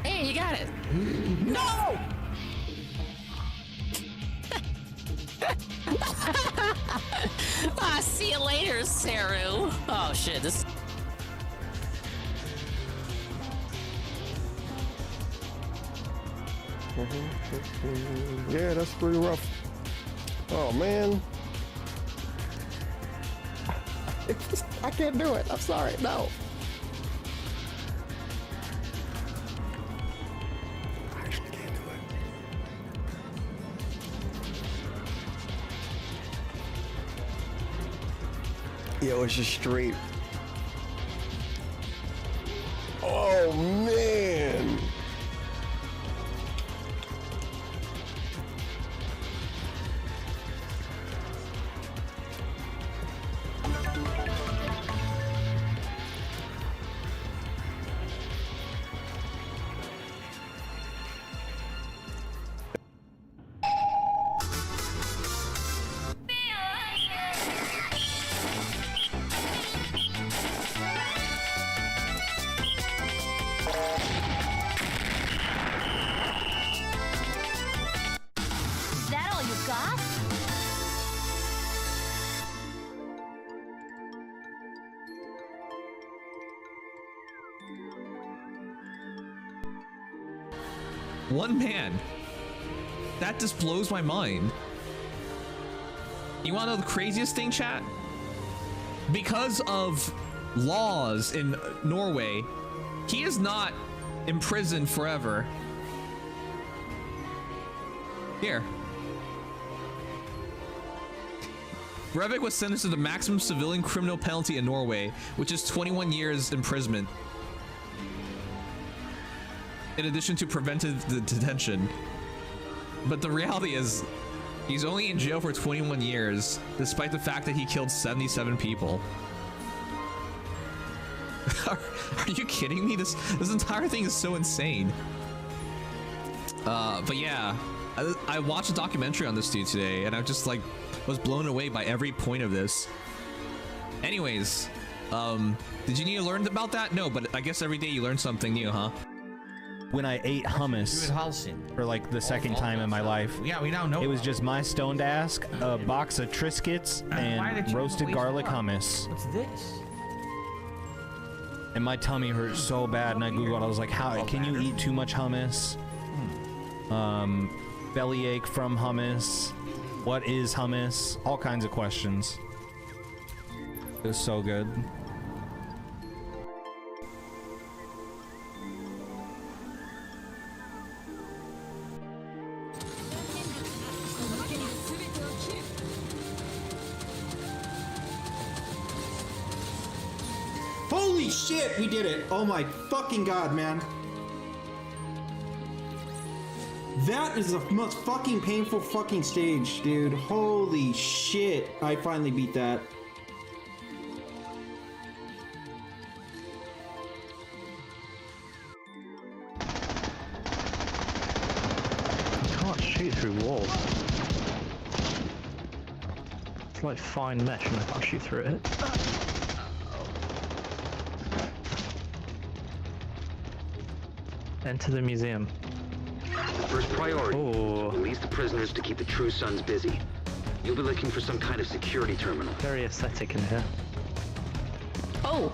Hey, you got it. No! Ah, see you later, Saru. Oh shit, this. Yeah, that's pretty rough. Oh man. I can't do it. I'm sorry. No. I actually can't do it. Yo, it's just straight. Oh man. One man. That just blows my mind. You wanna know the craziest thing, chat? Because of laws in Norway, he is not imprisoned forever. Here. Breivik was sentenced to the maximum civilian criminal penalty in Norway, which is 21 years imprisonment. In addition to preventive detention. But the reality is, he's only in jail for 21 years, despite the fact that he killed 77 people. Are you kidding me? This entire thing is so insane. But yeah, I watched a documentary on this dude today, and I just like was blown away by every point of this. Anyways, did you need to learn about that? No, but I guess every day you learn something new, huh? When I ate hummus for like the second time in my life. Yeah, we now know. It was just my stoned ass, a box of Triscuits, and roasted garlic hummus. What's this? And my tummy hurt so bad, and I googled. I was like, "How can you eat too much hummus?" Bellyache from hummus. What is hummus? All kinds of questions. It was so good. Holy shit, we did it! Oh my fucking god, man. That is the most fucking painful fucking stage, dude. Holy shit. I finally beat that. You can't shoot through walls. It's like fine mesh and I can't shoot through it. Enter the museum. First priority, release the prisoners to keep the True Sons busy. You'll be looking for some kind of security terminal. Very aesthetic in here. Oh!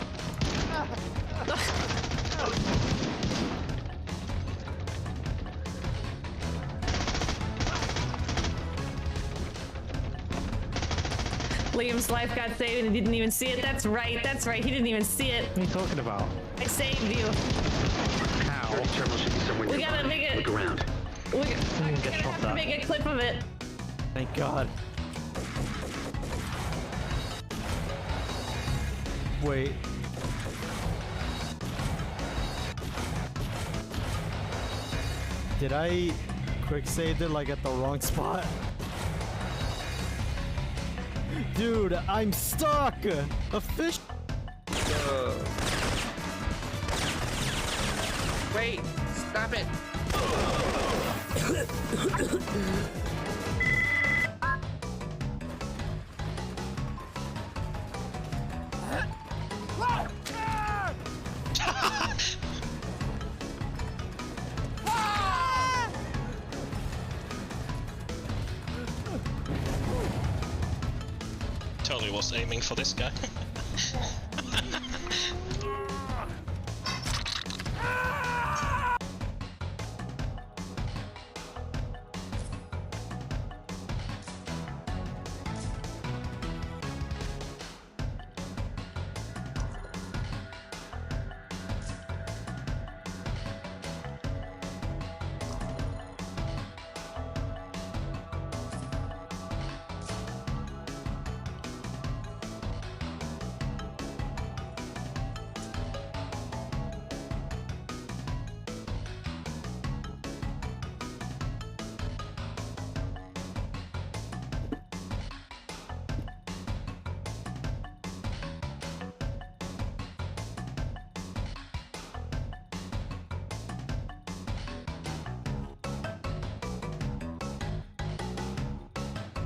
Liam's life got saved and he didn't even see it. That's right, he didn't even see it. What are you talking about? I saved you. How? The terminal should be somewhere We gotta make it. Look around. We're gonna have to make a clip of it. Thank God. Wait. Did I quick save it like at the wrong spot? Dude, I'm stuck! A fish. Wait, stop it. totally was aiming for this guy.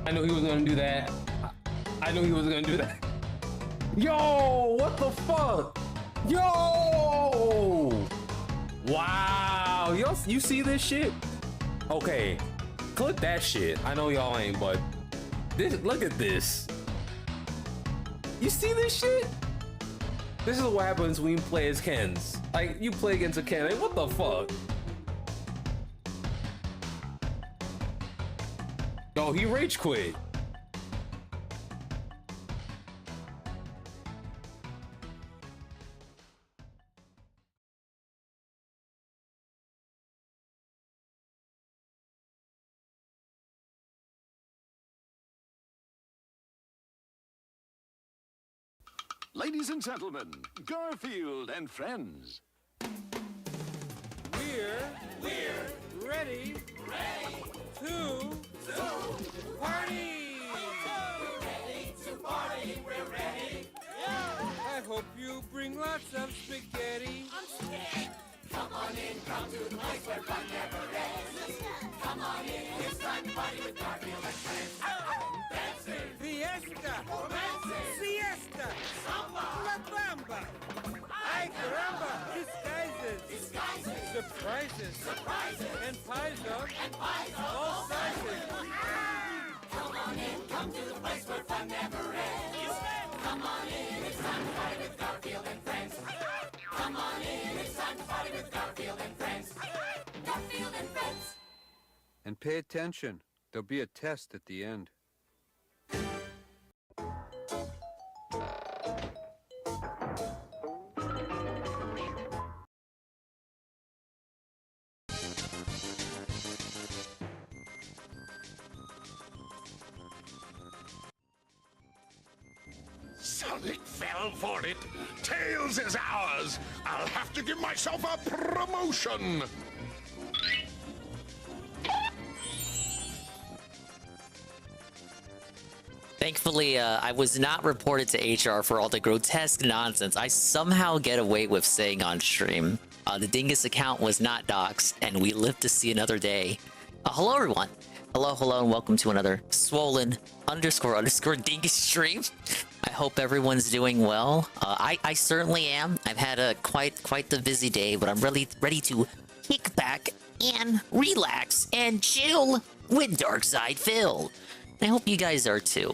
I knew he was gonna do that. I knew he was gonna do that. Yo, what the fuck? Yo! Wow, yo, you see this shit? Okay, clip that shit. I know y'all ain't, but this, look at this. You see this shit? This is what happens when you play as Kens. Like, you play against a Ken, like, what the fuck? Yo, he rage quit. Ladies and gentlemen, Garfield and friends. We're ready to party! We're ready. I hope you bring lots of spaghetti. I'm scared. Come on in, come to the place where fun never ends. Come on in, it's time to party with Garfield and friends. Dancing, fiesta, romancing, siesta, samba, la bamba. Ay caramba, disguises, surprises, and pies of all sizes. Come on in, come to the place where fun never ends. Come on in, it's time to party with Garfield and friends. Come on in, it's time to party with Garfield and friends. Garfield and friends. And pay attention. There'll be a test at the end. Sonic fell for it. Tails is ours. I'll have to give myself a promotion. Thankfully, I was not reported to HR for all the grotesque nonsense I somehow get away with saying on stream. The Dingus account was not doxxed, and we live to see another day. Hello, everyone. Hello, and welcome to another swollen _ Dingus stream. I hope everyone's doing well. I certainly am. I've had a quite the busy day, but I'm really ready to kick back and relax and chill with Darkside Phil. And I hope you guys are too.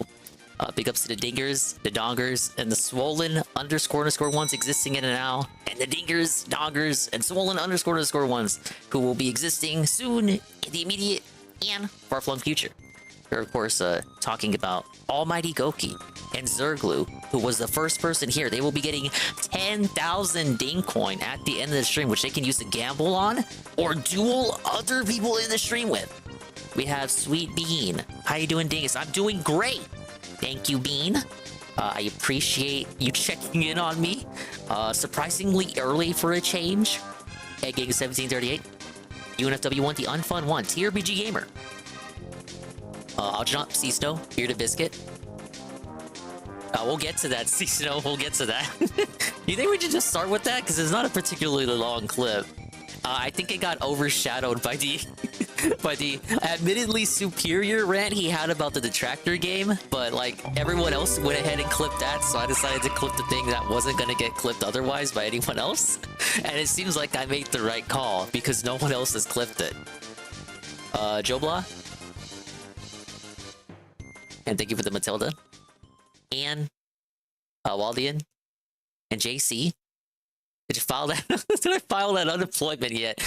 Big ups to the Dingers, the Dongers, and the swollen _ ones existing in and now, and the Dingers, Dongers, and swollen _ ones who will be existing soon in the immediate and far-flung future. We're of course talking about Almighty Goki and Zerglu, who was the first person here. They will be getting 10,000 Ding coin at the end of the stream, which they can use to gamble on or duel other people in the stream with. We have Sweet Bean. How you doing, Dingus? I'm doing great. Thank you, Bean. I appreciate you checking in on me. Surprisingly early for a change. Egging 1738. UNFW1, the unfun one. TRBG Gamer. I'll jump Cisto. Here to Biscuit. We'll get to that, Cisto. We'll get to that. You think we should just start with that? Because it's not a particularly long clip. I think it got overshadowed by the by the admittedly superior rant he had about the Detractor game, but like everyone else went ahead and clipped that, so I decided to clip the thing that wasn't gonna get clipped otherwise by anyone else. And it seems like I made the right call because no one else has clipped it. Joe Blah? And thank you for the Matilda. and Waldian and JC. Did you file that? Did I file that unemployment yet?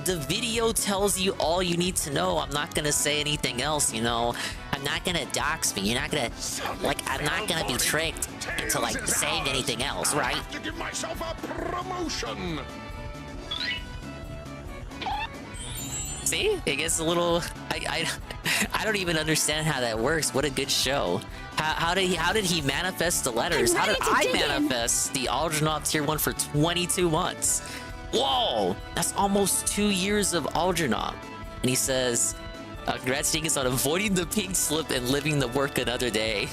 The video tells you all you need to know. I'm not gonna say anything else, you know. I'm not gonna dox me. You're not gonna, like, I'm not gonna be tricked into, like, saying anything else, right? I have to give myself a promotion. See? It gets a little... I don't even understand how that works. What a good show. How did he manifest the letters? How did I manifest the Algernon Tier 1 for 22 months? Whoa! That's almost 2 years of Algernon. And he says, congrats Dingus on avoiding the pink slip and living the work another day.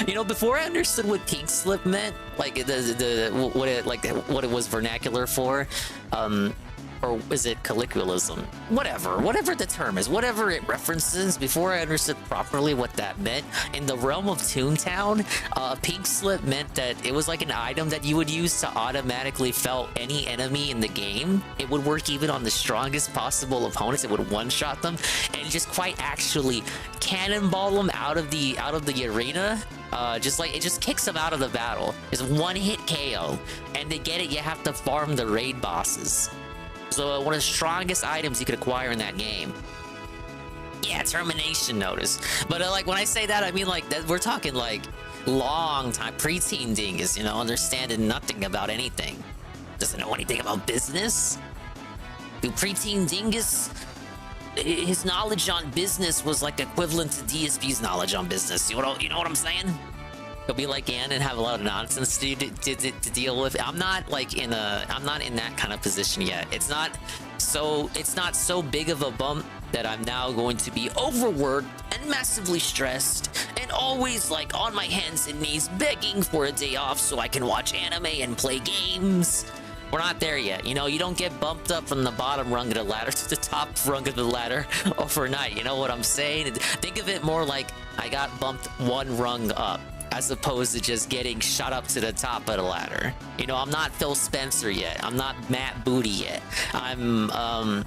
You know, before I understood what pink slip meant, like what it was vernacular for, or is it colloquialism? Whatever the term is, whatever it references, before I understood properly what that meant, in the realm of Toontown, pink slip meant that it was like an item that you would use to automatically fell any enemy in the game. It would work even on the strongest possible opponents. It would one-shot them and just quite actually cannonball them out of the arena. Just like it just kicks them out of the battle. It's one-hit KO, and to get it, you have to farm the raid bosses. So one of the strongest items you could acquire in that game. Yeah, termination notice. But like when I say that, I mean like that we're talking like long time preteen dingus, you know, understanding nothing about anything. Doesn't know anything about business. Dude, preteen dingus, his knowledge on business was like equivalent to DSP's knowledge on business. You know what I'm saying? He'll be like Ann and have a lot of nonsense to deal with. I'm not in that kind of position yet. It's not so big of a bump that I'm now going to be overworked and massively stressed and always like on my hands and knees begging for a day off so I can watch anime and play games. We're not there yet. You know, you don't get bumped up from the bottom rung of the ladder to the top rung of the ladder overnight. You know what I'm saying? Think of it more like I got bumped one rung up, as opposed to just getting shot up to the top of the ladder. You know, I'm not Phil Spencer yet. I'm not Matt Booty yet. I'm, well,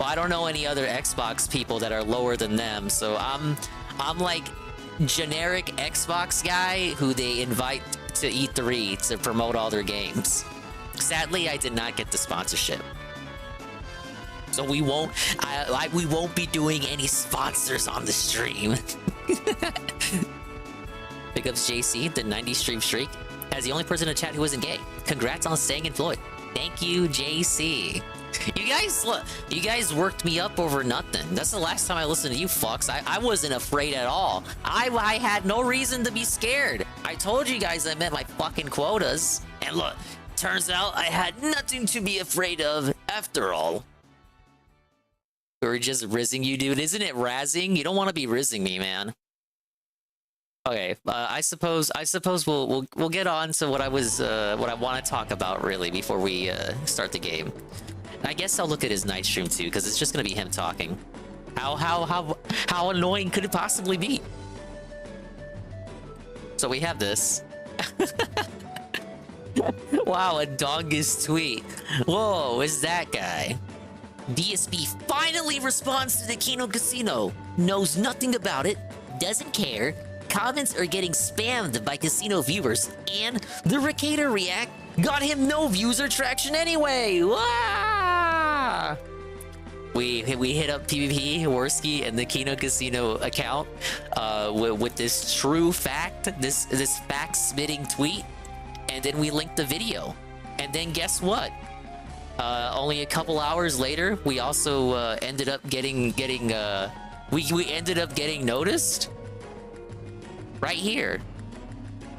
I don't know any other Xbox people that are lower than them, so I'm like generic Xbox guy who they invite to E3 to promote all their games. Sadly, I did not get the sponsorship. So we won't be doing any sponsors on the stream. Big ups JC, the 90 stream streak, as the only person in the chat who isn't gay. Congrats on staying employed. Thank you, JC. You guys worked me up over nothing. That's the last time I listened to you fucks. I wasn't afraid at all. I had no reason to be scared. I told you guys I met my fucking quotas. And look, turns out I had nothing to be afraid of after all. We're just rizzing you, dude. Isn't it razzing? You don't want to be rizzing me, man. Okay, I suppose we'll get on to what I want to talk about really before we start the game. I guess I'll look at his night stream too, because it's just gonna be him talking. How annoying could it possibly be? So we have this. Wow, a dongus tweet. Whoa, is that guy? DSP finally responds to the Kino Casino. Knows nothing about it. Doesn't care. Comments are getting spammed by casino viewers. And the Rickator React got him no views or traction anyway. Wah! We hit up PvP, Worski, and the Kino Casino account with this true fact, this fact-spitting tweet. And then we linked the video. And then guess what? Only a couple hours later, we also ended up getting noticed right here.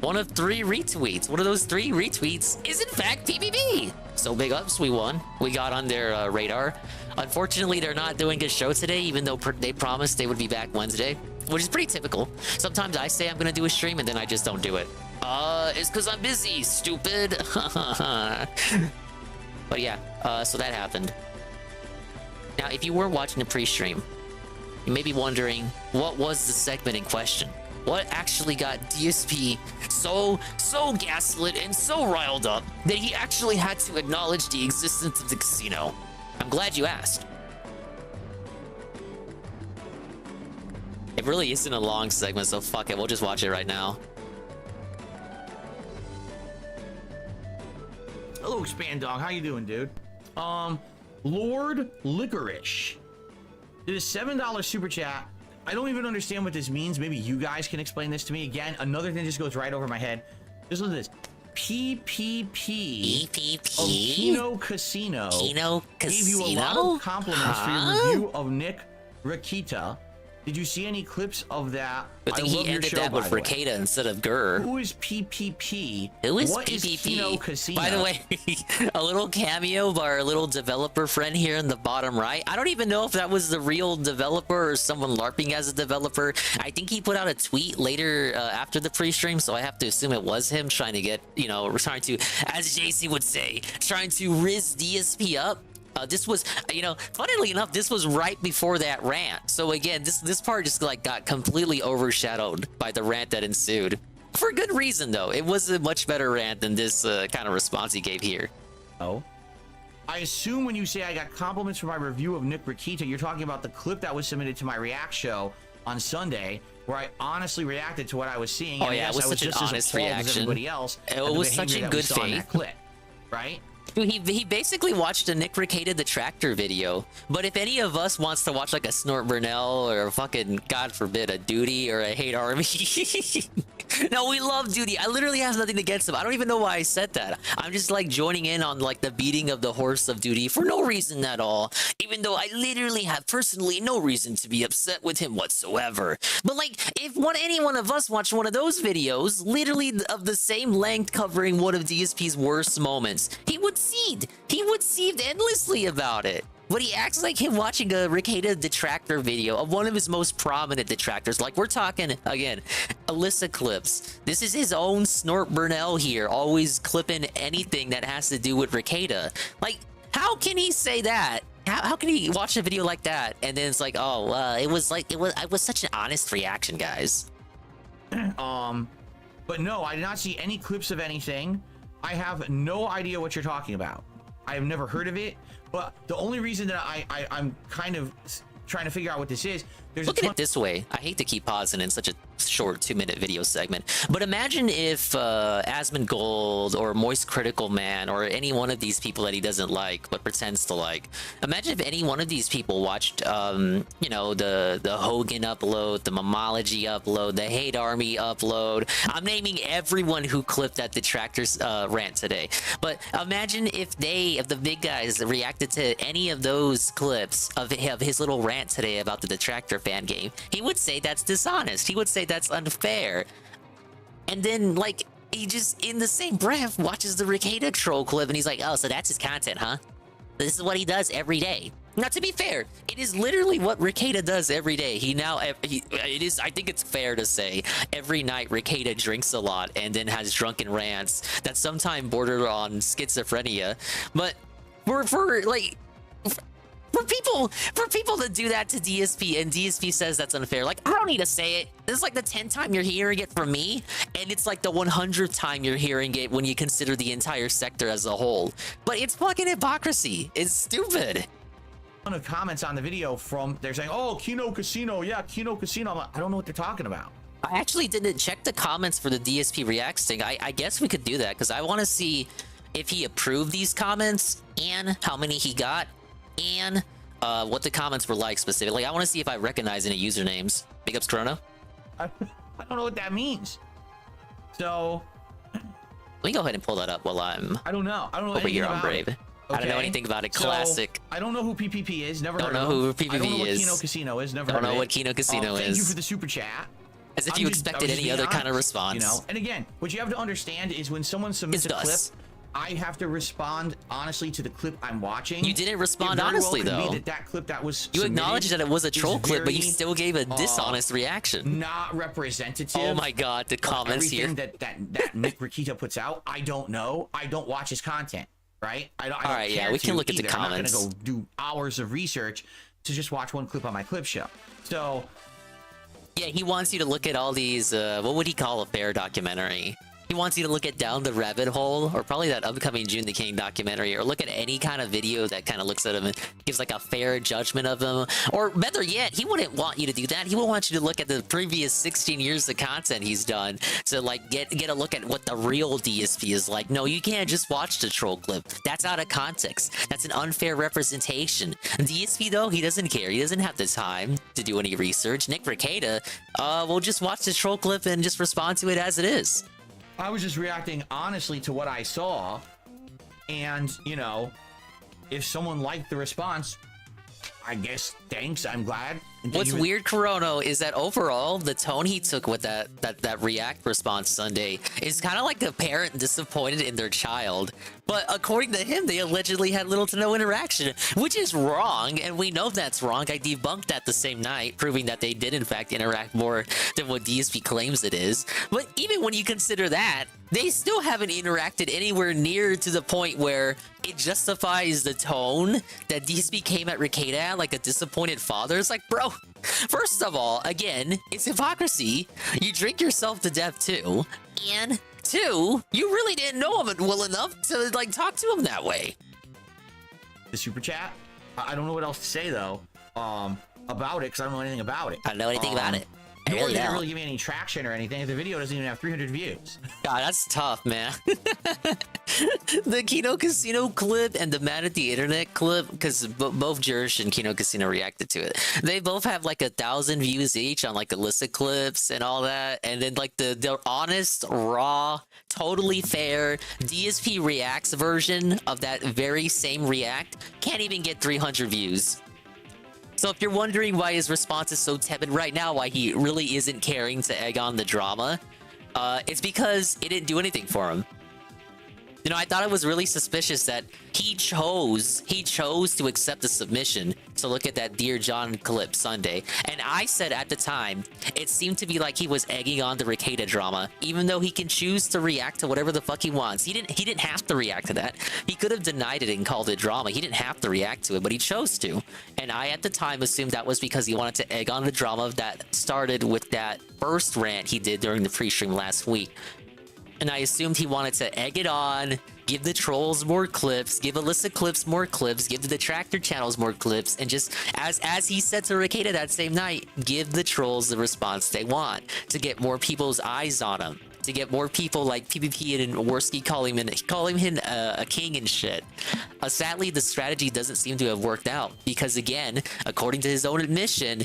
One of 3 retweets. One of those 3 retweets is in fact PvP. So big ups, we won. We got on their radar. Unfortunately, they're not doing a show today, even though they promised they would be back Wednesday, which is pretty typical. Sometimes I say I'm gonna do a stream and then I just don't do it. It's because I'm busy, stupid. But yeah, so that happened. Now, if you weren't watching the pre-stream, you may be wondering, what was the segment in question? What actually got DSP so gaslit and so riled up that he actually had to acknowledge the existence of the casino? I'm glad you asked. It really isn't a long segment, so fuck it. We'll just watch it right now. Hello, Expand Dog. How you doing, dude? Lord Licorice did a $7 super chat. I don't even understand what this means. Maybe you guys can explain this to me. Again, another thing just goes right over my head. Just look at this. PPP of Kino Casino. Kino Gave you a Casino? lot of compliments for your review of Nick Rakita. Did you see any clips of that? But then he ended that with Rakita instead of Gur. Who is PPP? Who is what PPP? Is Kino Casino? By the way, a little cameo by our little developer friend here in the bottom right. I don't even know if that was the real developer or someone LARPing as a developer. I think he put out a tweet later after the pre-stream, so I have to assume it was him trying to get, you know, trying to, as JC would say, trying to riz DSP up. This was, you know, funnily enough, this was right before that rant. So again, this part just like got completely overshadowed by the rant that ensued. For good reason, though. It was a much better rant than this kind of response he gave here. Oh. I assume when you say I got compliments for my review of Nick Rakita, you're talking about the clip that was submitted to my React show on Sunday, where I honestly reacted to what I was seeing. Oh yeah, it was such an honest reaction. Everybody else, it was such in good faith. Clip, right? He basically watched a Nick Rakita the Tractor video. But if any of us wants to watch like a Snort Burnell or a fucking, God forbid, a Duty or a Hate Army. No, we love Duty. I literally have nothing against him. I don't even know why I said that. I'm just like joining in on like the beating of the horse of Duty for no reason at all. Even though I literally have personally no reason to be upset with him whatsoever. But like, if any one of us watched one of those videos, literally of the same length covering one of DSP's worst moments, he would seethe. He would seethe endlessly about it. But he acts like him watching a Rakita detractor video of one of his most prominent detractors. Like, we're talking, again, Alyssa clips. This is his own Snort Burnell here, always clipping anything that has to do with Rakita. Like, how can he say that? How can he watch a video like that and then it's like, oh, it was such an honest reaction, guys. But no, I did not see any clips of anything. I have no idea what you're talking about. I have never heard of it. But the only reason that I'm kind of trying to figure out what this is, look at it this way. I hate to keep pausing in such a short 2-minute video segment, but imagine if Asmongold or Moist Critical Man or any one of these people that he doesn't like but pretends to like, imagine if any one of these people watched you know, the Hogan upload, the Momology upload, the Hate Army upload. I'm naming everyone who clipped that Detractors rant today, but imagine if the big guys reacted to any of those clips of his little rant today about the Detractor fan game. He would say that's dishonest. He would say that's unfair. And then, like, he just, in the same breath, watches the Rakita troll clip and he's like, oh, so that's his content, huh? This is what he does every day. Now, to be fair, it is literally what Rakita does every day. It is, I think it's fair to say, every night Rakita drinks a lot and then has drunken rants that sometimes border on schizophrenia. But for people to do that to DSP and DSP says that's unfair, like, I don't need to say it. This is like the 10th time you're hearing it from me, and it's like the 100th time you're hearing it when you consider the entire sector as a whole. But it's fucking hypocrisy. It's stupid. Ton of comments on the video from, they're saying, oh, Kino Casino, yeah, Kino Casino. I'm like, I don't know what they're talking about. I actually didn't check the comments for the DSP Reacts thing. I guess we could do that, because I want to see if he approved these comments and how many he got and what the comments were like specifically. I want to see if I recognize any usernames. Big ups, Chrono. I don't know what that means. So let me go ahead and pull that up while I'm I don't know over here on Brave. Okay. I don't know anything about it. Classic. So, I don't know who PPP is. Never don't heard know of who him. PPP I don't know what is. Kino Casino is. Never don't heard know of what it. Kino Casino Thank is. you for the super chat. As if you expected any other kind of response. You know, and again, what you have to understand is when someone submits a clip, I have to respond honestly to the clip I'm watching. You didn't respond honestly, though. That clip that was you acknowledged that it was a troll clip, but you still gave a dishonest reaction. Not representative. Oh my god, the comments here. Everything that Nick Rakita puts out, I don't know. I don't watch his content, right? I don't. All right, yeah, we can look at the comments. I'm not gonna go do hours of research to just watch one clip on my clip show. So, yeah, he wants you to look at all these. What would he call a fair documentary? He wants you to look at Down the Rabbit Hole, or probably that upcoming June the King documentary, or look at any kind of video that kind of looks at him and gives like a fair judgment of him. Or better yet, he wouldn't want you to do that. He would want you to look at the previous 16 years of content he's done to like get a look at what the real DSP is like. No, you can't just watch the troll clip. That's out of context. That's an unfair representation. DSP though, he doesn't care. He doesn't have the time to do any research. Nick Ricada will just watch the troll clip and just respond to it as it is. I was just reacting honestly to what I saw, and you know, if someone liked the response, I guess thanks. I'm glad. What's weird, Corono, is that overall the tone he took with that React response Sunday is kind of like a parent disappointed in their child. But according to him, they allegedly had little to no interaction, which is wrong, and we know that's wrong. I debunked that the same night, proving that they did in fact interact more than what DSP claims it is. But even when you consider that, they still haven't interacted anywhere near to the point where it justifies the tone that DSP came at Ricada at, like a disappointed father. It's like, bro, first of all, again, it's hypocrisy. You drink yourself to death too, and two, you really didn't know him well enough to like talk to him that way. The super chat. I don't know what else to say though about it, because I don't know anything about it. I don't know anything about it. Nor did it really give me any traction or anything. The video doesn't even have 300 views. God, that's tough, man. The Kino Casino clip and the Man at the Internet clip, because both Jerish and Kino Casino reacted to it. They both have like 1,000 views each on like illicit clips and all that. And then like the honest, raw, totally fair DSP Reacts version of that very same React can't even get 300 views. So if you're wondering why his response is so tepid right now, why he really isn't caring to egg on the drama, it's because it didn't do anything for him. You know, I thought it was really suspicious that he chose to accept the submission to look at that Dear John clip Sunday. And I said at the time, it seemed to be like he was egging on the Ricada drama, even though he can choose to react to whatever the fuck he wants. He didn't have to react to that. He could have denied it and called it drama. He didn't have to react to it, but he chose to. And I, at the time, assumed that was because he wanted to egg on the drama that started with that first rant he did during the pre-stream last week. And I assumed he wanted to egg it on, give the trolls more clips, give illicit clips more clips, give the detractor channels more clips, and just, as he said to Ricada that same night, give the trolls the response they want, to get more people's eyes on him, to get more people like PvP and Worski calling him a king and shit. Sadly, the strategy doesn't seem to have worked out, because again, according to his own admission,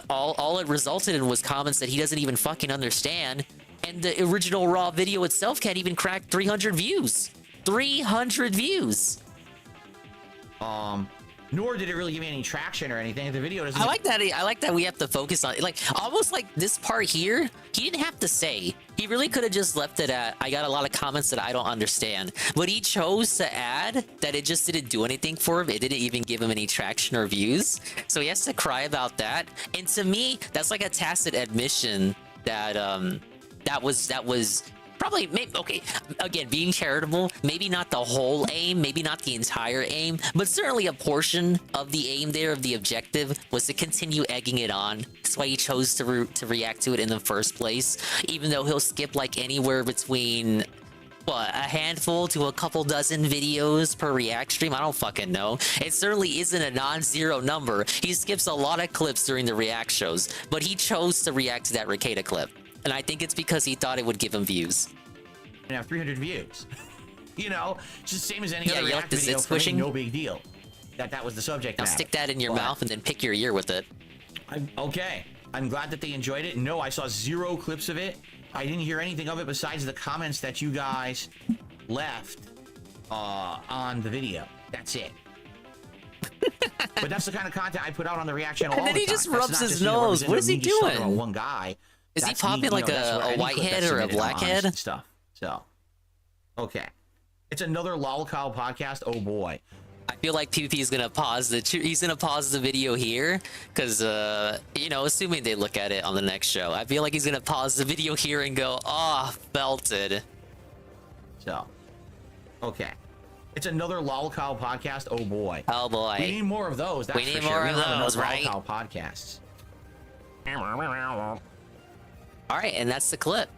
all it resulted in was comments that he doesn't even fucking understand. And the original raw video itself can't even crack 300 views. 300 views. Nor did it really give me any traction or anything. The video doesn't. I like that we have to focus on, like, almost like this part here, he didn't have to say. He really could have just left it at, I got a lot of comments that I don't understand. But he chose to add that it just didn't do anything for him. It didn't even give him any traction or views. So he has to cry about that. And to me, that's like a tacit admission that that was probably, maybe, okay, again, being charitable, maybe not the whole aim, maybe not the entire aim, but certainly a portion of the aim there, of the objective, was to continue egging it on. That's why he chose to react to it in the first place, even though he'll skip like anywhere between, what, a handful to a couple dozen videos per React stream? I don't fucking know. It certainly isn't a non-zero number. He skips a lot of clips during the React shows, but he chose to react to that Ricada clip. And I think it's because he thought it would give him views. And have 300 views. You know, it's the same as any other you React like the video. zit squishing? No big deal. That was the subject Now matter. stick that in your mouth and then pick your ear with it. Okay. I'm glad that they enjoyed it. No, I saw 0 clips of it. I didn't hear anything of it besides the comments that you guys left on the video. That's it. But that's the kind of content I put out on the React channel all the time. And then he just rubs his you know, nose. What is he doing? One guy. Is he popping like a white head or a black head? Stuff. So, okay. It's another lolcow podcast. Oh boy. I feel like PvP is gonna pause the video here, because you know, assuming they look at it on the next show, I feel like he's gonna pause the video here and go, "Oh, belted." So, okay. It's another lolcow podcast. Oh boy. Oh boy. We need more of those. That's we need for sure. more of those, right? Lolcow podcasts. All right, and that's the clip.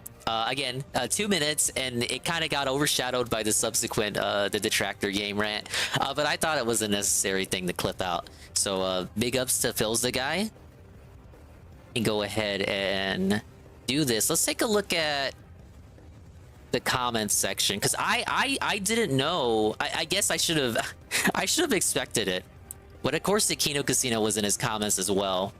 Again, 2 minutes, and it kind of got overshadowed by the subsequent the detractor game rant. But I thought it was a necessary thing to clip out. So big ups to Phil's the guy. And go ahead and do this. Let's take a look at the comments section, because I didn't know. I guess I should have expected it, but of course the Kino Casino was in his comments as well.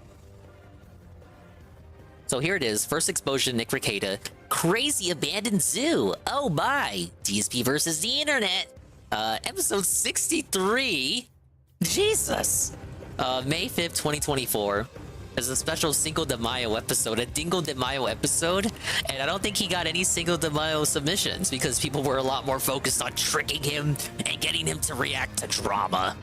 So here it is. First exposure to Nick Rekieta. Crazy abandoned zoo. Oh my. DSP versus the internet. Episode 63. Jesus. May 5th, 2024. There's a special Cinco de Mayo episode, a Dingo de Mayo episode, and I don't think he got any Cinco de Mayo submissions because people were a lot more focused on tricking him and getting him to react to drama.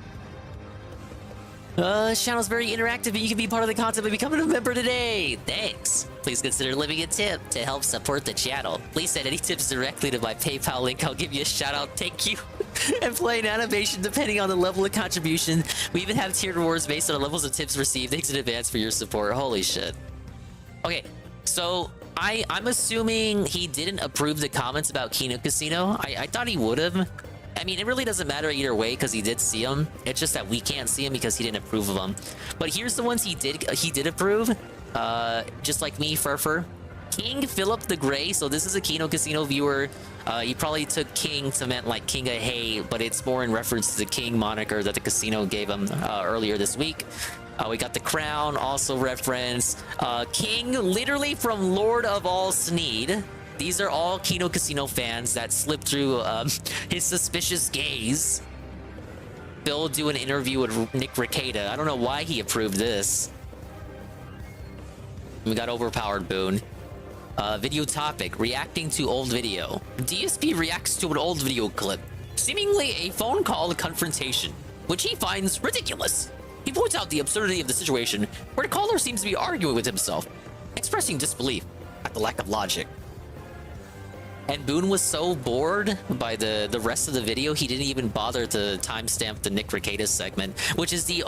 This channel's very interactive, and you can be part of the content by becoming a member today. Thanks. Please consider leaving a tip to help support the channel. Please send any tips directly to my PayPal link. I'll give you a shout out. Thank you. And play an animation depending on the level of contribution. We even have tiered rewards based on the levels of tips received. Thanks in advance for your support. Holy shit. Okay, so I'm assuming he didn't approve the comments about Kino Casino. I thought he would have. I mean, it really doesn't matter either way because he did see them. It's just that we can't see them because he didn't approve of them. But here's the ones he did approve. Just like me, Furfur. King Philip the Grey. So this is a Kino Casino viewer. He probably took King to meant like King of Hay, but it's more in reference to the King moniker that the casino gave him earlier this week. We got the crown, also reference. King, literally from Lord of All Sneed. These are all Kino Casino fans that slipped through his suspicious gaze. Phil do an interview with Nick Rekieta. I don't know why he approved this. We got overpowered Boone. Video topic, reacting to old video. DSP reacts to an old video clip, seemingly a phone call confrontation, which he finds ridiculous. He points out the absurdity of the situation, where the caller seems to be arguing with himself, expressing disbelief at the lack of logic. And Boone was so bored by the rest of the video, he didn't even bother to timestamp the Nick Rekieta segment, which is the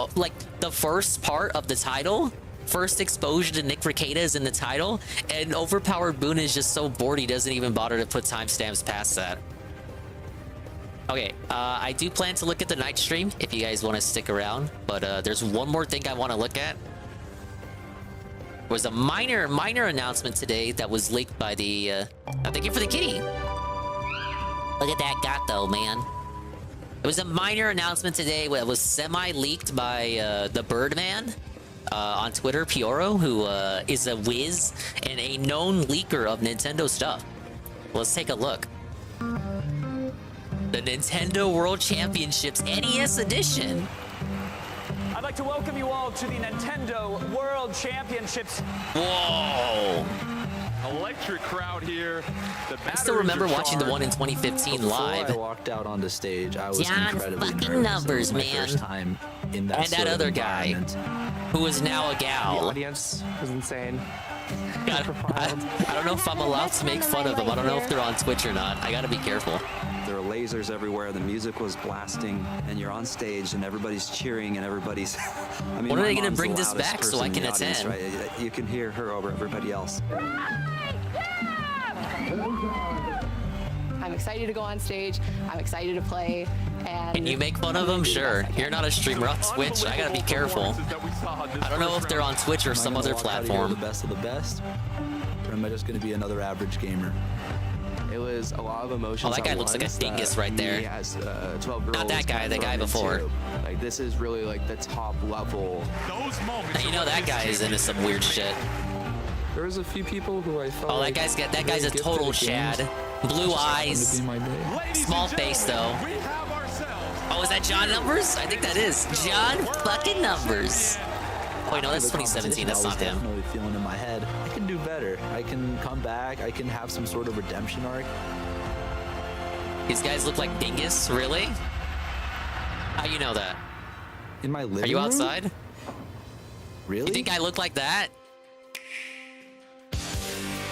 first part of the title. First exposure to Nick Rekieta is in the title, and overpowered Boone is just so bored he doesn't even bother to put timestamps past that. Okay, I do plan to look at the night stream if you guys want to stick around, but there's one more thing I want to look at. There was a minor announcement today that was leaked by the thank you for the kitty. Look at that gato, man. It was a minor announcement today that was semi-leaked by the Birdman on Twitter, Pioro, who is a whiz and a known leaker of Nintendo stuff. Let's take a look. The Nintendo World Championships NES Edition. I'd like to welcome you all to the Nintendo World Championships. Whoa! Electric crowd here. I still remember watching the one in 2015 live. Before I walked out on the stage, I was John incredibly fucking nervous. Numbers, It was my man. first time in that And sort that of other guy, environment. who is now a gal. The audience was insane. I don't know if I'm allowed to make fun of them. I don't know if they're on Twitch or not. I gotta be careful. There are lasers everywhere. The music was blasting, and you're on stage, and everybody's cheering, and everybody's. I mean, When are my they gonna mom's bring the this loudest back so person I in can the audience, attend? right? You can hear her over everybody else. I'm excited to go on stage. I'm excited to play. And Can you make fun of them? Sure. You're not a streamer on Twitch. I gotta be careful. I don't know if they're on Twitch or some other platform. The best of the best, or am I just going to be another average gamer? It was a lot of emotions. Oh, that guy looks like a dingus right there. He has 12 girls. Not that guy, the guy before. Like this is really like the top level. Now, you know that guy is into some weird shit. There was a few people who I felt. Oh, that guy's a total Chad. Blue eyes, small face though. Oh, is that John Numbers? I think that is John fucking Numbers. Wait, no, that's 2017. That's not him. I was definitely feeling in my head, I can do better. I can come back. I can have some sort of redemption arc. These guys look like dingus, really? How you know that? In my living Are you room? outside? Really? You think I look like that?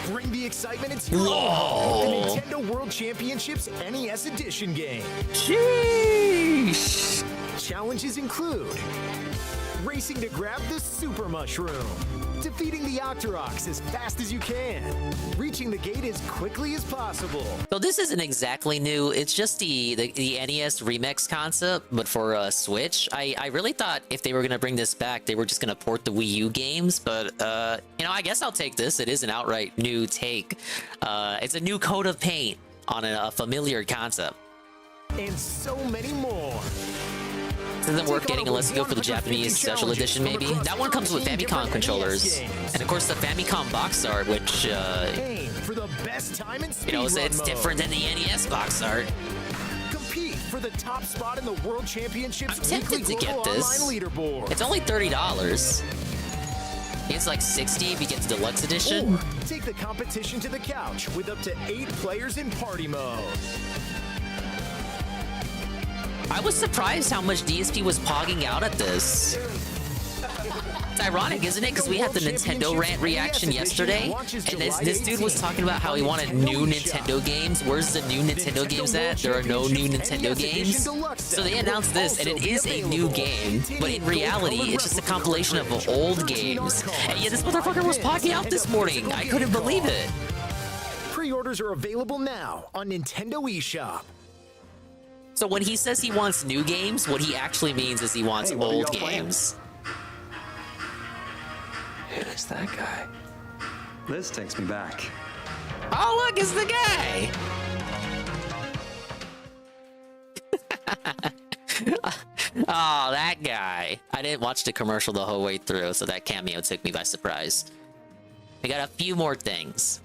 Bring the excitement into your Whoa. own home with the Nintendo World Championships NES Edition game. Sheesh. Challenges include racing to grab the Super Mushroom, defeating the Octoroks as fast as you can, reaching the gate as quickly as possible. So this isn't exactly new. It's just the NES remix concept, but for Switch. I really thought if they were gonna bring this back, they were just gonna port the Wii U games. But you know, I guess I'll take this. It is an outright new take. It's a new coat of paint on a familiar concept. And so many more. This isn't worth getting unless you go for the Japanese special edition, maybe. That one comes with Famicom controllers. And of course the Famicom box art, which, you know, it's different than the NES box art. Compete for the top spot in the World Championships. I'm tempted to get this. It's only $30. It's like $60 if you get the deluxe edition. Or take the competition to the couch with up to 8 players in party mode. I was surprised how much DSP was pogging out at this. It's ironic, isn't it? Because we had the Nintendo rant reaction yesterday, and this dude was talking about how he wanted new Nintendo games. Where's the new Nintendo games at? There are no new Nintendo games. So they announced this, and it is a new game, but in reality, it's just a compilation of old games. And yet this motherfucker was pogging out this morning. I couldn't believe it. Pre-orders are available now on Nintendo eShop. So when he says he wants new games, what he actually means is he wants old games. Who's that guy? This takes me back. Oh, look, it's the guy! Oh, that guy. I didn't watch the commercial the whole way through, so that cameo took me by surprise. We got a few more things.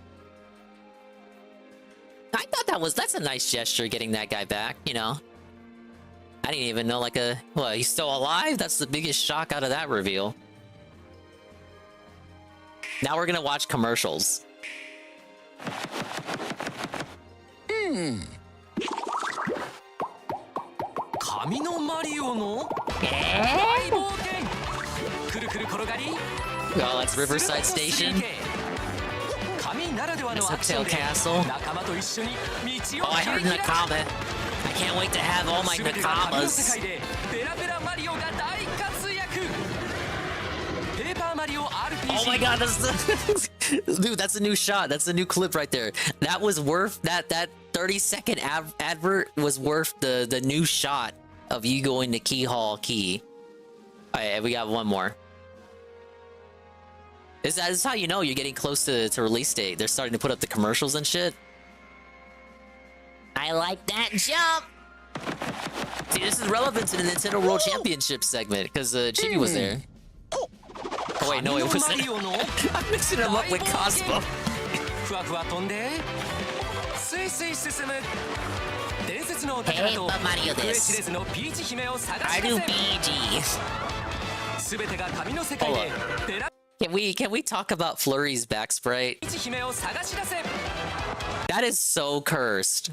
I thought that's a nice gesture, getting that guy back, you know? I didn't even know, like, what, he's still alive? That's the biggest shock out of that reveal. Now we're gonna watch commercials. Oh, that's Riverside Station. This Hotel Castle. Oh, I heard Nakama. I can't wait to have all my Nakamas. Oh my god, that's the dude, that's a new shot. That's a new clip right there. That was worth that 30-second advert was worth the new shot of you going to Key Hall Key. Alright, we got one more. This is how you know you're getting close to release date. They're starting to put up the commercials and shit. I like that jump! See, this is relevant to the Nintendo World Championship segment, because Chibi was there. Oh wait, no, it wasn't. I'm mixing him up with Cosmo. Hey, but Mario this. I do BG. Hold up. Can we talk about Flurry's back sprite? That is so cursed.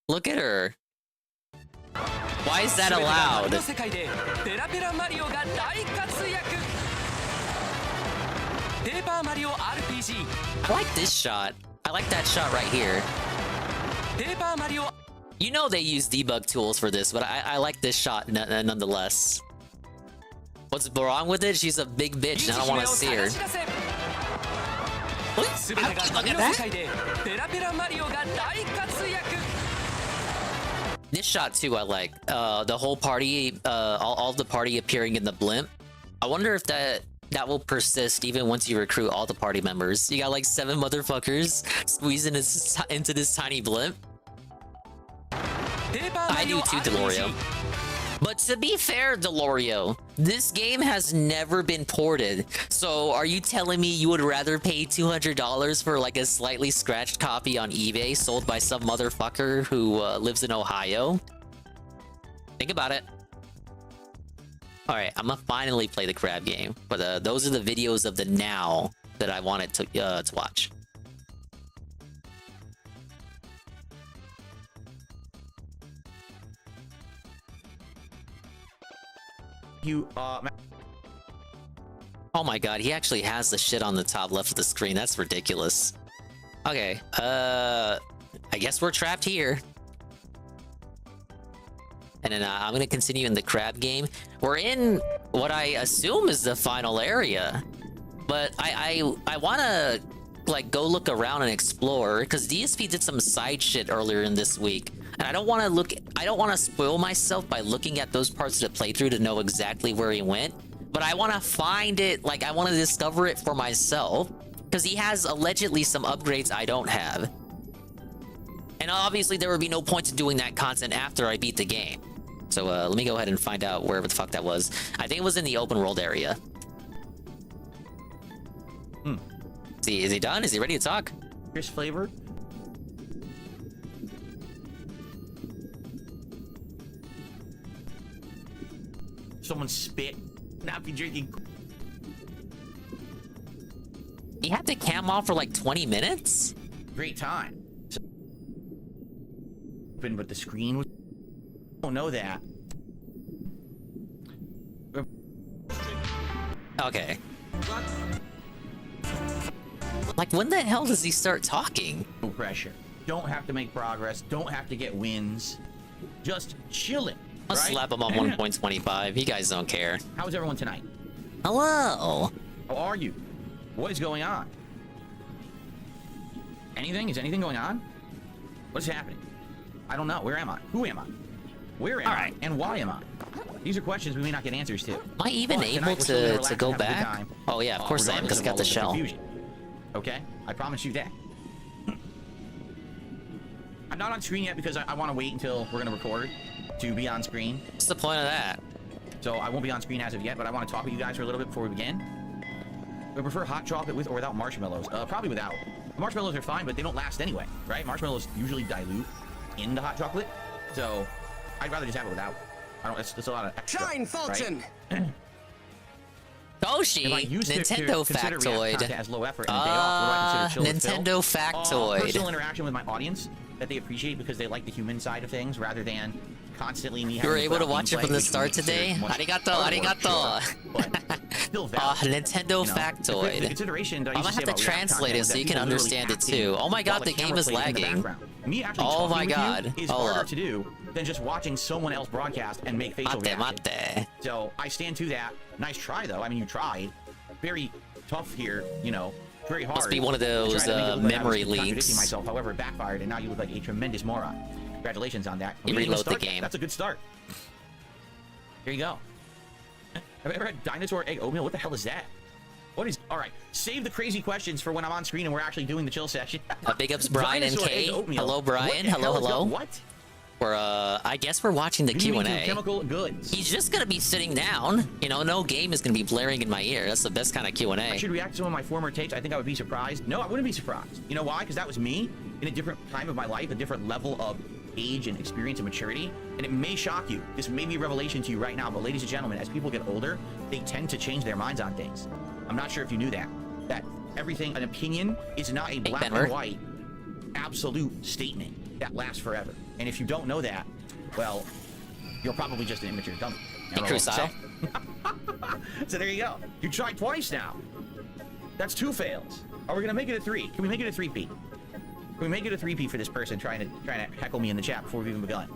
Look at her. Why is that allowed? I like this shot. I like that shot right here. You know they use debug tools for this, but I like this shot nonetheless. What's wrong with it? She's a big bitch and I don't want to see her. Look at that. This shot too I like. The whole party, all the party appearing in the blimp. I wonder if that will persist even once you recruit all the party members. You got like 7 motherfuckers squeezing into this tiny blimp. I do too, Delorio. But to be fair, Delorio, this game has never been ported. So are you telling me you would rather pay $200 for like a slightly scratched copy on eBay sold by some motherfucker who lives in Ohio? Think about it. Alright, I'm gonna finally play the crab game. But those are the videos of the now that I wanted to watch. Oh my god, he actually has the shit on the top left of the screen. That's ridiculous. Okay, I guess we're trapped here. And then I'm gonna continue in the crab game. We're in what I assume is the final area. But I want to like go look around and explore because DSP did some side shit earlier in this week, and I don't want to spoil myself by looking at those parts of the playthrough to know exactly where he went. But I want to find it, like I want to discover it for myself because he has allegedly some upgrades I don't have. And obviously there would be no point to doing that content after I beat the game. So let me go ahead and find out wherever the fuck that was. I think it was in the open world area. Is he done? Is he ready to talk? Fish flavor. Someone spit. Not be drinking. He had to cam off for like 20 minutes? Great time. But the screen was... I don't know that. Okay. Like, when the hell does he start talking? No pressure. Don't have to make progress. Don't have to get wins. Just chilling. I'll right? slap him on 1.25. You guys don't care. How's everyone tonight? Hello. How are you? What is going on? Anything? Is anything going on? What is happening? I don't know. Where am I? Who am I? Where am I? And why am I? These are questions we may not get answers to. Am I even able to go back? Oh yeah, of course I am, because I got the shell. Okay? I promise you that. I'm not on screen yet because I want to wait until we're going to record to be on screen. What's the point of that? So I won't be on screen as of yet, but I want to talk with you guys for a little bit before we begin. I prefer hot chocolate with or without marshmallows. Probably without. The marshmallows are fine, but they don't last anyway, right? Marshmallows usually dilute into hot chocolate, so I'd rather just have it without. I don't. It's a lot of extra. Shine, Fulton. Right? Toshi, Nintendo factoid. As low effort and a day off, what do I consider chill Nintendo factoid. Personal interaction with my audience that they appreciate because they like the human side of things rather than constantly me. You were able to watch it from the start today? Arigato, arigato. Nintendo factoid. I'm gonna have to translate it so you can understand it too. Oh my god, the game is lagging. Oh my god. Is harder to do than just watching someone else broadcast and make facial reactions. So I stand to that. Nice try though. I mean, you tried. Very tough here, you know. Very hard. Must be one of those memory leaks. Myself, however, it backfired, and now you look like a tremendous moron. Congratulations on that. You reload the game. That's a good start. Here you go. Have you ever had dinosaur egg oatmeal? What the hell is that? What is... All right. Save the crazy questions for when I'm on screen and we're actually doing the chill session. Big ups, Brian and Kay. Hello, Brian. Hello, hello. What? We're, I guess we're watching the Q&A. Chemical goods. He's just gonna be sitting down. You know, no game is gonna be blaring in my ear. That's the best kind of Q&A. I should react to some of my former takes. I think I would be surprised. No, I wouldn't be surprised. You know why? Because that was me in a different time of my life, a different level of age and experience and maturity. And it may shock you. This may be a revelation to you right now, but ladies and gentlemen, as people get older, they tend to change their minds on things. I'm not sure if you knew that. That everything, an opinion, is not a black and white absolute statement that lasts forever. And if you don't know that, well, you're probably just an immature dummy. So there you go. You tried twice now. That's 2 fails. Are we gonna make it a 3? Can we make it a 3P? Can we make it a 3P for this person trying to heckle me in the chat before we've even begun?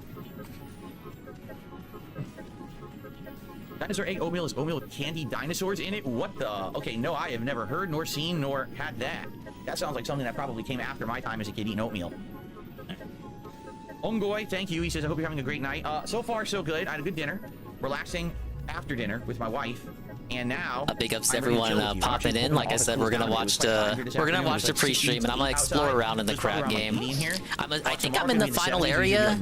Dinosaur egg oatmeal is oatmeal with candied dinosaurs in it? What the? Okay, no, I have never heard nor seen nor had that. That sounds like something that probably came after my time as a kid eating oatmeal. Ongoy, thank you. He says, I hope you're having a great night. So far, so good. I had a good dinner. Relaxing after dinner with my wife. And now, big ups to everyone popping in. Like I said, we're gonna watch the pre-stream, and I'm gonna explore around in the crab game. I think I'm in the final area,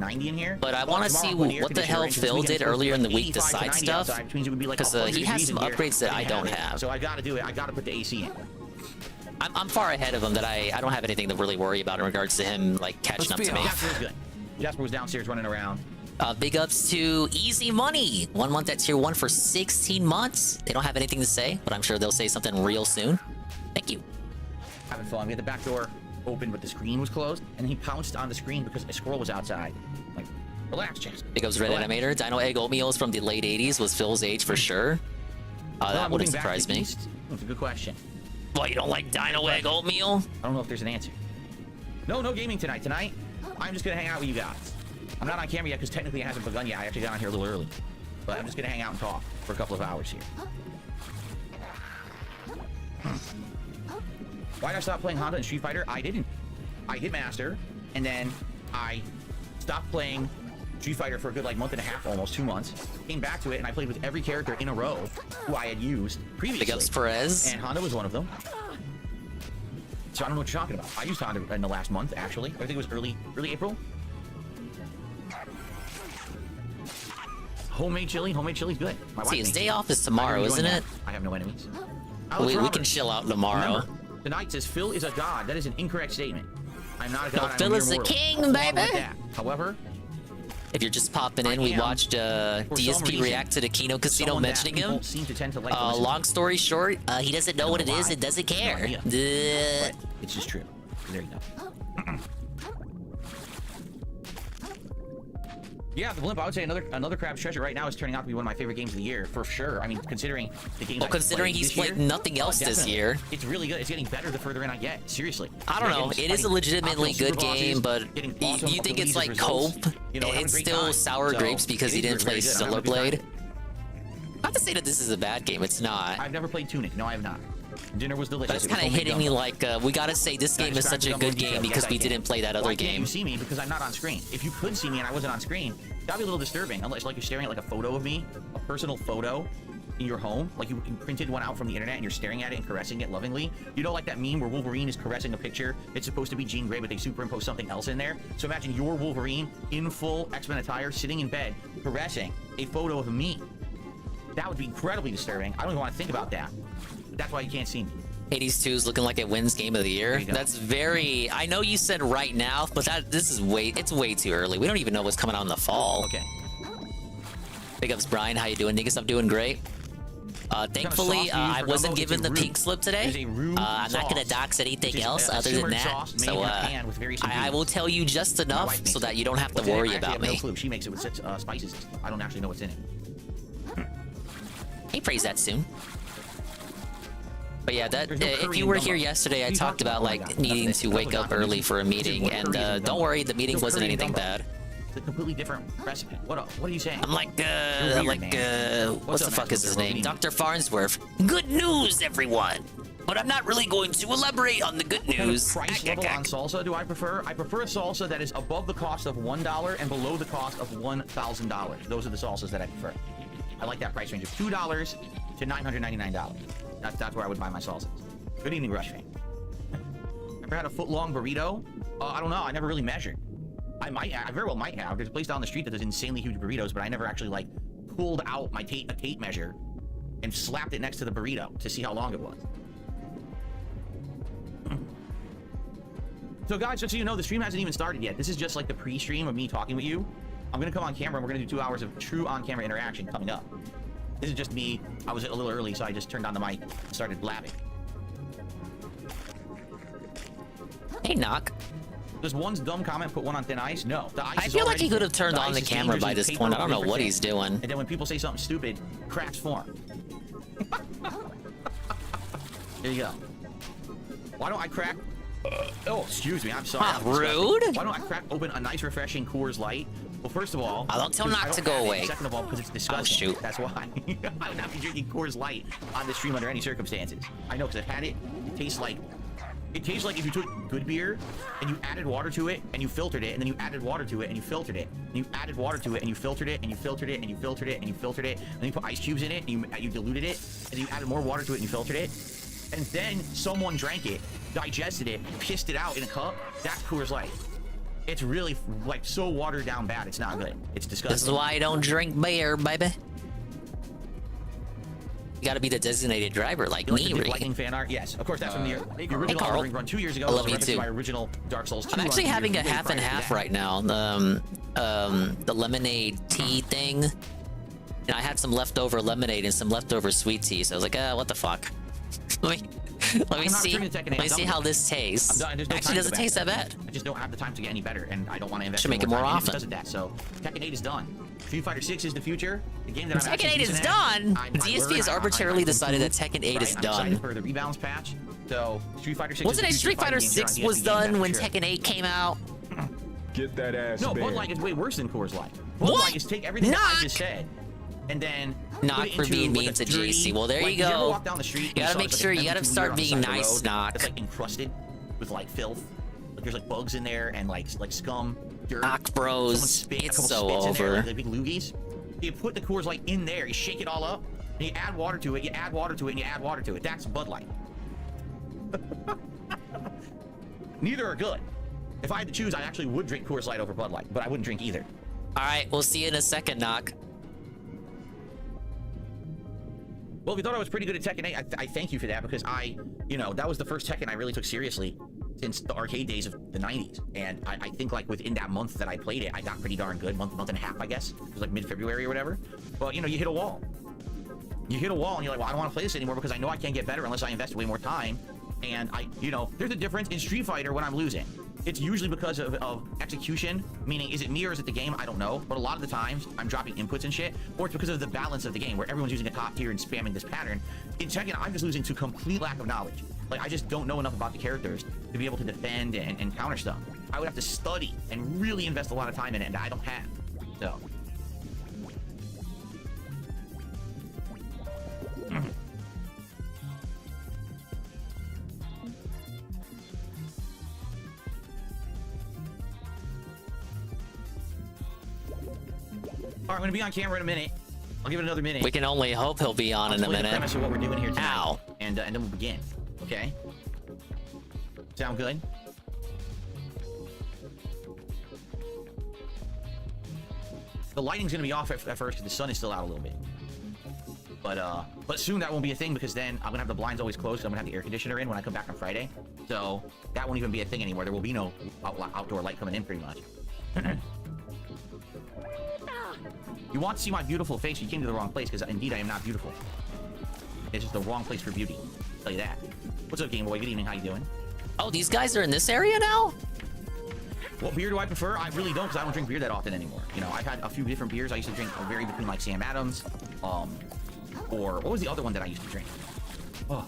but I want to see what the hell Phil did earlier in the week to side stuff, because he has some upgrades that I don't have. So I gotta do it. I gotta put the AC in. I'm far ahead of him that I don't have anything to really worry about in regards to him like catching up to me. Jasper was downstairs running around. Big ups to Easy Money. 1 month at tier 1 for 16 months. They don't have anything to say, but I'm sure they'll say something real soon. Thank you. Having fun. We had the back door open, but the screen was closed, and he pounced on the screen because a squirrel was outside. Like, relax, Jasper. Big ups Red Animator. Dino Egg Oatmeals from the late 80s was Phil's age for sure. That wouldn't surprise me. That's a good question. Well, you don't like Dino Egg Oatmeal? I don't know if there's an answer. No gaming tonight. Tonight, I'm just gonna hang out with you guys. I'm not on camera yet because technically it hasn't begun yet. I actually got on here a little early. But I'm just gonna hang out and talk for a couple of hours here. Why did I stop playing Honda and Street Fighter? I didn't. I hit Master, and then I stopped playing Street Fighter for a good like month and a half, almost 2 months. Came back to it, and I played with every character in a row who I had used previously. Big ups Perez. And Honda was one of them. So I don't know what you're talking about. I used Honda in the last month, actually. I think it was early April. Homemade chili. Homemade chili's good. See, his day off is tomorrow, isn't it? I have no enemies. We can chill out tomorrow. Remember, tonight says Phil is a god. That is an incorrect statement. I'm not a god. No, Phil is the king, baby. However, if you're just popping in, we watched DSP react to the Kino Casino mentioning him. Long story short, he doesn't know what it is and doesn't care. It's just true. There you go. Yeah, the Blimp, I would say another Crab's Treasure right now is turning out to be one of my favorite games of the year, for sure. I mean, considering the games considering he's played nothing else this year. It's really good. It's getting better the further in I get. Seriously. I don't know. It is a legitimately good game, but you think it's like cope? It's still sour grapes because he didn't play Stellar Blade. Not to say that this is a bad game. It's not. I've never played Tunic. No, I have not. Dinner was delicious. That's kind of hitting me like, we gotta say this game is such a good game because we didn't play that other game. You see me because I'm not on screen. If you could see me and I wasn't on screen, that'd be a little disturbing. Unless like you're staring at like a photo of me, a personal photo in your home, like you printed one out from the internet and you're staring at it and caressing it lovingly. You know, like that meme where Wolverine is caressing a picture. It's supposed to be Jean Grey, but they superimpose something else in there. So imagine your Wolverine in full X-Men attire, sitting in bed, caressing a photo of me. That would be incredibly disturbing. I don't even want to think about that. That's why you can't see me. 82 is looking like it wins Game of the Year. That's very... I know you said right now, but this is it's way too early. We don't even know what's coming out in the fall. Okay. Big ups, Brian. How you doing, niggas? I'm doing great. Thankfully, I wasn't given the pink slip today. I'm not going to dox anything else other than that. So I will tell you just enough so that you don't have to worry about me. She makes it with spices. I don't actually know what's in it. He prays that soon. But yeah, if you were here yesterday, I talked about like needing to wake up early for a meeting, and don't worry, the meeting wasn't anything bad. It's a completely different recipe. What are you saying? I'm like, what the fuck is his name? Dr. Farnsworth. Good news, everyone! But I'm not really going to elaborate on the good news. Price level on salsa do I prefer? I prefer a salsa that is above the cost of $1 and below the cost of $1,000. Those are the salsas that I prefer. I like that price range of $2 to $999. That's where I would buy my salsas. Good evening, Rush fan. Ever had a foot-long burrito? I don't know. I never really measured. I very well might have. There's a place down the street that does insanely huge burritos, but I never actually like pulled out my tape measure and slapped it next to the burrito to see how long it was. So guys, just so you know, the stream hasn't even started yet. This is just like the pre-stream of me talking with you. I'm gonna come on camera and we're gonna do 2 hours of true on-camera interaction coming up. This is just me. I was a little early, so I just turned on the mic and started blabbing. Hey, Knock. Does one's dumb comment put one on thin ice? No. The ice I feel like he could have turned on the camera by this point. I don't know what he's doing. And then when people say something stupid, cracks form. There you go. Why don't I crack... oh, excuse me. I'm sorry. Rude. Why don't I crack open a nice, refreshing Coors Light? Well, first of all... I'll tell Knock to go away. Second of all, because it's disgusting. Oh, shoot. That's why. I would not be drinking Coors Light on the stream under any circumstances. I know, because I've had it. It tastes like... It tastes like if you took good beer and you added water to it and you filtered it, and then you added water to it and you filtered it, and you added water to it and you filtered it and you filtered it and you filtered it and you filtered it, and then you put ice cubes in it and you diluted it, and you added more water to it and you filtered it, and then someone drank it, digested it, pissed it out in a cup. That's Coors Light. It's really like so watered down bad. It's not good. It's disgusting. This is why I don't drink beer, baby. You gotta be the designated driver, like me. The lightning fan art? Yes, of course. That's from the original Elden Ring run 2 years ago. I love you too. My original Dark Souls 2 I'm actually having a half and half right now. The lemonade tea thing. And I had some leftover lemonade and some leftover sweet tea, so I was like, what the fuck? Let me see how this tastes. Actually, doesn't taste that bad. I just don't have the time to get any better, and I don't want to invest. Should make it more often. Because of that, so Tekken 8 is done. Street Fighter 6 is the future. The game that I'm Tekken 8 is done. DSP has arbitrarily decided that Tekken 8 is done. I'm excited for the rebounds patch. So Street Fighter 6. Wasn't it Street Fighter 6 was done when Tekken 8 came out? Get that ass. No, Bud Light is way worse than Coors Light. Bud Light is take everything that I just said, and then Knock for being mean to JC. Well, there you You ever go. walk down the street You and gotta saw, make like, sure an you gotta empty start two-wheeler on the being side of the nice, road Knock. that's like encrusted with like filth. Like there's like bugs in there and like scum, dirt. Knock, bros. Someone spit, a It's couple so spits in there, over. like big loogies. You put the Coors Light in there, you shake it all up, and you add water to it, you add water to it, and you add water to it. That's Bud Light. Neither are good. If I had to choose, I actually would drink Coors Light over Bud Light, but I wouldn't drink either. All right, we'll see you in a second, Knock. Well, if you thought I was pretty good at Tekken 8, I thank you for that, because that was the first Tekken I really took seriously since the arcade days of the 90s. And I think like within that month that I played it, I got pretty darn good. Month and a half, I guess. It was like mid-February or whatever. But, you hit a wall. You hit a wall and you're like, well, I don't want to play this anymore because I know I can't get better unless I invest way more time. And there's a difference in Street Fighter when I'm losing. It's usually because of execution, meaning is it me or is it the game? I don't know. But a lot of the times I'm dropping inputs and shit, or it's because of the balance of the game where everyone's using a top tier and spamming this pattern. In Tekken, I'm just losing to complete lack of knowledge. Like, I just don't know enough about the characters to be able to defend and counter stuff. I would have to study and really invest a lot of time in it, and I don't have. So. All right, I'm gonna be on camera in a minute. I'll give it another minute. We can only hope he'll be on in a minute. The premise of what we're doing here tonight. Ow. And then we'll begin. Okay. Sound good? The lighting's gonna be off at first because the sun is still out a little bit. But soon that won't be a thing because then I'm gonna have the blinds always closed. So I'm gonna have the air conditioner in when I come back on Friday. So that won't even be a thing anymore. There will be no outdoor light coming in pretty much. You want to see my beautiful face, you came to the wrong place, because indeed I am not beautiful. It's just the wrong place for beauty. I'll tell you that. What's up, Game Boy? Good evening, how you doing? Oh, these guys are in this area now? What beer do I prefer? I really don't, because I don't drink beer that often anymore. I've had a few different beers. I used to drink a vary between like Sam Adams, or what was the other one that I used to drink? Oh.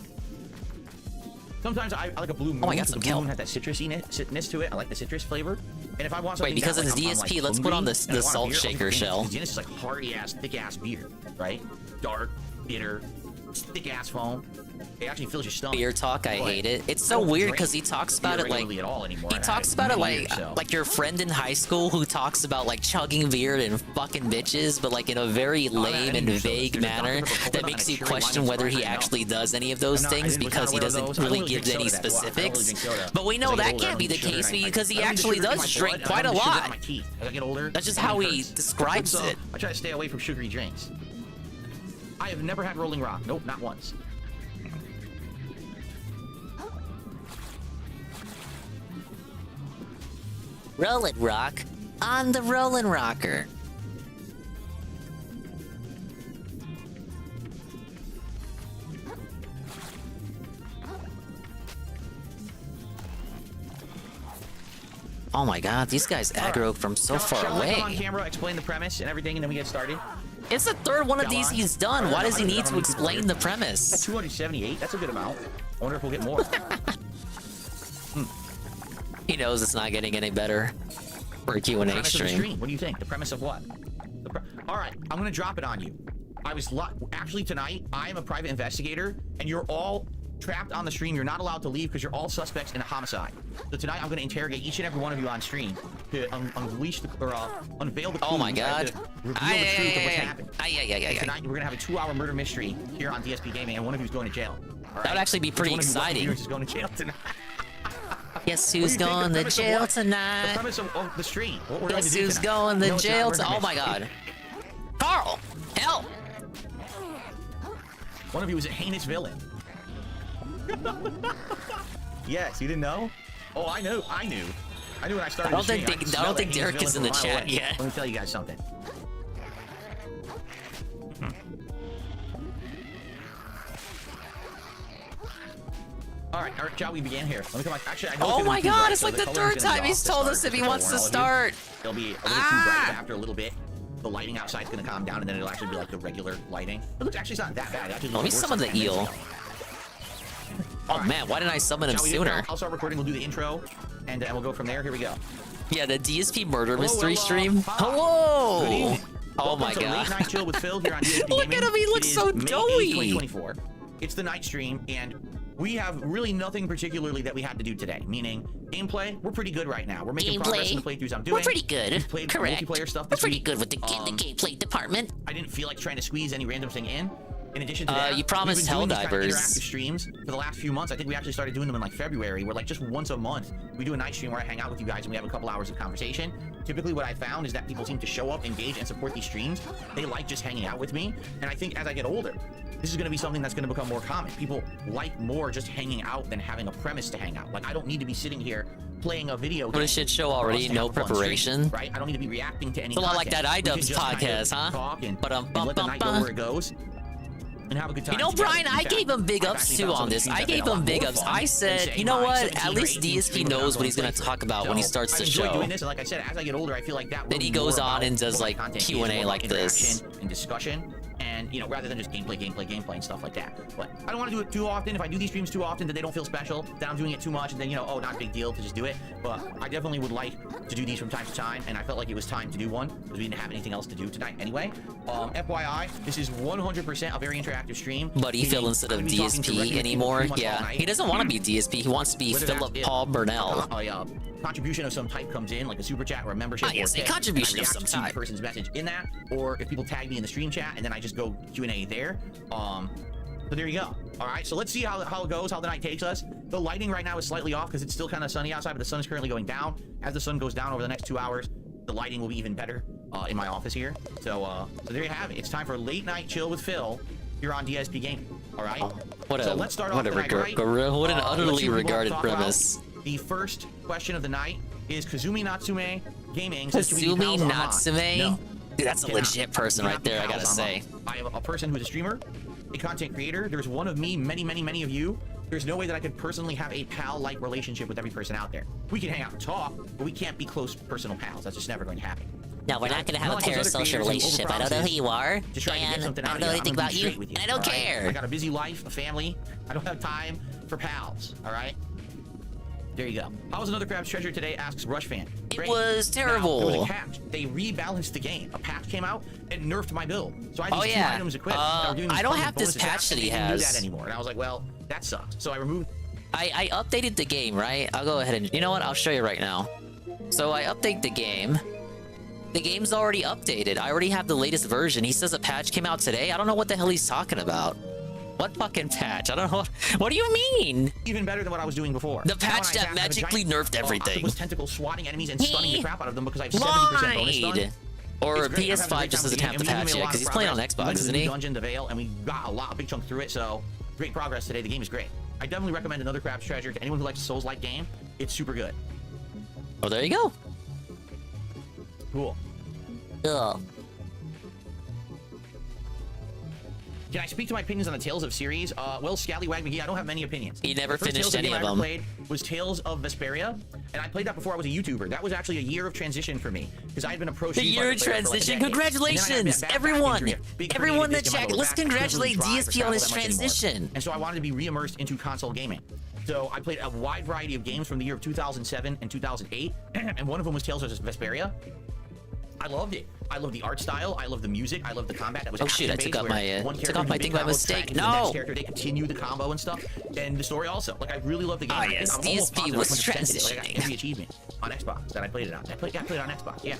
Sometimes I like a Blue Moon. Oh, I got some the Blue Moon has that citrusness to it. I like the citrus flavor. And if I want something because that, of the DSP, let's put on the salt shaker shell. Guinness is like hearty-ass, thick-ass beer, right? Dark, bitter, thick-ass foam. It actually fills your stomach. Beer talk, I hate it. It's so weird because he talks about it like he talks about it like your friend in high school who talks about like chugging beer and fucking bitches, but like in a very lame and vague manner that makes you question whether he actually does any of those things because he doesn't really give any specifics. But we know that can't be the case because he actually does drink quite a lot. That's just how he describes it. I try to stay away from sugary drinks. I have never had Rolling Rock. Nope, not once. Rollin' Rock on the Rollin' Rocker. Oh my god, these guys aggro from so far away. Come on camera, explain the premise and everything, and then we get started. It's the third one of these he's done. Why does he need to explain the premise? 278, that's a good amount. I wonder if we'll get more. He knows it's not getting any better for a Q&A stream. What do you think? The premise of what? All right, I'm gonna drop it on you. Actually tonight, I am a private investigator, and you're all trapped on the stream. You're not allowed to leave because you're all suspects in a homicide. So tonight, I'm gonna interrogate each and every one of you on stream to unleash unveil the clues. Oh my god! Reveal the truth of what's happened. Tonight, we're gonna have a 2-hour murder mystery here on DSP Gaming, and one of you is going to jail. Right? That would actually be pretty exciting. Is going to jail tonight. Guess who's going to jail tonight? The premise of the stream. What we're Guess who's going to jail tonight? Oh my god. Carl! Help! One of you is a heinous villain. Yes, you didn't know? Oh, I knew. I knew when I started. I don't think Derek is in the chat yet. Let me tell you guys something. All right, shall we begin here? Let me come on. Actually, I know oh my god, it's like the third time he's told us if he wants to start. It'll be a little too bright after a little bit. The lighting outside is going to calm down, and then it'll actually be like the regular lighting. It looks actually not that bad. Let me summon the eel. Oh man, why didn't I summon him sooner? I'll start recording. We'll do the intro, and we'll go from there. Here we go. Yeah, the DSP murder mystery stream. Hello. Oh Welcome my to god. Late Night Chill with Phil here on DSP Look Gaming. at him, he looks It is so May 8th, doughy. 2024. It's the night stream, and we have really nothing particularly that we had to do today. Meaning, gameplay, we're pretty good right now. We're making progress in the playthroughs I'm doing. We're pretty good. We've played Correct. multiplayer stuff We're this pretty week. good with the gameplay department. I didn't feel like trying to squeeze any random thing in. In addition to that, you promised we've been doing these kind of Helldivers. interactive streams for the last few months. I think we actually started doing them in like February, where like just once a month we do a night stream where I hang out with you guys and we have a couple hours of conversation. Typically what I found is that people seem to show up, engage, and support these streams. They like just hanging out with me, and I think as I get older, this is going to be something that's going to become more common. People like more just hanging out than having a premise to hang out. Like, I don't need to be sitting here playing a video game. What a shit show already, no preparation. Right? I don't need to be reacting to any It's a lot like content. that We can iDubbbz just kind of podcast, huh? talk and But let the night go where it goes. And have a good time. You know, together. Brian, In I fact, gave him big I've ups actually too found some on of the this. streams I that have gave been a him lot big more ups. fun I than, said, say, you know my what? 17 At or least 18 DSP stream knows that what he's I'm going to playing. talk about when he starts I the enjoy show. doing this, and like I said, as I get older, I feel like that. Then will he be goes more on about and does what my like content is, Q&A more like about this. interaction and discussion, and you know, rather than just gameplay, and stuff like that. But I don't want to do it too often. If I do these streams too often, then they don't feel special. Then I'm doing it too much, and then, you know, oh, not a big deal to just do it. But I definitely would like to do these from time to time, and I felt like it was time to do one because we didn't have anything else to do tonight anyway. FYI, this is 100% a very interactive stream. Buddy Phil instead of DSP anymore. Yeah, he doesn't want to be DSP. He wants to be Philip Paul Burnell. Contribution of some type comes in, like a super chat or a membership. Yes, or a contribution and I of some react to type. the person's message in that, or if people tag me in the stream chat, and then I just go Q&A there. So there you go. All right, so let's see how it goes, how the night takes us. The lighting right now is slightly off because it's still kind of sunny outside, but the sun is currently going down. As the sun goes down over the next 2 hours, the lighting will be even better in my office here. So there you have it. It's time for Late Night Chill with Phil here on DSP Gaming. All right. So let's start off the night right. What an Let's utterly see what we regarded talk about. premise. The first question of the night is Kazumi Natsume Gaming. says, "Can we be Kazumi pals online?" Natsume? No. Dude, that's a Cannot. legit person Cannot right be there, I pals gotta online. say. I am a person who's a streamer, a content creator. There's one of me, many of you. There's no way that I could personally have a pal-like relationship with every person out there. We can hang out and talk, but we can't be close personal pals. That's just never going to happen. No, we're not going to have a parasocial relationship. I don't know who you are, To try to get and something I out don't know of you, anything I'm gonna about be you, straight with and I don't all right? care. I got a busy life, a family. I don't have time for pals, all right? There you go. How was Another Crab's Treasure today, asks Rush Fan. Great. was terrible. Now, there was a patch. They rebalanced the game. A patch came out and nerfed my build. So I had these two items equipped. that were doing these I don't fun have this bonus patch attacks, that and he they didn't do has. that anymore. And I was like, well, that sucks. So I removed. I updated the game, right? I'll go ahead and... You know what? I'll show you right now. So I update the game. The game's already updated. I already have the latest version. He says a patch came out today. I don't know what the hell he's talking about. What fucking patch? I don't know. What do you mean? Even better than what I was doing before. The patch that magically nerfed everything. Octopus tentacle swatting enemies and stunning the crap out of them because I have 70% bonus stun. Lied. Or It's great. I'm having a PS5 great just time with doesn't the have game, the and we patch made a yet lot because of he's playing on progress. We Xbox, went to isn't the he? new dungeon, the Veil, and we got a big chunk through it. So great progress today. The game is great. I definitely recommend Another Crab's Treasure to anyone who likes a Souls-like game. It's super good. Oh, there you go. Cool. Ugh. Can I speak to my opinions on the Tales of series? Well, Scallywag McGee, I don't have many opinions. He never The first finished Tales any game of I ever them. played was Tales of Vesperia, and I played that before I was a YouTuber. That was actually a year of transition for me because I had been a pro. The Street year Fighter of player for like a transition. decade. Congratulations, And then I had that back everyone. injury, a big Everyone herniated in the disc in my chat, lower let's back. Couldn't really congratulate drive or DSP on travel his that much anymore. transition. And so I wanted to be re-immersed into console gaming. So I played a wide variety of games from the year of 2007 and 2008, and one of them was Tales of Vesperia. I loved it. I love the art style. I love the music. I love the combat. That was Oh shit! I took out my thing by mistake. The next No. character, they continue the combo and stuff, and the story also. Like I really love the game. Ah, I think yes, I'm almost DSP positive was 100% it. Like, I transitioning. got every achievement on Xbox that I played it on. I played it on Xbox. Yeah.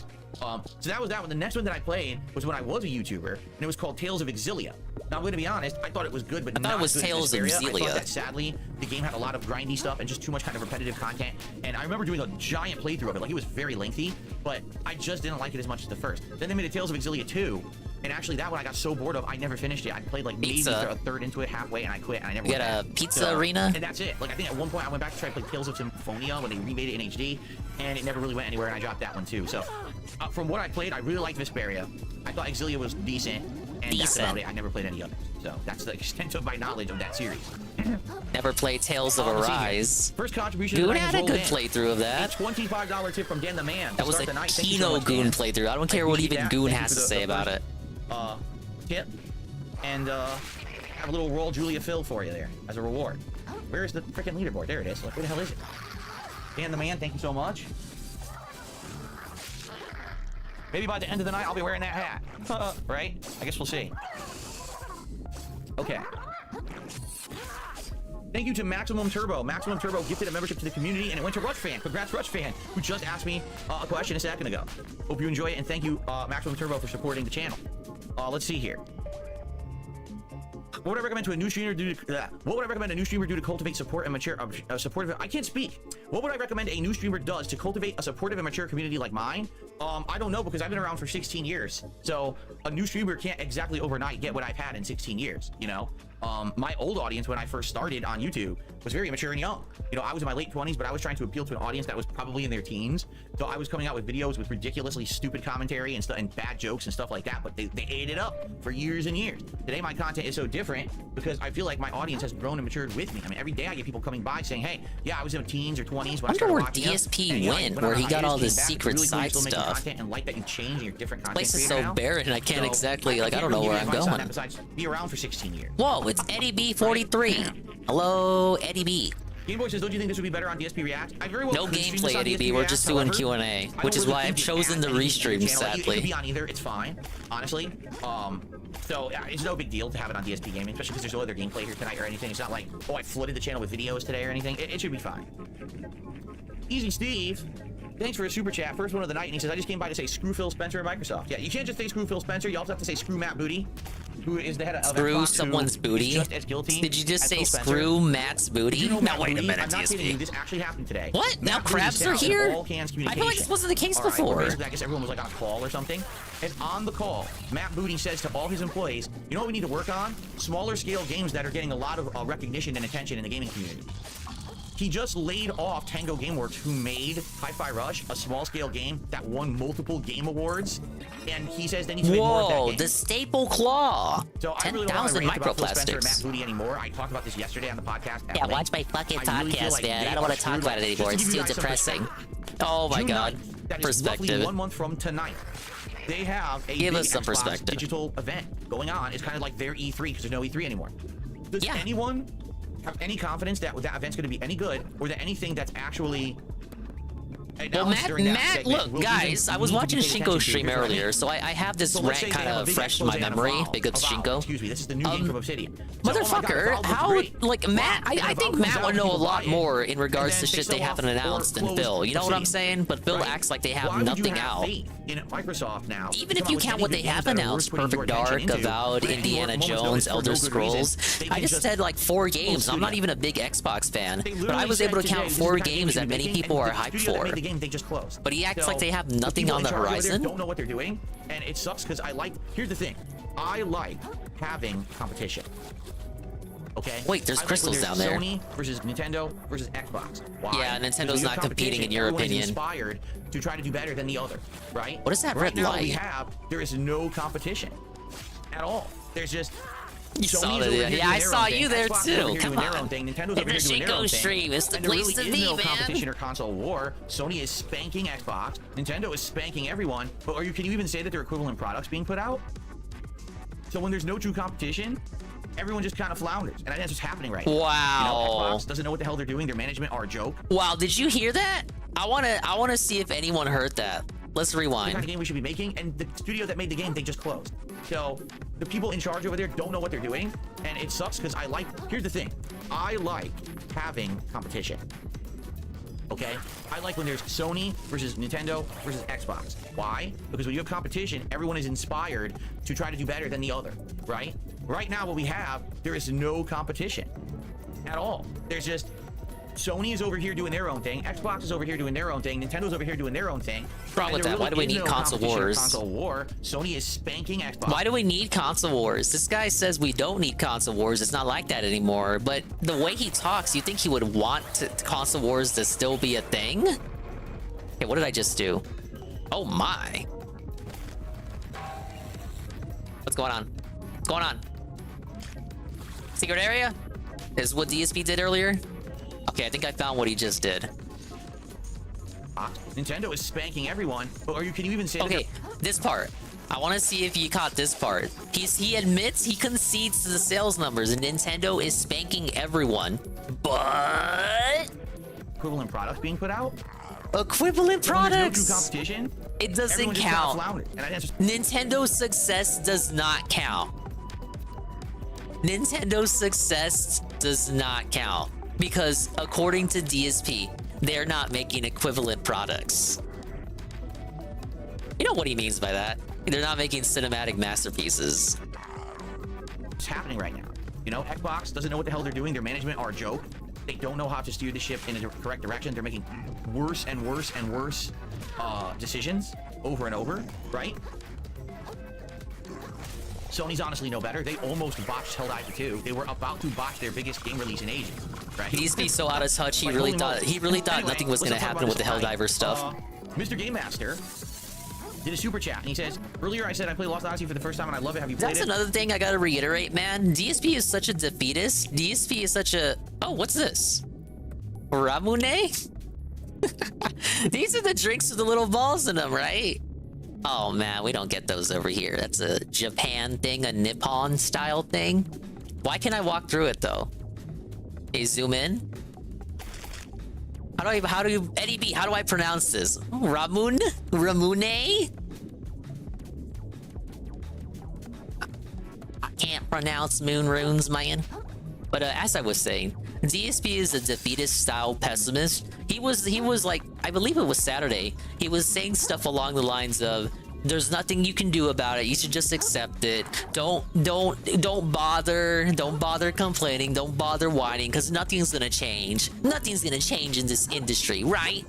So that was that one. The next one that I played was when I was a YouTuber, and it was called Tales of Exilia. Now I'm going to be honest. I thought it was good, but I thought not it was good as Tales of Vesperia. I Exilia. thought that sadly the game had a lot of grindy stuff and just too much kind of repetitive content. And I remember doing a giant playthrough of it. Like it was very lengthy, but I just didn't like it as much as the first. Then they made a Tales of Exilia 2. And actually, that one I got so bored of, I never finished it. I played like maybe Pizza. a third into it, halfway, and I quit. And I never. You went got a back. pizza arena? And that's it. Like I think at one point I went back to try to play Tales of Symphonia when they remade it in HD, and it never really went anywhere. And I dropped that one too. So from what I played, I really liked Vesperia. I thought Exilia was decent, and that's about it. I never played any others. So that's the extent of my knowledge of that series. Never played Tales of Let's see here. Arise. First contribution. Goon of the night had a rolled good in. playthrough of that. A $25 tip from Dan the Man. to That was start a the night. Thank you so Kino much, Goon Dan. playthrough. I don't care what even that. Goon Thank you has for to the say about first, it. Tip, and have a little Roll Julia Phil for you there as a reward. Where is the freaking leaderboard? There it is. Like, where the hell is it? Dan the Man, thank you so much. Maybe by the end of the night, I'll be wearing that hat. Right? I guess we'll see. Okay. Thank you to Maximum Turbo. Maximum Turbo gifted a membership to the community, and it went to Rush Fan. Congrats, Rush Fan, who just asked me a question a second ago. Hope you enjoy it, and thank you, Maximum Turbo, for supporting the channel. Let's see here. What would I recommend to a new streamer do to cultivate support and mature supportive? I can't speak. What would I recommend a new streamer does to cultivate a supportive and mature community like mine? I don't know, because I've been around for 16 years. So a new streamer can't exactly overnight get what I've had in 16 years, you know? My old audience when I first started on YouTube was very mature and young. You know, I was in my late 20s, but I was trying to appeal to an audience that was probably in their teens. So I was coming out with videos with ridiculously stupid commentary and stuff and bad jokes and stuff like that, but they ate it up for years and years. Today my content is so different because I feel like my audience has grown and matured with me. I mean, every day I get people coming by saying, hey, yeah, I was in my teens or 20s when I started watching him. DSP went, where he got all this secret side stuff. And like that you change your different content. Place is so barren, I can't exactly, like, I don't know where I'm going. Besides, be around for 16 years. Whoa, it's Eddie B43. Hello, Eddie B. Gameboy says, don't you think this would be better on DSP React? I very well no gameplay, Eddie B. We're just doing Q&A, which is why I've chosen the Restream, sadly. It could be on either, it's fine, honestly. So it's no big deal to have it on DSP Gaming, especially because there's no other gameplay here tonight or anything. It's not like, oh, I flooded the channel with videos today or anything. It should be fine. Easy Steve. Thanks for a super chat. First one of the night, and he says, I just came by to say screw Phil Spencer at Microsoft. Yeah, you can't just say screw Phil Spencer. You also have to say screw Matt Booty, who is the head of Screw someone's booty? Just as guilty. Did you just say screw Matt's booty? You know, now wait a minute, I'm not kidding you. This actually happened today. What? Now crabs are here? I feel like this wasn't the case before. Basically, I guess everyone was like on a call or something. And on the call, Matt Booty says to all his employees, you know what we need to work on? Smaller scale games that are getting a lot of recognition and attention in the gaming community. He just laid off Tango Gameworks, who made Hi-Fi Rush, a small-scale game that won multiple game awards, and he says they need to make more of that game. Whoa, the staple claw! So 10,000 microplastics. And Matt Booty anymore. I talked about this yesterday on the podcast. Yeah, watch my fucking podcast, man. I don't want to talk about it anymore. It's too depressing. Oh my god. Perspective. Roughly 1 month from tonight, they have a Give us some Xbox perspective. digital event going on. It's kind of like their E3 because there's no E3 anymore. Does anyone have any confidence that that event's going to be any good, or that anything that's actually well, Matt, look, guys, I was watching Shinko's stream earlier, so I have this rant kind of fresh in my memory. Big up Shinko. Excuse me, this is the new game from Obsidian. Motherfucker, how, like, Matt, I think Matt would know a lot more in regards to shit they haven't announced than Phil. You know what I'm saying? But Phil acts like they have nothing out. In Microsoft now. Even if you count what they have announced, Perfect Dark, Avowed, Indiana Jones, Elder Scrolls, I just said like 4 games. I'm not even a big Xbox fan, but I was able to count 4 games that many people are hyped for. They just closed. But he acts like they have nothing on the horizon. Don't know what they're doing, and it sucks because I like. Here's the thing, I like having competition. Okay. Wait, there's crystals down there. Sony versus Nintendo versus Xbox. Why? Yeah, Nintendo's not competing in your opinion. Inspired to try to do better than the other, right? What is that red light? There is no competition at all. There's just. You saw that, yeah, I saw you there too. Come on. Nintendo's over here doing their own thing. Stream is the place to be, man. Competition or console war. Sony is spanking Xbox. Nintendo is spanking everyone. But can you even say that they're equivalent products being put out? So when there's no true competition, everyone just kind of flounders, and that's what's happening right now. Wow. You know, Xbox doesn't know what the hell they're doing. Their management are a joke. Wow, did you hear that? I wanna see if anyone heard that. Let's rewind. The kind of game we should be making, and the studio that made the game, they just closed. So the people in charge over there don't know what they're doing, and it sucks because here's the thing, I like having competition. Okay? I like when there's Sony versus Nintendo versus Xbox. Why? Because when you have competition, everyone is inspired to try to do better than the other, right? Right now, what we have, there is no competition at all. There's just Sony is over here doing their own thing. Xbox is over here doing their own thing. Nintendo's over here doing their own thing. Wrong with that? Why do we need console wars? Console war. Sony is spanking Xbox. Why do we need console wars? This guy says we don't need console wars. It's not like that anymore. But the way he talks, you think he would want console wars to still be a thing? Okay, what did I just do? Oh my! What's going on? What's going on? Secret area? Is what DSP did earlier? Okay, I think I found what he just did. Nintendo is spanking everyone, but can you even say okay, this part. I want to see if you caught this part. He admits, he concedes to the sales numbers, and Nintendo is spanking everyone. But equivalent products being put out? Equivalent products? There's no true competition. It doesn't count. Nintendo's success does not count. Nintendo's success does not count because according to DSP, they're not making equivalent products. You know what he means by that? They're not making cinematic masterpieces. It's happening right now. You know, Xbox doesn't know what the hell they're doing. Their management are a joke. They don't know how to steer the ship in a correct direction. They're making worse and worse and worse decisions over and over, right? Sony's honestly no better. They almost botched Helldivers 2. They were about to botch their biggest game release in ages, right? He's be so out of touch. He really thought nothing was going to happen with the Helldivers stuff. Mr. Game Master did a super chat and he says, earlier I said I played Lost Odyssey for the first time and I love it. Have you played it? That's another thing I gotta reiterate, man. DSP is such a defeatist. DSP is such a... Oh, what's this? Ramune? These are the drinks with the little balls in them, right? Oh man, we don't get those over here. That's a Japan thing, a Nippon style thing. Why can't I walk through it though? Hey, zoom in. How do you, Eddie B, how do I pronounce this? Ramune? I can't pronounce moon runes, man. But as I was saying, DSP is a defeatist style pessimist. He was like, I believe it was Saturday, he was saying stuff along the lines of, there's nothing you can do about it. You should just accept it. Don't bother complaining. Don't bother whining because nothing's gonna change. Nothing's gonna change in this industry, right?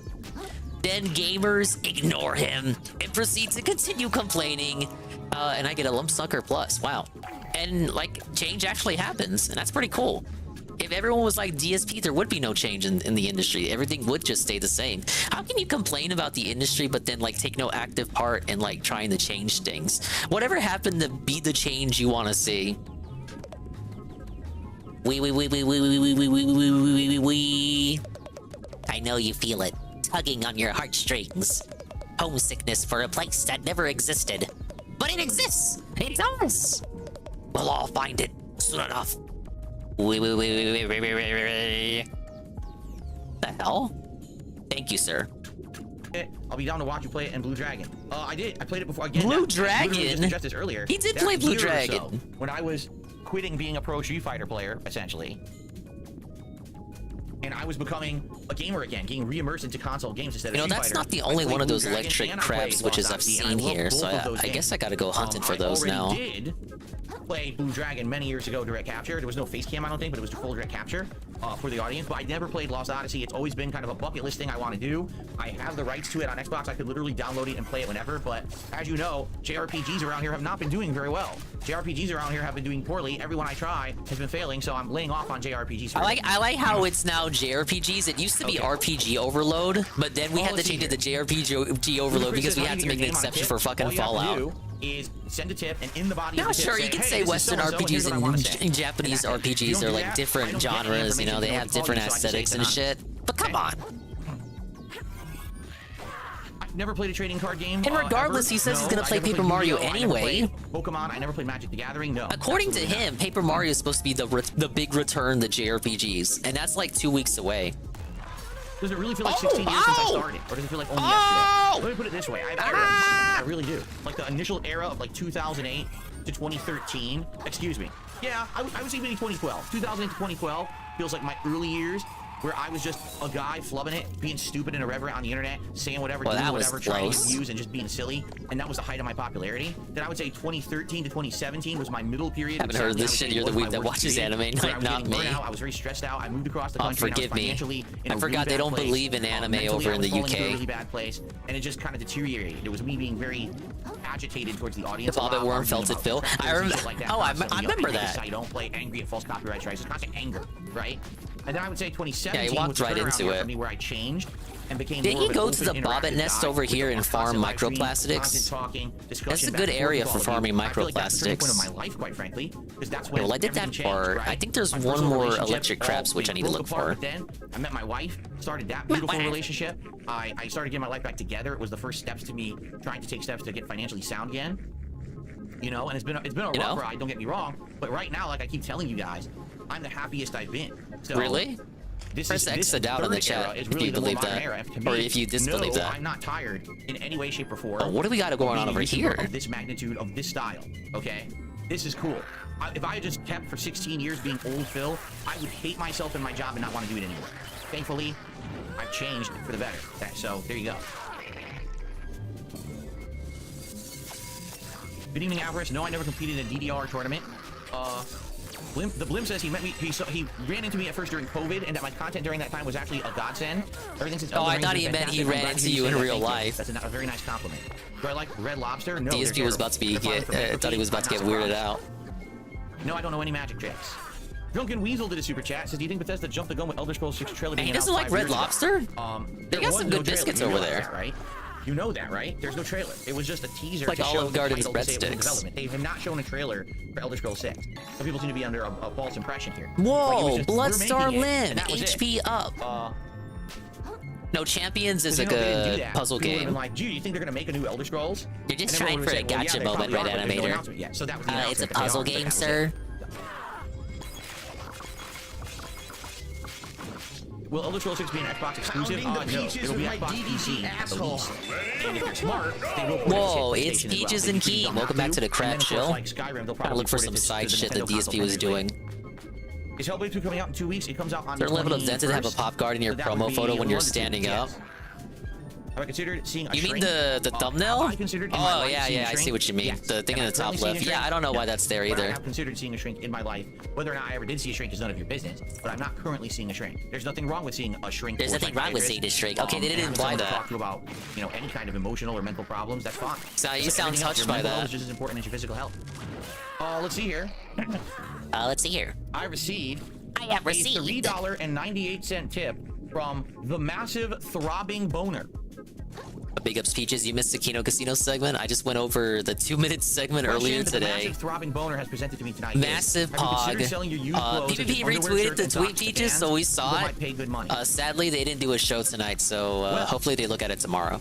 Then gamers ignore him and proceed to continue complaining. And I get a lump sucker plus. Wow. And like change actually happens, and that's pretty cool. If everyone was like DSP, there would be no change in the industry. Everything would just stay the same. How can you complain about the industry but then like take no active part in like trying to change things? Whatever happened to be the change you want to see? We. I know you feel it, tugging on your heartstrings. Homesickness for a place that never existed. But it exists! It does! We'll all find it soon enough. The hell? Thank you, sir. I'll be down to watch you play it in Blue Dragon. I did. I played it before. Again, Blue Dragon? Just this earlier. He did play Blue Dragon. So, when I was quitting being a pro Street Fighter player, essentially. And I was becoming a gamer again, getting re-immersed into console games instead of Street Fighter. That's not the only one of those electric crabs witches I've seen here, so I guess I gotta go hunting for those now. I did play Blue Dragon many years ago, direct capture. There was no face cam, I don't think, but it was full direct capture for the audience. But I never played Lost Odyssey. It's always been kind of a bucket list thing I want to do. I have the rights to it on Xbox. I could literally download it and play it whenever. But as you know, JRPGs around here have not been doing very well. JRPGs around here have been doing poorly. Everyone I try has been failing, so I'm laying off on JRPGs. I like how it's now JRPGs. It used to be RPG Overload, but then we had to change it to JRPG Overload because we had to make an exception for fucking Fallout. Is send a tip, and in the body now, sure, you can say Western RPGs and Japanese RPGs are like different genres, you know, they have different aesthetics and shit. But come on. I've never played a trading card game. And regardless, he says he's gonna play Paper Mario anyway. Pokemon, I never played Magic the Gathering, no. According to him, Paper Mario is supposed to be the big return to JRPGs, and that's like 2 weeks away. Does it really feel like 16 years since I started? Or does it feel like only yesterday? Let me put it this way. I have eras. I really do. Like the initial era of like 2008 to 2013. Excuse me. Yeah, I would say maybe 2012. 2008 to 2012 feels like my early years where I was just a guy flubbing it, being stupid and irreverent on the internet, saying whatever, doing whatever, trying to get views and just being silly. And that was the height of my popularity. Then I would say 2013 to 2017 was my middle period. I haven't heard this shit. You're the week that watches anime, not me. I was very stressed out. I moved across the country. Forgive me. I forgot they don't believe in anime over in the UK. A really bad place, and it just kind of deteriorated. It was me being very agitated towards the audience. The Bobbit Worm felt it, Phil. I remember. Oh, I remember that. I don't play angry at false copyright strikes. It's constant anger, right? And then I would say 2017 yeah, he walked right into it. For me where I changed and became Did he go to the Bobbit nest over here and farm microplastics? That's a good area for farming microplastics. Of my life, quite frankly, because that's well, I did that part. I think there's one more electric crab switch I need to look for. Then I met my wife, started that beautiful relationship. I started getting my life back together. It was the first steps to me trying to take steps to get financially sound again. You know, and it's been a rough ride. Don't get me wrong, but right now, like I keep telling you guys, I'm the happiest I've been. So, really? Press X to doubt in the chat if you believe that, or if you disbelieve that. I'm not tired in any way, shape, or form. Oh, what do we got going on over here? Of this magnitude, of this style, okay? This is cool. If I had just kept for 16 years being old Phil, I would hate myself in my job and not want to do it anymore. Thankfully, I've changed for the better. Okay, so there you go. Good evening, Alvarez. No, I never competed in a DDR tournament. The Blimp says he met me. He ran into me at first during COVID, and that my content during that time was actually a godsend. Everything since I thought he meant he ran into you in real life. That's a very nice compliment. Do I like Red Lobster? No. DSP was about to be. Thought he was about to get weirded out. No, I don't know any magic tricks. Drunken Weasel did a super chat. Says, do you think Bethesda jumped the gun with Elder Scrolls 6 trailer? He doesn't like Red Lobster. They got some good biscuits over there, right? You know that, right? There's no trailer. It was just a teaser like to show Olive Garden's the breadsticks. They have not shown a trailer for Elder Scrolls 6. Some people seem to be under a false impression here. Whoa, like Bloodstar Lynn, HP up. No, Champions is a good puzzle game. Been like, dude, you think they're gonna make a new Elder Scrolls? You're just trying for a gotcha moment, Red Animator. Yeah, so that was the it's a puzzle game, sir. Will Elder Scrolls 6 be an Xbox exclusive? No, it'll be Xbox PC at the least. And if they're smart, they will put Whoa, it's Peaches and Keen. Welcome back to the Crab Show. Gotta look for some side shit that DSP was doing. Is Hellblade 2 coming out in 2 weeks? It comes out on the 21st. Certain level of Zen to have a pop guard in your promo photo when you're standing up. Have I considered seeing a You mean shrink? the thumbnail? Oh, yeah, I see what you mean. Yes. The thing in the top left. Yeah, I don't know why that's there either. I have considered seeing a shrink in my life. Whether or not I ever did see a shrink is none of your business, but I'm not currently seeing a shrink. There's nothing wrong with seeing a shrink. There's nothing wrong with seeing a shrink. Okay, they didn't imply that. Talk to you about, any kind of emotional or mental problems, that's fine. So you sound touched by that. It's just as important as your physical health. Let's see here. Let's see here. I have received a $3.98 tip from the massive throbbing boner. Big ups, Peaches. You missed the Kino Casino segment. I just went over the 2-minute segment earlier today. The massive throbbing boner has presented to me tonight. Massive pog. PvP retweeted the tweet, Peaches, so we saw it. Pay good money. Sadly, they didn't do a show tonight, so hopefully they look at it tomorrow.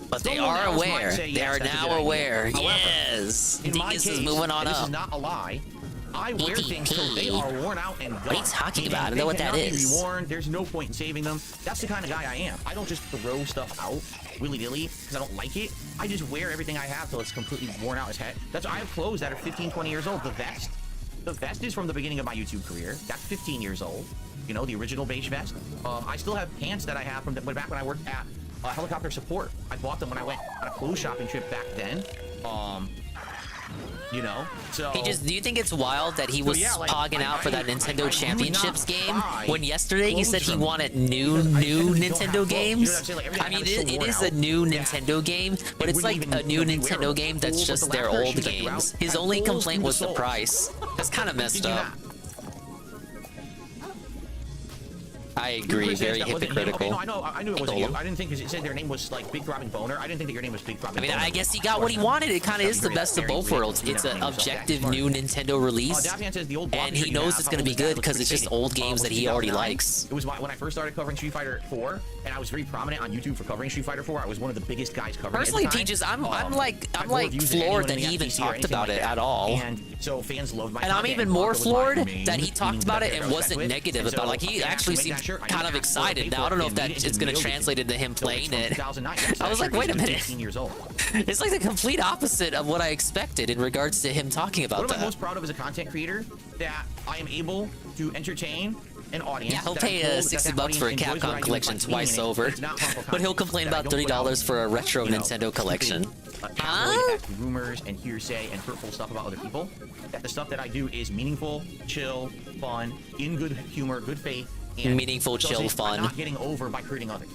But they are aware. They are now aware. Yes. Dingus is moving on up. This is not a lie. I wear things till they are worn out and gone. What are you talking about? I don't know what that is. Be worn. There's no point in saving them. That's the kind of guy I am. I don't just throw stuff out willy-nilly because I don't like it. I just wear everything I have till it's completely worn out as heck. I have clothes that are 15, 20 years old. The vest is from the beginning of my YouTube career. That's 15 years old. The original beige vest. I still have pants that I have from back when I worked at Helicopter Support. I bought them when I went on a clothes shopping trip back then. So do you think it's wild that he was pogging out for that Nintendo Championships game when yesterday he said he wanted new Nintendo games? I mean, it is a new Nintendo game, but it's like a new Nintendo game that's just their old games. His only complaint was the price. That's kind of messed up. I agree, very hypocritical. I knew it wasn't you. I didn't think it said their name was like Big Throbbing Boner. I didn't think that your name was Big Throbbing Boner. I guess he got what he wanted. It kind of is the best of both worlds. It's an objective new Nintendo release, and he knows it's going to be good because it's just old games that he already likes. It was when I first started covering Street Fighter 4, and I was very prominent on YouTube for covering Street Fighter 4. I was one of the biggest guys covering it. Personally, Peaches, I'm like floored that he even talked about it at all. And so fans loved my And I'm even more floored that he talked about it and wasn't negative about it. Like, he actually seemed kind of excited. Now, I don't know if it's going to translate into him playing it. I was like, wait a minute. It's like the complete opposite of what I expected in regards to him talking about that. What am I most proud of as a content creator? That I am able to entertain an audience. Yeah, he'll pay $60 for a Capcom collection twice over, but he'll complain about $30 for a retro Nintendo collection. Rumors and hearsay and hurtful stuff about other people. That the stuff that I do is meaningful, chill, fun, in good humor, good faith. Meaningful, chill, fun. I'm not getting over by hurting others.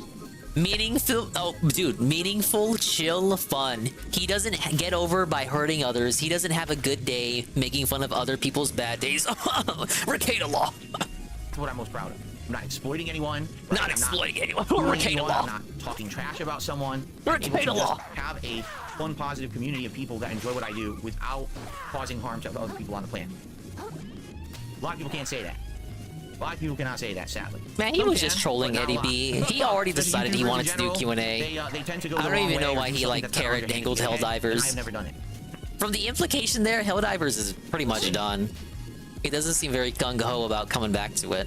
Meaningful, meaningful, chill, fun. He doesn't get over by hurting others. He doesn't have a good day making fun of other people's bad days. Ricada Law. That's what I'm most proud of. I'm not exploiting anyone. Not exploiting anyone. Ricada Law. I'm not talking trash about someone. Ricada Law. Have a fun, positive community of people that enjoy what I do without causing harm to other people on the planet. A lot of people can't say that. A lot of people cannot say that, sadly. Man, he was just trolling Eddie B. He already decided he wanted to do Q&A. I don't even know why he carrot dangled Helldivers. I've never done it. From the implication there, Helldivers is pretty much done. He doesn't seem very gung-ho about coming back to it.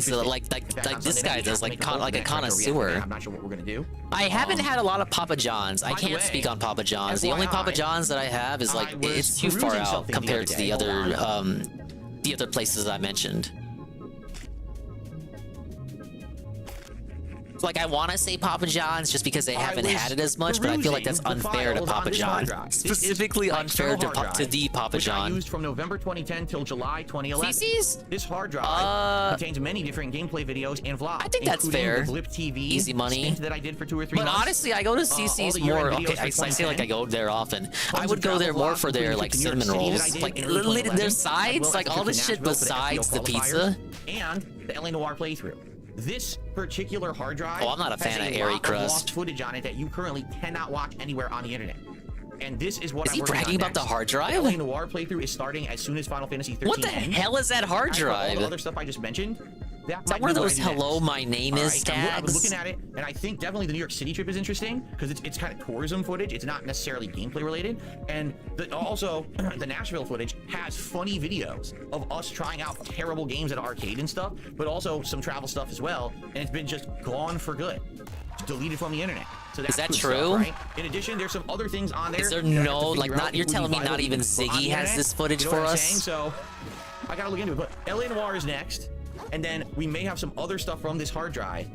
talking to like this guy does, like a connoisseur. I'm not sure what we're gonna do. I haven't had a lot of Papa John's. I can't speak on Papa John's. The only Papa John's that I have is like it's too far out compared to the other places I mentioned. Like, I want to say Papa John's just because they haven't had it as much, but I feel like that's unfair to Papa John. Specifically unfair to the Papa John. I used from November 2010 till July 2011. CC's? This hard drive contains many different gameplay videos and vlogs. I think that's fair. The Blip TV Easy money. stint that I did for 2 or 3 But months. honestly, I go to CC's more. Okay, I say like I go there often. I would go there more for their like cinnamon rolls, like their sides, like all the shit besides the pizza. And the LA Noire playthrough. This particular hard drive I'm not a fan of airy crust. lost footage on it that you currently cannot watch anywhere on the internet. And this is what I'm working on. Is he bragging about the hard drive? The LA Noire playthrough is starting as soon as Final Fantasy 13 What the hell is that hard drive? All the other stuff I just mentioned. Is that one of those "Hello, my name is" tags? I was looking at it, and I think definitely the New York City trip is interesting because it's kind of tourism footage. It's not necessarily gameplay related, and also the Nashville footage has funny videos of us trying out terrible games at arcade and stuff, but also some travel stuff as well. And it's been just gone for good, deleted from the internet. So that's is that cool true? Stuff, right? In addition, there's some other things on there. Is there no like not? You're telling me not even Ziggy has this footage for us? So I gotta look into it. But LA Noire is next. And then we may have some other stuff from this hard drive.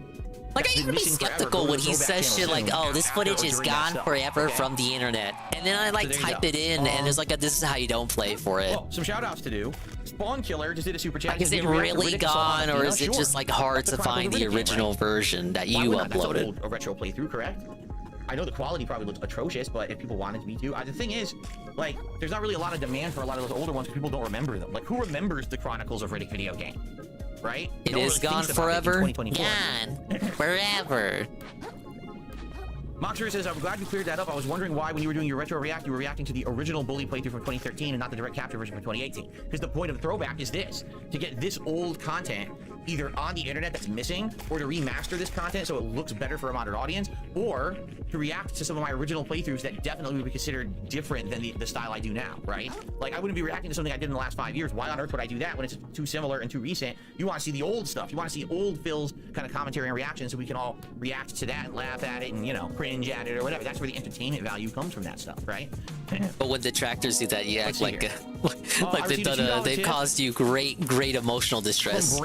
Like, I even be skeptical when he says shit like, oh, this footage is gone forever from the internet. And then I like type it in and there's like a this is how you don't play for it. Well, some shout outs to do. Spawn Killer just did a super chat. Like, is it really gone or is it just like hard to find the original version that you uploaded? A retro playthrough, correct? I know the quality probably looks atrocious, but if people wanted me to, the thing is, like, there's not really a lot of demand for a lot of those older ones because people don't remember them. Like, who remembers the Chronicles of Riddick video game? Right? It is gone forever. Gone forever. Moxer says, I'm glad you cleared that up. I was wondering why, when you were doing your retro react, you were reacting to the original Bully playthrough from 2013 and not the direct capture version from 2018. Because the point of throwback is this: to get this old content either on the internet that's missing, or to remaster this content so it looks better for a modern audience, or to react to some of my original playthroughs that definitely would be considered different than the style I do now, right? Like, I wouldn't be reacting to something I did in the last 5 years. Why on earth would I do that when it's too similar and too recent? You want to see the old stuff. You want to see old Phil's kind of commentary and reaction so we can all react to that and laugh at it and, you know, cringe at it or whatever. That's where the entertainment value comes from that stuff, right? But when detractors do that, you act like they've caused you great emotional distress.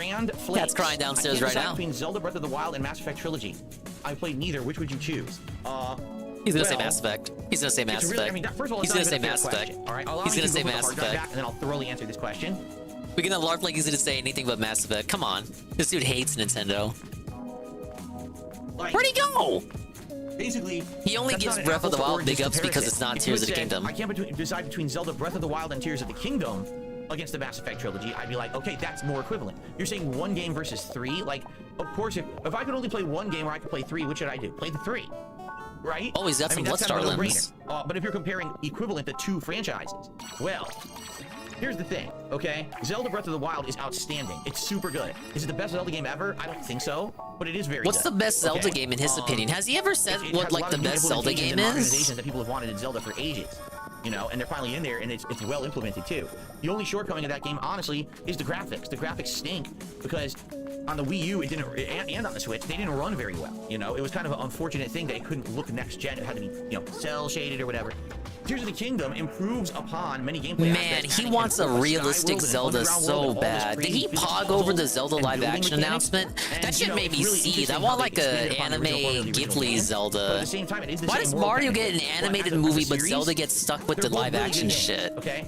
That's crying downstairs right now. Between Zelda Breath of the Wild and Mass Effect Trilogy. I played neither. Which would you choose? He's gonna say Mass Effect. He's gonna say Mass Effect. I mean, first of all, he's gonna say Mass Effect. All right, he's gonna say Mass Effect. And then I'll thoroughly answer this question. We're gonna LARP like he's gonna say anything but Mass Effect. Come on, this dude hates Nintendo. Where'd he go? Basically, he only gives Breath of the Wild big ups because it's not Tears of the Kingdom. I can't decide between Zelda Breath of the Wild and Tears of the Kingdom against the Mass Effect trilogy. I'd be like, okay, that's more equivalent. You're saying one game versus 3? Like, of course, if I could only play one game where I could play 3, what should I do? Play the 3, right? Oh, he's got some Bloodstar limbs. But if you're comparing equivalent to 2 franchises, well, here's the thing, okay? Zelda Breath of the Wild is outstanding. It's super good. Is it the best Zelda game ever? I don't think so, but it is very What's good. the best Zelda game in his opinion? Has he ever said what like the best Zelda game is? That people have wanted in Zelda for ages. You know, and they're finally in there, and it's well implemented too. The only shortcoming of that game, honestly, is the graphics. The graphics stink because on the Wii U, it didn't, and on the Switch, they didn't run very well. You know, it was kind of an unfortunate thing that it couldn't look next gen. It had to be, you know, cell shaded or whatever. Tears of the Kingdom improves upon many gameplay aspects. He wants a realistic Zelda so bad. Did he pog over the Zelda live action announcement? That shit made me seethe. I want like a anime Ghibli Zelda. Why does Mario get an animated movie but Zelda gets stuck with the live action shit? Okay.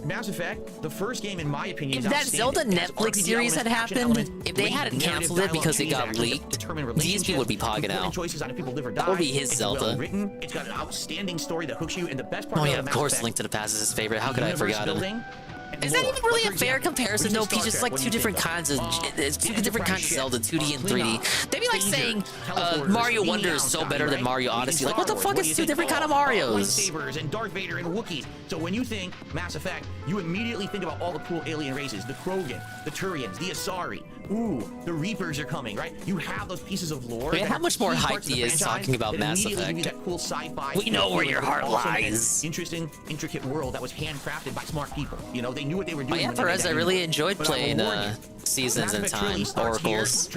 Mass Effect, the first game in my opinion, if that Zelda Netflix series had happened, if they hadn't canceled it because it got leaked, these people would be pogging out. That would be his Zelda. It's got an outstanding story that hooks you, and the best part oh yeah, of course, Link to the Past is his favorite. How could I have forgotten? Is that even really a fair comparison though? It's just like two different kinds of Zelda, 2D and 3D. They'd be like saying Mario Wonder is so better than Mario Odyssey. Like, what the fuck? It's two different kind of Marios. Lightsabers and Darth Vader and Wookiees. So when you think Mass Effect, you immediately think about all the cool alien races: the Krogan, the Turians, the Asari. Ooh, the Reapers are coming, right? You have those pieces of lore. Man, how much more hyped he is talking about Mass Effect. That cool sci-fi. We know where your heart lies. Interesting, intricate world that was handcrafted by smart people. You know, they knew what they were doing. Oh yeah, Perez, I really enjoyed playing Seasons and Time, Oracles.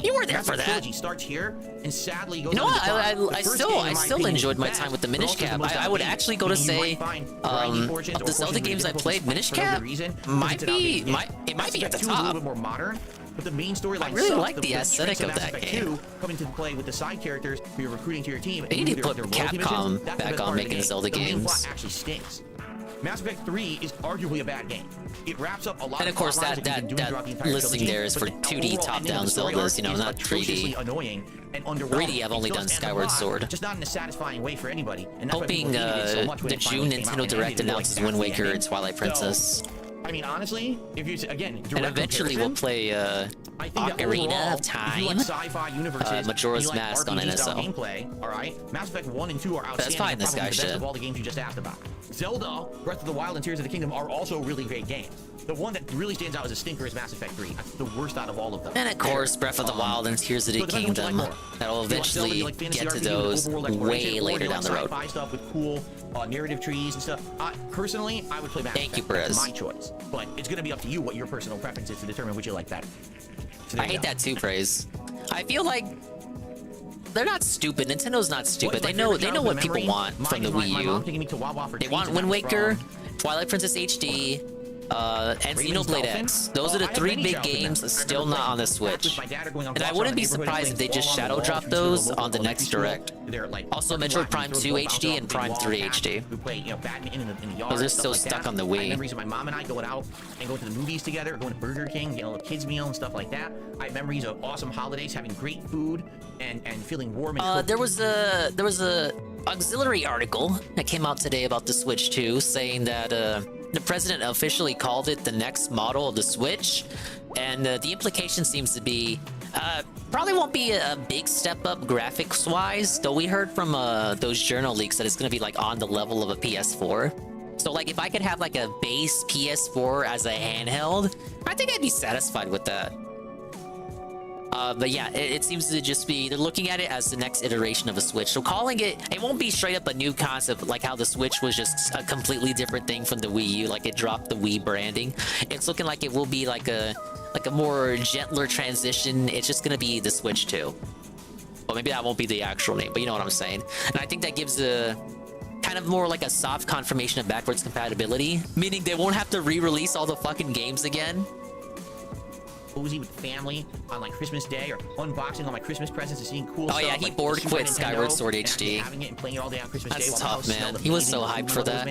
You were there for that. Starts here and sadly goes. You know what? I still enjoyed my time with the Minish Cap. I would actually go to say, of the Zelda games I played, Minish Cap might be at the top. A little bit more modern. but the main storyline. I really like the aesthetic of that game. 2 come into play with the side characters who you're recruiting to your team. They need to put Capcom back on making Zelda games. The main plot actually stinks. Mass Effect 3 is arguably a bad game. It wraps up a lot and of course that listing there is for 2D top-down Zeldas, you know, not 3D. 3D I've only done Skyward Sword. Just not in a satisfying way for anybody. And that's hoping the June Nintendo Direct announces Wind Waker and Twilight Princess. I mean, honestly, if you again, and eventually we'll play Ocarina of Time, Majora's Mask on NSL. Gameplay, all right. Mass Effect 1 and 2 are outstanding. That's fine. This guy should. Of all the games you just asked about, Zelda, Breath of the Wild, and Tears of the Kingdom are also really great games. The one that really stands out as a stinker is Mass Effect 3. That's the worst out of all of them. And of course, Breath of the Wild and Tears of the Kingdom. That'll eventually get to those way later down the road. Stuff with cool narrative trees and stuff. Personally, I would play Mass Effect. Thank you, Perez. My choice, but it's going to be up to you what your personal preference is to determine which you like better. I hate that too, Praise. I feel like they're not stupid. Nintendo's not stupid. They know what people want from the Wii U. They want Wind Waker, Twilight Princess HD, and Xenoblade X. Those are the 3 big games still not on the Switch. And I wouldn't be surprised if they just shadow drop those on the next Direct. Also, Metroid Prime 2 HD and Prime 3 HD. Those are still stuck on the Wii. I have memories of my mom and I going out and going to the movies together, going to Burger King, getting a little kids meal and stuff like that. I have memories of awesome holidays, having great food, and feeling warm and there was a auxiliary article that came out today about the Switch 2 saying that the president officially called it the next model of the Switch, and the implication seems to be probably won't be a big step up graphics wise, though we heard from those journal leaks that it's going to be like on the level of a PS4. So like if I could have like a base PS4 as a handheld, I think I'd be satisfied with that. But yeah, it seems to just be, they're looking at it as the next iteration of a Switch. So calling it won't be straight up a new concept like how the Switch was just a completely different thing from the Wii U, like it dropped the Wii branding. It's looking like it will be like a more gentler transition. It's just gonna be the Switch 2. Well, maybe that won't be the actual name, but you know what I'm saying. And I think that gives a kind of more like a soft confirmation of backwards compatibility, meaning they won't have to re-release all the fucking games again. Cozy with family on like Christmas Day, or unboxing all my Christmas presents and seeing cool stuff. Oh yeah, he board quit Skyward Sword HD. Having it and playing it all day on Christmas Day. That's tough, man. He was so hyped for that.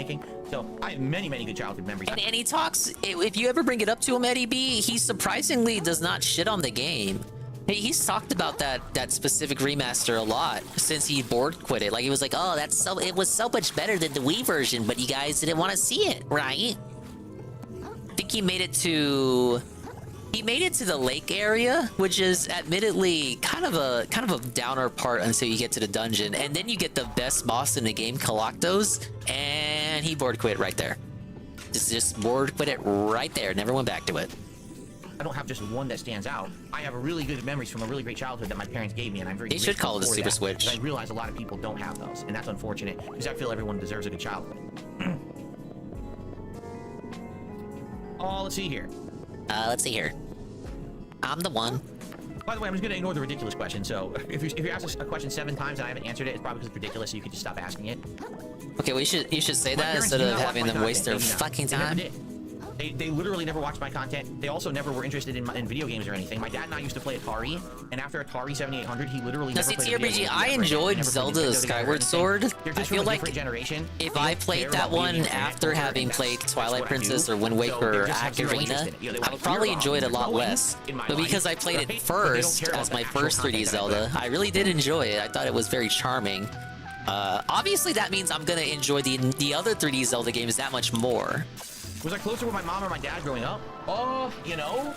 So I have many good childhood memories. And he talks, if you ever bring it up to him, Eddie B, he surprisingly does not shit on the game. He's talked about that specific remaster a lot since he board quit it. Like he was like, oh, it was so much better than the Wii version, but you guys didn't want to see it, right? I think he made it to the lake area, which is admittedly kind of a downer part until you get to the dungeon, and then you get the best boss in the game, Kalactos, and he board quit right there. Just board quit it right there. Never went back to it. I don't have just one that stands out. I have really good memories from a really great childhood that my parents gave me, and I'm very They should call it a Super Switch. I realize a lot of people don't have those, and that's unfortunate because I feel everyone deserves a good childhood. Let's see here. Let's see here. I'm the one. By the way, I'm just going to ignore the ridiculous question. So if you ask a question 7 times and I haven't answered it, it's probably because it's ridiculous, so you can just stop asking it. Okay, well, you should say that instead of having them waste their fucking time. They literally never watched my content. They also never were interested in video games or anything. My dad and I used to play Atari, and after Atari 7800, he literally never played video games. I enjoyed Zelda Skyward Sword. I feel like if I played that one after having played Twilight Princess or Wind Waker or Ocarina, I would probably enjoy it a lot less. But because I played it first as my first 3D Zelda, I really did enjoy it. I thought it was very charming. Obviously, that means I'm gonna enjoy the other 3D Zelda games that much more. Was I closer with my mom or my dad growing up? You know,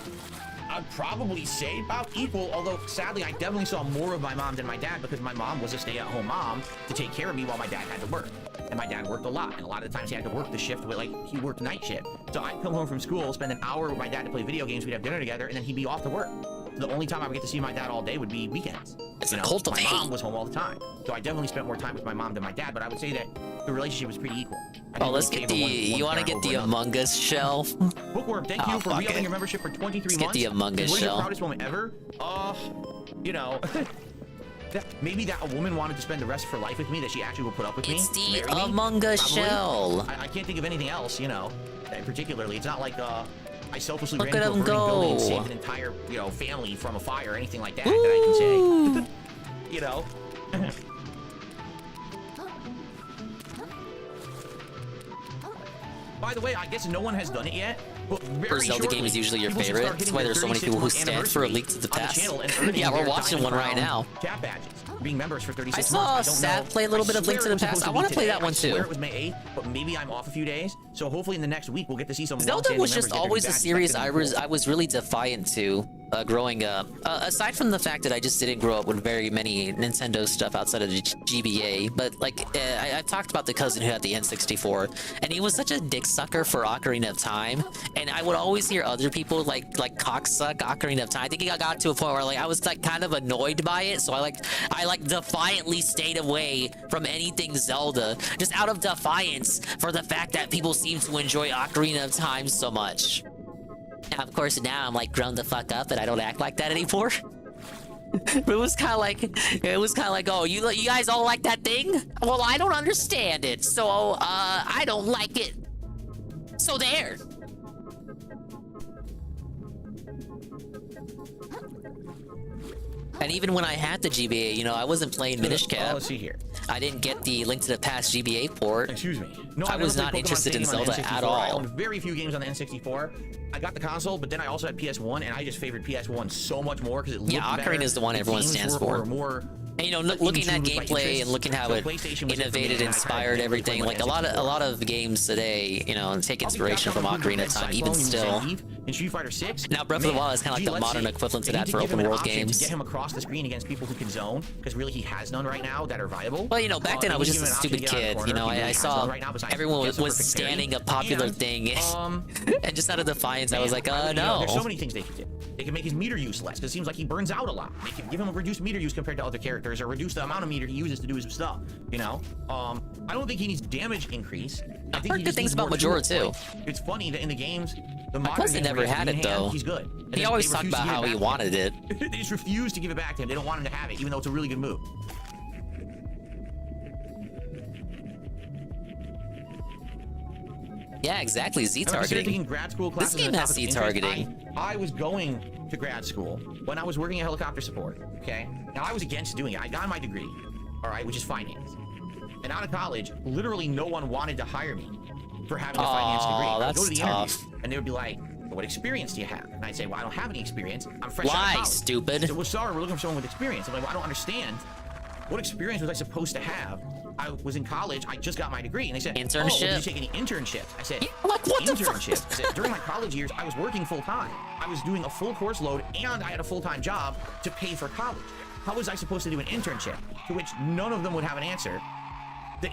I'd probably say about equal, although sadly I definitely saw more of my mom than my dad because my mom was a stay-at-home mom to take care of me while my dad had to work. And my dad worked a lot, and a lot of the times he had to work the shift with, like, he worked night shift. So I'd come home from school, spend an hour with my dad to play video games, we'd have dinner together, and then he'd be off to work. So the only time I would get to see my dad all day would be weekends. It's a cult of hate. My mom was home all the time. So I definitely spent more time with my mom than my dad, but I would say that the relationship was pretty equal. Oh, let's get you want to get the Among Us shell? Bookworm, thank you for re-upping your membership for 23 months. Let's get the Among Us shell. What is your proudest moment ever? You know, maybe that a woman wanted to spend the rest of her life with me, that she actually will put up with me. It's the Among Us shell. I can't think of anything else, you know, particularly. It's not like, I selfishly Look ran at into a him burning building and go. saved an entire, family from a fire or anything like that that I can say. You know? By the way, I guess no one has done it yet. But very Zelda game is usually your favorite. That's why there's so many people who stand for a Link to the Past. Yeah, we're watching one right now. Chat badges, being members for 36 I saw Sat play a little bit of Link to the Past. I want to play that one I swear too. it was May 8th, but maybe I'm off a few days. So hopefully in the next week we'll get to see some. Zelda was just always a series I was really defiant to growing up. Aside from the fact that I just didn't grow up with very many Nintendo stuff outside of the GBA, but like I've talked about the cousin who had the N64, and he was such a dick sucker for Ocarina of Time, and I would always hear other people like cocksuck Ocarina of Time. I think it got to a point where like I was like kind of annoyed by it, so I defiantly stayed away from anything Zelda, just out of defiance for the fact that people seem to enjoy Ocarina of Time so much. And of course now I'm like grown the fuck up and I don't act like that anymore. But it was kind of like, oh, you guys all like that thing? Well, I don't understand it, so I don't like it. So there. And even when I had the GBA, I wasn't playing Minish Cap. Let's see here. I didn't get the Link to the Past GBA port. Excuse me. No, I was not interested in Zelda at all. I owned very few games on the N64. I got the console, but then I also had PS1, and I just favored PS1 so much more because it looked better. Ocarina is the one everyone stands for. And looking at gameplay and looking how it innovated, inspired everything. Like a lot of games today, take inspiration from Ocarina of Time. Even still. In Street Fighter 6. Now Breath of the Wild is kind of like the modern equivalent to that for open world games. To get him across the screen against people who can zone, because really he has none right now that are viable. Well, back then I was just a stupid kid. I saw everyone was standing a popular thing, and just out of defiance, I was like, no. There's so many things they could do. They can make his meter use less, because it seems like he burns out a lot. They can give him a reduced meter use compared to other characters, or reduce the amount of meter he uses to do his stuff. I don't think he needs damage increce. I think heard good things about Majora too. It's funny that in the games, the My cousin never had it though. He's good. He always talked about how he wanted it. They just refuse to give it back to him. They don't want him to have it, even though it's a really good move. Yeah, exactly. Z targeting. Grad school this game has Z targeting. I was going to grad school when I was working at helicopter support. Okay, now I was against doing it. I got my degree, all right, which is finance. And out of college, literally no one wanted to hire me for having a finance degree. I'd go to the tough. interview, and they would be like, "What experience do you have?" And I'd say, "Well, I don't have any experience. I'm fresh out of Lie, college." stupid. So, well, sorry, we're looking for someone with experience. I'm like, well, I don't understand. What experience was I supposed to have? I was in college. I just got my degree, and they said, internship. "Oh, did you take any internships?" I said, "What internship?" I said, "During my college years, I was working full time. I was doing a full course load, and I had a full-time job to pay for college. How was I supposed to do an internship?" To which none of them would have an answer.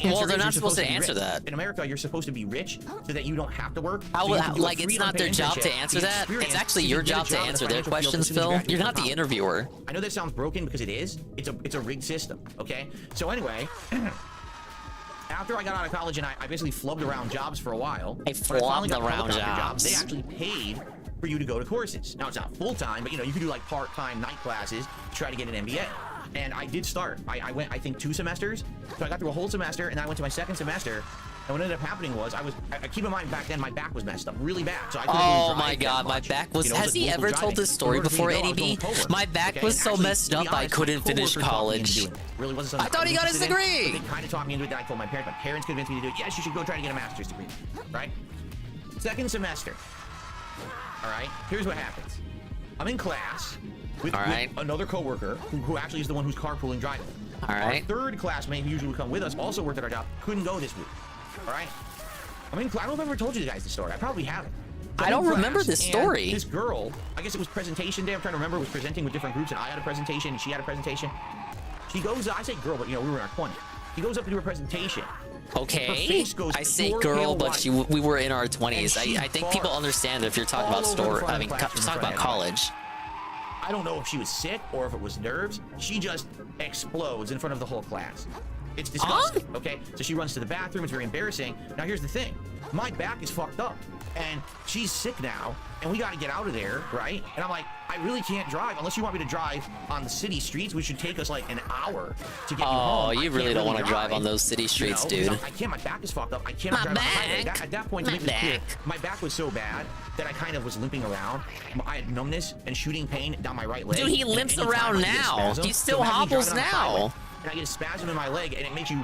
Well, they're not supposed to answer that. In America, you're supposed to be rich so that you don't have to work. Like, it's not their job to answer that. It's actually your job to answer their questions, Phil. You're not the interviewer. I know that sounds broken because it is. It's a rigged system, okay? So anyway, after I got out of college and I basically flubbed around jobs for a while. I flubbed around jobs. They actually paid for you to go to courses. Now, it's not full-time, but, you could do, like, part-time night classes to try to get an MBA. And I did start. I went, I think, 2 semesters. So I got through a whole semester, and I went to my second semester. And what ended up happening was, I keep in mind back then, my back was messed up really bad. So I couldn't really drive my god, my back was. Has he ever told this story before, ADB? My back was so messed up, I couldn't finish college. Really wasn't I thought he got his degree. They kind of talked me into it. Then I told my parents. My parents convinced me to do it. Yes, you should go try to get a master's degree. Right? Second semester. All right. Here's what happens. I'm in class with another coworker who actually is the one who's carpooling driving. All right. Our third classmate who usually would come with us also worked at our job. Couldn't go this week. All right. I don't know if I've ever told you guys the story. I probably haven't. I don't remember this story. This girl, I guess it was presentation day. I'm trying to remember. Was presenting with different groups, and I had a presentation, and she had a presentation. She goes. I say girl, but we were in our 20s. She goes up to do a presentation. Okay. I say girl, but we were in our 20s. I think people understand if you're talking about talking about college. I don't know if she was sick or if it was nerves. She just explodes in front of the whole class. It's disgusting. Okay, so she runs to the bathroom. It's very embarrassing. Now here's the thing, my back is fucked up, and she's sick now, and we got to get out of there, right? And I'm like, I really can't drive unless you want me to drive on the city streets, which should take us like an hour to get you home. Oh, you really don't want to drive on those city streets, dude. I can't. My back is fucked up. I cannot drive on the highway. At that point, to make it clear, my back was so bad that I kind of was limping around. I had numbness and shooting pain down my right leg. Dude, he limps around now. He still hobbles now. And I get a spasm in my leg, and it makes you,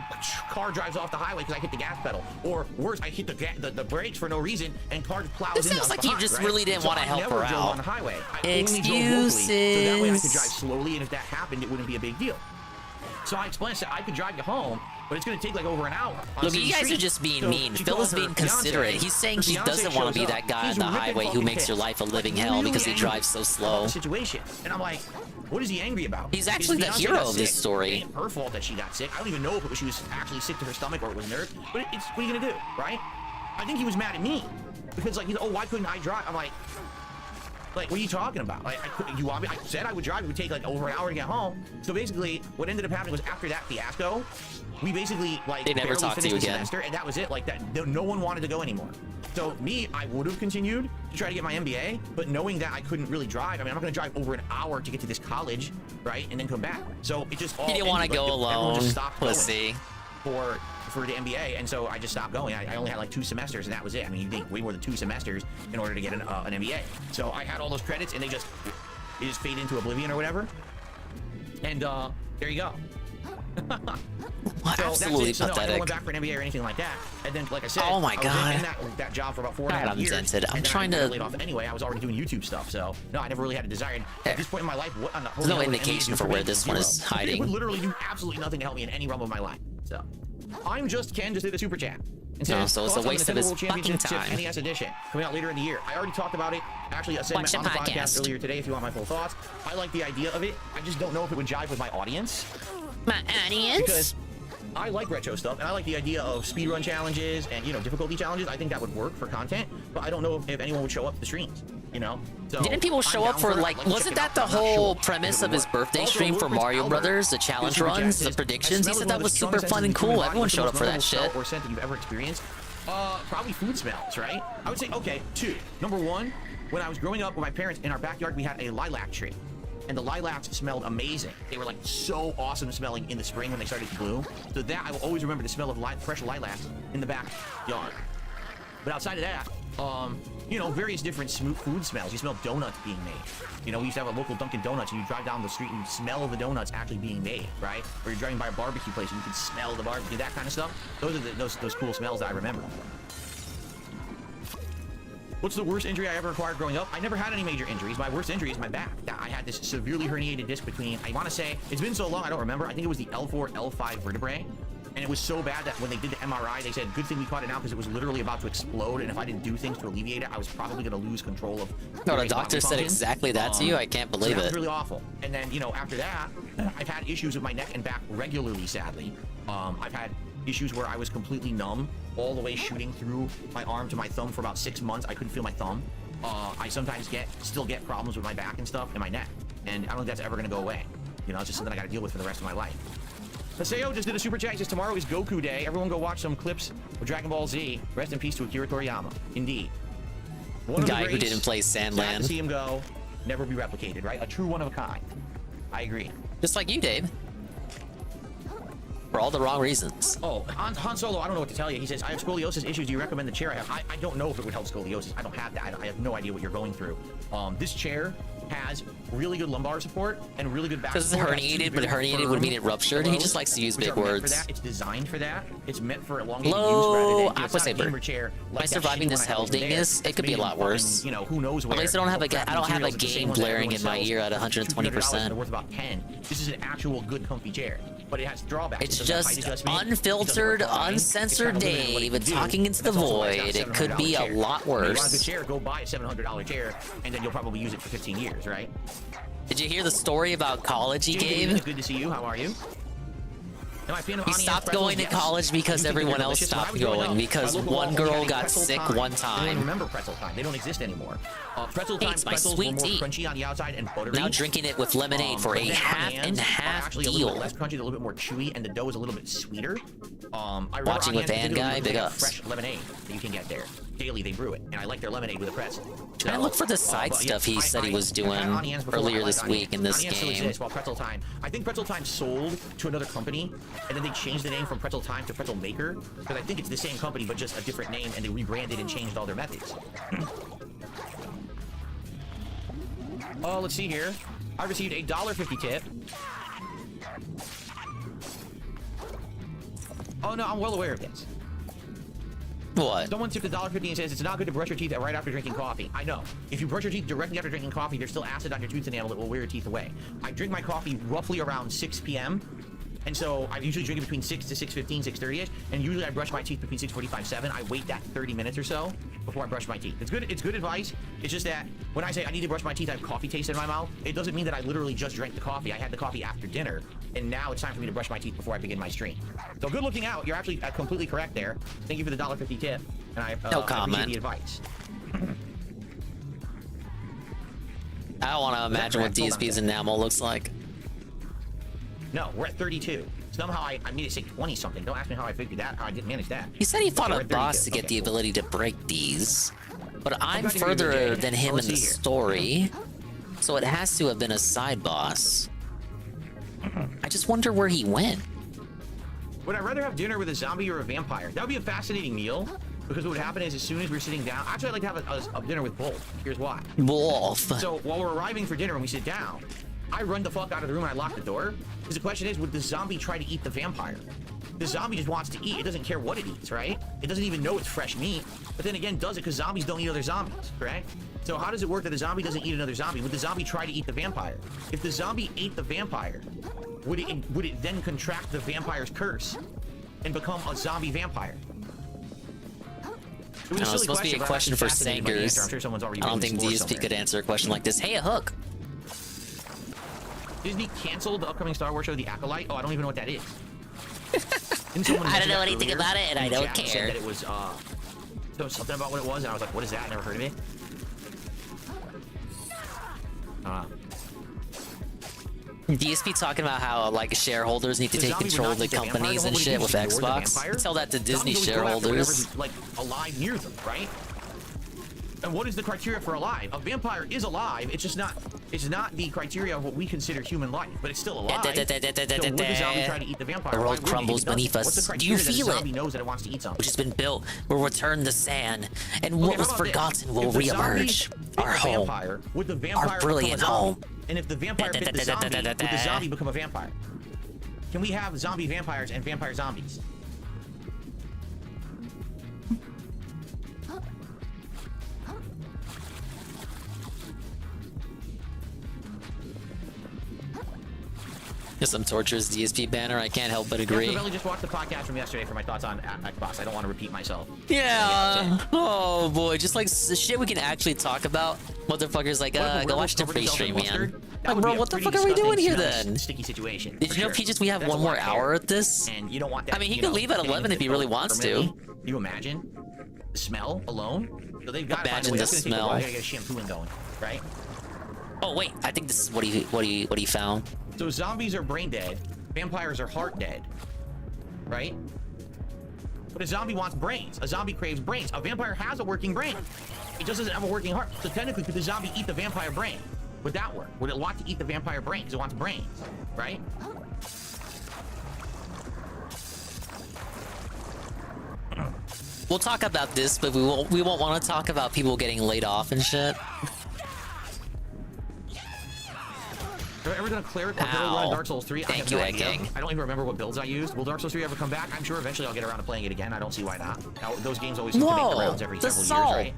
car drives off the highway because I hit the gas pedal. Or worse, I hit the brakes for no reason, and car plows this in. Sounds like behind, you just right? really didn't want to help her out. I never drove on the highway. I only drove locally, so that way I could drive slowly, and if that happened, it wouldn't be a big deal. So I explained that I could drive you home, but it's going to take like over an hour. Look, you guys are just being mean. Phil is being considerate. He's saying he doesn't want to be that guy on the highway who makes your life a living hell because he drives so slow. Situation, and I'm like, what is he angry about? He's actually the hero of this story. It ain't her fault that she got sick. I don't even know if she was actually sick to her stomach or it was nerve. But it's what are you gonna do, right? I think he was mad at me because like, oh, why couldn't I drive? I'm like, what are you talking about? Like, you want me? I said I would drive. It would take like over an hour to get home. So basically, what ended up happening was after that fiasco, we basically like they never talked to you again. Semester, and that was it. Like that, no one wanted to go anymore. So me, I would have continued to try to get my MBA, but knowing that I couldn't really drive, I mean, I'm not going to drive over an hour to get to this college, right, and then come back. So it just all. He didn't want to go alone. Pussy. For the MBA, and so I just stopped going. I only had like 2 semesters, and that was it. I mean, you need way more than 2 semesters in order to get an MBA. So I had all those credits, and they just fade into oblivion or whatever. And there you go. So absolutely that's it. So pathetic. no, I never went back for an MBA or anything like that. And then, like I said, oh my god, I was in that job for about 4.5 years. Dented. I'm trying I to. laid off anyway. I was already doing YouTube stuff, so no, I never really had a desire. And at this point in my life, there's no indication for where this one is hiding. It would literally do absolutely nothing to help me in any realm of my life. So I'm just Ken. Just did a super chat. No, so it's a waste of his fucking time. NES edition coming out later in the year. I already talked about it. Actually, I said on the podcast earlier today. If you want my full thoughts, I like the idea of it. I just don't know if it would jive with my audience. My audience? Because I like retro stuff, and I like the idea of speedrun challenges and difficulty challenges. I think that would work for content, but I don't know if anyone would show up to the streams. So didn't people show up for like? Wasn't that the whole premise of his birthday stream for Mario Brothers? The challenge runs, the predictions. He said that was super fun and cool. Everyone showed up for that shit. Or scent that you've ever experienced? Probably food smells, right? I would say okay. 2. Number 1, when I was growing up with my parents in our backyard, we had a lilac tree. And the lilacs smelled amazing. They were like so awesome smelling in the spring when they started to bloom. So that I will always remember the smell of fresh lilacs in the backyard. But outside of that, various different food smells. You smell donuts being made. We used to have a local Dunkin' Donuts, and you drive down the street and you smell the donuts actually being made, right? Or you're driving by a barbecue place and you can smell the barbecue, that kind of stuff. Those are those cool smells that I remember. What's the worst injury I ever acquired growing up? I never had any major injuries. My worst injury is my back. I had this severely herniated disc between, I want to say, it's been so long, I don't remember. I think it was the L4, L5 vertebrae. And it was so bad that when they did the MRI, they said, good thing we caught it now because it was literally about to explode. And if I didn't do things to alleviate it, I was probably going to lose control of. No, the doctor said exactly that to you. I can't believe it. That was really awful. And then, after that, I've had issues with my neck and back regularly, sadly. I've had issues where I was completely numb all the way shooting through my arm to my thumb for about 6 months. I couldn't feel my thumb. I sometimes still get problems with my back and stuff and my neck. And I don't think that's ever going to go away. It's just something I got to deal with for the rest of my life. Haseo just did a super chat. He says, tomorrow is Goku Day. Everyone go watch some clips of Dragon Ball Z. Rest in peace to Akira Toriyama. Indeed. One guy who didn't play Sandland. Sad to see him go. Never be replicated, right? A true one of a kind. I agree. Just like you, Dave. For all the wrong reasons. Oh, Han Solo, I don't know what to tell you. He says, I have scoliosis issues. Do you recommend the chair I have? I don't know if it would help scoliosis. I don't have that. I have no idea what you're going through. This chair has really good lumbar support and really good back support. Because it's herniated, but herniated would mean it ruptured. He just likes to use big words. It's designed for that. It's meant for elongated Hello, use rather than Aqua Saber. Am I surviving this hell dingus? It could be a lot worse. Who knows where. At least I don't have a game blaring in my ear at 120%. Worth about 10. This is an actual good comfy chair, but it has drawbacks. It's just unfiltered, uncensored Dave talking into the void. It could be a lot worse. If you want a good chair, go buy a $700 chair, and then you'll probably use it for 15 years, right? Did you hear the story about college he gave? Good to see you. How are you? Am I a fan of He Auntie stopped Anne's going to pretzels? Yes. college because You think everyone they're else delicious? When I stopped was growing going up, because my local one Walmart girl had got Pretzel sick Time. one I don't time. even remember Pretzel Time. They don't exist anymore. Pretzel Hey, Time it's my pretzels sweet were more tea. crunchy on the outside and buttery. Now drinking it with lemonade for a but then half Auntie and Anne's are half actually a little bit deal. less crunchy, they're a little bit more chewy, and the dough is a little bit sweeter. I remember Watching with Auntie Anne's Van Guy, particularly big they have ups. fresh lemonade that you can get there. Daily they brew it, and I like their lemonade with a pretzel. Trying to look for the side but stuff he said he was I've doing had Auntie Anne's before. I earlier like this Auntie week Anne's. in this Auntie Anne's still game. exists, while Pretzel Time, I think Pretzel Time sold to another company, and then they changed the name from Pretzel Time to Pretzel Maker, because I think it's the same company but just a different name, and they rebranded and changed all their methods. Oh, let's see here. I received a $1.50 tip. Oh no, I'm well aware of this. What? Someone tipped $1.50 and says it's not good to brush your teeth right after drinking coffee. I know. If you brush your teeth directly after drinking coffee, there's still acid on your tooth enamel that will wear your teeth away. I drink my coffee roughly around 6 p.m. And so I usually drink it between 6 to 6:15, 6:30ish, and usually I brush my teeth between 6:45, 7. I wait that 30 minutes or so before I brush my teeth. It's good advice. It's just that when I say I need to brush my teeth, I have coffee taste in my mouth. It doesn't mean that I literally just drank the coffee. I had the coffee after dinner, and now it's time for me to brush my teeth before I begin my stream. So good looking out. You're actually completely correct there. Thank you for the $1.50 tip, and I No appreciate comment. the advice. I don't want to imagine what DSP's enamel looks like. No, we're at 32. Somehow I made it say 20 something. Don't ask me how I figured that. How I didn't manage that. He said he fought Okay, we're a at boss 32. to get the ability to break these, but I'm glad to hear you're further good. than him Let's in the see here. story, so it has to have been a side boss. I just wonder where he went. Would I rather have dinner with a zombie or a vampire? That would be a fascinating meal. Because what would happen is as soon as we're sitting down, actually I'd like to have a dinner with both. Here's why. Wolf. So while we're arriving for dinner and we sit down, I run the fuck out of the room and I lock the door. Because the question is, would the zombie try to eat the vampire? The zombie just wants to eat. It doesn't care what it eats, right? It doesn't even know it's fresh meat. But then again, does it? Because zombies don't eat other zombies, correct? So how does it work that a zombie doesn't eat another zombie? Would the zombie try to eat the vampire? If the zombie ate the vampire, would it then contract the vampire's curse and become a zombie vampire? No, it's supposed to be a question for Sangers. I'm sure someone's already I don't think really DSP somewhere. could answer a question like this. Hey, a hook. Disney canceled the upcoming Star Wars show, The Acolyte. Oh, I don't even know what that is. I don't know anything about it, and I don't Jack care. said that it was, there was something about what it was, and I was like, what is that? I never heard of it. DSP talking about how like shareholders need to The take zombie would control not of the eat the vampire, companies the and one shit would with ignore the Xbox. vampire. Tell that to Disney Zombies will go after shareholders. whatever's, like alive near them, right? And what is the criteria for alive? A vampire is alive. It's just not. It's not the criteria of what we consider human life, but it's still alive. So would the zombie try to eat the vampire? The Why world wouldn't it? crumbles It doesn't. beneath What's the us. Do you criteria that feel a it? zombie knows that it wants to eat something. Which has been built will return the sand, and Okay, what how was about this? forgotten will If the reemerge. zombie bit Our the home. vampire, would the vampire Our brilliant become a zombie? home. And if the vampire bit the zombie, would the zombie become a vampire? Can we have zombie vampires and vampire zombies? Just some torturous DSP banner. I can't help but Yeah, agree. Belly just watched the podcast from yesterday for my thoughts on Xbox. I don't want to repeat myself. Yeah. Oh boy, just like shit we can actually talk about. Motherfuckers like, go watch the free stream, man. Like, bro, what the fuck are we doing here then? Sticky situation. Did you know, Peaches, we have one more hour at this? And you don't want that. I mean, he could leave at 11 if he really wants to. You imagine the smell alone? So they've got to find a Imagine way. the That's gonna take a while. smell. They gotta get a shampooing going, right? Oh wait, I think this is what he found. So zombies are brain dead, vampires are heart dead, right? But a zombie wants brains. A zombie craves brains. A vampire has a working brain. It just doesn't have a working heart. So technically, could the zombie eat the vampire brain? Would that work? Would it want to eat the vampire brain because it wants brains, right? We'll talk about this, but we won't want to talk about people getting laid off and shit. Have I ever done a cleric or hero run in Dark Souls 3? I have no idea. I don't even remember what builds I used. Will Dark Souls 3 ever come back? I'm sure eventually I'll get around to playing it again. I don't see why not. Now, those games always seem to make the rounds every several years, right?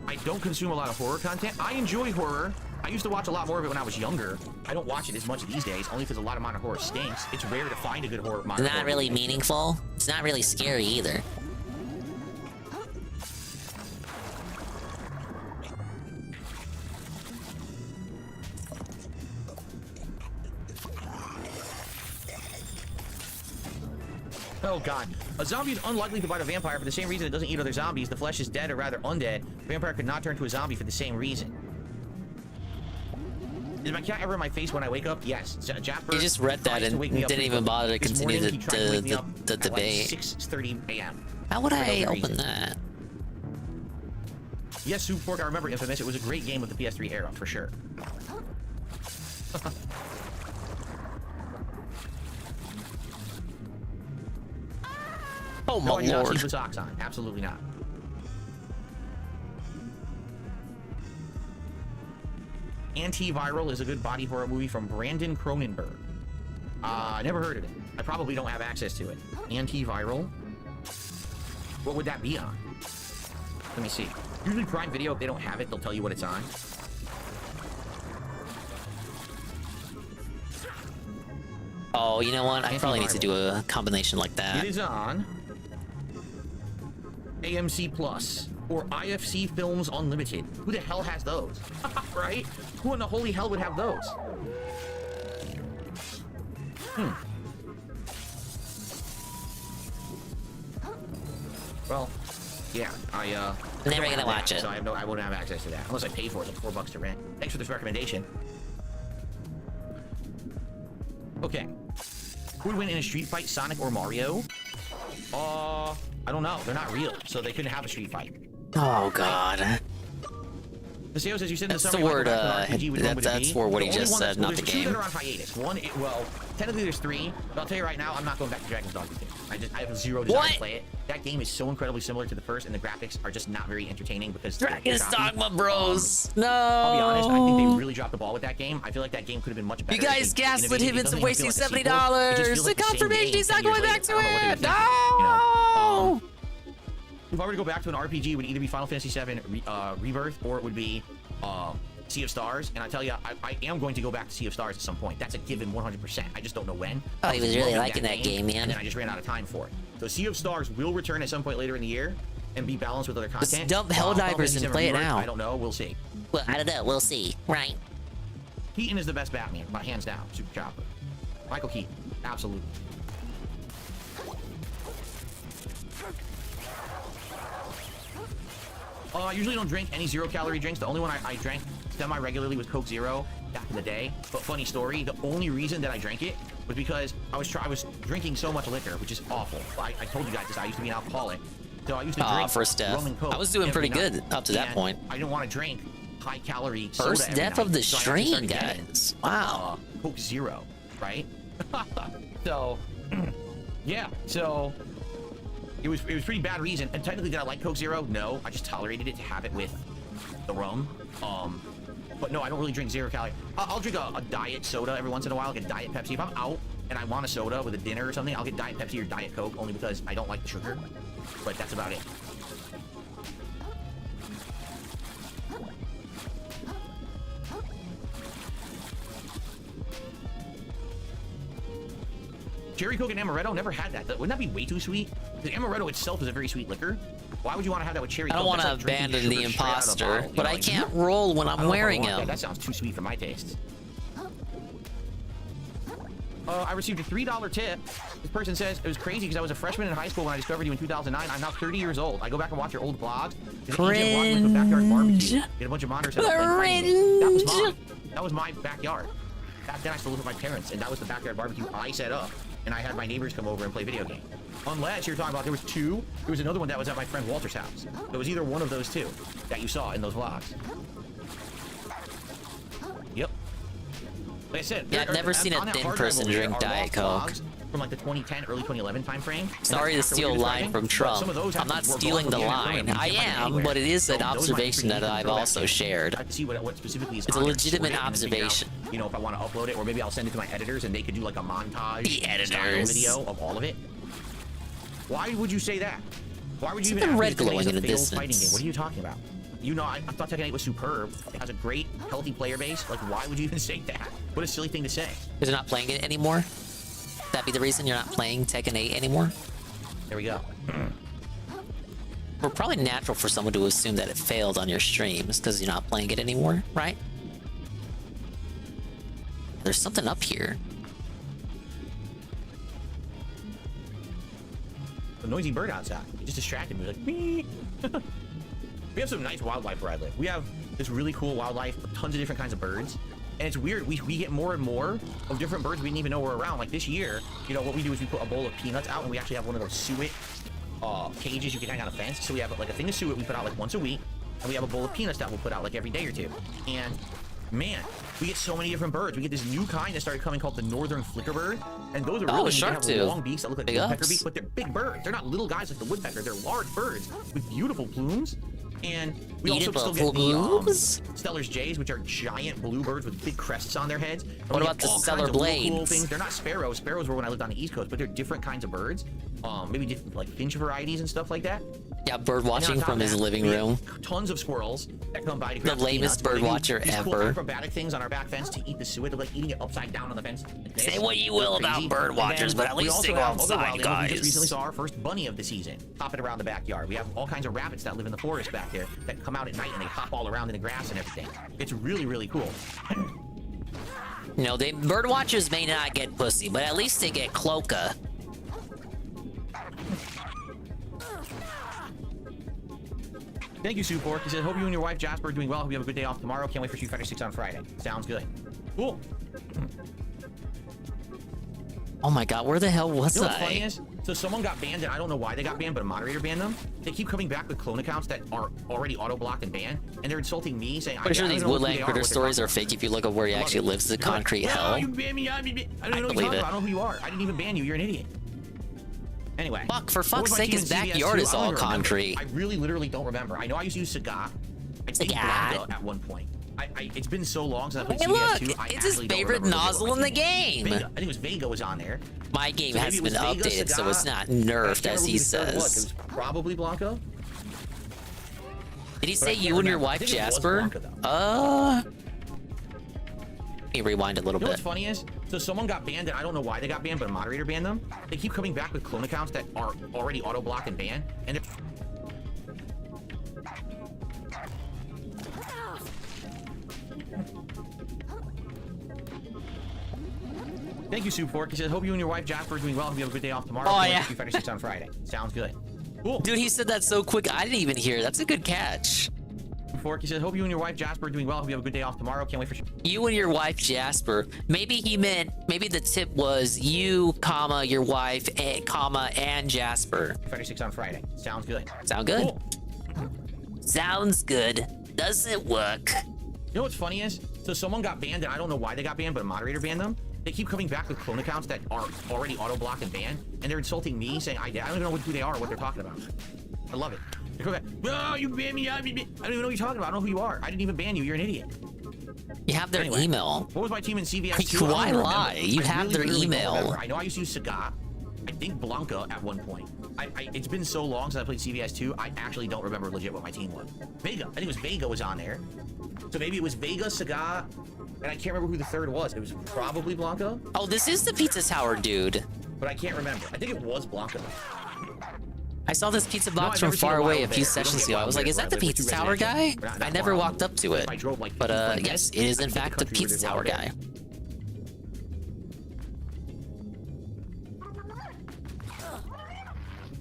I don't consume a lot of horror content. I enjoy horror. I used to watch a lot more of it when I was younger. I don't watch it as much these days, only because a lot of modern horror stinks. It's rare to find a good horror. It's not really meaningful. It's not really scary either. Oh god. A zombie is unlikely to bite a vampire for the same reason it doesn't eat other zombies. The flesh is dead or rather undead. A vampire could not turn into a zombie for the same reason. Is my cat ever in my face when I wake up? Yes. Jasper. He just read that and didn't even bother to continue the debate. Like 6:30 a.m. How would I open that? Yes, Soup Fork, I remember Infamous. It was a great game with the PS3 era, for sure. Oh my no, I do not lord. sleep with socks on. Absolutely not. Antiviral is a good body horror movie from Brandon Cronenberg. I never heard of it. I probably don't have access to it. Antiviral? What would that be on? Let me see. Usually Prime Video, if they don't have it, they'll tell you what it's on. Oh, you know what? I probably need to do a combination like that. It is on AMC Plus or IFC Films Unlimited. Who the hell has those? Right? Who in the holy hell would have those? Well, yeah, never gonna watch it. So I wouldn't have access to that unless I pay for it, like $4 to rent. Thanks for this recommendation. Okay. Who would win in a street fight, Sonic or Mario? I don't know. They're not real, so they couldn't have a street fight. Oh god. Paseo says you said in the That's summer the word, that's for what he just said, not the there's game. two that are on hiatus. One, well, technically there's three, but I'll tell you right now, I'm not going back to Dragon's Dogma 2. I have zero desire to play it. That game is so incredibly similar to the first, and the graphics are just not very entertaining because Dragon's Dogma Bros. No. I'll be honest, I think they really dropped the ball with that game. I feel like that game could have been much better. You guys gaslit him into wasting $70. The confirmation he's not going back to it. No. If I were to go back to an RPG, it would either be Final Fantasy VII Rebirth or it would be Sea of Stars. And I tell you, I am going to go back to Sea of Stars at some point. That's a given 100%. I just don't know when. Oh, he was really liking that game, man. And then I just ran out of time for it. So Sea of Stars will return at some point later in the year and be balanced with other content. Just dump Helldivers and play it now. I don't know. We'll see. Well, I don't know. We'll see. Right. Keaton is the best Batman, by hands down. Super Chopper. Michael Keaton. Absolutely. I usually don't drink any zero-calorie drinks. The only one I drank semi-regularly was Coke Zero back in the day. But funny story, the only reason that I drank it was because I was drinking so much liquor, which is awful. I told you guys this. I used to be an alcoholic. So I used to drink first death. rum and Coke. I was doing pretty good up to that point. I didn't want to drink high-calorie soda First every death night, of the so I actually stream, started guys. Wow. Coke Zero, right? So, yeah. So it was pretty bad reason. And technically, did I like Coke Zero? No, I just tolerated it to have it with the rum. But no, I don't really drink zero calorie. I'll drink a diet soda every once in a while, like a diet Pepsi. If I'm out and I want a soda with a dinner or something, I'll get diet Pepsi or diet Coke only because I don't like the sugar. But that's about it. Cherry Coke and Amaretto, never had that. Wouldn't that be way too sweet? Because Amaretto itself is a very sweet liquor. Why would you want to have that with cherry Coke? I don't want to abandon the imposter, but I can't roll when I'm wearing him. That sounds too sweet for my tastes. I received a $3 tip. This person says, it was crazy because I was a freshman in high school when I discovered you in 2009. I'm now 30 years old. I go back and watch your old vlogs. Cringe. With a backyard barbecue. Get a bunch of monitors. That was my backyard. Back then I still lived with my parents, and that was the backyard barbecue I set up. And I had my neighbors come over and play video games. Unless you're talking about, there was two. There was another one that was at my friend Walter's house. It was either one of those two that you saw in those vlogs. Yep. Like I said, yeah, I've never seen a thin person drink Diet Coke. From like the 2010, early 2011 time frame. Sorry to steal a line from Trump. I'm not stealing the line. I am, but it is an observation that I've also shared. See what specifically is. It's a legitimate observation. You know, if I want to upload it, or maybe I'll send it to my editors and they could do like a montage video of all of it. Why would you say that? Why would you even red glowing in the distance? Fighting game? distance. What are you talking about? You know, I thought Tekken 8 was superb. It has a great, healthy player base. Like, why would you even say that? What a silly thing to say. Because you're not playing it anymore? Would that be the reason you're not playing Tekken 8 anymore? There we go. We're probably natural for someone to assume that it failed on your streams because you're not playing it anymore, right? There's something up here. a noisy bird outside. It just distracted me. Like, me. We have some nice wildlife where I live. We have this really cool wildlife, tons of different kinds of birds. And it's weird, we get more and more of different birds we didn't even know were around. Like this year, you know, what we do is we put a bowl of peanuts out, and we actually have one of those suet cages you can hang on a fence. So we have like a thing of suet we put out like once a week, and we have a bowl of peanuts that we'll put out like every day or two. And man, we get so many different birds. We get this new kind that started coming called the northern flickerbird, and those are really neat. They have long beaks that look like woodpecker beaks, but they're big birds. They're not little guys like the woodpecker. They're large birds with beautiful plumes. And we also still get the Stellar's jays, which are giant bluebirds with big crests on their heads. And what about the Stellar blades? Cool things. They're not sparrows. Sparrows were when I lived on the East Coast, but they're different kinds of birds. Maybe different, like finch varieties and stuff like that. Yeah, bird watching from his living room. Tons of squirrels that come by to the lamest bird watcher ever. Cool acrobatic things on our back fence to eat the suet, like eating it upside down on the fence. Say what you will about bird watchers, but at least they go outside, guys. We just recently saw our first bunny of the season hopping around the backyard. We have all kinds of rabbits that live in the forest back there that come out at night and they hop all around in the grass and everything. It's really, really cool. You know, bird watchers may not get pussy, but at least they get cloaca. Thank you, Sue Fork. He said, hope you and your wife Jasper are doing well. Hope you have a good day off tomorrow. Can't wait for Street Fighter 6 on Friday. Sounds good. Cool. Oh my god, where the hell was you know what's funny is, so someone got banned, and I don't know why they got banned, but a moderator banned them. They keep coming back with clone accounts that are already auto-blocked and banned, and they're insulting me, saying, I'm sure these Woodland Critter stories are fake if you look at where he actually lives, the concrete hell. You banned me, I don't know what you're talking about. I don't know who you are. I didn't even ban you. You're an idiot. Anyway. Fuck, for fuck's sake, his backyard is all concrete. I really literally don't remember. I know I used to use Saga. I think Blanca at one point. It's been so long since I played CVS2. Look, it's his favorite nozzle in the game. Vega. I think it was Vega was on there. My game hasn't been updated, so it's not nerfed as he says. It was probably Blanca. Did he say you and your wife Jasper? Let me rewind a little bit. You know what's funny is, so someone got banned, and I don't know why they got banned, but a moderator banned them. They keep coming back with clone accounts that are already auto-blocked and banned, and Thank you, Soup Fork. He said, hope you and your wife Jasper are doing well. Hope you have a good day off tomorrow. Oh, yeah. Street Fighter 6 on Friday. Sounds good. Cool. Dude, he said that so quick, I didn't even hear. That's a good catch. Fork, he said, hope you and your wife Jasper are doing well. Hope you have a good day off tomorrow. Can't wait for you and your wife Jasper. Maybe he meant, maybe the tip was you, comma, your wife, comma, and Jasper. Street Fighter 6 on Friday. Sounds good. Sound good? Cool. Sounds good. Doesn't work. You know what's funny is, so someone got banned, and I don't know why they got banned, but a moderator banned them. They keep coming back with clone accounts that are already auto-blocked and banned, and they're insulting me, saying I don't even know who they are or what they're talking about. I love it. They come back, oh, you banned me. I don't even know what you're talking about. I don't know who you are. I didn't even ban you. You're an idiot. You have their email. What was my team in CVS2? Why lie? You have their email. I know I used to use Saga. I think Blanca at one point. It's been so long since I played CVS2, I actually don't remember legit what my team was. Vega. I think it was Vega was on there. So maybe it was Vega, Saga, and I can't remember who the third was. It was probably Blanca. Oh, this is the Pizza Tower dude. But I can't remember. I think it was Blanca. I saw this pizza box from far away a few sessions ago. I was like, is that the Pizza Tower guy? I never walked up to it. But yes, it is in fact the Pizza Tower guy.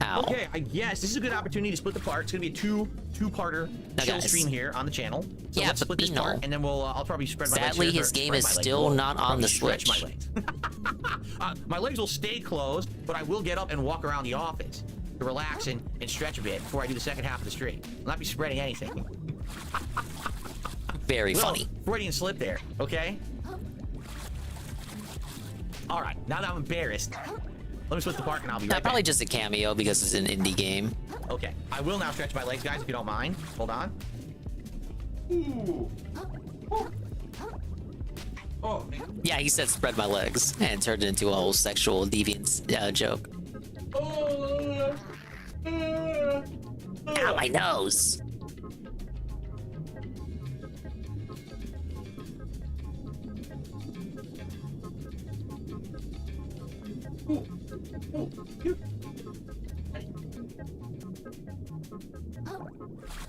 Ow. Okay, I guess this is a good opportunity to split the part. It's gonna be a two-parter chill stream here on the channel. So yeah, let's split this part, and then I'll probably spread my legs. Sadly, his game is still not on the Switch. My legs. My legs will stay closed, but I will get up and walk around the office to relax and stretch a bit before I do the second half of the stream. I'll not be spreading anything. Very funny. Freudian slip there, okay? All right, now that I'm embarrassed, let me split the part and I'll be right back. Probably just a cameo because it's an indie game. Okay, I will now stretch my legs, guys, if you don't mind. Hold on. Ooh. Oh. Yeah, he said spread my legs and turned it into a whole sexual deviant joke. Ow, my nose.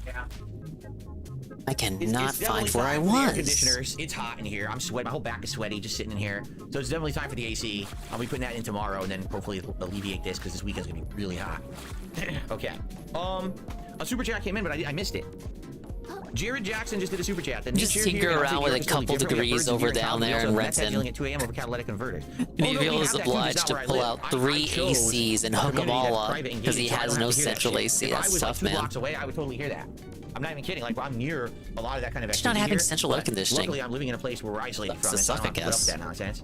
Yeah. I cannot It's find definitely where I time for the air was. conditioners. It's hot in here. I'm sweating. My whole back is sweaty just sitting in here. So it's definitely time for the AC. I'll be putting that in tomorrow and then hopefully it'll alleviate this because this weekend's gonna be really hot. Okay. A super chat came in, but I missed it. Jared Jackson just did a super chat. Just tinker around with a couple degrees over down there in Renton. Dealing at 2 a.m. over catalytic converters. Neville is obliged to pull out 3 ACs and hook them all up because he has no central AC. That's tough, man. Blocks away, I would totally hear that. I'm not even kidding. Like, I'm near a lot of that kind of activity. Just not having here, central air conditioning. Luckily, I'm living in a place where we're isolated from it, so I don't have to put up with that nonsense.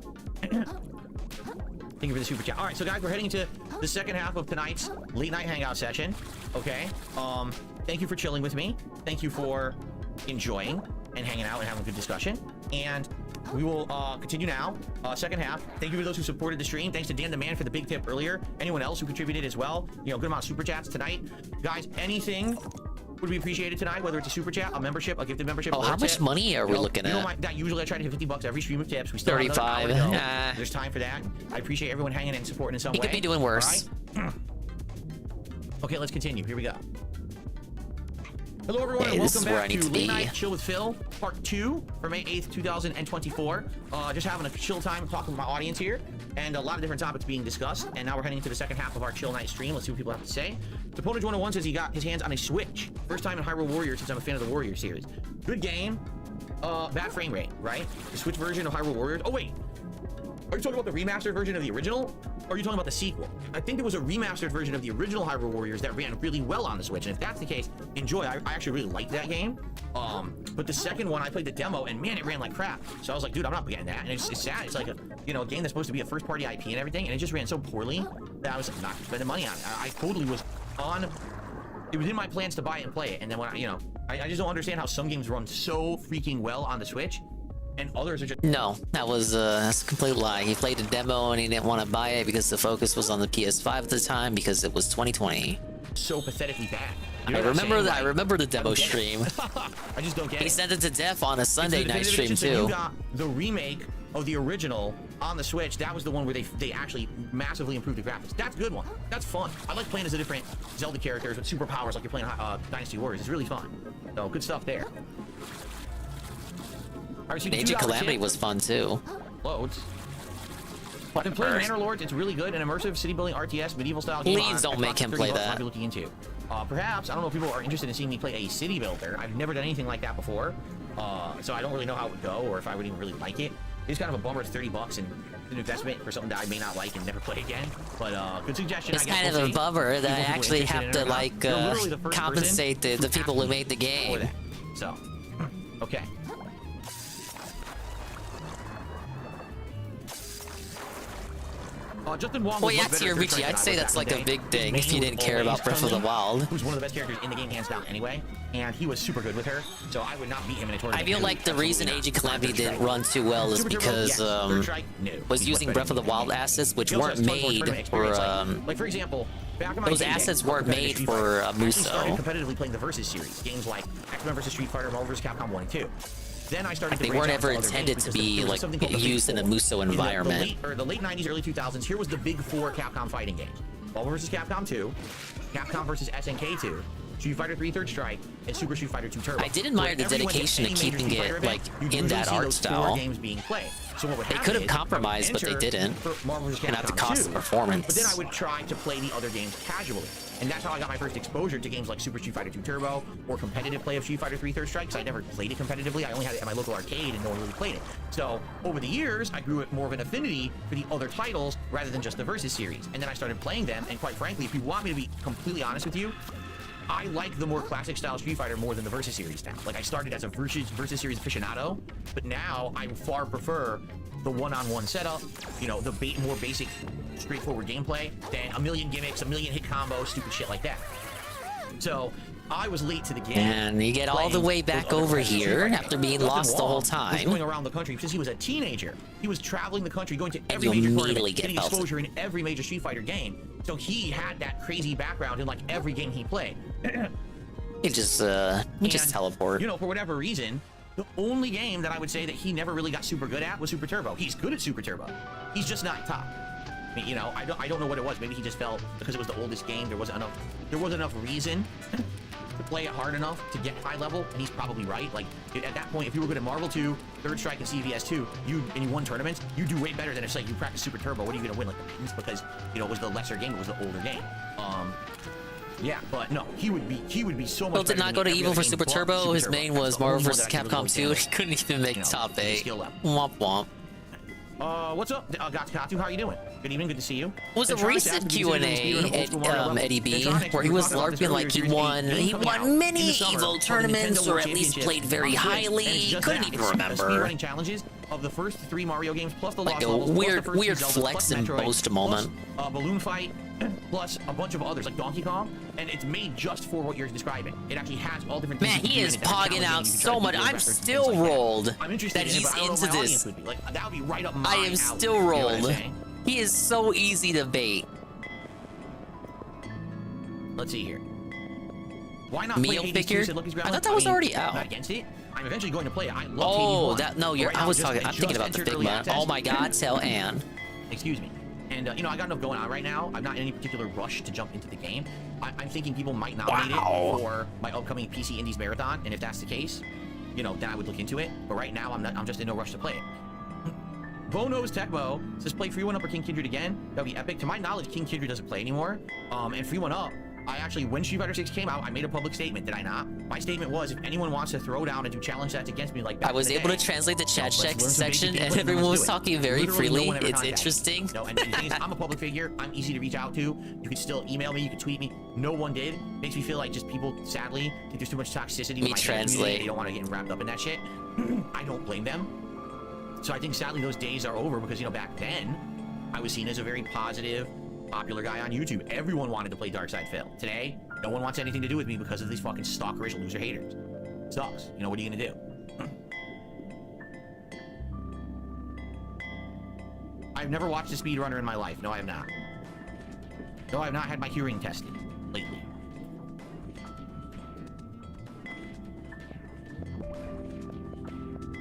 Thank you for the super chat. All right, so guys, we're heading to the second half of tonight's late night hangout session. Okay. Thank you for chilling with me. Thank you for enjoying and hanging out and having a good discussion. And we will continue now. Second half. Thank you to those who supported the stream. Thanks to Dan the Man for the big tip earlier. Anyone else who contributed as well. You know, good amount of super chats tonight. Guys, anything would be appreciated tonight, whether it's a super chat, a membership, a gifted membership. Oh, how much money are we looking at? That usually I try to hit $50 every stream of tips. We still 35. Have another hour to go. There's time for that. I appreciate everyone hanging and supporting in some way. He could be doing worse. All right? Okay, let's continue. Here we go. Hello, everyone, hey, and welcome back to Late Night Chill with Phil, Part 2 for May 8th, 2024. Just having a chill time talking with my audience here, and a lot of different topics being discussed. And now we're heading into the second half of our chill night stream. Let's see what people have to say. Deponage 101 says he got his hands on a Switch. First time in Hyrule Warriors since I'm a fan of the Warrior series. Good game. Bad frame rate, right? The Switch version of Hyrule Warriors. Oh, wait. Are you talking about the remastered version of the original? Or are you talking about the sequel? I think there was a remastered version of the original Hyrule Warriors that ran really well on the Switch. And if that's the case, enjoy. I actually really liked that game. But the second one, I played the demo, and man, it ran like crap. So I was like, dude, I'm not getting that. And it's sad. It's like a, you know, a game that's supposed to be a first-party IP and everything, and it just ran so poorly that I was not spending money on it. I totally was on. It was in my plans to buy it and play it, and then when I just don't understand how some games run so freaking well on the Switch. And others are just no. That's a complete lie. He played a demo and he didn't want to buy it because the focus was on the PS5 at the time because it was 2020. So pathetically bad. I remember that. I remember the demo stream. I just don't get it. He sent it to Def on a Sunday night stream too. You got the remake of the original on the Switch. That was the one where they actually massively improved the graphics. That's a good one. That's fun. I like playing as the different Zelda characters with superpowers like you're playing Dynasty Warriors. It's really fun. So good stuff there. Age of Calamity was fun too. Loads. I've been playing Manor Lords. It's really good. An immersive city building RTS medieval style game. Please don't make him play that. I'll be looking into. Perhaps, I don't know if people are interested in seeing me play a city builder. I've never done anything like that before. So I don't really know how it would go or if I would even really like it. It's kind of a bummer. It's $30 and an investment for something that I may not like and never play again. But good suggestion. It's kind of a bummer that I actually have to like compensate the people who made the game. So, okay. Justin Wong well, yeah, to your Richie, I'd say that's like a big thing if you didn't care about Breath of the Wild. Who's one of the best characters in the game, hands down, anyway. And he was super good with her, so I would not beat him in a tournament. I feel like the reason Age of Calamity didn't run too well is because was using Breath of the Wild assets, which weren't made for like for example, back in my those assets weren't made for Muso. I started competitively playing the Versus series, games like X-Men vs Street Fighter, Marvel vs Capcom 1 and 2. Then I started. They weren't ever intended to be like used in a Muso environment. In the late 90s, early 2000s, here was the big four Capcom fighting games: Marvel vs Capcom 2, Capcom vs SNK 2, Street Fighter 3 Third Strike, and Super Street Fighter 2 Turbo. I did admire the dedication to keeping it like in that art style. Games being played. So what would they could have compromised, but they didn't. And at the cost of performance. But then I would try to play the other games casually. And that's how I got my first exposure to games like Super Street Fighter 2 Turbo or competitive play of Street Fighter 3 Third Strike, because I never played it competitively. I only had it at my local arcade and no one really played it. So over the years, I grew more of an affinity for the other titles rather than just the Versus series. And then I started playing them, and quite frankly, if you want me to be completely honest with you, I like the more classic style Street Fighter more than the Versus series now. Like, I started as a Versus series aficionado, but now I far prefer the one-on-one setup, you know, the more basic, straightforward gameplay than a million gimmicks, a million hit combos, stupid shit like that. So I was late to the game. And you get all the way back over here after being lost the whole time. He was going around the country because he was a teenager. He was traveling the country, going to every major tournament, getting exposure in every major Street Fighter game. So he had that crazy background in like every game he played. He just teleport. You know, for whatever reason, the only game that I would say that he never really got super good at was Super Turbo. He's good at Super Turbo. He's just not top. I mean, you know, I don't know what it was. Maybe he just felt because it was the oldest game, there wasn't enough reason to play it hard enough to get high level, and he's probably right. Like, at that point, if you were good at Marvel 2, Third Strike, and CVS 2, you won tournaments, you do way better than if, like, you practice Super Turbo. What are you going to win? Like, the Pins? Because, you know, it was the lesser game. It was the older game. Yeah, but no, he would be so much. Well, did not go to Evil for Super Turbo. His main was Marvel vs. Capcom 2. He couldn't even make top 8. Womp womp. What's up, Gatsu? How are you doing? Good evening, good to see you. Was a recent Q&A at Eddie B where he was LARPing like he won many Evo tournaments or at least played very highly. Couldn't even remember. Speedrunning challenges of the first 3 Mario games plus the like lost levels, weird flex and boast moment. Balloon Fight, plus a bunch of others like Donkey Kong, and it's made just for what you're describing. It actually has all different things. Man, he is pogging out so much. I'm still rolled that he's into this. Like, that would be right up my I am still rolled. He is so easy to bait. Let's see here. Why not Meal play Figure? I thought that was already out. I'm not against it. I'm eventually going to play it. I love oh, that no, you're. I was talking. I'm thinking about the Figma. Oh my God, tell Anne. Excuse me. And you know, I got enough going on right now. I'm not in any particular rush to jump into the game. I'm thinking people might nominate it for my upcoming PC Indies Marathon, and if that's the case, you know, then I would look into it. But right now, I'm just in no rush to play it. Bono's Tecmo says play Free One Up or King Kindred again. That'd be epic. To my knowledge, King Kindred doesn't play anymore. And Free One Up, I actually, when Street Fighter 6 came out, I made a public statement, did I not? My statement was, if anyone wants to throw down and do challenge sets against me like back I was able to translate the chat section, and everyone was talking very freely. It's interesting. No, and the thing is, I'm a public figure. I'm easy to reach out to. You can still email me. You can tweet me. No one did. Makes me feel like just people, sadly, think there's too much toxicity. Me translate. They don't want to get wrapped up in that shit. I don't blame them. So I think, sadly, those days are over because, you know, back then, I was seen as a very positive, popular guy on YouTube. Everyone wanted to play Darkside Phil. Today, no one wants anything to do with me because of these fucking stalkerish loser haters. Sucks. You know, what are you gonna do? I've never watched a speedrunner in my life. No, I have not. No, I have not had my hearing tested lately.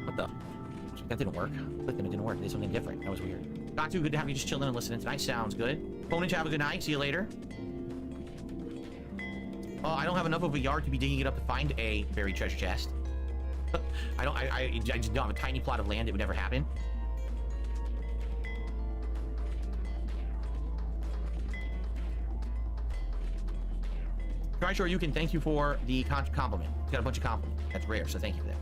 What the? That didn't work. Clicked and it didn't work. It did something different. That was weird. Not too good to have you just chilling and listening tonight. Sounds good. Ponage, have a good night. See you later. I don't have enough of a yard to be digging it up to find a buried treasure chest. I just don't have a tiny plot of land. It would never happen. Try sure you can. Thank you for the compliment. It's got a bunch of compliments. That's rare, so thank you for that.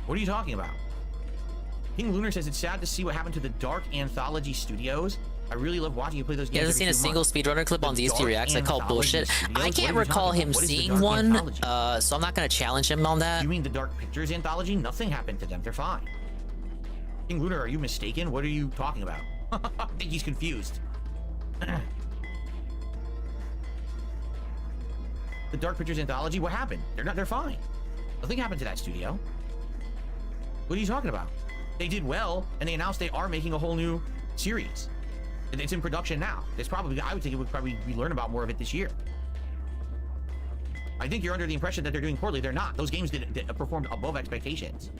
What are you talking about? King Lunar says it's sad to see what happened to the Dark Anthology Studios. I really love watching you play those games. He hasn't seen a single speedrunner clip on DSP Reacts. I call bullshit. I can't recall him seeing one, so I'm not going to challenge him on that. You mean the Dark Pictures Anthology? Nothing happened to them. They're fine. King Lunar, are you mistaken? What are you talking about? I think he's confused. The Dark Pictures Anthology? What happened? They're fine. Nothing happened to that studio. What are you talking about? They did well, and they announced they are making a whole new series. It's in production now. It's probably, I would think it would probably we learn about more of it this year. I think you're under the impression that they're doing poorly. They're not. Those games did performed above expectations.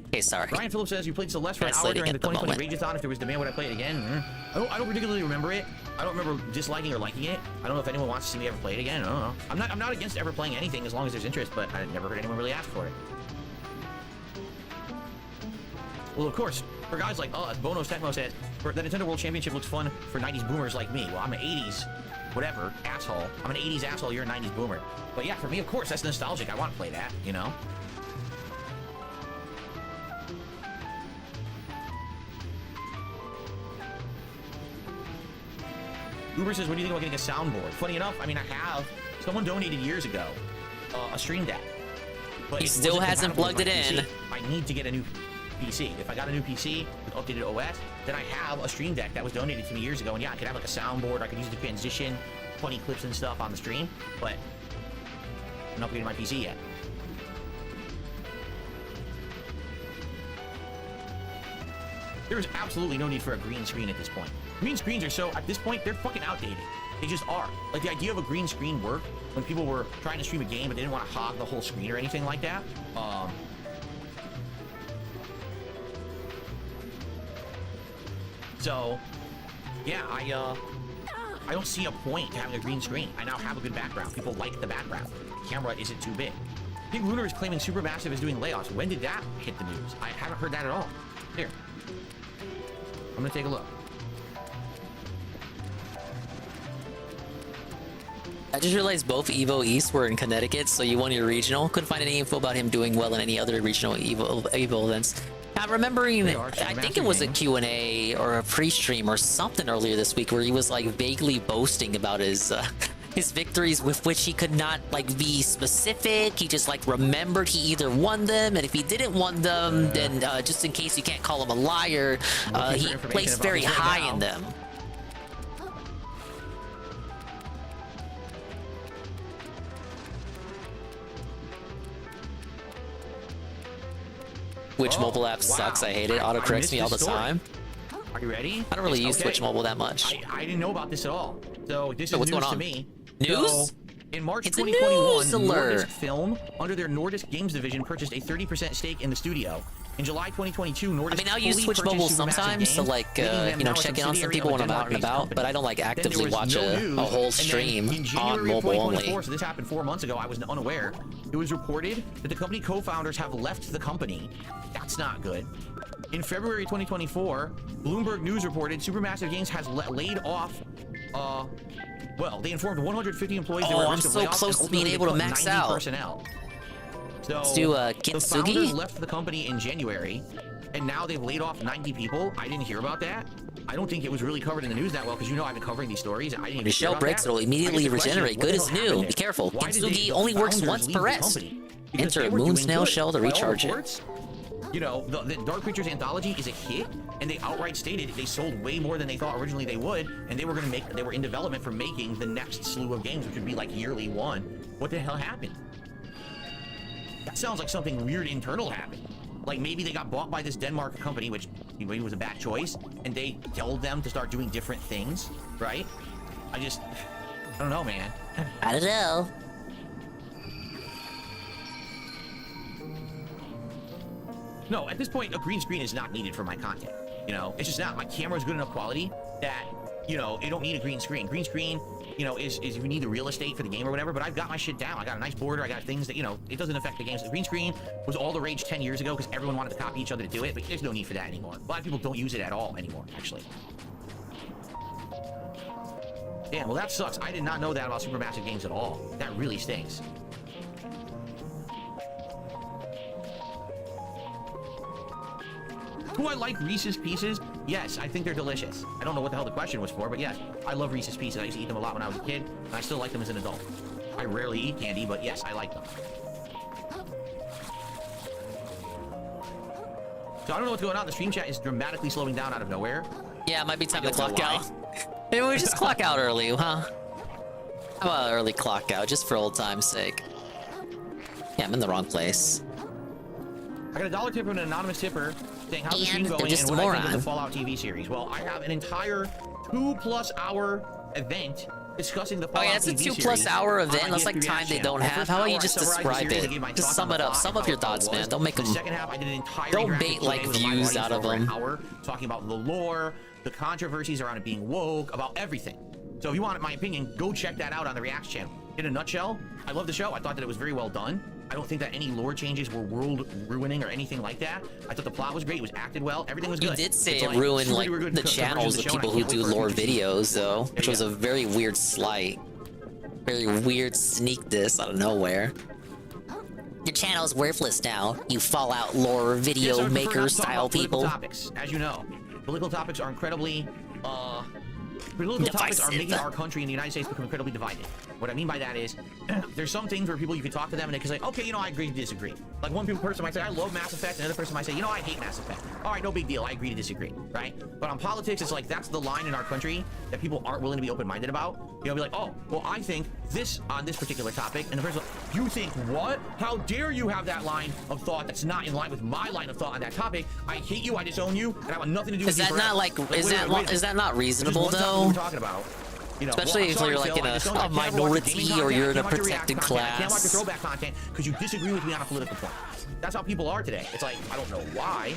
Okay, sorry. Brian Phillips says you played Celeste for an hour during the 2020 Rageathon. If there was demand, would I play it again? I don't particularly remember it. I don't remember disliking or liking it. I don't know if anyone wants to see me ever play it again. I don't know. I'm not against ever playing anything as long as there's interest, but I never heard anyone really ask for it. Well, of course, for guys like Bono's Tecmo says, the Nintendo World Championship looks fun for 90s boomers like me. Well, I'm an 80s whatever asshole. I'm an 80s asshole. You're a 90s boomer. But yeah, for me, of course, that's nostalgic. I want to play that, you know? Uber says, what do you think about getting a soundboard? Funny enough, I mean, I have. Someone donated years ago a Stream Deck. But he still hasn't plugged it in. PC. I need to get a new PC. If I got a new PC with updated OS, then I have a Stream Deck that was donated to me years ago. And yeah, I could have like a soundboard. I could use it to transition funny clips and stuff on the stream. But I'm not upgrading my PC yet. There is absolutely no need for a green screen at this point. Green screens are so, at this point, they're fucking outdated. They just are. Like, the idea of a green screen worked when people were trying to stream a game, but they didn't want to hog the whole screen or anything like that. So, yeah, I don't see a point to having a green screen. I now have a good background. People like the background. The camera isn't too big. Big Lunar is claiming Supermassive is doing layoffs. When did that hit the news? I haven't heard that at all. Here. I'm gonna take a look. I just realized both Evo East were in Connecticut, so you won your regional. Couldn't find any info about him doing well in any other regional Evo events. I'm remembering, I think it was a Q&A or a pre-stream or something earlier this week where he was like vaguely boasting about his victories with which he could not like be specific. He just like remembered he either won them, and if he didn't won them, then just in case you can't call him a liar, he placed very high in them. Twitch mobile app sucks. I hate it. Autocorrects me all the time. Are you ready? I don't really use Twitch mobile that much. I didn't know about this at all. So this is what's news going to on? me. News? So, in March It's a 2021, news alert. Nordisk Film, under their Nordisk Games division, purchased a 30% stake in the studio. In July 2022, Nordisk I mean, I'll use fully Twitch mobile purchased Supermassive sometimes to Games, like, making them you know, now a check in on some subsidiary people of when a I'm out and Denmark-based about, company. but I don't like Then there actively was watch no a news, whole and then stream in January on mobile 2024, only. so this happened 4 months ago, I was unaware. It was reported that the company co-founders have left the company. That's not good. In February 2024, Bloomberg News reported Supermassive Games has laid off, well, they informed 150 employees they were at I'm risk of so layoffs, close and to being ultimately able to they cut max 90 out. personnel. So Let's do, the Kintsugi? founders left the company in January, and now they've laid off 90 people. I didn't hear about that. I don't think it was really covered in the news that well, because you know I've been covering these stories. I didn't even When the hear shell about breaks, that. it'll I immediately guess the question regenerate. is, what Good the as hell new. happened Be there? careful. Why did Kintsugi the only works founders once leave per the rest. company? Because Enter they a were moon doing snail good. shell to By all recharge it. reports, you know, the Dark Creatures anthology is a hit, and they outright stated they sold way more than they thought originally they would, and they were in development for making the next slew of games, which would be like yearly one. What the hell happened? That sounds like something weird internal happened. Like maybe they got bought by this Denmark company, which maybe was a bad choice, and they told them to start doing different things, right? I don't know, man. I don't know. No, at this point, a green screen is not needed for my content. You know, it's just not. My camera is good enough quality that, you know, it don't need a green screen. Green screen, you know, is if you need the real estate for the game or whatever, but I've got my shit down. I got a nice border. I got things that, you know, it doesn't affect the games. The green screen was all the rage 10 years ago because everyone wanted to copy each other to do it, but there's no need for that anymore. A lot of people don't use it at all anymore, actually. Damn, well, that sucks. I did not know that about Supermassive Games at all. That really stinks. Do I like Reese's Pieces? Yes, I think they're delicious. I don't know what the hell the question was for, but yes, I love Reese's Pieces. I used to eat them a lot when I was a kid, and I still like them as an adult. I rarely eat candy, but yes, I like them. So I don't know what's going on. The stream chat is dramatically slowing down out of nowhere. Yeah, it might be time to clock out. Maybe we just clock out early, huh? How about early clock out, just for old time's sake? Yeah, I'm in the wrong place. I got a $1 tip from an anonymous tipper saying how's the stream And going they're just and a what I think of moron. the Fallout TV series. Well, I have an entire 2+ hour event discussing the Oh Fallout yeah, it's a TV 2+ series hour on event. my That's like ESP time they channel. don't The have. first How about hour you I just summarized the describe series, I it? gave my Just thoughts sum on it the up. plot Sum and up how your it thoughts, was. man. Don't make The them. second half, I did an entire Don't interactive bait like Q&A with a live views audience out for of over an them. hour, talking about the lore, the controversies around it being woke, about everything. So if you want my opinion, go check that out on the Reacts channel. In a nutshell, I love the show. I thought that it was very well done. I don't think that any lore changes were world ruining or anything like that. I thought the plot was great. It was acted well. Everything was good. You did say It's it like ruined super like duper good the version channels the of show, and people I who can't do wait for lore future seasons. videos, though, which was a very weird slight. Very weird sneak diss out of nowhere. Your channel's worthless now, you Fallout lore video Yes, I would prefer maker not to talk style about political people. topics, as you know. Political topics are incredibly, political topics are making our country in the United States become incredibly divided. What I mean by that is, there's some things where people, you can talk to them and they can say, okay, you know, I agree to disagree. Like one person might say, I love Mass Effect, and another person might say, you know, I hate Mass Effect. All right, no big deal, I agree to disagree, right? But on politics, it's like, that's the line in our country that people aren't willing to be open-minded about. You know, be like, oh, well, I think this on this particular topic, and the person, you think what? How dare you have that line of thought that's not in line with my line of thought on that topic? I hate you, I disown you, and I want nothing to do with Is you that forever. not like, Like, is wait, that wait, is that not There's reasonable one topic we though? were talking about. You know, especially if you're like in a minority or you're in a protected class. I can't watch your throwback content because you disagree with me on a political point. That's how people are today. It's like, I don't know why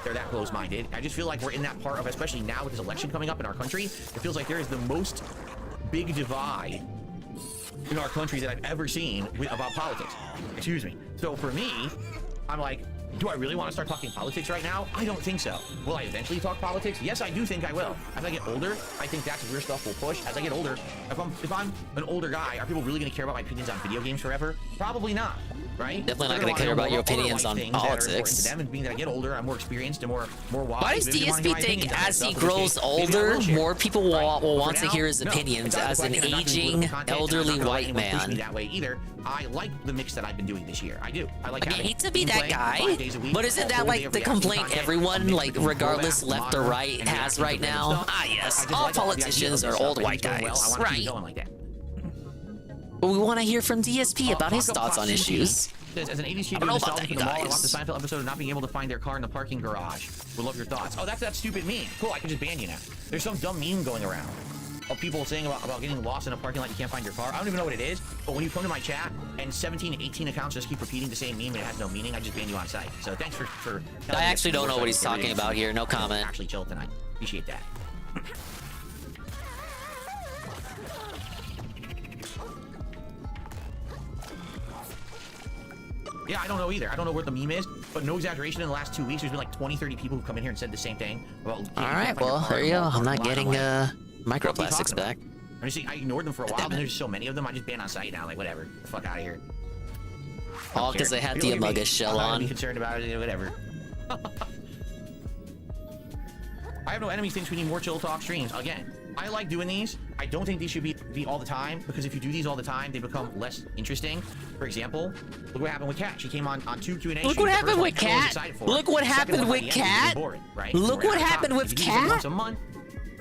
they're that close-minded. I just feel like we're in that part of, especially now with this election coming up in our country, it feels like there is the most big divide in our country that I've ever seen about politics. Excuse me. So for me, I'm like, do I really want to start talking politics right now? I don't think so. Will I eventually talk politics? Yes, I do think I will. As I get older, I think that's where stuff will push. As I get older, if I'm an older guy, are people really going to care about my opinions on video games forever? Probably not, right? Definitely not going to care about your opinions on politics. To them, and being that I get older, I'm more experienced and more wise. Why does DSP think as he grows older, more people will want to hear his opinions as an aging, elderly white man? That way either. I like the mix that I've been doing this year. I do. I like. I hate to be that guy, but isn't that like the complaint everyone, like regardless left or right, has right now? Ah, yes, all politicians are old white guys, right? But we want to hear from DSP about his thoughts on issues. As an 80s kid doing nostalgia for the mall, I watched the Seinfeld episode of not being able to find their car in the parking garage. Would love your thoughts. Oh, that's that stupid meme. Cool, I can just ban you now. There's some dumb meme going around of people saying about getting lost in a parking lot, you can't find your car. I don't even know what it is, but when you come to my chat and 17, 18 accounts just keep repeating the same meme and it has no meaning, I just ban you on site. So thanks for I actually don't know what he's talking about here. No comment. Actually chill tonight. Appreciate that. Yeah, I don't know either. I don't know where the meme is, but no exaggeration, in the last 2 weeks, there's been like 20, 30 people who've come in here and said the same thing. About, all right, well, there you go. I'm not getting microplastics back. I ignored them for a while, and there's so many of them, I just ban on site now. Like, whatever. The fuck out of here. All because they had the Among Us shell on. I'm not be concerned about it, whatever. I have no enemies, thinks we need more chill talk streams. Again, I like doing these. I don't think these should be all the time, because if you do these all the time, they become less interesting. For example, look what happened with Kat. She came on 2 Q&A. Look what happened with Kat. Look what happened with Kat. Look what happened with Kat. Once a month,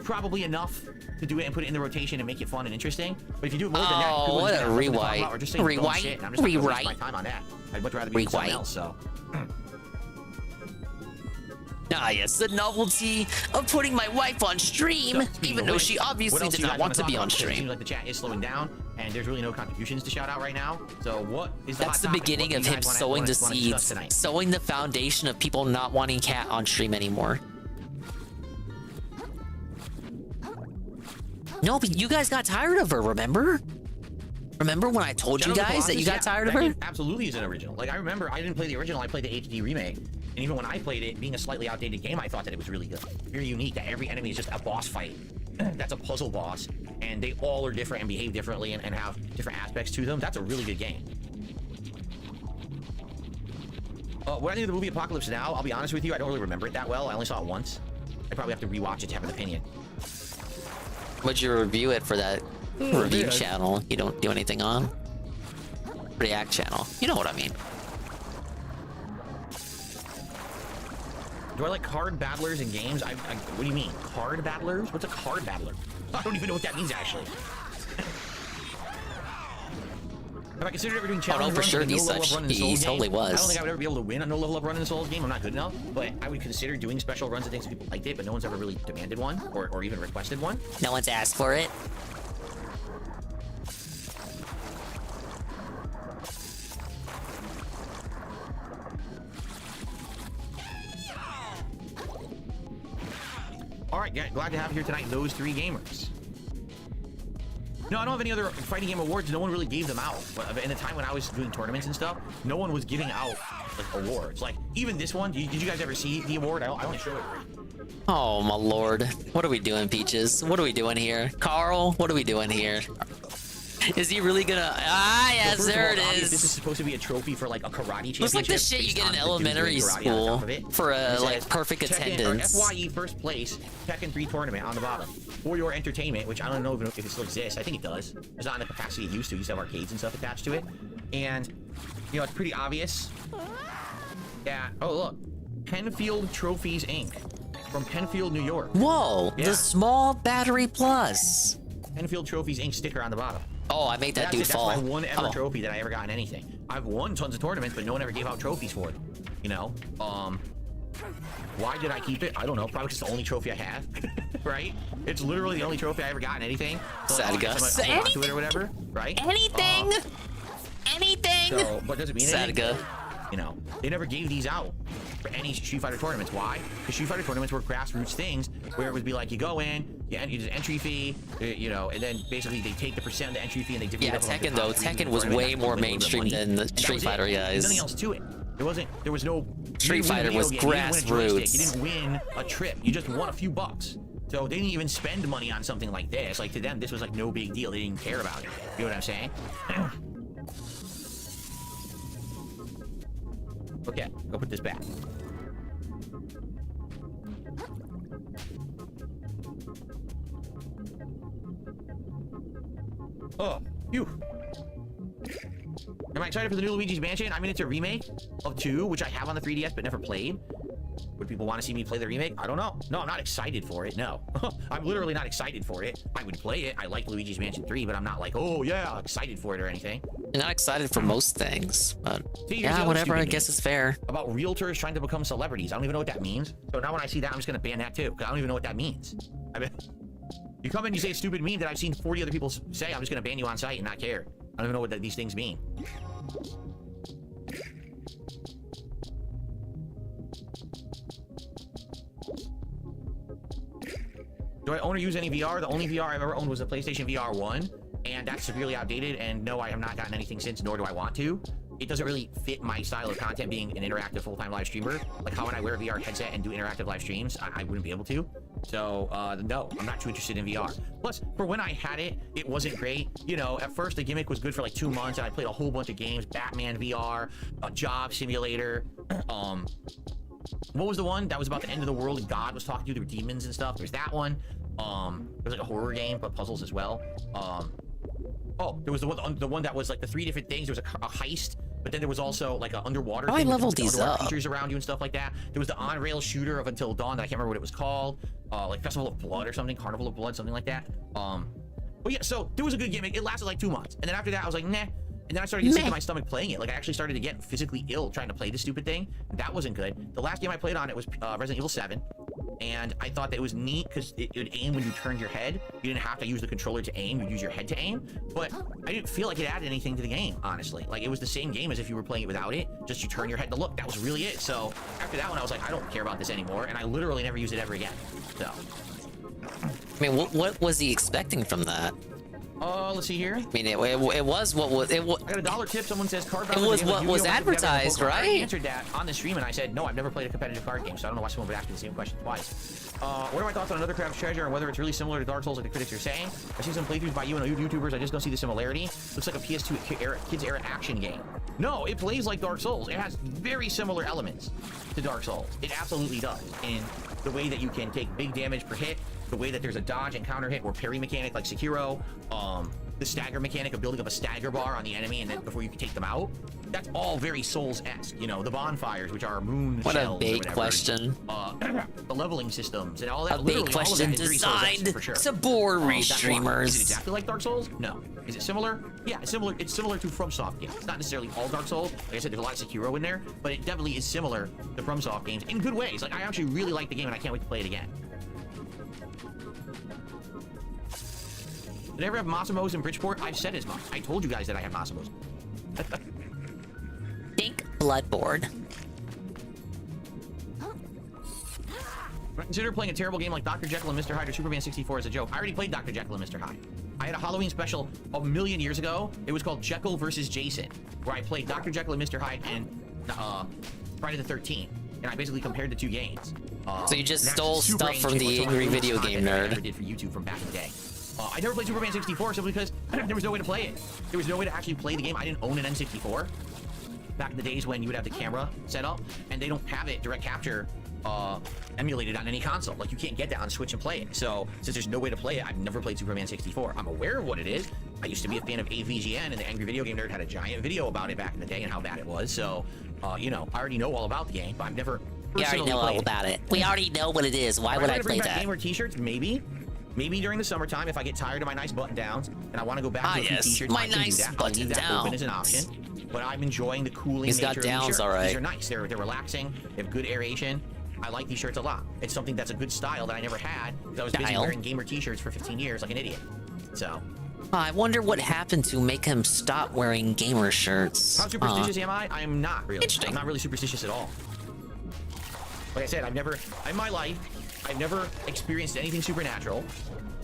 probably enough to do it and put it in the rotation and make it fun and interesting. But if you do it more than that, what a rewrite. Rewrite. My time on that. I'd much rather be doing something else. So. Ah, yes, the novelty of putting my wife on stream, even though she obviously did not want to be on stream. It seems like the chat is slowing down, and there's really no contributions to shout out right now. So what is That's the beginning of him sowing the seeds, sowing the foundation of people not wanting Kat on stream anymore. No, but you guys got tired of her, remember? Remember when I told you guys that you got tired of her? Absolutely is an original. Like, I remember I didn't play the original, I played the HD remake. And even when I played it, being a slightly outdated game, I thought that it was really good. Very unique, that every enemy is just a boss fight. That's a puzzle boss. And they all are different and behave differently and have different aspects to them. That's a really good game. What I think of the movie Apocalypse Now, I'll be honest with you, I don't really remember it that well. I only saw it once. I probably have to rewatch it to have an opinion. Would you review it for that review channel you don't do anything on? React channel. You know what I mean. Do I like card battlers in games? What do you mean? Card battlers? What's a card battler? I don't even know what that means, actually. Have I considered ever doing challenge for sure runs he totally was. I don't think I would ever be able to win a no level up run in the Souls game. I'm not good enough, but I would consider doing special runs and things people liked it, but no one's ever really demanded one or even requested one. No one's asked for it. All right, glad to have here tonight those 3 gamers. No, I don't have any other fighting game awards. No one really gave them out. In the time when I was doing tournaments and stuff, no one was giving out like awards. Like even this one, did you guys ever see the award? I only showed it. Oh my lord, what are we doing, Peaches? What are we doing here, Carl? What are we doing here? Is he really gonna? Ah, yes, there it is. This is supposed to be a trophy for like a karate championship. Looks like the shit you get in elementary school for a like perfect attendance. FYE first place, Tekken 3 tournament on the bottom. For your entertainment, which I don't know if it still exists. I think it does. It's not in the capacity it used to. It used to have arcades and stuff attached to it. And, you know, it's pretty obvious. Yeah. Oh, look. Penfield Trophies, Inc. From Penfield, New York. Whoa. Yeah. The small battery plus. Penfield Trophies, Inc. sticker on the bottom. Oh, I made that dude fall. That's my one ever trophy that I ever got in anything. I've won tons of tournaments, but no one ever gave out trophies for it. You know? Why did I keep it? I don't know. Probably because it's the only trophy I have, right? It's literally the only trophy I ever got in anything. So Sad Gus. To it or whatever, right? Anything. Anything. So, but does it mean anything? Sadga. You know, they never gave these out for any Street Fighter tournaments. Why? Because Street Fighter tournaments were grassroots things where it would be like you go in, you use an entry fee, you know, and then basically they take the percent of the entry fee and they divvy it up. Tekken though, Tekken was way more mainstream than the Street Fighter guys. Nothing else to it. There was no Street Fighter was grassroots. You didn't win a trip. You just won a few bucks. So they didn't even spend money on something like this. Like to them, this was like no big deal. They didn't care about it. You know what I'm saying? Okay, go put this back. Oh, phew. Am I excited for the new Luigi's Mansion? I mean, it's a remake of 2, which I have on the 3DS but never played. Would people want to see me play the remake? I don't know. No, I'm not excited for it. No. I'm literally not excited for it. I would play it. I like Luigi's Mansion 3, but I'm not like, oh yeah, excited for it or anything. You're not excited for most things, but See, yeah, whatever, I guess it's fair. About realtors trying to become celebrities. I don't even know what that means. So now when I see that, I'm just going to ban that too, because I don't even know what that means. I mean, you come in and you say a stupid meme that I've seen 40 other people say, I'm just going to ban you on site and not care. I don't even know what these things mean. Do I own or use any VR? The only VR I've ever owned was a PlayStation VR 1, and that's severely outdated, and no, I have not gotten anything since, nor do I want to. It doesn't really fit my style of content being an interactive full-time live streamer. Like how when I wear a VR headset and do interactive live streams, I wouldn't be able to. So, no, I'm not too interested in VR. Plus, for when I had it, it wasn't great. You know, at first the gimmick was good for like 2 months, and I played a whole bunch of games. Batman VR, a Job Simulator, what was the one that was about the end of the world and God was talking to you? There were demons and stuff. There's that one. There was like a horror game, but puzzles as well. Oh, there was the one that was like the 3 different things. There was a heist, but then there was also like an underwater thing. I leveled these up. Creatures around you and stuff like that. There was the on-rail shooter of Until Dawn that I can't remember what it was called. Like Festival of Blood or something, Carnival of Blood, something like that. But yeah, so there was a good gimmick. It lasted like 2 months, and then after that, I was like, nah. And then I started to get sick to my stomach playing it. Like I actually started to get physically ill trying to play this stupid thing. That wasn't good. The last game I played on it was Resident Evil 7. And I thought that it was neat because it would aim when you turned your head. You didn't have to use the controller to aim. You'd use your head to aim. But I didn't feel like it added anything to the game, honestly. Like it was the same game as if you were playing it without it. Just you turn your head to look. That was really it. So after that one, I was like, I don't care about this anymore. And I literally never used it ever again. So. I mean, what was he expecting from that? Let's see here. I mean, it was what was it? I got a $1 tip. Someone says card. It was what was advertised, right? I answered that on the stream, and I said no. I've never played a competitive card game, so I don't know why someone would ask me the same question twice. What are my thoughts on Another Craft's Treasure and whether it's really similar to Dark Souls like the critics are saying? I've seen some playthroughs by you and YouTubers. I just don't see the similarity. Looks like a PS2 kids era action game. No, it plays like Dark Souls. It has very similar elements to Dark Souls. It absolutely does. In the way that you can take big damage per hit, the way that there's a dodge and counter hit or parry mechanic like Sekiro, the stagger mechanic of building up a stagger bar on the enemy and then before you can take them out. That's all very Souls-esque. You know, the bonfires, which are moon what shells. What a big question. The leveling systems and all that. A big question designed to bore Restreamers. Is it exactly like Dark Souls? No. Is it similar? Yeah, it's similar. It's similar to FromSoft games. It's not necessarily all Dark Souls. Like I said, there's a lot of Sekiro in there, but it definitely is similar to FromSoft games in good ways. Like I actually really like the game and I can't wait to play it again. Did I ever have Massimo's in Bridgeport? I've said as much. I told you guys that I have Massimo's. Think Bloodborne. Consider playing a terrible game like Dr. Jekyll and Mr. Hyde or Superman 64 as a joke. I already played Dr. Jekyll and Mr. Hyde. I had a Halloween special a million years ago. It was called Jekyll versus Jason, where I played Dr. Jekyll and Mr. Hyde and Friday the 13th. And I basically compared the 2 games. So you just stole stuff from the angry video game nerd. I did for YouTube from back in the day. I never played Superman 64 simply because there was no way to play it. There was no way to actually play the game. I didn't own an N64 back in the days when you would have the camera set up, and they don't have it direct capture emulated on any console. Like you can't get that on Switch and play it. So since there's no way to play it, I've never played Superman 64. I'm aware of what it is. I used to be a fan of AVGN, and the Angry Video Game Nerd had a giant video about it back in the day and how bad it was. So, you know, I already know all about the game, but I've never. We already know all about it. We already know what it is. Why would I play that? Gamer t-shirts, maybe. Maybe during the summertime, if I get tired of my nice button-downs and I want to go back to a few t-shirts, my nice button-down. Open as an option, but I'm enjoying the cooling nature of these shirts. All right. These are nice. They're relaxing. They have good aeration. I like these shirts a lot. It's something that's a good style that I never had because I was busy wearing gamer t-shirts for 15 years like an idiot. So. I wonder what happened to make him stop wearing gamer shirts. How superstitious am I? I'm not really. I'm not really superstitious at all. Like I said, in my life, I've never experienced anything supernatural.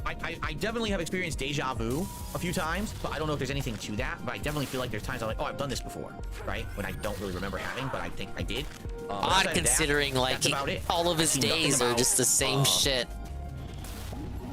I definitely have experienced deja vu a few times, but I don't know if there's anything to that. But I definitely feel like there's times I'm like, oh, I've done this before, right? When I don't really remember having, but I think I did. Odd considering like all of his days are just the same shit.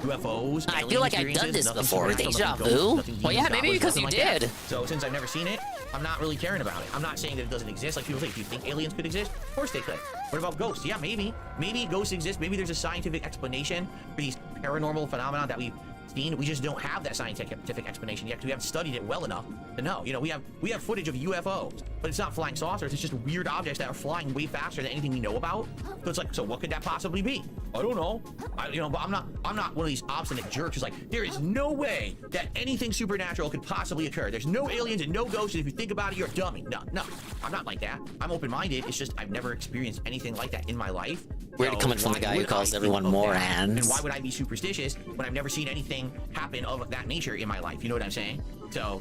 UFOs. I feel like I've done this before. Deja vu? Well, yeah, maybe because you did. So since I've never seen it, I'm not really caring about it. I'm not saying that it doesn't exist. Like people say, do you think aliens could exist? Of course they could. What about ghosts? Yeah, maybe. Maybe ghosts exist. Maybe there's a scientific explanation for these paranormal phenomena that we've seen. We just don't have that scientific explanation yet because we haven't studied it well enough to know. You know, we have footage of UFOs, but it's not flying saucers. It's just weird objects that are flying way faster than anything we know about. So it's like, so what could that possibly be? I don't know. But I'm not one of these obstinate jerks who's like, there is no way that anything supernatural could possibly occur. There's no aliens and no ghosts, and if you think about it, you're a dummy. No, I'm not like that. I'm open-minded. It's just I've never experienced anything like that in my life. Weird coming from the guy who calls everyone morons. And why would I be superstitious when I've never seen anything happen of that nature in my life? You know what I'm saying? So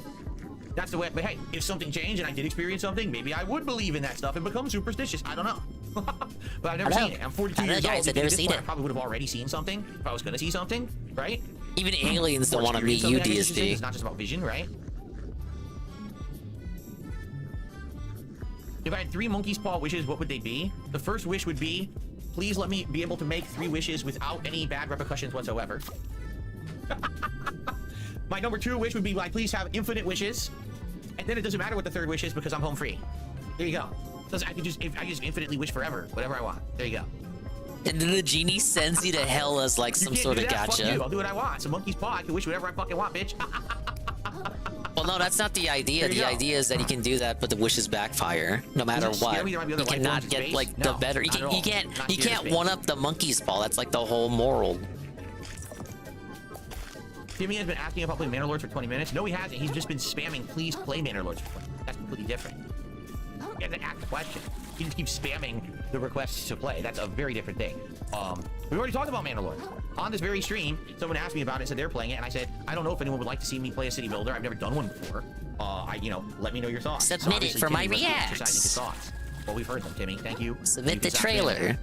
that's the way. But hey, if something changed and I did experience something, maybe I would believe in that stuff and become superstitious. I don't know. But I've never seen it. I'm 42 years old. I've never seen it. I probably would have already seen something if I was going to see something, right? Even aliens don't want to meet you, DSD. It's not just about vision, right? If I had 3 monkey's paw wishes, what would they be? The first wish would be, please let me be able to make 3 wishes without any bad repercussions whatsoever. My number 2 wish would be, like, please have infinite wishes. And then it doesn't matter what the 3rd wish is because I'm home free. There you go. So I can just infinitely wish forever, whatever I want. There you go. And then the genie sends you to hell as like some sort of gotcha. Fuck you. I'll do what I want. It's a monkey's paw. I can wish whatever I fucking want, bitch. Well, no, that's not the idea. The idea is that he can do that, but the wishes backfire no matter what. You cannot get like the better. You can't one up the monkey's paw. That's like the whole moral. Timmy has been asking if I'll play Manor Lords for 20 minutes. No, he hasn't. He's just been spamming, please play Manor Lords for 20 minutes. That's completely different. You have to ask the question. He just keeps spamming the requests to play. That's a very different thing. We already talked about Manor Lords. On this very stream, someone asked me about it, said they're playing it, and I said, I don't know if anyone would like to see me play a city builder. I've never done one before. Let me know your thoughts. Submit it for my reacts. His thoughts. Well, we've heard them, Timmy. Thank you. Submit the trailer.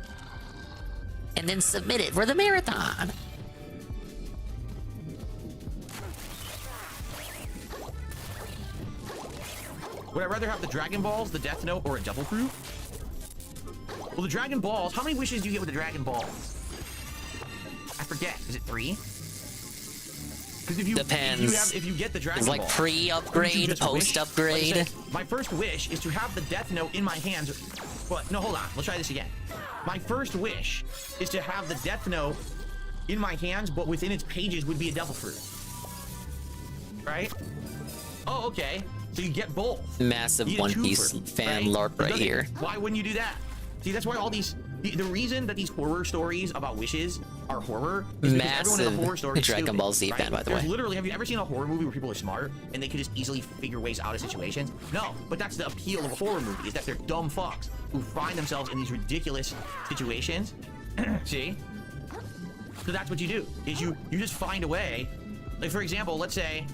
And then submit it for the marathon. Would I rather have the Dragon Balls, the Death Note, or a Double Proof? Well, the Dragon Balls, how many wishes do you get with the Dragon Balls? I forget. Is it 3? Because Depends. If you get the Dragon Balls. It's like pre-upgrade, post-upgrade. My first wish is to have the Death Note in my hands. Well, no, hold on. Let's try this again. My first wish is to have the Death Note in my hands, but within its pages would be a Devil Fruit. Right? Oh, okay. So you get both. Massive One Piece fan LARP right here. Why wouldn't you do that? See, that's why all these... The reason that these horror stories about wishes are horror is because everyone in the horror story is Dragon Ball Z fan, by the way. Literally, have you ever seen a horror movie where people are smart and they can just easily figure ways out of situations? No, but that's the appeal of a horror movie, is that they're dumb fucks who find themselves in these ridiculous situations. See? So that's what you do, is you just find a way. Like, for example, let's say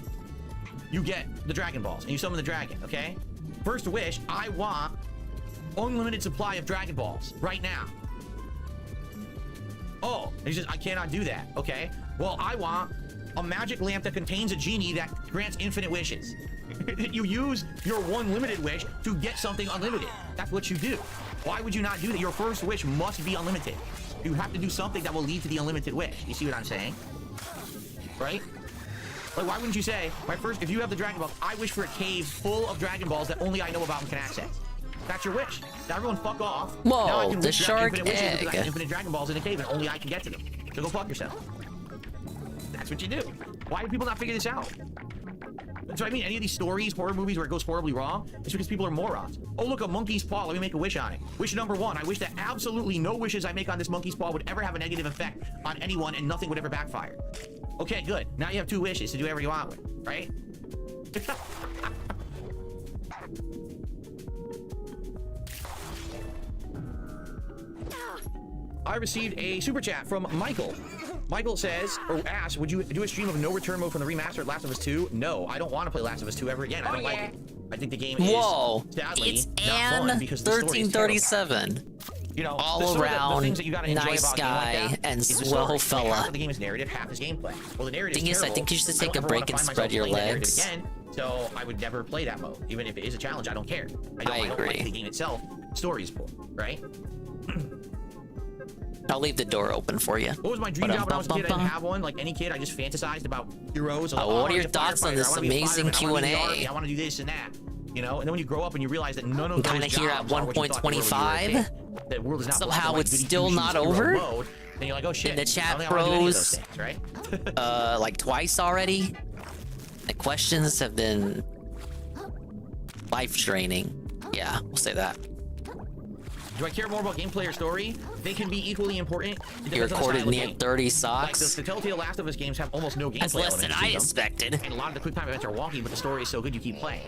you get the Dragon Balls and you summon the dragon, okay? First wish, I want unlimited supply of Dragon Balls right now. Oh, he says, I cannot do that. Okay, well, I want a magic lamp that contains a genie that grants infinite wishes. You use your one limited wish to get something unlimited. That's what you do. Why would you not do that? Your first wish must be unlimited. You have to do something that will lead to the unlimited wish. You see what I'm saying? Right? Like, why wouldn't you say, if you have the Dragon Balls, I wish for a cave full of Dragon Balls that only I know about and can access. That's your wish. Now everyone fuck off. Whoa, now I can the shark egg. I have infinite Dragon Balls in a cave and only I can get to them. So go fuck yourself. That's what you do. Why do people not figure this out? That's what I mean. Any of these stories, horror movies where it goes horribly wrong, it's because people are morons. Oh, look, a monkey's paw. Let me make a wish on it. Wish number 1. I wish that absolutely no wishes I make on this monkey's paw would ever have a negative effect on anyone and nothing would ever backfire. Okay, good. Now you have 2 wishes to do whatever you want with, right? I received a super chat from Michael. Michael says, or asks, would you do a stream of no return mode from the remastered Last of Us 2? No, I don't want to play Last of Us 2 ever again. I don't like it. I think the game is, sadly, it's not fun because the story is terrible. 1337. You know, all around, the things that you gotta enjoy nice about guy a game like that and is the swell story. fella. Like, half of the game is narrative, half is gameplay. Well, the narrative Thing is, I think you should take a break and spread your legs. Again, so I would never play that mode, even if it is a challenge. I don't care. I don't agree. like the game itself. Story is cool, right? I'll leave the door open for you. What was my dream job when I was a kid? I didn't have one. Like any kid, I just fantasized about heroes. Like, what are your thoughts on this amazing Q&A? I want to do this and that. You know, and then when you grow up and you realize that none of those kind of here at 1.25. The world is not somehow it's still not over. Mode, then you're like, oh shit. And the chat bros, right? like twice already. The questions have been life draining. Yeah, we'll say that. Do I care more about gameplay or story? They can be equally important. You recorded near 30 socks. Like the Telltale Last of Us games have almost no gameplay. That's less than I expected. And a lot of the quick time events are wonky, but the story is so good you keep playing.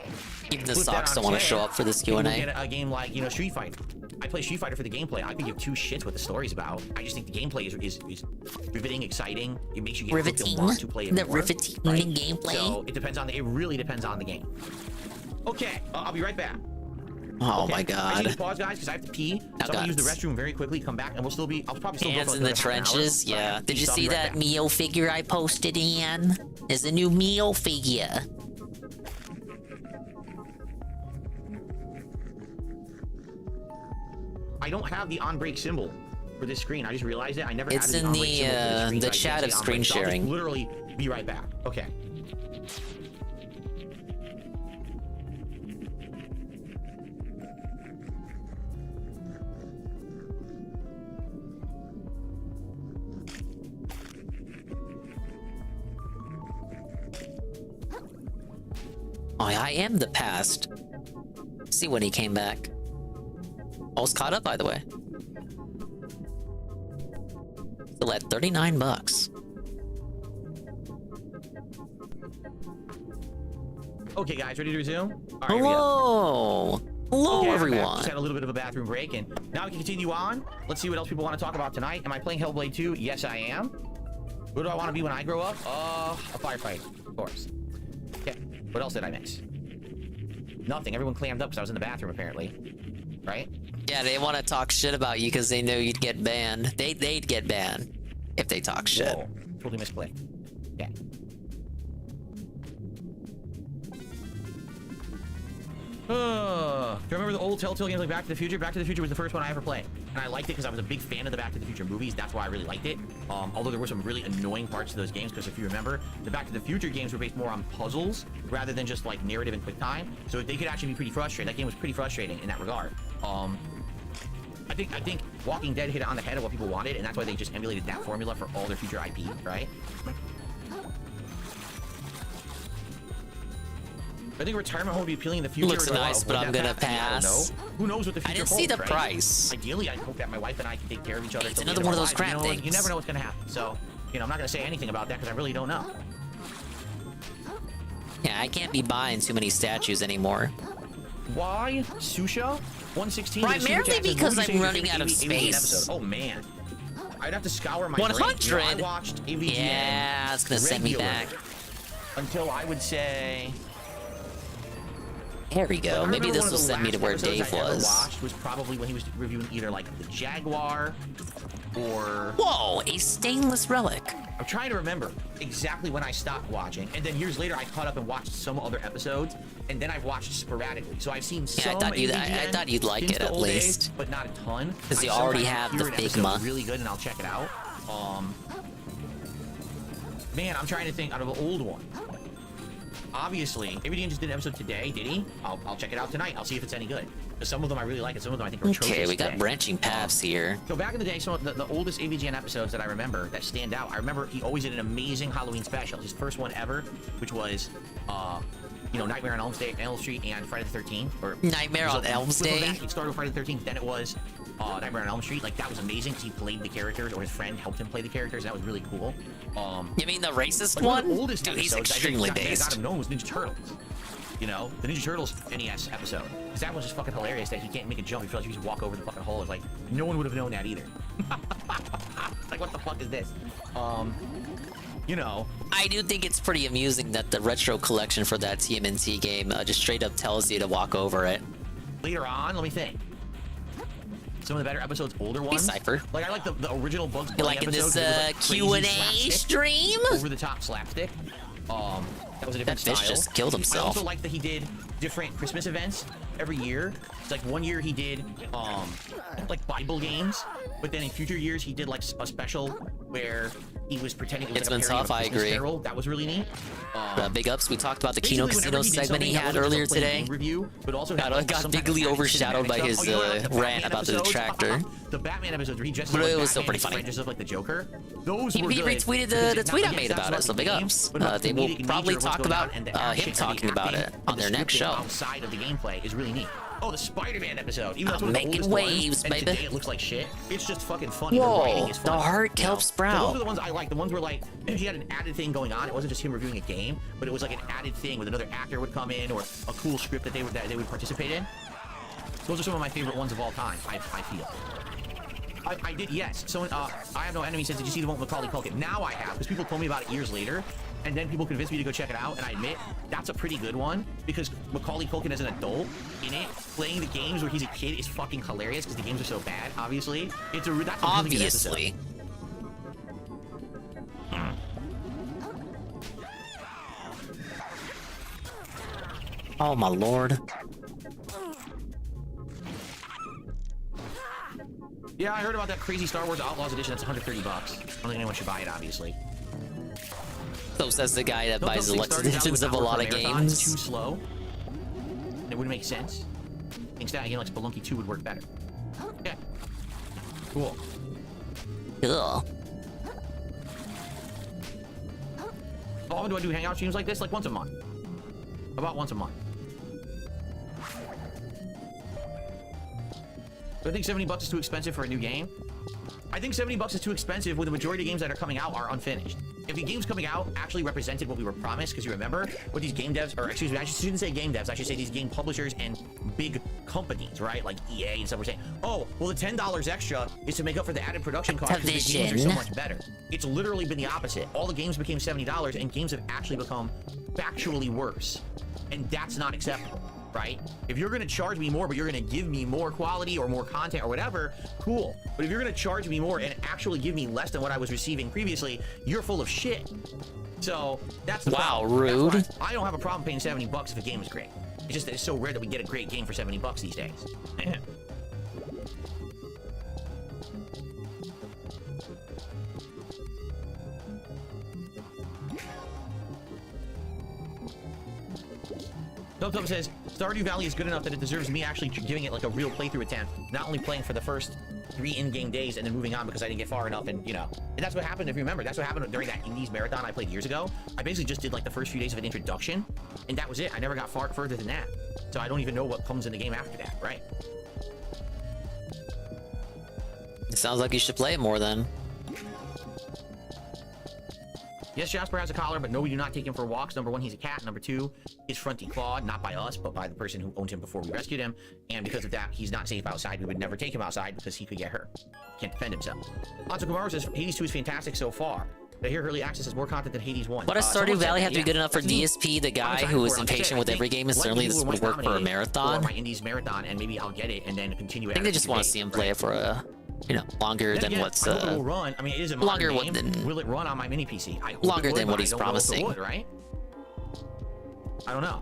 Even the socks don't want to show up for this Q&A. Get a game like, you know, Street Fighter. I play Street Fighter for the gameplay. I could give two shits what the story's about. I just think the gameplay is riveting, exciting. It makes you get hooked and want to play it more. The riveting gameplay. So it depends on it really depends on the game. Okay, I'll be right back. Oh okay. my god. I need to pause, guys, because I have to pee. So I'm gonna use the restroom very quickly, come back, and we'll still be. I'll probably still Hands in the trenches, yeah. Did you see that Mio figure I posted, Ian? There's a new Mio figure. I don't have the on-break symbol for this screen. I just realized it. I never it's added in the on-break symbol for this screen, the chat of screen sharing. I'll literally be right back. Okay. Oh, I am the past. See when he came back. I was caught up, by the way. Still at $39. Okay, guys, ready to resume? All right, hello! Hello, okay, everyone. Just had a little bit of a bathroom break, and now we can continue on. Let's see what else people want to talk about tonight. Am I playing Hellblade 2? Yes, I am. What do I want to be when I grow up? A firefighter, of course. Okay, what else did I miss? Nothing. Everyone clammed up because I was in the bathroom, apparently. Right? Yeah, they want to talk shit about you because they knew you'd get banned. They'd get banned if they talk shit. Whoa, totally misclicked. Yeah. Do you remember the old Telltale games like Back to the Future? Back to the Future was the first one I ever played. And I liked it because I was a big fan of the Back to the Future movies. That's why I really liked it. Although there were some really annoying parts to those games, because if you remember, the Back to the Future games were based more on puzzles rather than just like narrative and quick time. So they could actually be pretty frustrating. That game was pretty frustrating in that regard. I think Walking Dead hit it on the head of what people wanted, and that's why they just emulated that formula for all their future IP, right? I think retirement home would be appealing in the future. Looks nice, but I'm gonna pass. Who knows what the future holds, I didn't see the right? price. Ideally, I hope that my wife and I can take care of each other. It's another one of those crap things. You never know what's gonna happen. So, you know, I'm not gonna say anything about that because I really don't know. Yeah, I can't be buying too many statues anymore. Why? Susha? 116? Primarily because I'm running out of space. Oh, man. I'd have to scour my 100? brain. You know, I watched AVGN. Yeah, it's gonna send me back. Until I would say... There we go. Maybe this will send me to where Dave was. Watched was probably when he was reviewing either like the Jaguar or... Whoa, a stainless relic. I'm trying to remember exactly when I stopped watching, and then years later I caught up and watched some other episodes, and then I've watched sporadically. So I've seen some. I thought you'd like it at least, days, but not a ton. Because you already have the Figma. Really good, and I'll check it out. Man, I'm trying to think out of an old one. Obviously, AVGN just did an episode today, did he? I'll check it out tonight. I'll see if it's any good. Because some of them I really like, and some of them I think are atrocious. Okay, we got branching paths here. So back in the day, some of the oldest AVGN episodes that I remember that stand out, I remember he always did an amazing Halloween special. His first one ever, which was, you know, Nightmare on Elm Street and Friday the 13th. Or Nightmare on Elm Day? It started with Friday the 13th, then it was Nightmare on Elm Street. Like, that was amazing because he played the characters, or his friend helped him play the characters. That was really cool. You mean the racist one? The oldest Dude, he's episodes extremely I based. got him known was Ninja Turtles. You know, the Ninja Turtles NES episode. Because that was just fucking hilarious that he can't make a jump. He feels like he just walk over the fucking hole. It's like, no one would have known that either. fuck is this? You know. I do think it's pretty amusing that the retro collection for that TMNT game just straight up tells you to walk over it. Later on, let me think. Some of the better episodes, older ones. Cypher. Like I like the original Bugs Bunny like in episode. this Q&A stream? Over the top slapstick. That was a different that fish style. just killed himself. I also like that he did different Christmas events every year. It's like one year he did like Bible games, but then in future years he did like a special where he was pretending it was It's like been a parody tough, of a I Christmas agree. Carol. That was really neat. Big ups. We talked about the Kino Basically, Casino whenever he did segment he something had that wasn't earlier just a plain today. game review, but also had, Got some bigly kind of overshadowed by cinematic his stuff. Oh, you know, like the rant Batman about the episodes? tractor. The Batman episodes where he dresses But up it like was still Batman pretty and funny. dresses up like the Joker. Those He were good. retweeted Because the tweet I yes, made that's about it, so big game, ups. but They the will comedic probably nature of what's talk going about on and the him action and the talking about acting it and on the their next scripting show. outside of the gameplay is really neat. Oh, the Spider-Man episode. Even though it's one of the Making oldest waves, ones, and baby. today it looks like shit. It's just fucking funny. Whoa, the writing is funny. the heart you know? kelp sprout. So those are the ones I like. The ones where like he had an added thing going on. It wasn't just him reviewing a game, but it was like an added thing with another actor would come in or a cool script that they would participate in. Those are some of my favorite ones of all time. I feel. I did, yes. So I Have No Enemy says, did you see the one with Macaulay Culkin? Now I have, because people told me about it years later, and then people convinced me to go check it out, and I admit, that's a pretty good one, because Macaulay Culkin as an adult in it, playing the games where he's a kid is fucking hilarious, because the games are so bad, obviously. That's a really good Obviously. Oh my lord. Yeah, I heard about that crazy Star Wars Outlaws edition. That's $130. I don't think anyone should buy it, obviously. So says the guy that buys Don't deluxe think editions of a lot of marathon is games. too slow. It wouldn't make sense. I think that a game like Spelunky 2 would work better. Okay. Cool. Cool. How often do I do hangout streams like this? Like once a month. About once a month. Do I think $70 is too expensive for a new game? I think $70 is too expensive when the majority of games that are coming out are unfinished. If the games coming out actually represented what we were promised, because you remember what these game devs, or excuse me, I shouldn't say game devs, I should say these game publishers and big companies, right? Like EA and stuff were saying, oh, well the $10 extra is to make up for the added production costs because the games are so much better. It's literally been the opposite. All the games became $70 and games have actually become factually worse. And that's not acceptable. Right? If you're going to charge me more, but you're going to give me more quality or more content or whatever, cool. But if you're going to charge me more and actually give me less than what I was receiving previously, you're full of shit. So that's the problem. Rude. That's why I don't have a problem paying $70 if a game is great. It's just that it's so rare that we get a great game for $70 these days. Dub says, Stardew Valley is good enough that it deserves me actually giving it like a real playthrough attempt, not only playing for the first 3 in-game days and then moving on because I didn't get far enough, and you know. And that's what happened, if you remember, that's what happened during that Indies marathon I played years ago. I basically just did like the first few days of an introduction, and that was it. I never got far further than that. So I don't even know what comes in the game after that, right? It sounds like you should play it more then. Yes, Jasper has a collar, but no, we do not take him for walks. Number 1, he's a cat. Number 2, his front declawed, not by us, but by the person who owned him before we rescued him. And because of that, he's not safe outside. We would never take him outside because he could get hurt. Can't defend himself. Atsu Kamaru says, Hades 2 is fantastic so far. I hear Early Access has more content than Hades 1. What does Stardew Valley have to be good enough for DSP, the guy who is impatient with every game, and certainly this would work for a marathon? For my Indies marathon, and maybe I'll get it and then continue it. I think they just want to see him play it for a, you know, longer than what's I hope it will run. I mean, it is a modern longer game. Will it run on my mini PC? I hope longer it would, than what but he's I don't know if it promising. would, right? I don't know.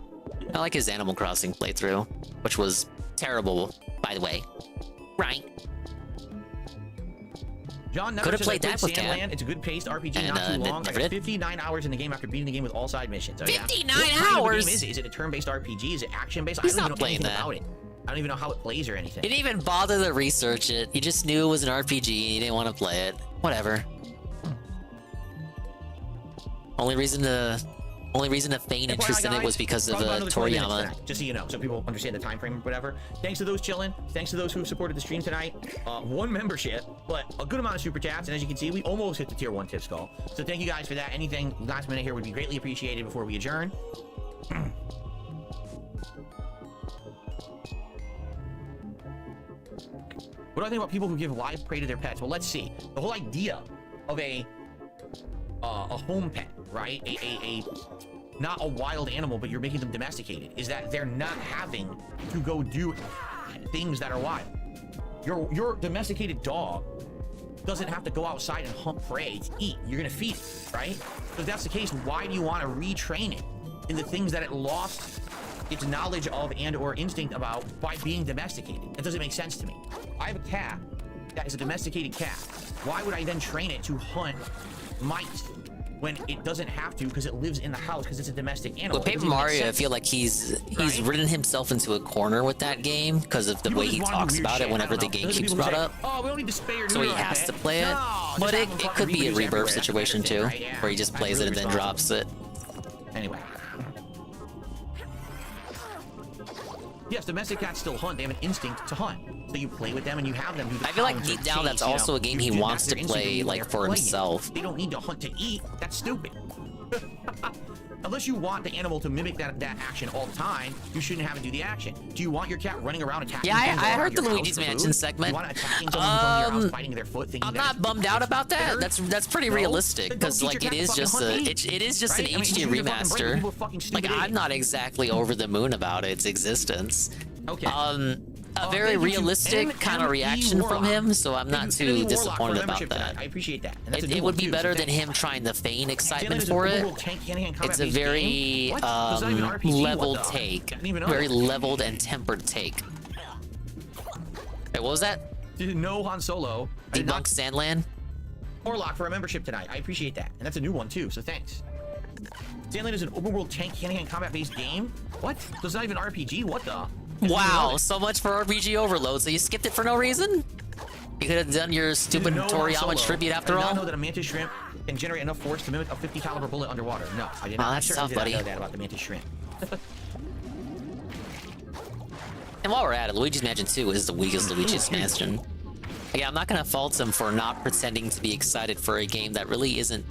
I like his Animal Crossing playthrough, which was terrible, by the way. Right. John never could have says played I that with Cat. Sandland. It's a good paced RPG, And, not too long. I never got did. 59 hours in the game after beating the game with all side missions. 59 what kind hours? Of a game is it a turn-based RPG? Is it action-based? He's I don't not even know playing anything that. about it. I don't even know how it plays or anything. He didn't even bother to research it. He just knew it was an RPG. He didn't want to play it. Whatever. Only reason to feign interest in it was because of Toriyama. Just so you know, so people understand the time frame or whatever. Thanks to those chilling. Thanks to those who supported the stream tonight. 1 membership, but a good amount of super chats. And as you can see, we almost hit the tier 1 tip skull. So thank you guys for that. Anything last minute here would be greatly appreciated before we adjourn. What do I think about people who give live prey to their pets? Well, let's see. The whole idea of a home pet, right? A not a wild animal, but you're making them domesticated, is that they're not having to go do things that are wild. Your domesticated dog doesn't have to go outside and hunt prey to eat. You're gonna feed it, right? So if that's the case, why do you want to retrain it in the things that it lost its knowledge of and or instinct about by being domesticated? That doesn't make sense to me. I have a cat that is a domesticated cat. Why would I then train it to hunt mice when it doesn't have to because it lives in the house because it's a domestic animal? With Paper Mario, I feel like he's ridden himself into a corner with that game because of the way he talks about it whenever the game keeps brought up. Oh, we don't need to spay or So he has to play it. But it could be a rebirth situation too, where he just plays it and then drops it. Anyway. Yes, domestic cats still hunt. They have an instinct to hunt. So you play with them and you have them do the I feel like pounds or deep down that's chase, also a game he wants to play like for himself. They don't need to hunt to eat. That's stupid. Unless you want the animal to mimic that action all the time, you shouldn't have it do the action. Do you want your cat running around attacking? Yeah, things I all heard the around your Luigi's house for Mansion food? segment. You want attacking someone who's on your house, fighting their foot, thinking I'm that not bummed out about that. That's pretty realistic because like it is just an HD remaster. Like I'm not exactly over the moon about its existence. Okay. A very realistic kind of reaction from him, so I'm not too disappointed about that. I appreciate that. It would be better than him trying to feign excitement for it. It's a very leveled take, very leveled and tempered take. Hey, what was that? No Han Solo. Debunk Sandland. Orlock for a membership tonight. I appreciate that, and that's a new one too. So thanks. Sandland is an open world tank hand-to-hand combat based game. What? So it's not even RPG. What the? Wow, so much for RPG overload. So you skipped it for no reason? You could have done your stupid Toriyama tribute after all. I did not know that a mantis shrimp can generate enough force to mimic a 50 caliber bullet underwater. No, I did not. Oh, that's tough, buddy. Know that about the mantis shrimp. And while we're at it, Luigi's Mansion 2 is the weakest Luigi's Mansion. Again, I'm not gonna fault him for not pretending to be excited for a game that really isn't.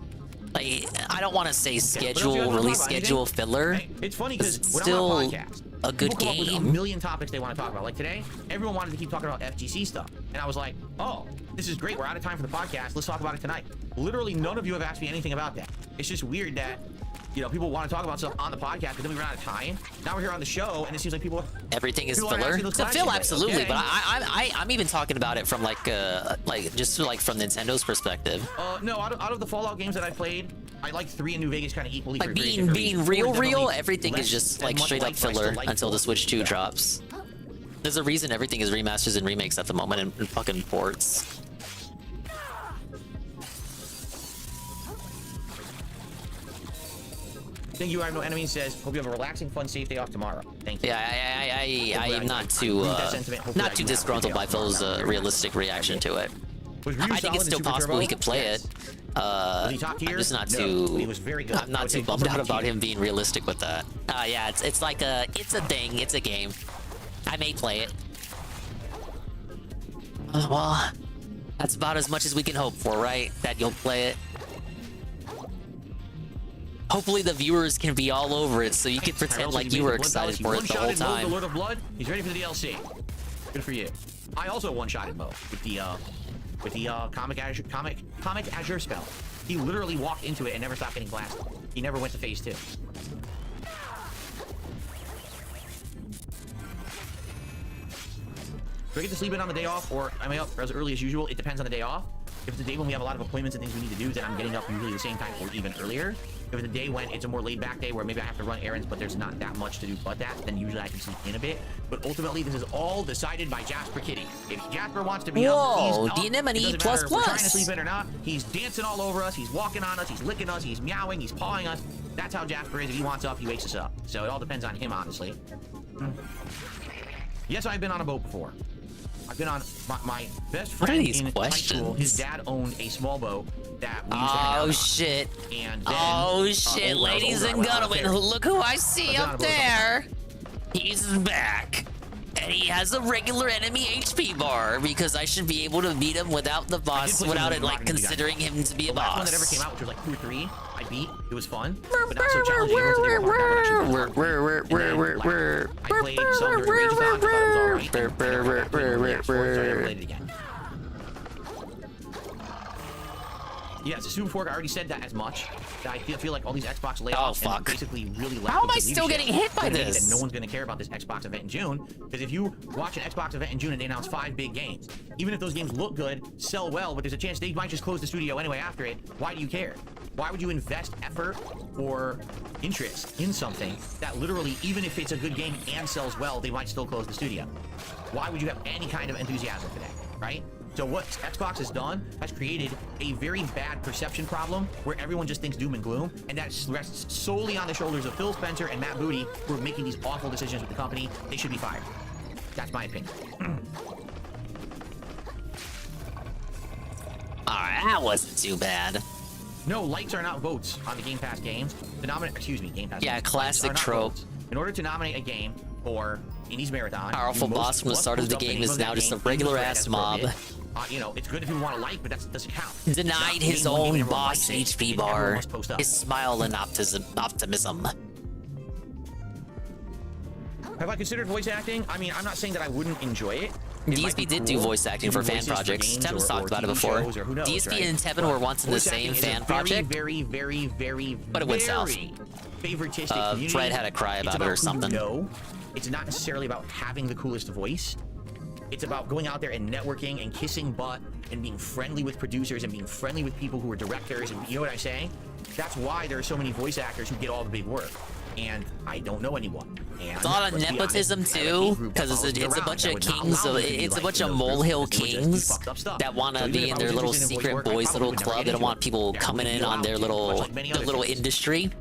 Like, I don't want to say release schedule filler. Hey, it's funny because it's when still I'm on a podcast, a good people come up with a game. million topics they want to talk about. Like today, everyone wanted to keep talking about FGC stuff, and I was like, "Oh, this is great. We're out of time for the podcast. Let's talk about it tonight." Literally, none of you have asked me anything about that. It's just weird that, you know, people want to talk about stuff on the podcast, but then we run out of time. Now we're here on the show, and it seems like people. Everything is people filler. aren't To fill, absolutely, okay. but I'm even talking about it from like just like from Nintendo's perspective. No, out of the Fallout games that I played, I like 3 in New Vegas kind of equally. Like being real, everything is just like straight up filler until the Switch 2 drops. There's a reason everything is remasters and remakes at the moment and fucking ports. Thank you, I have no enemies. Says, hope you have a relaxing, fun, safe day off tomorrow. Thank you. Yeah, I'm not too disgruntled by Phil's realistic reaction to it. I think it's still possible he could play it. I'm just not too. I'm not too bummed out about him being realistic with that. Yeah, it's like it's a thing. It's a game. I may play it. Well, that's about as much as we can hope for, right? That you'll play it. Hopefully the viewers can be all over it so you can pretend like you were excited for it the whole time. The Lord of Blood. He's ready for the DLC. Good for you. I also one-shotted Mo with the comic Azure spell. He literally walked into it and never stopped getting blasted. He never went to phase 2. Do I get to sleep in on the day off, or am I up as early as usual? It depends on the day off. If it's a day when we have a lot of appointments and things we need to do, then I'm getting up usually the same time or even earlier. If it's a day when it's a more laid-back day where maybe I have to run errands, but there's not that much to do but that, then usually I can sleep in a bit. But ultimately, this is all decided by Jasper Kitty. If Jasper wants to be up, he's up. It doesn't matter if we're trying to sleep in or not. He's dancing all over us. He's walking on us. He's licking us. He's meowing. He's pawing us. That's how Jasper is. If he wants up, he wakes us up. So it all depends on him, honestly. Yes, I've been on a boat before. I've been on my best friend in high school. His dad owned a small boat that we used to hang out on. Shit. And then, shit, ladies and gentlemen, look who I see up there. He's back. And he has a regular enemy HP bar because I should be able to beat him without the boss, without it like considering him to be a boss. The last one that ever came out, which was like 2 or 3, I beat. It was fun, but not so challenging. I played some during Rageathon, I thought it was alright. Yeah, it's a super fork. I already said that as much. That I feel like all these Xbox layoffs and basically really lack How am of I still leadership getting hit by mean this? That no one's going to care about this Xbox event in June, because if you watch an Xbox event in June and they announce 5 big games, even if those games look good, sell well, but there's a chance they might just close the studio anyway after it, why do you care? Why would you invest effort or interest in something that literally, even if it's a good game and sells well, they might still close the studio? Why would you have any kind of enthusiasm for that, right? So what Xbox has done has created a very bad perception problem where everyone just thinks doom and gloom, and that rests solely on the shoulders of Phil Spencer and Matt Booty, who are making these awful decisions with the company. They should be fired. That's my opinion. Alright, that wasn't too bad. No, lights are not votes on the Game Pass games. To nominate, excuse me, Game Pass. Yeah, games. classic trope. Votes. In order to nominate a game for Indies Marathon, Powerful boss from the start of the game is now just a regular ass mob. You know, it's good if you want to like, but that doesn't count. Denied his own boss HP bar, his smile and optimism. Have I considered voice acting? I mean, I'm not saying that I wouldn't enjoy it. DSP did do voice acting for fan projects. Tev's talked about it before. DSP and Tevin were once in the same fan project, but it went south. Fred had to cry about it or something. No, it's not necessarily about having the coolest voice. It's about going out there and networking and kissing butt and being friendly with producers and being friendly with people who are directors, and you know what I'm saying? That's why there are so many voice actors who get all the big work. And I don't know anyone. And it's a lot of nepotism too, because it's a bunch of kings, it's a bunch of molehill kings that want to be in their little secret boys' little club. They don't want people coming in on their little industry.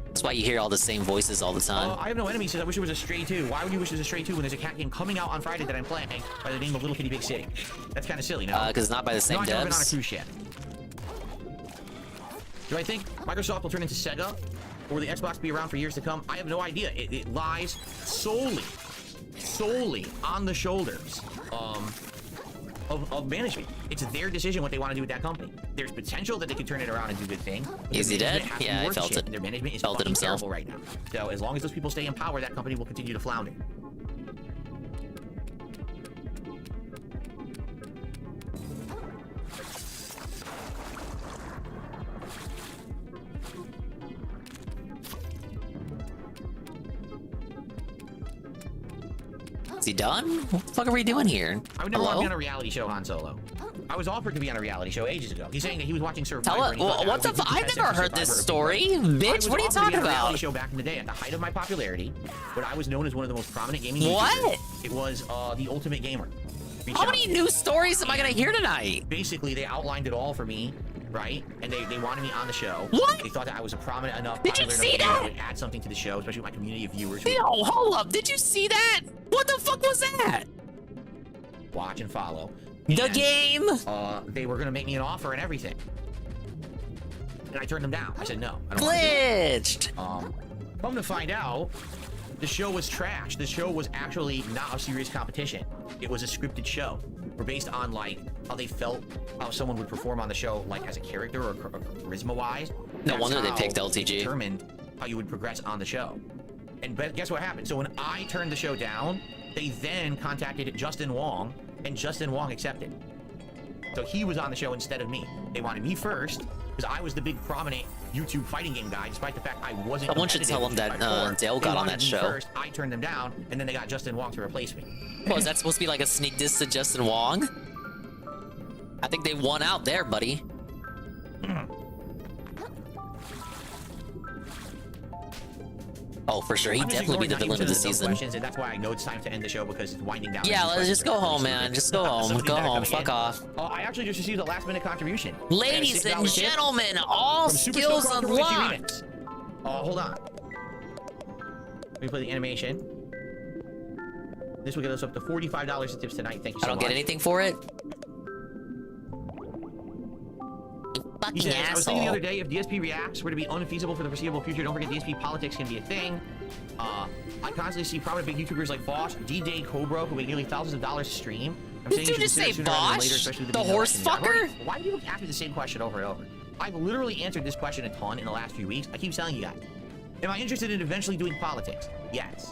That's why you hear all the same voices all the time. I have no enemies. Says I wish it was a Stray 2. Why would you wish it was a Stray 2 when there's a cat game coming out on Friday that I'm playing by the name of Little Kitty Big City? That's kind of silly, no? Because it's not by the same devs. I've never been on a cruise ship. Do I think Microsoft will turn into Sega? Or will the Xbox be around for years to come? I have no idea. It lies solely on the shoulders of management. It's their decision what they want to do with that company. There's potential that they could turn it around and do good things. Is he dead? Yeah, I felt it. Their management is felt it himself right now. So as long as those people stay in power, that company will continue to flounder. Is he done? What the fuck are we doing here? I would never want to be on a reality show, Han Solo. I was offered to be on a reality show ages ago. He's saying that he was watching Survivor. What the fuck? I've never heard this story, bitch. What are you talking about? Reality show back in the day, at the height of my popularity, when I was known as one of the most prominent gaming YouTubers. What? It was The Ultimate Gamer. How many news stories am I gonna hear tonight? Basically, they outlined it all for me, right? And they wanted me on the show. What? They thought that I was a prominent enough. Did you see that? Would add something to the show, especially with my community of viewers. No, hold up. Did you see that? What the fuck was that? Watch and follow. The game. They were gonna make me an offer and everything, and I turned them down. I said no. I don't Glitched. Come to find out, the show was trash. The show was actually not a serious competition. It was a scripted show. We're based on like how they felt, how someone would perform on the show, like as a character or charisma-wise. No wonder they picked LTG. Determined how you would progress on the show. And guess what happened? So when I turned the show down, they then contacted Justin Wong, and Justin Wong accepted. So he was on the show instead of me. They wanted me first because I was the big prominent YouTube fighting game guy, despite the fact I wasn't. Someone should tell them that Dale got on that show. First, I turned them down, and then they got Justin Wong to replace me. Well, is that supposed to be like a sneak diss to Justin Wong? I think they won out there, buddy. Oh, for sure. He'd definitely be the villain of the season. And that's why I know it's time to end the show because it's winding down. Yeah, let's just go home, man. Just go home. Go home. Fuck off. I actually just received a last-minute contribution. Ladies and gentlemen, all skills unlocked. Hold on. Let me play the animation. This will get us up to $45 in tips tonight. Thank you so much. I don't get anything for it. He says, I was thinking the other day, if DSP reacts were to be unfeasible for the foreseeable future, don't forget DSP politics can be a thing. I constantly see prominent big YouTubers like Bosch, D-Day, Cobra, who make nearly thousands of dollars to stream. I'm saying Did you just say Bosch? The horse fucker? Why do you ask me the same question over and over? I've literally answered this question a ton in the last few weeks. I keep telling you guys. Am I interested in eventually doing politics? Yes.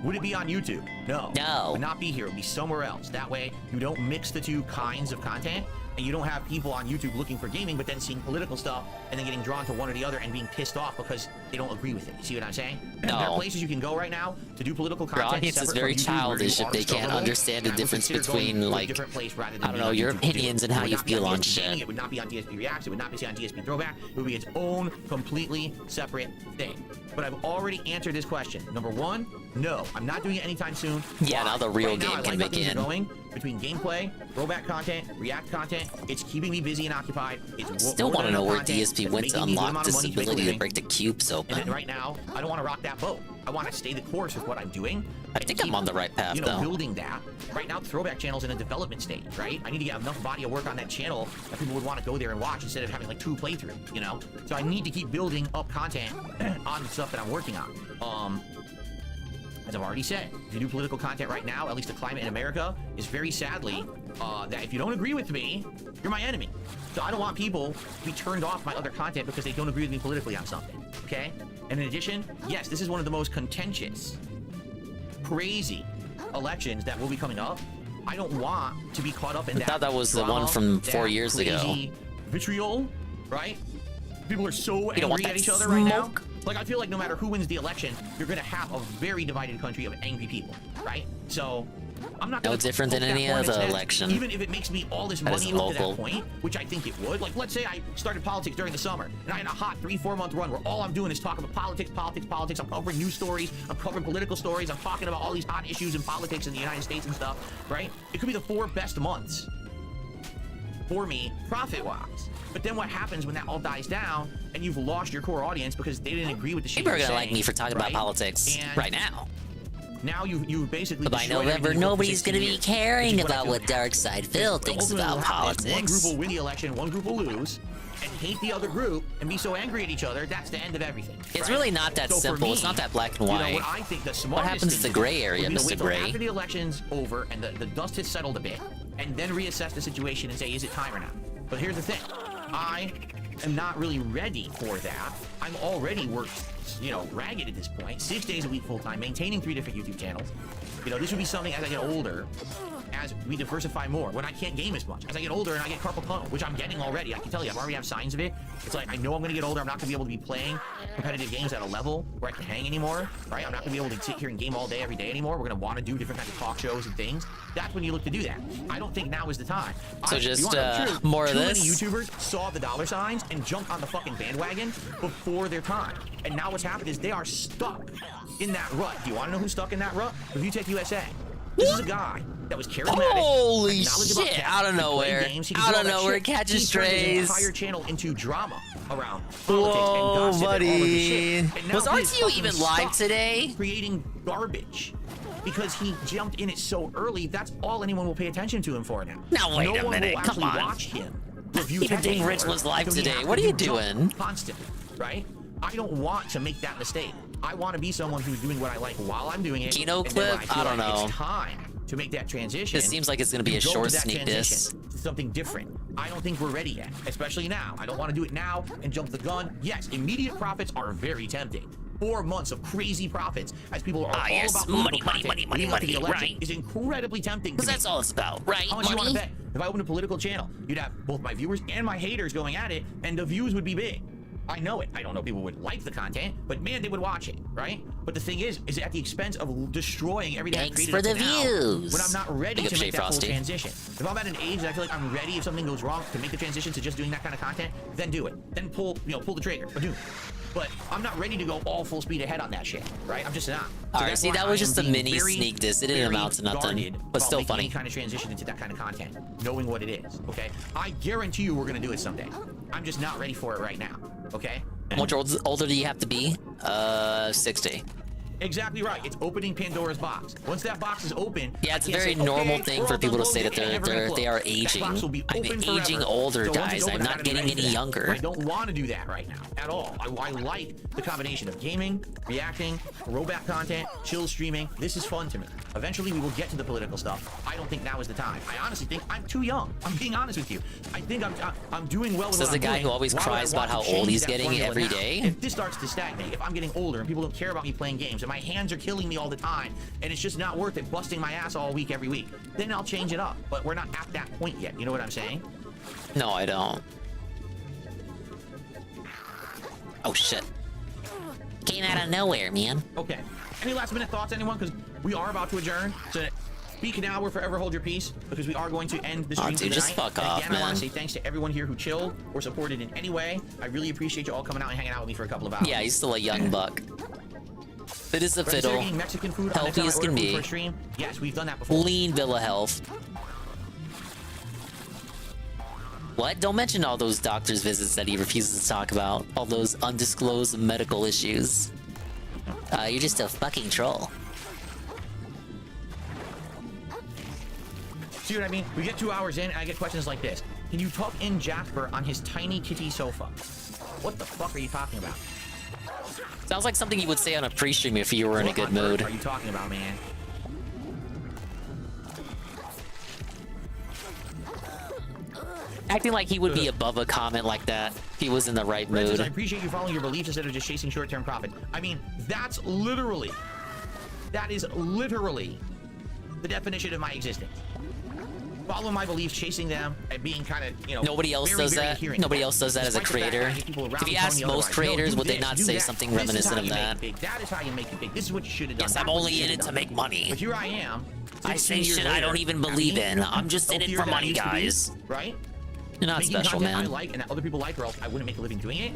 Would it be on YouTube? No. No. It would not be here. It would be somewhere else. That way, you don't mix the two kinds of content, and you don't have people on YouTube looking for gaming, but then seeing political stuff and then getting drawn to one or the other and being pissed off because they don't agree with it. You see what I'm saying? There are places you can go right now to do political Your content. audience is very childish if they can't understand the difference between, like, I don't know, your opinions and how you feel on shit. It would not be on DSP Reacts. It would not be on DSP Throwback. It would be its own completely separate thing. But I've already answered this question. Number one, no, I'm not doing it anytime soon. Yeah, now the real game can begin. Going between gameplay, throwback content, react content, it's keeping me busy and occupied. It's still want to know where DSP went to unlock this ability to break the cubes open. And then right now, I don't want to rock that boat. I want to stay the course with what I'm doing. I think I'm on the right path, though. Building that. Right now, the throwback channel's in a development stage, right? I need to get enough body of work on that channel that people would want to go there and watch instead of having like 2 playthroughs, you know? So I need to keep building up content on the stuff that I'm working on. As I've already said, if you do political content right now, at least the climate in America is very sadly that if you don't agree with me, you're my enemy. So I don't want people to be turned off my other content because they don't agree with me politically on something, okay? And in addition, yes, this is one of the most contentious, crazy elections that will be coming up. I don't want to be caught up in that. I thought that was the one from 4 years ago. Vitriol, right? People are so angry at each other right now. Like, I feel like no matter who wins the election, you're going to have a very divided country of angry people, right? So, I'm not going to... No different than any other election. Even if it makes me all this money up to that point, which I think it would. Like, let's say I started politics during the summer, and I had a hot 3-4 month run where all I'm doing is talking about politics. I'm covering news stories. I'm covering political stories. I'm talking about all these hot issues in politics in the United States and stuff, right? It could be the 4 best months for me, profit-wise. But then what happens when that all dies down and you've lost your core audience because they didn't agree with the shit People are you're gonna saying, like me for talking about politics right now. Now you basically. But by November, nobody's gonna be caring about what Dark Side Phil thinks about politics. One group will win the election, one group will lose, and hate the other group and be so angry at each other. That's the end of everything. It's really not that simple. It's not that black and white. You know, what I think the what happens is the gray area, Mr. Gray. After the election's over and the dust has settled a bit, and then reassess the situation and say, is it time or not? But here's the thing. I am not really ready for that. I'm already worked, you know, ragged at this point. 6 days a week full-time, maintaining 3 different YouTube channels. You know, this would be something as I get older, as we diversify more, when I can't game as much. As I get older and I get carpal tunnel, which I'm getting already. I can tell you, I already have signs of it. It's like, I know I'm going to get older. I'm not going to be able to be playing competitive games at a level where I can hang anymore, right? I'm not going to be able to sit here and game all day, every day anymore. We're going to want to do different kinds of talk shows and things. That's when you look to do that. I don't think now is the time. So more of this? Too many YouTubers saw the dollar signs and jumped on the fucking bandwagon before their time. And now what's happened is they are stuck in that rut. Do you want to know who's stuck in that rut? Review Tech USA. This is a guy that was charismatic. Holy shit! Out of nowhere. Out of nowhere, catching strays. He turned his entire channel into drama around politics Whoa, and gossip buddy. and all of this shit. And Was now he is RTU fucking even live stuck today? Creating garbage. Because he jumped in it so early, that's all anyone will pay attention to him for now. Now wait a minute, come on. Watch him review Even Ding Rich was live today. What are you doing? Constantly, right? I don't want to make that mistake. I want to be someone who's doing what I like while I'm doing it. Kino and then when clip? I don't know. It's time to make that transition. This seems like it's going to be a short sneak diss. Something different. I don't think we're ready yet, especially now. I don't want to do it now and jump the gun. Yes, immediate profits are very tempting. 4 months of crazy profits as people are all about money, right? Is incredibly tempting. Because that's all it's about, right? How much you want to bet? If I opened a political channel, you'd have both my viewers and my haters going at it, and the views would be big. I know it. I don't know if people would like the content, but man, they would watch it, right? But the thing is at the expense of destroying everything I've created for the now, views. when I'm not ready to make that full transition. If I'm at an age that I feel like I'm ready, if something goes wrong, to make the transition to just doing that kind of content, then do it. Then pull the trigger, or do it. But I'm not ready to go all full speed ahead on that shit, right? I'm just not. All right, see, that was just a mini sneak diss. It didn't amount to nothing, but still funny. Any kind of transition into that kind of content, knowing what it is, okay? I guarantee you we're gonna do it someday. I'm just not ready for it right now, okay? How much older do you have to be? 60. Exactly right. It's opening Pandora's box. Once that box is open, yeah, it's a very normal thing for people to say that they are aging. I'm aging older, guys. I'm not getting any younger. I don't want to do that right now at all. I like the combination of gaming, reacting, throwback content, chill streaming. This is fun to me. Eventually, we will get to the political stuff. I don't think now is the time. I honestly think I'm too young. I'm being honest with you. I think I'm doing well with Says what I'm the guy doing. who always cries about how old he's getting every now? day. If this starts to stagnate, if I'm getting older and people don't care about me playing games, and my hands are killing me all the time, and it's just not worth it busting my ass all week every week, then I'll change it up. But we're not at that point yet. You know what I'm saying? No, I don't. Oh shit. Came out of nowhere, man. Okay. Any last minute thoughts, anyone? Because we are about to adjourn. So speak now or forever hold your peace, because we are going to end the stream dude, just tonight. fuck off, again, I want man. to say thanks to everyone here who chilled or supported in any way. I really appreciate you all coming out and hanging out with me for a couple of hours. Yeah, he's still a young buck. Fit as a fiddle. Eating Mexican food Healthy as can be. for a stream. Yes, we've done that before. Lean Villa Health. What? Don't mention all those doctor's visits that he refuses to talk about. All those undisclosed medical issues. You're just a fucking troll. See what I mean? We get 2 hours in and I get questions like this. Can you tuck in Jasper on his tiny kitty sofa? What the fuck are you talking about? Sounds like something you would say on a pre-stream if you were in a good mood. What are you talking about, man? Acting like he would be above a comment like that if he was in the right mood. I appreciate you following your beliefs instead of just chasing short-term profit. I mean, that is literally the definition of my existence. Follow my beliefs, chasing them, and being kind of, you know, nobody else does that. Nobody else does that as a creator. If you ask most creators, would they not say something reminiscent of that? That is how you make it big. This is what you should have done. Yes, I'm only in it to make money. But here I am. I say shit I don't even believe in. I'm just in it for money, guys. Right? You're not Making special, content man. I like and that other people like, or else I wouldn't make a living doing it.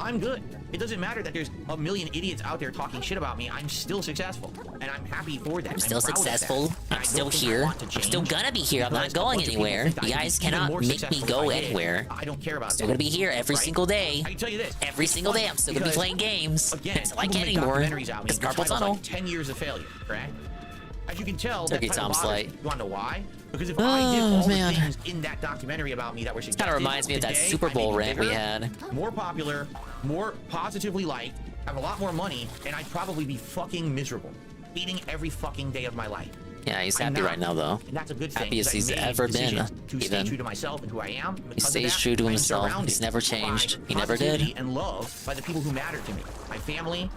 I'm good. It doesn't matter that there's a million idiots out there talking shit about me. I'm still successful, and I'm happy for that. I'm still proud of that. successful. I'm still here. I'm still gonna be here. I'm not going anywhere. You guys cannot make me go anywhere. I don't care about. I'm still gonna be here every single day. I can tell you this. Every single day, I'm still gonna be playing games. Again, until I people get make anymore. documentaries out of me It's Carpal despite Tunnel. like 10 years of failure, correct? As you can tell, Turkey that Tom bothers Slight. me. You wanna know why? Because if I did all man. the things in that documentary about me that were suggested, Kind of reminds me of that today, Super I'd Bowl be rant we bigger, had. more popular, more positively liked, have a lot more money, and I'd probably be fucking miserable, hating every fucking day of my life. Yeah, he's I'm happy not. right now, though. And that's a good thing. Happiest because I he's made ever been, decisions to stay even. true to myself and who I am. He Because of stays that, true to I'm himself. surrounded He's never changed. by He never did. positivity and love by the people who matter to me. My family,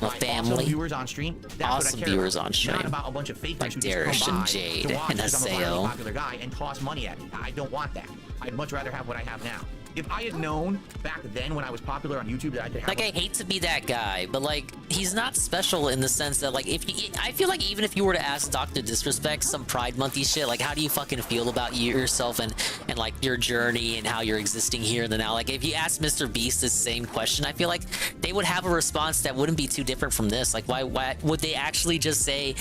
My family. awesome viewers on stream. That's Awesome what I care viewers about. on stream. Not about a bunch of fakers Like who Darish just come and by Jade to watch and because I'm a finally Haseo. popular guy and toss money at me. I don't want that. I'd much rather have what I have now. If I had known back then when I was popular on YouTube that I could have Like, I hate to be that guy, but like, he's not special in the sense that, like, if you, I feel like even if you were to ask Dr. Disrespect some Pride Monthy shit, like, how do you fucking feel about yourself and like your journey and how you're existing here and the now? Like, if you ask Mr. Beast the same question, I feel like they would have a response that wouldn't be too different from this. Like, why would they actually just say?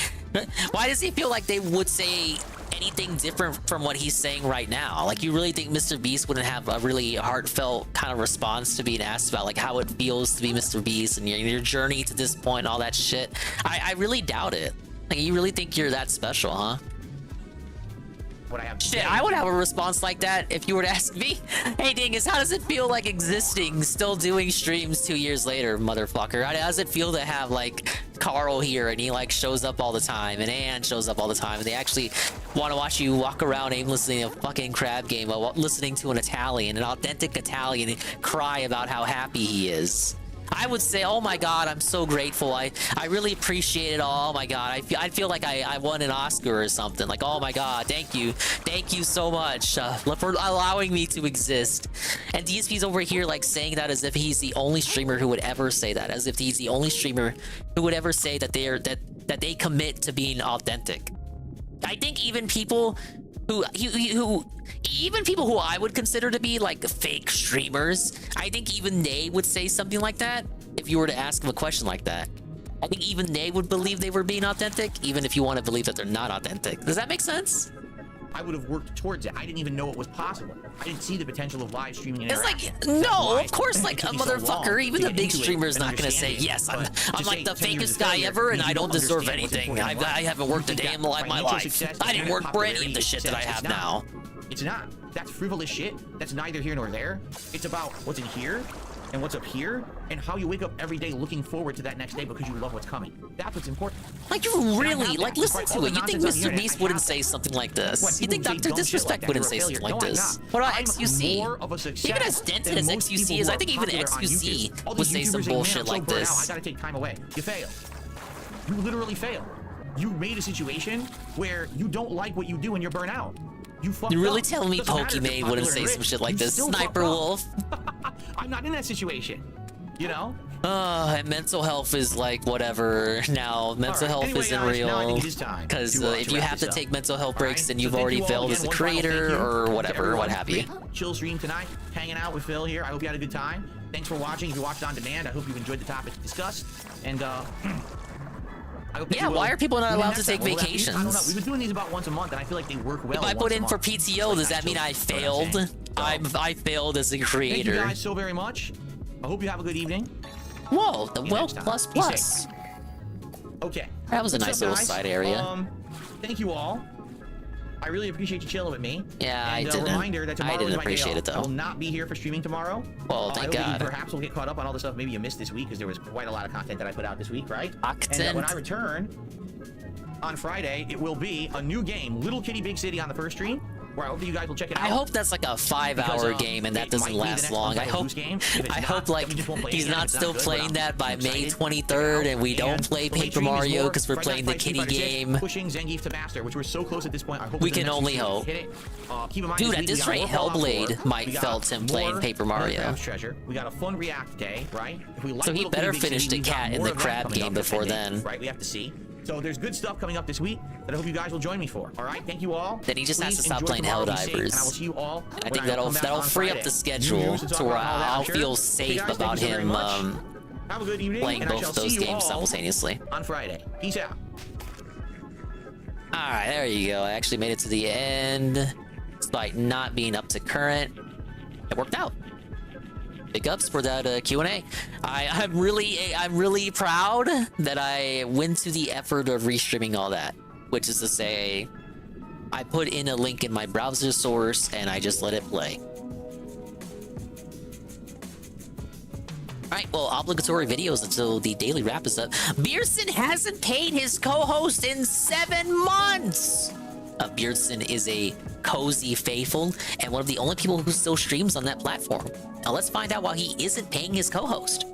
Why does he feel like they would say anything different from what he's saying right now? Like, you really think Mr. Beast wouldn't have a really heartfelt kind of response to being asked about like how it feels to be Mr. Beast and your journey to this point and all that shit? I really doubt it. Like, you really think you're that special, huh? what I have Shit, I would have a response like that if you were to ask me, hey Dingus, how does it feel like existing, still doing streams 2 years later, motherfucker? How does it feel to have like Carl here and he like shows up all the time and Ann shows up all the time and they actually want to watch you walk around aimlessly in a fucking crab game while listening to an authentic Italian cry about how happy he is? I would say, oh my god, I'm so grateful. I really appreciate it all. Oh my god, I feel like I won an Oscar or something. Like, oh my god, thank you so much for allowing me to exist. And DSP's over here like saying that as if he's the only streamer who would ever say that, as if he's the only streamer who would ever say that they commit to being authentic. I think even people even people who I would consider to be like fake streamers, I think even they would say something like that if you were to ask them a question like that. I think even they would believe they were being authentic, even if you want to believe that they're not authentic. Does that make sense? I would have worked towards it. I didn't even know it was possible. I didn't see the potential of live streaming and it's like, no, of course, like a motherfucker, even the big streamer is not gonna say, yes, I'm like the fakest guy ever and I don't deserve anything. I haven't worked a day in my life. I didn't work for any of the shit that I have now. It's not. That's frivolous shit. That's neither here nor there. It's about what's in here and what's up here and how you wake up every day looking forward to that next day because you love what's coming. That's what's important. Like, you really, like, listen to it. You think Mr. Beast wouldn't say something like this? You think Dr. Disrespect wouldn't say something like this? What about XQC? Even as dented as XQC is, I think even XQC would say some bullshit like this. I gotta take time away. You fail. You literally fail. You made a situation where you don't like what you do and you're burnt out. You fucked You're really up. telling me Doesn't matter if you're Pokimane popular wouldn't and say rich, some shit like you this? still Sniper fucked up. Wolf. I'm not in that situation. You know? And mental health is like whatever now. Mental health Anyway, isn't guys, now I real. think it is time Because to if you wrap have to this take up. mental health breaks, Alright? then So you've thank already you all failed again. as a One final creator thank you or to whatever, everyone. what have you. Great chill stream tonight, hanging out with Phil here. I hope you had a good time. Thanks for watching. If you watched on demand, I hope you've enjoyed the topics discussed. And I hope that Yeah, you will why are people not tune in allowed to next take time. We'll have these- I don't know. vacations? We've been doing these about once a month, and I feel like they work well. If I put in for once a month. PTO, does that mean I failed? I failed as a Thank creator. you guys so very much. I hope you have a good evening. Whoa, the See you well next time. plus Be plus. safe. Okay. That was a Good nice stuff, little guys. side area. Thank you all. I really appreciate you chilling with me. Yeah, I and didn't. A reminder that tomorrow I didn't is my day appreciate off. it, though. I will not be here for streaming tomorrow. Well, I thank hope that you God. perhaps will get caught up on all the stuff maybe you missed this week because there was quite a lot of content that I put out this week, right? And when I return on Friday, it will be a new game, Little Kitty Big City, on the first stream. Where I hope that you guys will check it out. I hope that's like a 5-hour game and that doesn't last long. I hope like he's not still playing that by May 23rd and we don't play Paper Mario because we're playing the kitty game. Pushing Zangief to master, which we're so close at this point. I hope We can only hope. Hit it. Keep in mind, Dude, this at week we this got rate, more Fallout 4. Hellblade might We got felt him playing more Paper Mario. Minecraft's Treasure. We got a fun React day, right? If we like So he Little Kitty better Big finish City, the we got cat in more the of that crab coming game up before depending, then. Right, we have to see. So there's good stuff coming up this week that I hope you guys will join me for. All right, thank you all. Then he just has Please to stop enjoy playing tomorrow, be safe, and I will Helldivers. see you all. I when think come back that'll on free up Friday. the New schedule news to talk to where about and all that, I'm I'll sure. feel Hey, safe guys, thank about you so very him much. Have a good evening, playing and I both shall of those see you games all simultaneously. on Friday. Peace out. Alright, there you go. I actually made it to the end despite not being up to current. It worked out. Big ups for that Q&A. I'm really proud that I went to the effort of restreaming all that, which is to say I put in a link in my browser source and I just let it play. Alright, well, obligatory videos until the daily wrap is up. Beardson hasn't paid his co-host in 7 months! Beardson is a cozy faithful and one of the only people who still streams on that platform. Now let's find out why he isn't paying his co-host.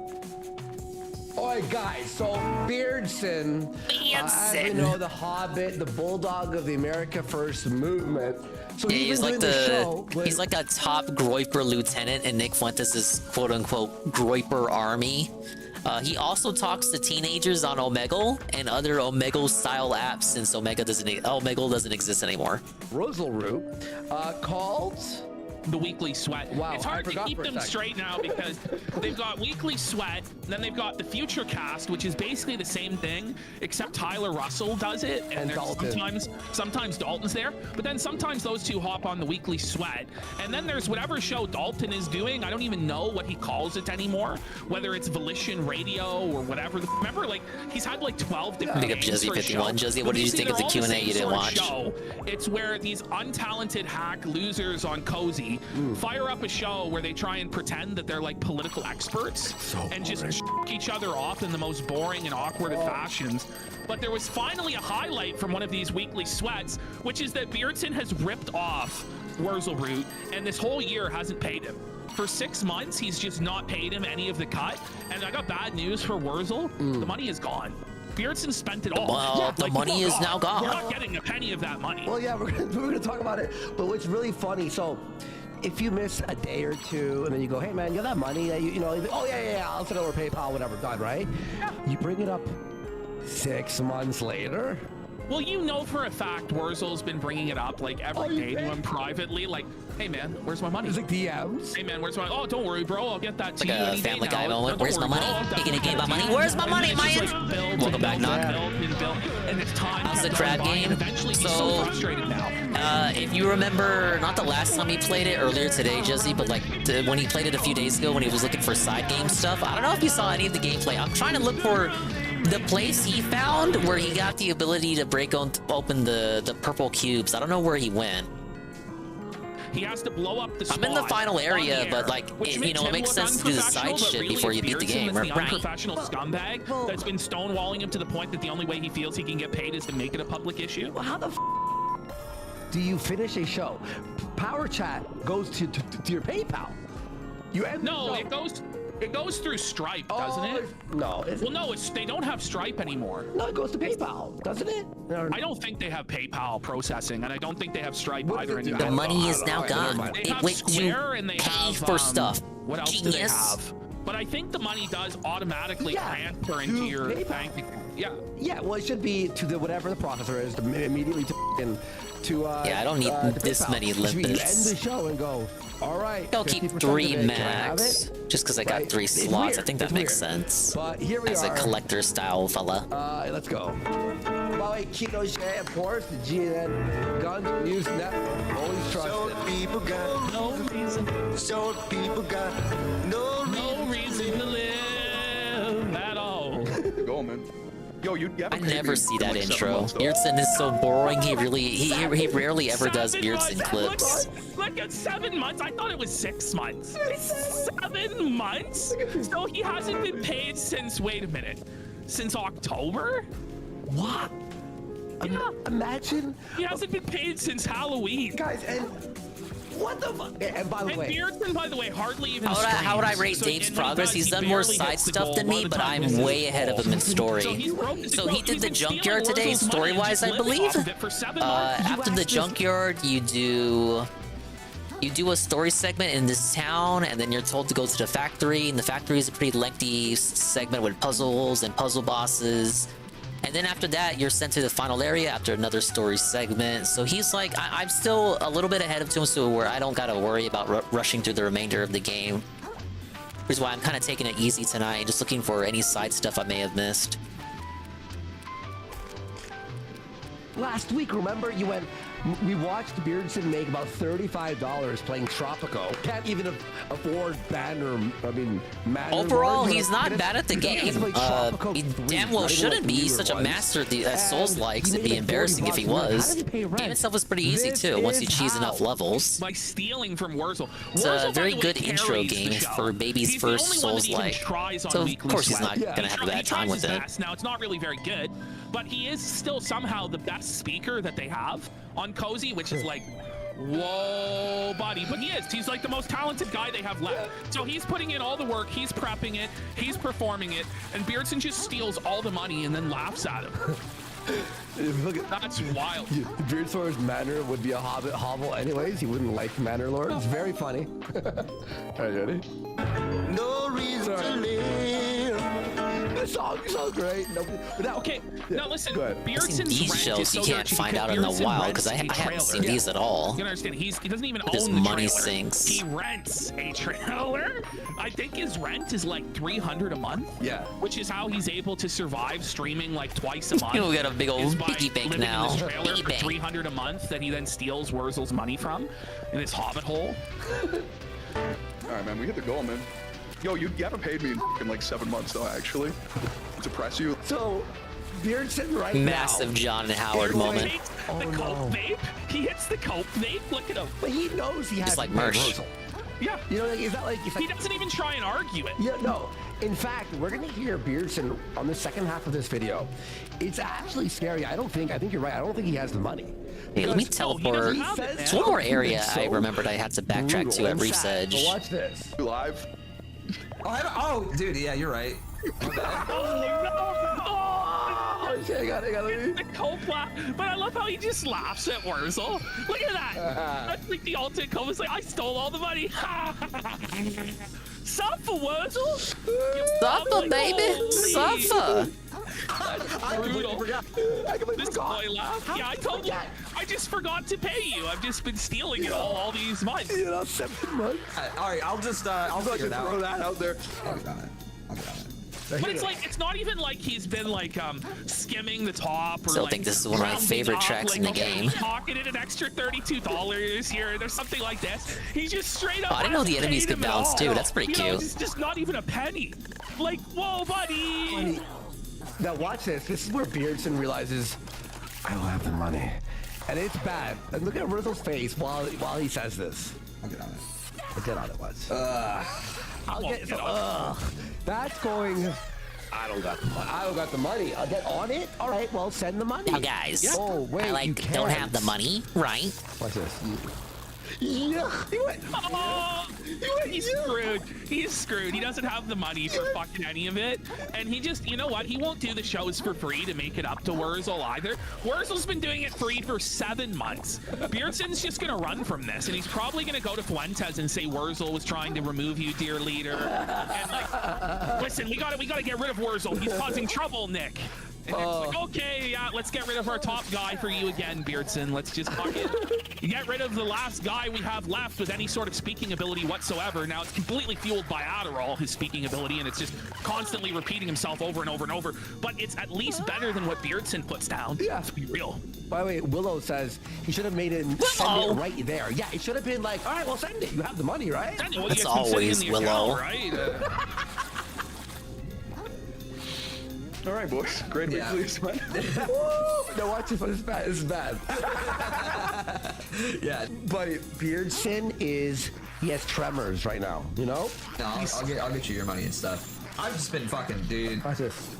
Alright guys, so Beardson, as we know, the Hobbit, the bulldog of the America First movement. So Yeah, he's like the show, he's like a top Groiper lieutenant in Nick Fuentes' quote-unquote Groiper army. He also talks to teenagers on Omegle and other Omegle-style apps since Omegle doesn't exist anymore. Rosalroot, called the Weekly Sweat. Wow, it's hard to keep them straight now because they've got Weekly Sweat, then they've got the Future Cast, which is basically the same thing, except Tyler Russell does it, and there's sometimes Dalton's there, but then sometimes those two hop on the Weekly Sweat, and then there's whatever show Dalton is doing. I don't even know what he calls it anymore, whether it's Volition Radio or whatever. Remember, like, he's had like 12 different Big up names Jesse for a 51. show. Jesse, what did you think of the Q&A you didn't watch? Show. It's where these untalented hack losers on Cozy fire up a show where they try and pretend that they're like political experts and just each other off in the most boring and awkward of fashions. But there was finally a highlight from one of these Weekly Sweats, which is that Beardson has ripped off Wurzelroot and this whole year hasn't paid him. For 6 months, he's just not paid him any of the cut. And I got bad news for Wurzel. The money is gone. Beardson spent it all. Well, the money is now gone. We're not getting a penny of that money. Well, yeah, we're gonna talk about it. But what's really funny, so if you miss a day or two and then you go, hey man, you got that money that you know, oh yeah, I'll send it over PayPal, whatever, done, right? Yeah. You bring it up 6 months later. Well, you know for a fact Wurzel's been bringing it up like every day to him privately, like, hey man, where's my money? It's like DMs. Hey man, where's my? Oh, don't worry, bro. I'll get that to Like you a any day Family now. Guy moment. Where's my money? You gonna give my money? Where's my money, man? Welcome back, Knock. And it's time. How's the crab game? Eventually, he's so frustrated now. If you remember, not the last time he played it, earlier today, Jesse, but like when he played it a few days ago when he was looking for side game stuff, I don't know if you saw any of the gameplay. I'm trying to look for the place he found where he got the ability to break open the purple cubes. I don't know where he went. He has to blow up the spot. I'm in the final area, but like, which it makes sense to do the side shit before you beat the game, right? The right? unprofessional scumbag that's been stonewalling him to the point that the only way he feels he can get paid is to make it a public issue. Well, how the do you finish a show? Power chat goes to your PayPal. You end no, it goes. It goes through Stripe, doesn't it? No. Well, no, they don't have Stripe anymore. No, it goes to PayPal, doesn't it? I don't think they have PayPal processing, and I don't think they have Stripe either anymore. The money is now gone. They It have went Square and they to pay have for stuff. What else do they have? But I think the money does automatically transfer into your bank account. Yeah. Yeah, well, it should be to the whatever the processor is to immediately to Yeah, I don't need this many limbits. You end limbits. the show and go, all right. I'll keep 50% 3 of it, can I have max. it? Just because I got Right? 3 It's slots, weird. I think that It's makes weird. sense. But here we As are. a collector style fella. Let's go. By the way, Kino Shea, of course, the GNN Guns News Net. Always trusted. People got no reason. So people got no reason to live at all. Go, man. Yo, you I never see that intro. Beardson is so boring. He rarely ever does Beardson clips. Look at 7 months. I thought it was 6 months. 7 months? So he hasn't been paid since, wait a minute, since October? What? Yeah. Imagine. He hasn't been paid since Halloween. Guys, and what the fuck? And by the way, Beardson, by the way, hardly even How would I rate streams. Dave's And when he progress? does, He's he done more barely side hits the stuff goal. than A lot me, of but the I'm time way ahead of him in story. So he did the junkyard today, story-wise, I believe. After the junkyard, you do a story segment in this town, and then you're told to go to the factory, and the factory is a pretty lengthy segment with puzzles and puzzle bosses. And then after that, you're sent to the final area after another story segment. So he's like, I'm still a little bit ahead of him, so where I don't gotta worry about rushing through the remainder of the game. Which is why I'm kind of taking it easy tonight, just looking for any side stuff I may have missed. last week, remember, you went. We watched Beardson make about $35 playing Tropico. Can't even afford banner. I mean, Manor Overall, Lord, he's not bad at the game. He damn well shouldn't be. He's such a master at Souls-likes. It'd be embarrassing if he was. The game itself was pretty easy too, once you cheese enough levels. By stealing from Wurzel. It's a very good intro game for baby's first Souls-like. So of course he's not gonna have a bad time with it. Now it's not really very good, but he is still somehow the best speaker that they have on Cozy, which is like, whoa, buddy. But he is. He's like the most talented guy they have left. So he's putting in all the work, he's prepping it, he's performing it, and Beardson just steals all the money and then laughs at him. That's wild. Beardsword's Manor would be a hovel anyways. He wouldn't like Manor Lord. It's very funny. Are you ready? No reason to live. The song's so great. Okay, now listen. These shows you can't find out in a while because I haven't seen these at all. You understand? He doesn't even His own the money trailer. sinks. He rents a trailer. I think his rent is like $300 a month. Yeah. Which is how he's able to survive streaming like twice a month. We got a big old by piggy bank living now. in this trailer Piggy for bank. $300 a month that he then steals Wurzel's money from in his hobbit hole. All right, man, we hit the goal, man. Yo, you haven't paid me in like 7 months, though, actually. To press you. So, Beardson right Massive now. John and Howard moment. The cope vape. He hits the cope vape. Look at him. But he knows he has It's like to pay merch. Wurzel. Yeah. You know, it's not like He doesn't even try and argue it. Yeah, no. In fact, we're gonna hear Beardson on the second half of this video. It's actually scary. I think you're right. I don't think he has the money. Hey, let me teleport. It's one more area I remembered I had to backtrack to at Reef's Edge. Watch this. Live. Oh, dude, yeah, you're right. Okay, I got it. The cope laugh. But I love how he just laughs at Wurzel. Look at that. That's like the ultimate cope. It's like, I stole all the money. Suffer, Wurzel. Suffer, baby. Suffer. Brutal. This boy laugh. Yeah, I just forgot to pay you. I've just been stealing it all these months. You know, 7 months. All right, I'll figure it out. Throw that out there. But it's like, it's not even like he's been like skimming the top or Still like think this is one of my rounding favorite up, tracks like, in the okay, game. pocketed an extra $32 here. There's something like this. He just straight up. Oh, I didn't know the hasn't enemies paid could him at bounce all. too. That's pretty You know, cute. it's just not even a penny. Like, whoa, buddy. Now watch this. This is where Beardson realizes I don't have the money, and it's bad. And look at Wurzel's face while he says this. I'll get on it. I'll get on it once. That's going. I don't got the money. I don't got the money. I'll get on it. All right. Well, send the money. Now, guys, Oh wait, I you don't have the can't. money, right? Watch this. Yeah, he went. Oh, You he's screwed. He's screwed. He doesn't have the money for fucking any of it. And he just, you know what? He won't do the shows for free to make it up to Wurzel either. Wurzel's been doing it free for 7 months. Beardson's just gonna run from this, and he's probably gonna go to Fuentes and say Wurzel was trying to remove you, dear leader. And like, listen, we gotta get rid of Wurzel. He's causing trouble, Nick. And it's like, okay, yeah, let's get rid of our top guy for you again, Beardson. Let's just fucking get rid of the last guy we have left with any sort of speaking ability whatsoever. Now, it's completely fueled by Adderall, his speaking ability, and it's just constantly repeating himself over and over and over. But it's at least better than what Beardson puts down. Yeah. To be real. By the way, Willow says he should have made it send it right there. Yeah, it should have been like, all right, well, send it. You have the money, right? Well, it's always Willow. Right? All right, boys. Great to be pleased, man. No, watch this one. It's bad. This is bad. Yeah, but Beardson he has tremors right now, you know? No, I'll get you your money and stuff. I've just been fucking, dude.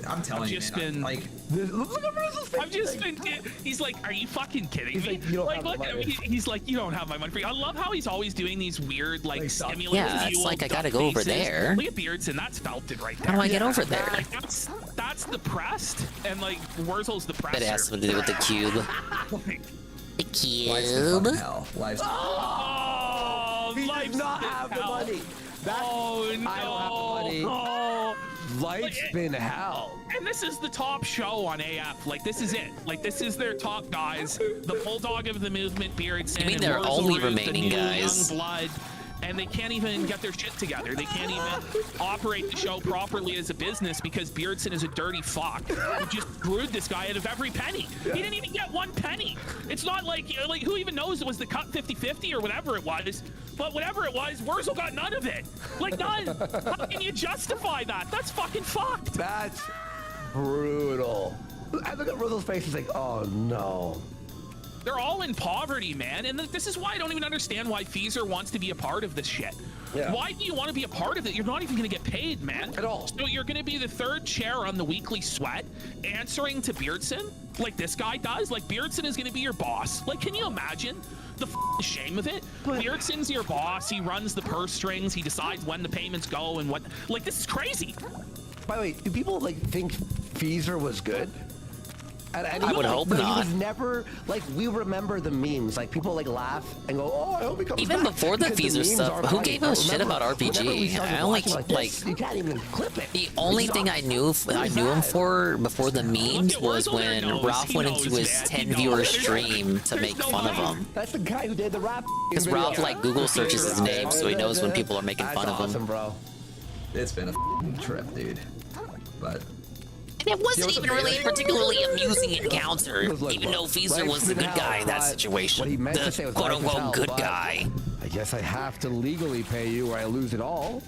I'm telling you, man. Like, look at Russell's face. I've just been. He's like, are you fucking kidding me? Like, you don't have look my at money. he's like, you don't have my money for you. I love how he's always doing these weird, like, stimulant. Yeah, it's like I gotta go over there. Look at Beardson, that's felted right there. How do I get over there? Like, that's depressed, and like Wurzel's depressed. That has something to do with the cube. The cube. He does not have the money. Oh no! I don't have the money. Oh. Life's been hell. And this is the top show on AF. Like, this is it. Like, this is their top guys. The bulldog of the movement, Beardson. You mean they're only remaining guys? Young blood. And they can't even get their shit together. They can't even operate the show properly as a business because Beardson is a dirty fuck who just screwed this guy out of every penny. He didn't even get 1 penny. It's not like who even knows it was the cut 50-50 or whatever it was. But whatever it was, Wurzel got none of it. Like, none. How can you justify that? That's fucking fucked. That's brutal. I look at Wurzel's face. He's like, oh no. They're all in poverty, man. And this is why I don't even understand why Feezer wants to be a part of this shit. Yeah. Why do you want to be a part of it? You're not even going to get paid, man. At all. So you're going to be the third chair on the Weekly Sweat, answering to Beardson like this guy does? Like, Beardson is going to be your boss. Like, can you imagine the shame of it? Beardson's your boss. He runs the purse strings. He decides when the payments go and what. Like, this is crazy. By the way, do people, like, think Feezer was good? I would hope not. He was never, like, we remember the memes. Like, people, like, laugh and go, oh, I hope he comes Even back. before the Because Feezer stuff, who gave a shit about whenever we RPG? started I only, watching this, you can't even clip it. the only thing I knew him for before the memes was when Ralph went into his 10-viewer stream to make fun of him. That's the guy who did the rap. Because Ralph, like, Google searches his name, so he knows when people are making fun of him. Awesome, bro. It's been a trip, dude. But And it wasn't even really a particularly amusing encounter, even though Feezer was the good guy in that situation. The quote-unquote good guy. I guess I have to legally pay you or I lose it all.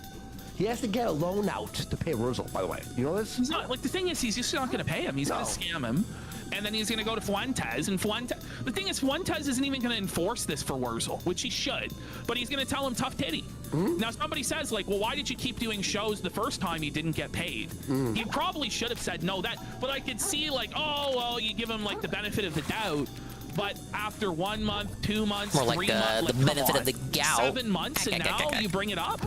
He has to get a loan out to pay Wurzel, by the way. You know this? He's not, like, the thing is, he's just not going to pay him. He's going to scam him. And then he's going to go to Fuentes. And the thing is, Fuentes isn't even going to enforce this for Wurzel, which he should. But he's going to tell him tough titty. Now, somebody says, like, well, why did you keep doing shows the first time you didn't get paid? He probably should have said no. But I could see, like, oh, well, you give him, like, the benefit of the doubt. But after 1 month, 2 months, More like 3 months, the benefit of the gout. 7 months, and now you bring it up?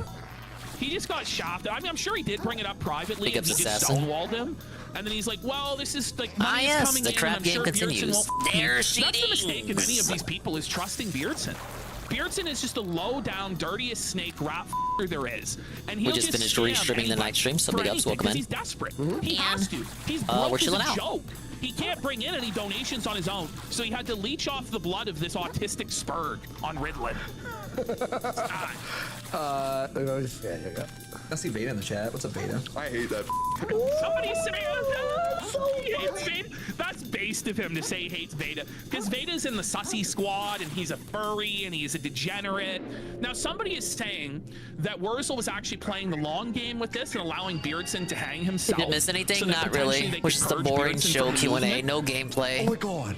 He just got shafted. I mean, I'm sure he did bring it up privately. And he just stonewalled him. And then he's like, well, this is like money is coming the in. crap I'm game sure continues. There she That's the mistake of any of these people is trusting Beardson. Beardson is just the low-down, dirtiest snake rap there is. And he'll We just finished restreaming the night stream, so big ups, welcome in. He's desperate. He has to. He's broke we're as chilling a out. joke. He can't bring in any donations on his own, so he had to leech off the blood of this autistic spurg on Riddlin. I see Beta in the chat. What's up, Beta? I hate that. Somebody's saying he hates Veda. That's based of him to say he hates Veda, because Veda's in the sussy squad and he's a furry and he's a degenerate. Now somebody is saying that Wurzel was actually playing the long game with this and allowing Beardson to hang himself. Did it miss anything? so that Not really. potentially they Which could is the purge boring Beardson show from the Q&A. movement. No gameplay. Oh my god.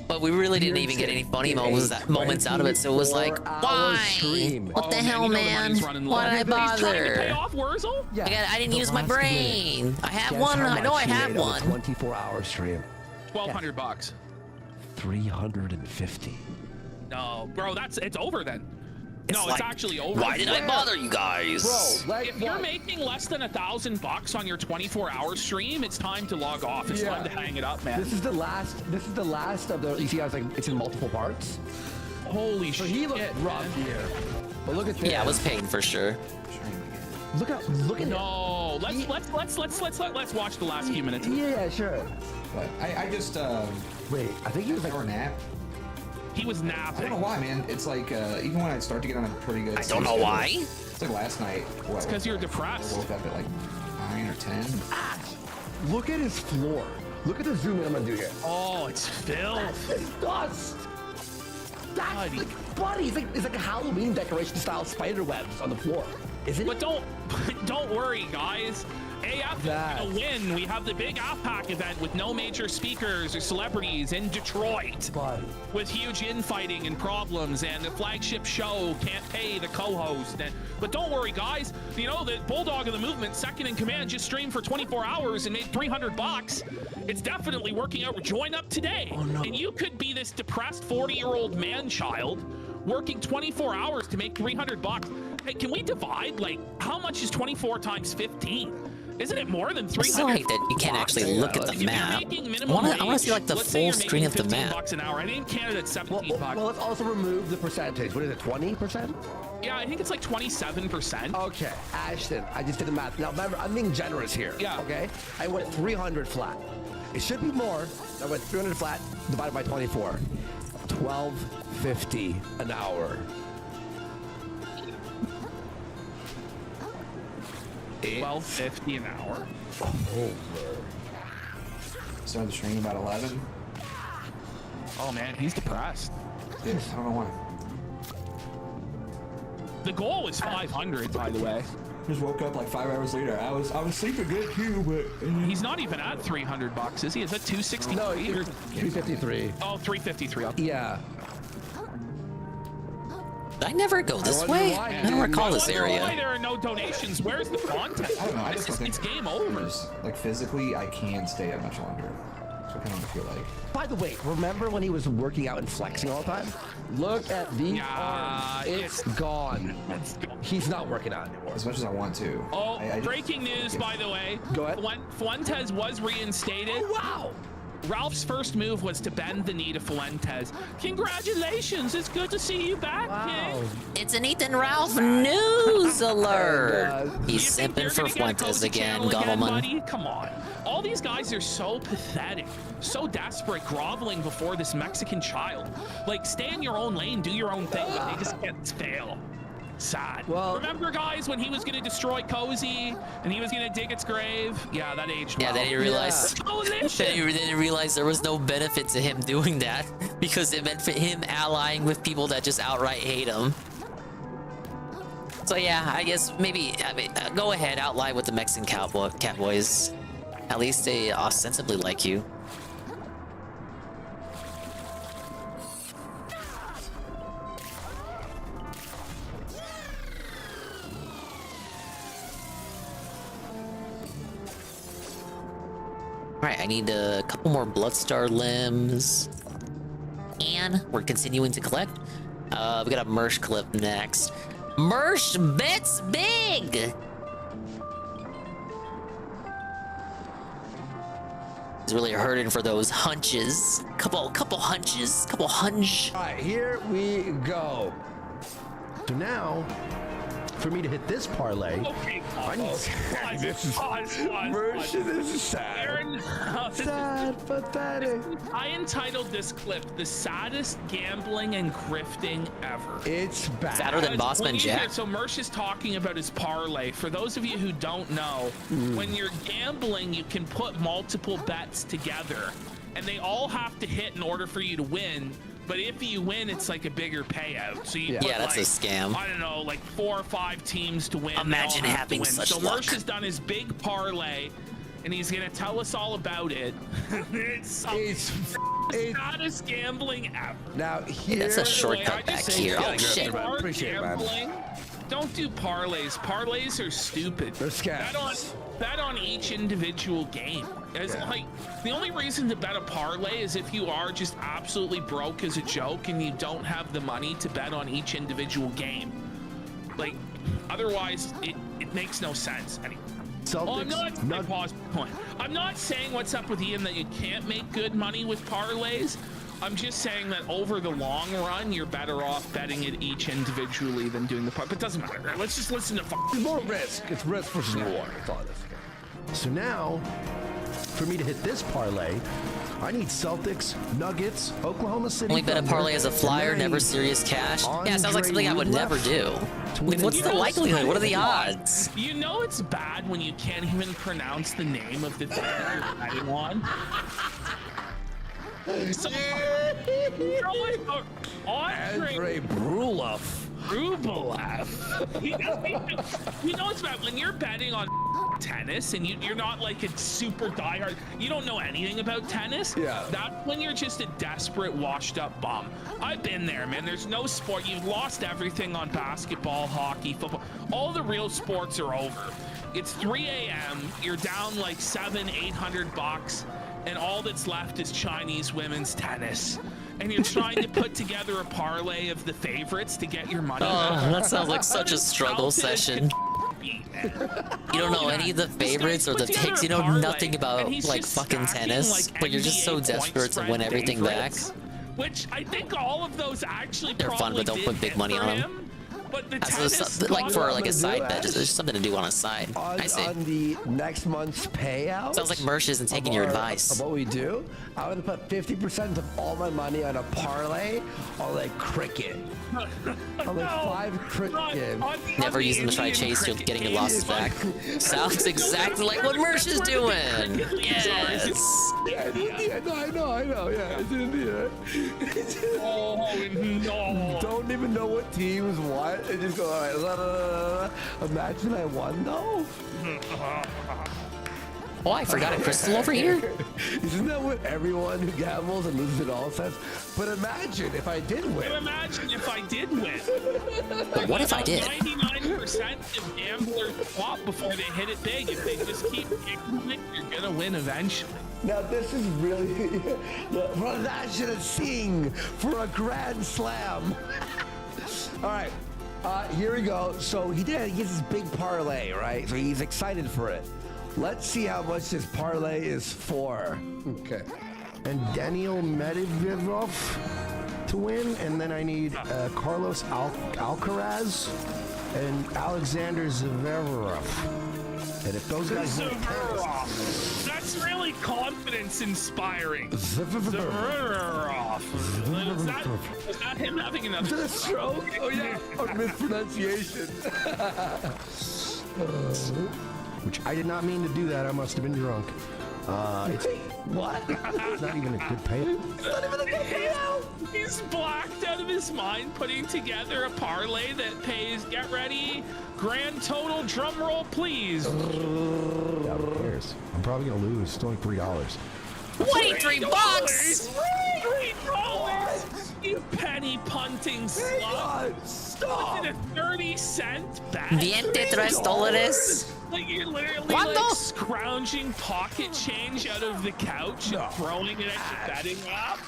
But we really didn't even get any funny moments out of it, so it was like, why? What the hell, man? Why did I bother? Pay off Wurzel? I didn't use my brain. I have one. I know I have one. 24-hour stream. $1,200. 350. No, bro, it's over then. No, it's actually over. Why did I bother you guys? Bro, If you're making less than $1,000 on your 24-hour stream, it's time to log off. It's time to hang it up, man. This is the last of the. You see how it's like it's in multiple parts. Holy shit! He looks rough here. But look at this. Yeah, I was paying for sure. Look at No, let's watch the last few minutes. Yeah, sure. But I just wait. I think he was like a nap. He was napping. I don't know why, man. It's like even when I start to get on a pretty good. I don't know why. It's like last night. It's because you're depressed. I woke up at like 9 or 10. Look at his floor. Look at the zoom in I'm gonna do here. Oh, it's filth. That's dust. That's like, buddy, it's like a Halloween decoration style spider webs on the floor, isn't it? But don't worry, guys. AF is gonna win. We have the big AFPAC event with no major speakers or celebrities in Detroit, with huge infighting and problems, and the flagship show can't pay the co-host. But don't worry, guys. You know the Bulldog of the Movement, second in command, just streamed for 24 hours and made $300. It's definitely working out. Join up today, and you could be this depressed 40-year-old man-child working 24 hours to make $300. Hey, can we divide? Like, how much is 24 times 15? Isn't it more than 300? I still hate that you can't actually look at the map. I want to see like the full screen of the map. $15 an hour. I think in Canada it's 17 bucks. Well, let's also remove the percentage. What is it, 20%? Yeah, I think it's like 27%. Okay, Ashton, I just did the math. Now remember, I'm being generous here. Yeah. Okay, I went 300 flat. It should be more. I went 300 flat divided by 24. $12.50 an hour. $12.50 an hour. Started the stream about 11. Oh man, he's depressed. Yes, I don't know why. The goal was 500, by the way. Just woke up like 5 hours later. I was sleeping good too, but he's not even at $300, is he? Is that 263? No, 353. Oh, 353. Okay. Yeah. Did I never go this way? I don't recall this area. Why there are no donations? Where's the content? I don't know. I just don't think it's game over. Like physically, I can't stay out much longer. That's what I kind of feel like. By the way, remember when he was working out and flexing all the time? Look at the arm. It's gone. He's not working out anymore. As much as I want to. Oh, breaking news, by the way. Go ahead. Fuentes was reinstated. Oh, wow. Ralph's first move was to bend the knee to Fuentes. Congratulations, it's good to see you back, King. It's an Ethan Ralph news alert. He's simping for Fuentes again, Guttleman. Come on. All these guys are so pathetic, so desperate, groveling before this Mexican child. Like, stay in your own lane, do your own thing, but they just can't fail. Sad. Well, remember, guys, when he was going to destroy Cozy and he was going to dig its grave? Yeah, that aged well. Yeah, they didn't realize. They didn't realize there was no benefit to him doing that because it meant for him allying with people that just outright hate him. So yeah, I guess maybe go ahead, ally with the Mexican Catboys. At least they ostensibly like you. Alright, I need a couple more Bloodstar limbs. And we're continuing to collect. We got a Mersh clip next. Mersh bets big! He's really hurting for those hunches. Couple hunches. Couple hunch. Alright, here we go. So now, for me to hit this parlay, I need this is sad. Aaron, sad, pathetic. I entitled this clip "The Saddest Gambling and Grifting Ever." It's bad. Sadder than Bossman Jack. So Mersh is talking about his parlay. For those of you who don't know, when you're gambling, you can put multiple bets together, and they all have to hit in order for you to win. But if you win, it's like a bigger payout. So you put that's like, a scam. I don't know, like 4 or 5 teams to win. Imagine having such luck. So Mersh has done his big parlay, and he's gonna tell us all about it. It's the saddest gambling ever. Now here, that's a shortcut back here. Oh shit! Appreciate it, man. don't do parlays. Parlays are stupid. They're scams. Bet on each individual game. Like, the only reason to bet a parlay is if you are just absolutely broke as a joke and you don't have the money to bet on each individual game. Like, otherwise, it makes no sense. Anyway. I'm not saying what's up with Ian that you can't make good money with parlays. I'm just saying that over the long run, you're better off betting it each individually than doing the parlay. But it doesn't matter. Let's just listen to. It's more risk. It's risk versus reward. That's all it is. So now, for me to hit this parlay, I need Celtics, Nuggets, Oklahoma City. Only bet a parlay as a flyer, never serious cash. Yeah, sounds like something I would never do. What's the likelihood? What are the odds? You know it's bad when you can't even pronounce the name of the thing that you're betting on. So, Andre Rublev. You know it's bad when you're betting on tennis and you're not like a super diehard. You don't know anything about tennis. Yeah. That's when you're just a desperate, washed-up bum. I've been there, man. There's no sport. You've lost everything on basketball, hockey, football. All the real sports are over. It's 3 a.m. You're down like $700-800. And all that's left is Chinese women's tennis. And you're trying to put together a parlay of the favorites to get your money back. That sounds like such a struggle session. You don't know any of the favorites or the picks. You know nothing about like fucking tennis, but you're just so desperate to win everything back. Which I think all of those actually they're fun, but don't put big money on them. But the like for like a side bet, there's something to do on a side. I see. On the next month's payout. Sounds like Mersh isn't taking your advice. Of what we do, I would put 50% of all my money on a parlay on like cricket. On like 5 cricket games. Never using the try chase, you're getting your losses back. Sounds exactly like what Mersh is doing. Yes. Yeah, I know. Yeah, it's India. Oh no! Don't even know what teams what. And just go, all right, imagine I won though. Oh, I forgot a crystal over here. Isn't that what everyone who gambles and loses it all says? But imagine if I did win. Imagine if I did win. But what if I did? 99% of gamblers flop before they hit it big. If they just keep gambling, you're gonna win eventually. Now this is really Rajah Singh for a grand slam. All right, here we go. So he gets his big parlay, right? So he's excited for it. Let's see how much this parlay is for. Okay. And Daniel Medvedev to win, and then I need Carlos Alcaraz and Alexander Zverev. And if those guys that's really confidence-inspiring. Zverev. Is that him having another stroke? Oh yeah, mispronunciation. Which I did not mean to do that. I must have been drunk. What? It's not even a good payout. It's not even a good payout. He's blacked out of his mind putting together a parlay that pays, get ready, grand total, drum roll, please. Yeah, who cares? I'm probably going to lose. It's only $3. $23! $3! You penny punting slut. Stop! Is it a 30-cent bet? $23. Like you're literally like scrounging pocket change out of the couch and throwing it at the betting app.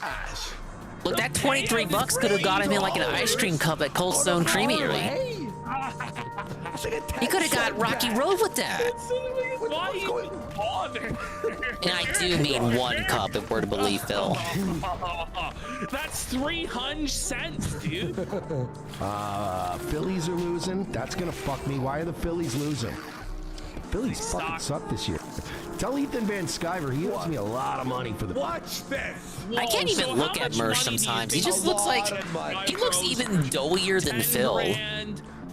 Look, that $23 could have got him in like an ice cream cup at Cold Stone Creamery. He could have got Rocky Road with that. Why even bother? And I do mean one cup, if we're to believe Phil. That's 300 cents, dude. Phillies are losing. That's gonna fuck me. Why are the Phillies losing? Phillies fucking suck this year. Tell Ethan Van Sciver he owes me a lot of money for the. Watch this. I can't even look at Mersh sometimes. He just looks like he looks even doughier than Phil.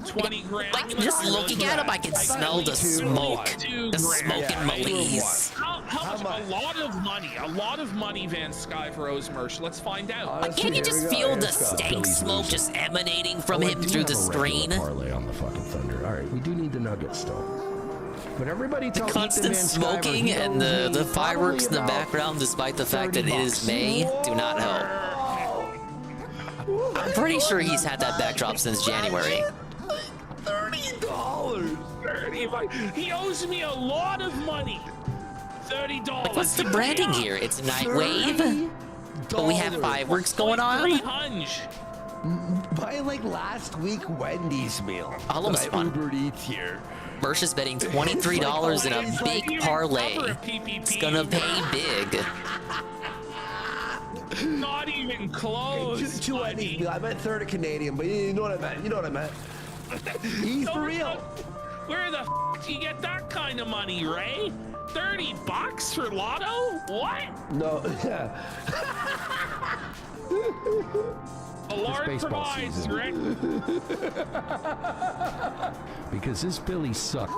20 grand. Like just looking at him, I can smell the smoke, the smoke and malaise. How much? A lot of money. Van Sciver owes Mersh. Let's find out. Like, can't you just feel the stank smoke just emanating from him through the screen? Parlay on the fucking Thunder. All right, we do need the Nuggets still. But everybody tells the constant smoking and the fireworks in the background, despite the fact that it is May, do not help. I'm pretty sure he's had that backdrop since January. $35. He owes me a lot of money. $30. Like, what's the branding here? It's Nightwave, but we have fireworks going on. By like last week Wendy's meal. Almost fun. Uber Eats here. Mersh is betting $23 in a big parlay. It's gonna pay big. Not even close. Two Wendy's meal. I meant third of Canadian, but you know what I meant. You know what I meant. He's for real. Where the f do you get that kind of money, Ray? $30 for Lotto? What? No. Yeah. A large prize, Rick. Because this Billy sucks.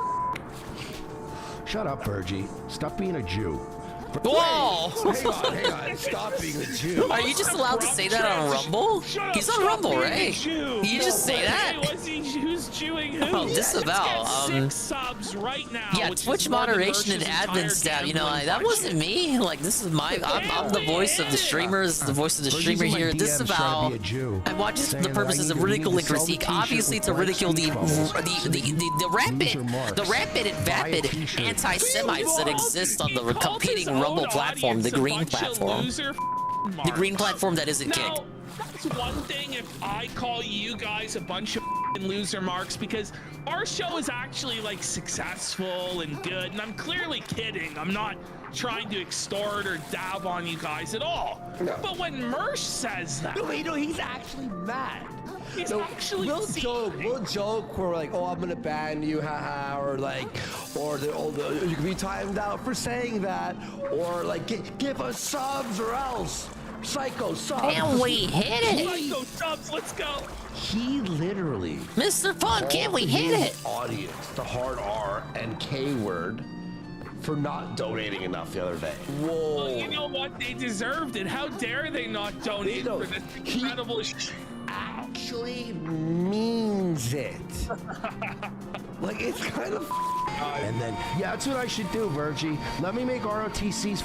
Shut up, Virgie. Stop being a Jew. Whoa! Hang on. Stop being a Jew. Are you just allowed to say that on Rumble? He's on Rumble, right? You just say that? Who's Jewing who? Oh, disavow. 6 subs right now. Yeah, Twitch moderation and admin staff. You know, like, that wasn't me. Like, this is my. I'm the voice of the streamers. The voice of the streamer here. Disavow. I watch this for the purposes of ridicule and critique. Obviously, to ridicule the rapid and vapid anti-Semites that exist on the competing Rumble platform, the green platform. The green platform that isn't Kick. That's one thing if I call you guys a bunch of loser marks, because our show is actually like successful and good, and I'm clearly kidding. I'm not trying to extort or dab on you guys at all. No. But when Mersh says that, no, he's actually mad. He's actually we'll joke. We're like, oh, I'm gonna ban you, haha, or like, you can be timed out for saying that, or like, give us subs or else. Psycho subs. Can we hit it? Psycho subs, let's go. He literally, Mr. Fun, can we hit it? Audience, the hard R and K word, for not donating enough the other day. Whoa. Well, you know what? They deserved it. How dare they not donate for this incredible actually means it. Like, it's kind of and then, yeah, that's what I should do, Virgie. Let me make ROTC's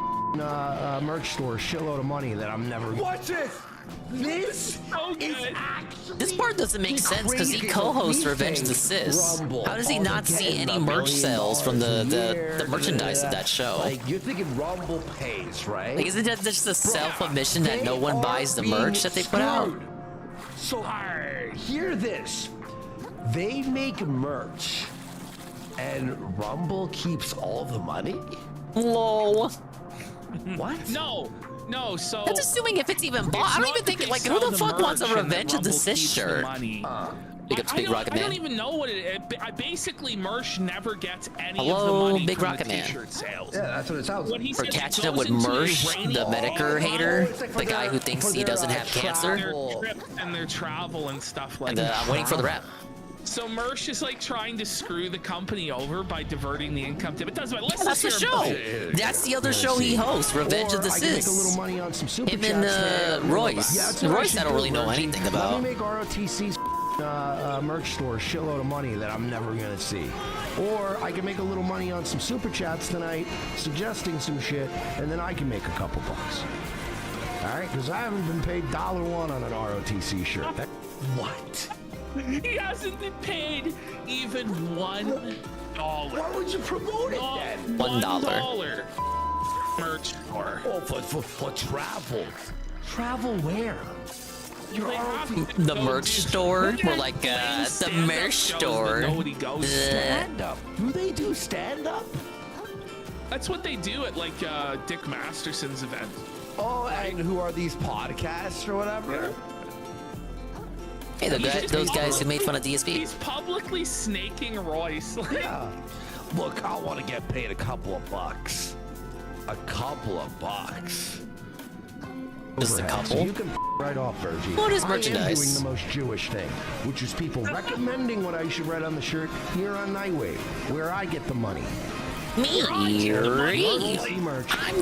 merch store a shitload of money that I'm never. Watch this. This is This part doesn't make sense because he co-hosts Revenge the Sis. How does he not see any merch sales from the merchandise of that show? Like, you're thinking Rumble pays, right? Like, isn't that just a self-admission that no one buys the merch that they put out? So, hear this. They make merch, and Rumble keeps all the money? Lol. What? No, so that's assuming if it's even bought. I don't even think, like, who the fuck wants a Revenge of the Sis shirt? Big Rocket Man. I don't even know what it is. I basically, Mersh never gets any Hello, of the money Big from Rocket the Man. t-shirt sales. Yeah, that's what it sounds like. We're catching up with Mersh, the Medicare hater, the guy who thinks he doesn't have cancer. Their trips and their travel and stuff like And that. I'm waiting for the rap. So Mersh is like trying to screw the company over by diverting the income to it. Doesn't matter. Let's That's the show. That's the other show he hosts, Revenge of the Sis. I can make a little money on some super Him and Royce. Yeah, Royce, I don't really know anything about. Let me make ROTC's merch store a shitload of money that I'm never gonna see. Or I can make a little money on some super chats tonight, suggesting some shit, and then I can make a couple bucks. All right, because I haven't been paid $1 on an ROTC shirt. What? He hasn't been paid even $1. Why would you promote it then? $1. Merch store. Oh, for travel. Travel where? The merch store, or like the merch store. Stand up. Do they do stand up? That's what they do at like Dick Masterson's event. Oh, and who are these podcasts or whatever? Hey, those guys who made fun of DSP. He's publicly snaking Royce. Yeah. Look, I want to get paid a couple of bucks. A couple of bucks. Just a couple? So you can right off, Virgie. What is I am merchandise? doing the most Jewish thing, which is people recommending what I should write on the shirt here on Nightwave, where I get the money. Me? I'm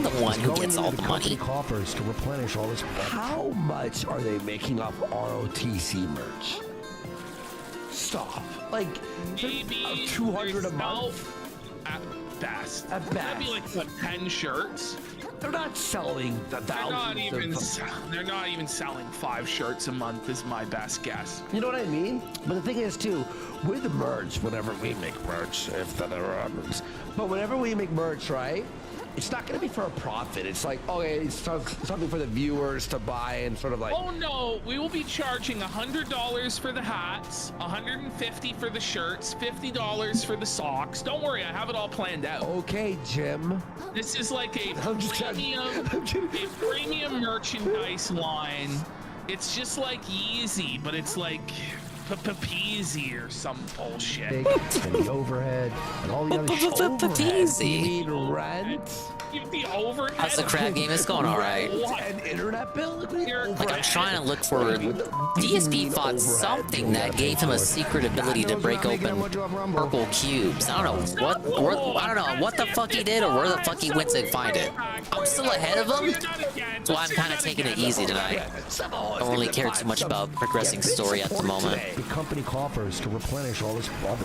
the one who gets all the money. Coffers to replenish all this. How much are they making off ROTC merch? Stop. Like maybe 200 a month at best. At best. That'd be like what, 10 shirts. They're not selling the thousands. They're not even selling 5 shirts a month. Is my best guess. You know what I mean? But the thing is too, with the merch, whenever we make merch, if that ever happens, but whenever we make merch, right? It's not going to be for a profit. It's like, okay, it's something for the viewers to buy and sort of like. Oh no, we will be charging $100 for the hats, $150 for the shirts, $50 for the socks. Don't worry, I have it all planned out. Okay, Jim. This is like a premium merchandise line. It's just like Yeezy, but it's like Peezy or some bullshit. And the overhead and all the other shit. Peezy. You mean rent? The overhead. How's the crab game? It's going all right. An internet bill? Like I'm trying to look for DSP fought something that gave him a secret ability to break open purple cubes. I don't know I don't know what the fuck he did or where the fuck he went to find it. I'm still ahead of him, so I'm kind of taking it easy tonight. I don't really care too much about progressing story at the moment. The company coffers to replenish all the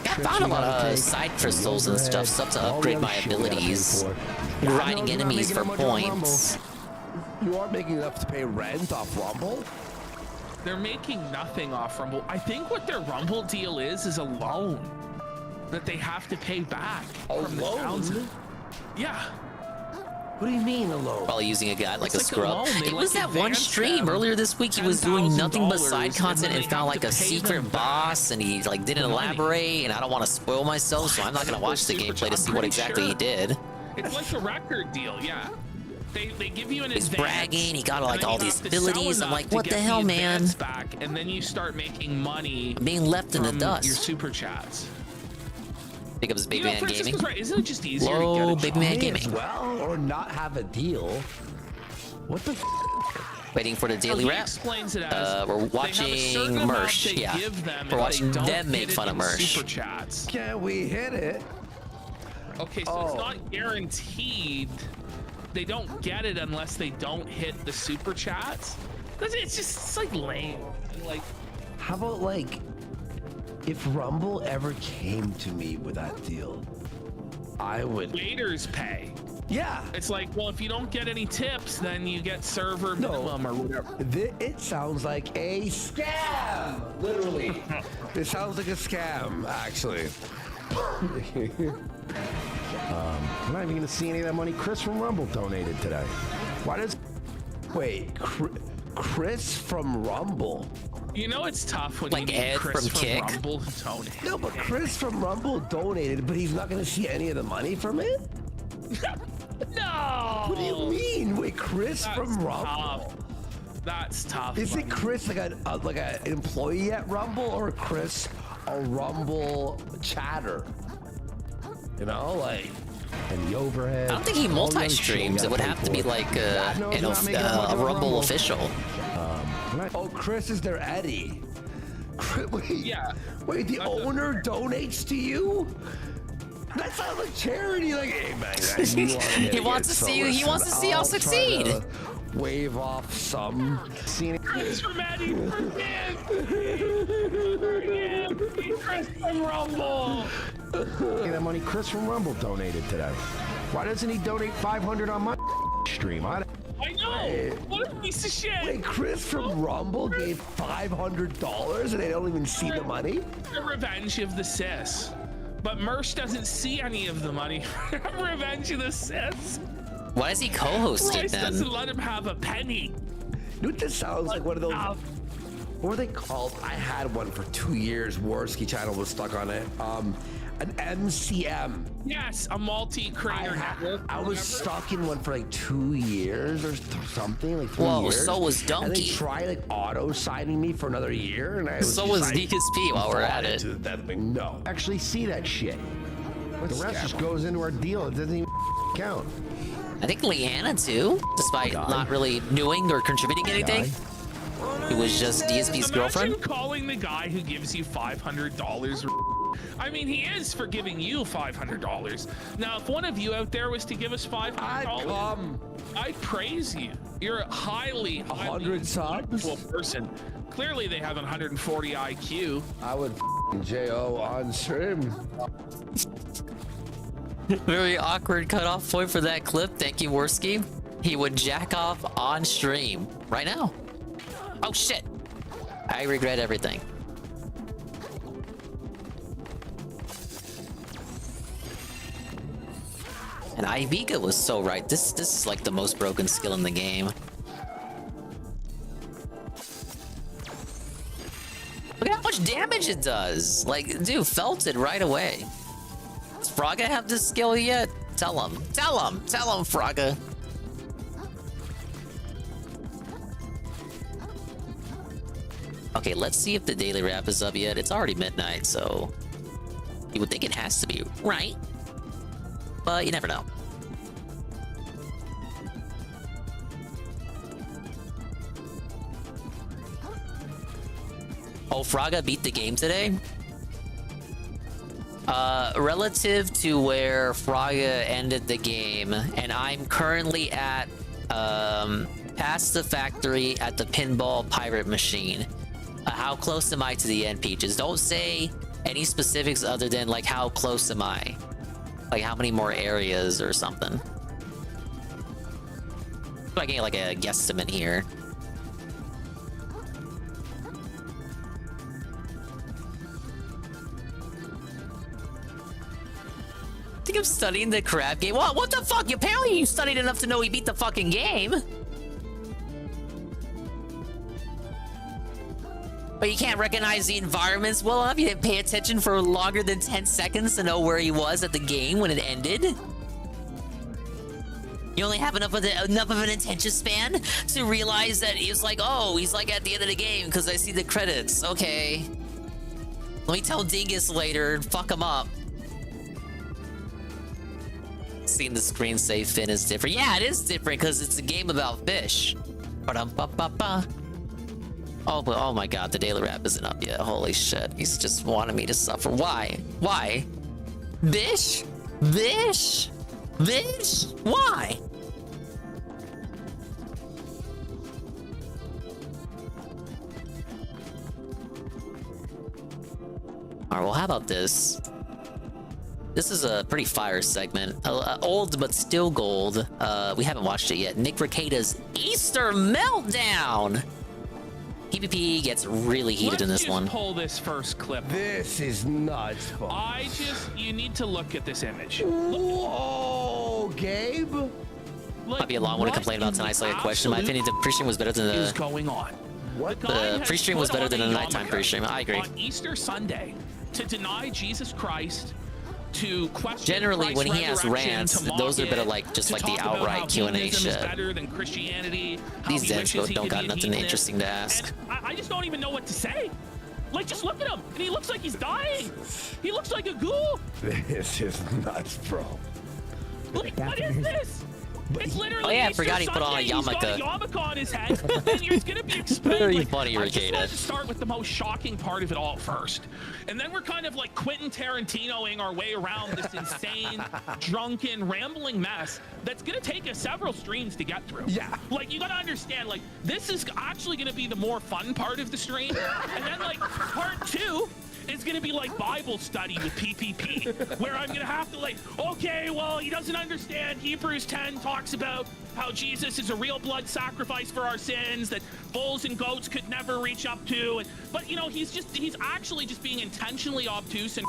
I found a lot of side crystals and stuff to upgrade my abilities. Grinding enemies for points. You aren't making enough to pay rent off Rumble? They're making nothing off Rumble. I think what their Rumble deal is a loan that they have to pay back. From the sounds of it. Yeah. What do you mean a loan? Probably using a guy like a scrub. It was that one stream earlier this week. He was doing nothing but side content and found like a secret boss, and he like didn't elaborate. And I don't want to spoil myself, so I'm not gonna watch the gameplay to see what exactly he did. It's like a record deal, yeah. They give you an He's advance. Bragging. He got like all these abilities. I'm like, what the hell, man? Back, and then you start making money. I'm being left in the dust. Your super chats. Pick up his Baby Man Gaming. Right. Isn't it just easier Low to get a Baby Man job? Gaming. Well, or not have a deal. What the? Waiting for the daily wrap. We're watching Mersh. Yeah, we're watching them make fun of Mersh. Super chats. Can we hit it? Okay, so it's not guaranteed. They don't get it unless they don't hit the super chats. It's like lame. Like, how about like, if Rumble ever came to me with that deal, I would. Waiters pay. Yeah. It's like, well, if you don't get any tips, then you get server minimum or whatever. It sounds like a scam. Literally. It sounds like a scam, actually. I'm not even gonna see any of that money Chris from Rumble donated today. Why does? Wait, Chris from Rumble. You know it's tough when like you Ed Chris from Kick. Rumble donated. No, but Chris from Rumble donated, but he's not gonna see any of the money from it. No. What do you mean? Wait, Chris That's from Rumble. Tough. That's tough. Is buddy. it Chris like an employee at Rumble, or Chris a Rumble chatter? You know, like. And the overhead. I don't think he multi-streams. It would have to be like a Rumble official. Oh, Chris is their Eddie. Wait, yeah. Wait, the owner donates to you? That sounds like charity. Like, hey man, guys, He wants to see you. He wants to see y'all succeed. Wave off some. Chris from Eddie, forgive Chris from Rumble. That money Chris from Rumble donated today. Why doesn't he donate $500 on my stream? I know. What a piece of shit. Wait, Chris from Rumble gave $500 and they don't even see the money? The Revenge of the Sis. But Mersh doesn't see any of the money. Revenge of the Sis. Why does he co-host it Bryce then? doesn't let him have a penny. You know what this sounds like? One of those. What were they called? I had one for 2 years. Worski channel was stuck on it. An MCM. Yes, a multi-creator network. I was stuck in one for like 2 years or something, like 3 Whoa, years. so was And they Donkey. tried like auto-signing me for another year, and I was So just, was like, DSP while we're at it. No. Actually see that shit. The rest just goes into our deal. It doesn't even count. I think Leanna too, despite not really doing or contributing anything. It was just DSP's girlfriend. Imagine calling the guy who gives you $500. I mean, he is for giving you $500. Now, if one of you out there was to give us $500, I'd praise you. You're a highly 100 subs person. Clearly, they have 140 IQ. I would JO on stream. Very awkward cutoff point for that clip. Thank you, Worski. He would jack off on stream right now. Oh shit. I regret everything. And Ivica was so right. This is like the most broken skill in the game. Look at how much damage it does. Like, dude, felt it right away. Does Fraga have this skill yet? Tell him. Tell him. Tell him, Fraga. Okay, let's see if the daily wrap is up yet. It's already midnight, so you would think it has to be, right? But you never know. Oh, Fraga beat the game today? Relative to where Fraga ended the game, and I'm currently at past the factory at the pinball pirate machine. How close am I to the end, Peaches? Don't say any specifics other than like how close am I? Like how many more areas or something. So I get like a guesstimate here. I think I'm studying the crab game. What the fuck? Apparently you studied enough to know he beat the fucking game. But you can't recognize the environments well enough? You didn't pay attention for longer than 10 seconds to know where he was at the game when it ended? You only have enough of an attention span to realize that he was like, oh, he's like at the end of the game because I see the credits. Okay. Let me tell Dingus later and fuck him up. Seeing the screen say Finn is different. Yeah, it is different because it's a game about fish. Ba-dum-ba-ba-ba. Oh, but oh my god, the daily wrap isn't up yet. Holy shit. He's just wanting me to suffer. Why? Why? Bish? Bish? Bish? Why? Alright, well, how about this? This is a pretty fire segment. Old but still gold. We haven't watched it yet. Nick Recada's Easter Meltdown! PvP gets really heated in this one. Let's pull this first clip. This is nuts, folks. You need to look at this image. Whoa, Gabe? Might be a long one to complain about tonight's like a question. In my opinion, the pre-stream was better than the... is going on? What? The pre-stream was better than the nighttime pre-stream. I agree. On Easter Sunday, to deny Jesus Christ, to question generally when he has rants, those are better like just to like the talk about outright how Q&A hedonism is shit. better than Christianity, how These he devs wishes he don't could got be a nothing heathenist. interesting to ask. And I just don't even know what to say. Like, just look at him, and he looks like he's dying. He looks like a ghoul. This is nuts, bro. Like, what is this? It's literally Oh yeah, I Easter forgot he put on a Sunday, he's got yarmulke. a yarmulke on his head, and it's gonna be explained. Very like, funny, I just Recaida. wanted to start with the most shocking part of it all first, and then we're kind of like Quentin Tarantinoing our way around this insane, drunken, rambling mess that's gonna take us several streams to get through. Yeah. Like, you gotta understand, like, this is actually gonna be the more fun part of the stream, and then like part 2 is gonna be like Bible study with PPP, where I'm gonna have to like, okay, well, he doesn't understand. Hebrews 10 talks about how Jesus is a real blood sacrifice for our sins that bulls and goats could never reach up to. But you know, he's actually just being intentionally obtuse and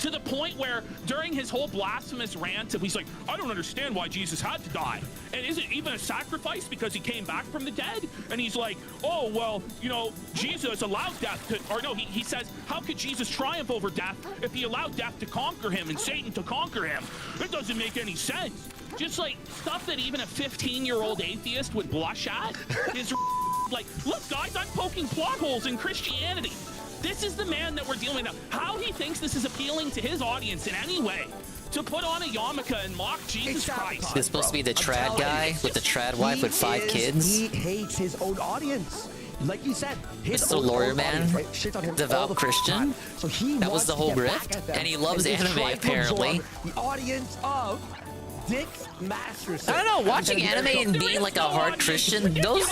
to the point where during his whole blasphemous rant, he's like, I don't understand why Jesus had to die. And is it even a sacrifice because he came back from the dead? And he's like, oh, well, you know, Jesus allowed death to, or no, he says, how could Jesus triumph over death if he allowed death to conquer him and Satan to conquer him? It doesn't make any sense. Just like stuff that even a 15-year-old atheist would blush at is like, look, guys, I'm poking plot holes in Christianity. This is the man that we're dealing with now. How he thinks this is appealing to his audience in any way, to put on a yarmulke and mock Jesus Christ. This is supposed to be the trad guy with the trad wife with 5 kids. He hates his own audience. Like you said, his Mr. own Lawyer Man, audience, right? Shits on him all devout the Christian. time. So he That was wants the to whole get back grift, at them and he loves just anime try to apparently. absorb the audience of Dick Master. I don't know, watching anime and being like a hard Christian, those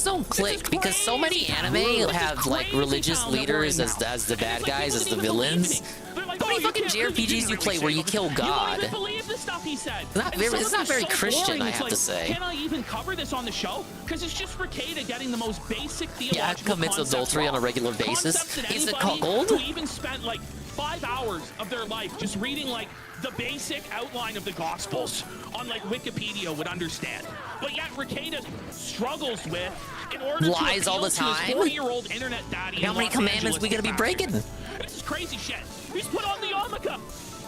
don't click because so many anime have like religious leaders as the bad guys, as the villains. But many fucking JRPGs you play where you kill God? You won't even believe the stuff he said. It's not very Christian, boring. I It's have like, to say. Can I even cover this on the show? Because it's just Ricada getting the most basic theological Yeah, commits concepts adultery on a wrong. regular basis. Concepts that Is it anybody called? who even spent like 5 hours of their life just reading like the basic outline of the Gospels on like Wikipedia would understand. But yet Ricada struggles with in order Lies to all the appeal to his time. 40-year-old internet daddy. How in many Los commandments Angeles we gonna be get breaking? back. This is crazy shit. He's put on the yarmulke.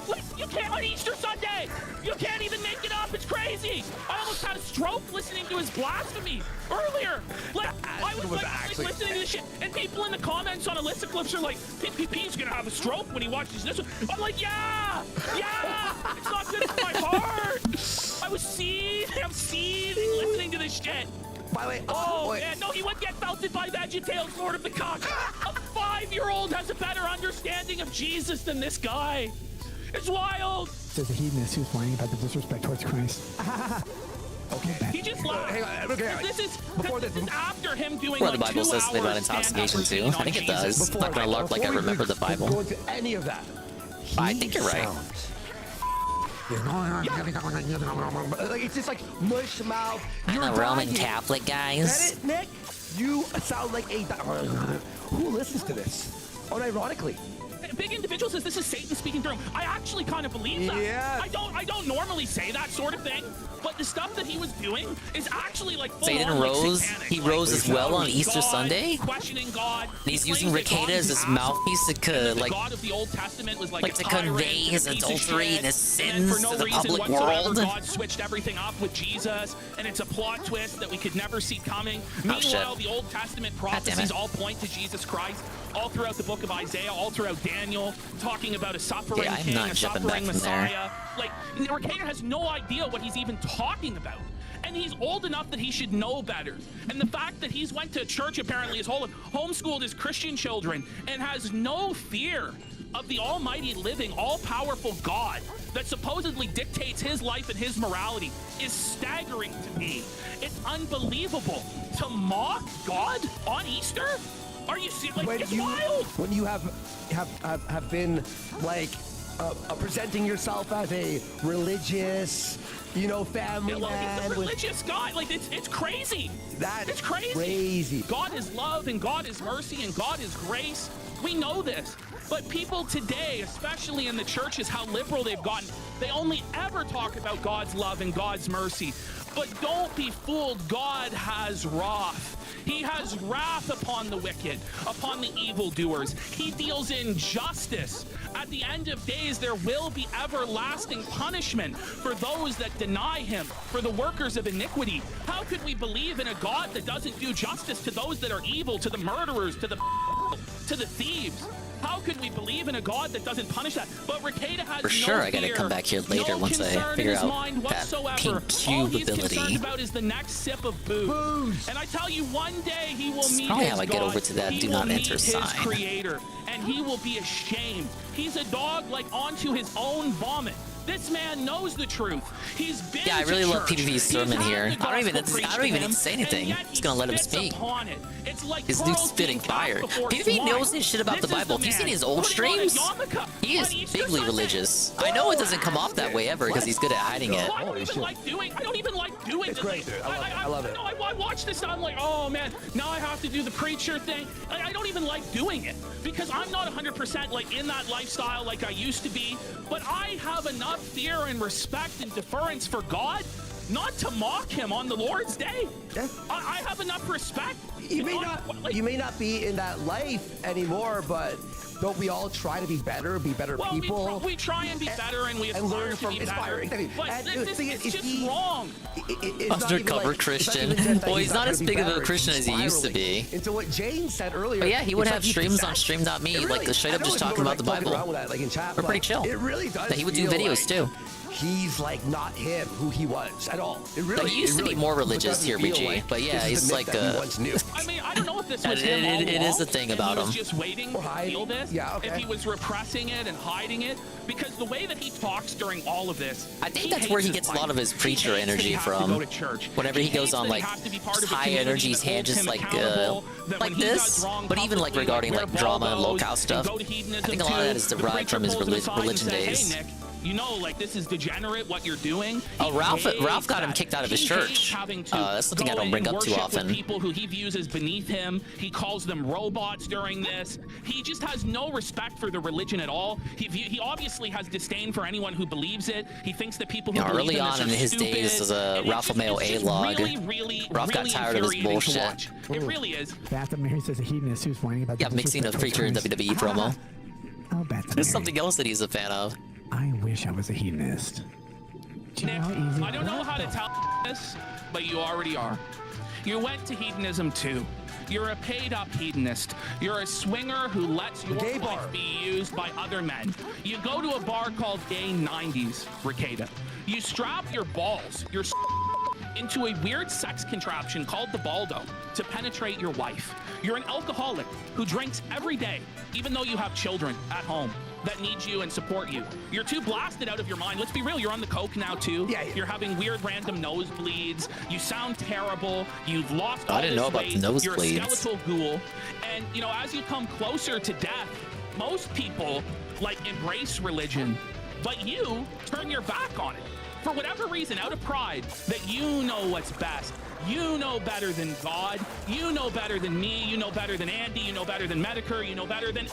Like, you can't on Easter Sunday. You can't even make it up. It's crazy. I almost had a stroke listening to his blasphemy earlier. Like, I was like listening to this shit, and people in the comments on Alyssa clips are like, PPP's gonna have a stroke when he watches this one. I'm like, yeah. It's not good for my heart. I'm seething listening to this shit. By the way, man, no, he would get belted by VeggieTales, Lord of the Cock. A 5-year-old has a better understanding of Jesus than this guy. It's wild. There's a hedonist who's whining about the disrespect towards Christ. Okay. He just laughed. Hang on, okay. This is after him doing Well, like the Bible 2 says something about hours intoxication too. I think it does. Before, Not gonna lark like I remember the Go Bible. into any of that. I think you're right. Like, it's just like mush mouth. I'm a Roman Catholic, guys. Get it, Nick? You sound like a. Who listens to this? Unironically. Big Individual says this is Satan speaking through him. I actually kind of believe that. Yeah. I don't normally say that sort of thing, but the stuff that he was doing is actually like full Satan on, like, rose. satanic. He rose as well on Easter God, Sunday. Questioning God. He's He using claims that God Ricada is as his an mouthpiece to the like God of the Old Testament was like a to tyrant convey and a his piece of adultery shit, and his and then sins for no to the reason public whatsoever, world. God switched everything up with Jesus, and it's a plot twist that we could never see coming. Meanwhile, the Old Testament prophecies all point to Jesus Christ. All throughout the book of Isaiah, all throughout Daniel, talking about a suffering Yeah, I'm king, not a jumping suffering back from there. Messiah. Like, Ricada has no idea what he's even talking about. And he's old enough that he should know better. And the fact that he's went to church apparently his whole life, homeschooled his Christian children, and has no fear of the almighty living, all-powerful God that supposedly dictates his life and his morality is staggering to me. It's unbelievable. To mock God on Easter? Are you serious? Like, it's wild. When you have been like presenting yourself as a religious, family man. It's a religious guy. Like, it's crazy. It's crazy. Crazy. God is love and God is mercy and God is grace. We know this. But people today, especially in the churches, how liberal they've gotten, they only ever talk about God's love and God's mercy. But don't be fooled. God has wrath. He has wrath upon the wicked, upon the evildoers. He deals in justice. At the end of days, there will be everlasting punishment for those that deny him, for the workers of iniquity. How could we believe in a God that doesn't do justice to those that are evil, to the murderers, to the thieves? How could we believe in a God that doesn't punish that? But Ricada has For sure, no I gotta fear, come back here later no once I concern figure in his out mind that whatsoever. pink All cube he's concerned ability. about is the next sip of booze. And I tell you, one day he will meet probably his how I get God. over to that He do will not meet enter his sign. creator, and he will be ashamed. He's a dog like onto his own vomit. This man knows the truth. He's been Yeah, I to really love church. PvP's sermon He's had here. the I don't even gospel need preached to him, say and anything. yet Just he gonna let him spits speak. upon it. It's like His dude's pearls spitting being cast fire. before PvP swine. knows his shit about This the is Bible. Have you man seen his old putting on a streams? yarmulke He is on Easter bigly Sunday. religious. I know it doesn't come off that way ever because he's good at hiding it. I don't even like doing It's this. great, dude. I love it. No, I watch this and I'm like, oh man, now I have to do the preacher thing. I don't even like doing it because I'm not 100% like in that lifestyle like I used to be. But I have enough fear and respect and deference for God not to mock him on the Lord's day. I have enough respect. You may not be in that life anymore, but don't we all try to be better people? We try and be better, and we aspire learn to from be inspiring. better. But it's just wrong. Undercover Christian. Well, he's not as big of a Christian as he used to be. Into what Jane said earlier. But yeah, he would it's have like streams on stream.me, like the straight up just talking about the Bible. Like in chat, We're pretty chill. It really does. That he would do videos too. he's like not him who he was at all. It really, Like, he used to be more religious here, feel BG, but yeah, this is he's the like Nick that we once knew. I mean, I don't know if this was It- him all it- it is along, the thing and about he was him. just waiting to feel this. Yeah, okay. If he was repressing it and hiding it, because the way that he talks during all of this, I think that's where he gets a lot of his preacher energy from. Whenever he goes on like just high energy tangents like this, but even like regarding like drama and locale stuff, I think a lot of that is derived from his religion days. Hey, Nick, you know, like this is degenerate what you're doing. Oh, Ralph got him kicked out of his church. That's something I don't bring up too often. People who he views as beneath him, he calls them robots during this. He just has no respect for the religion at all. He obviously has disdain for anyone who believes it. He thinks that people who believe early in on this in are his stupid. days as a Ralph Romeo A-log, Ralph got tired of his bullshit. It really is. Bath Mary says a hedonist who's whining about Yeah, mixing a preacher and WWE promo. Oh, Bath There's something else that he's a fan of. I wish I was a hedonist. Nick, I don't know how to tell this, but you already are. You went to hedonism too. You're a paid-up hedonist. You're a swinger who lets your life be used by other men. You go to a bar called Gay 90s, Ricada. You strap your balls, your into a weird sex contraption called the baldo to penetrate your wife. You're an alcoholic who drinks every day, even though you have children at home that need you and support you. You're too blasted out of your mind. Let's be real, you're on the coke now too. Yeah. You're having weird random nosebleeds. You sound terrible. You've lost all I didn't know about the weight. You're a nosebleeds. skeletal ghoul. And you know, as you come closer to death, most people like embrace religion, but you turn your back on it. For whatever reason, out of pride, that you know what's best. You know better than God. You know better than me. You know better than Andy. You know better than Medicare. You know better than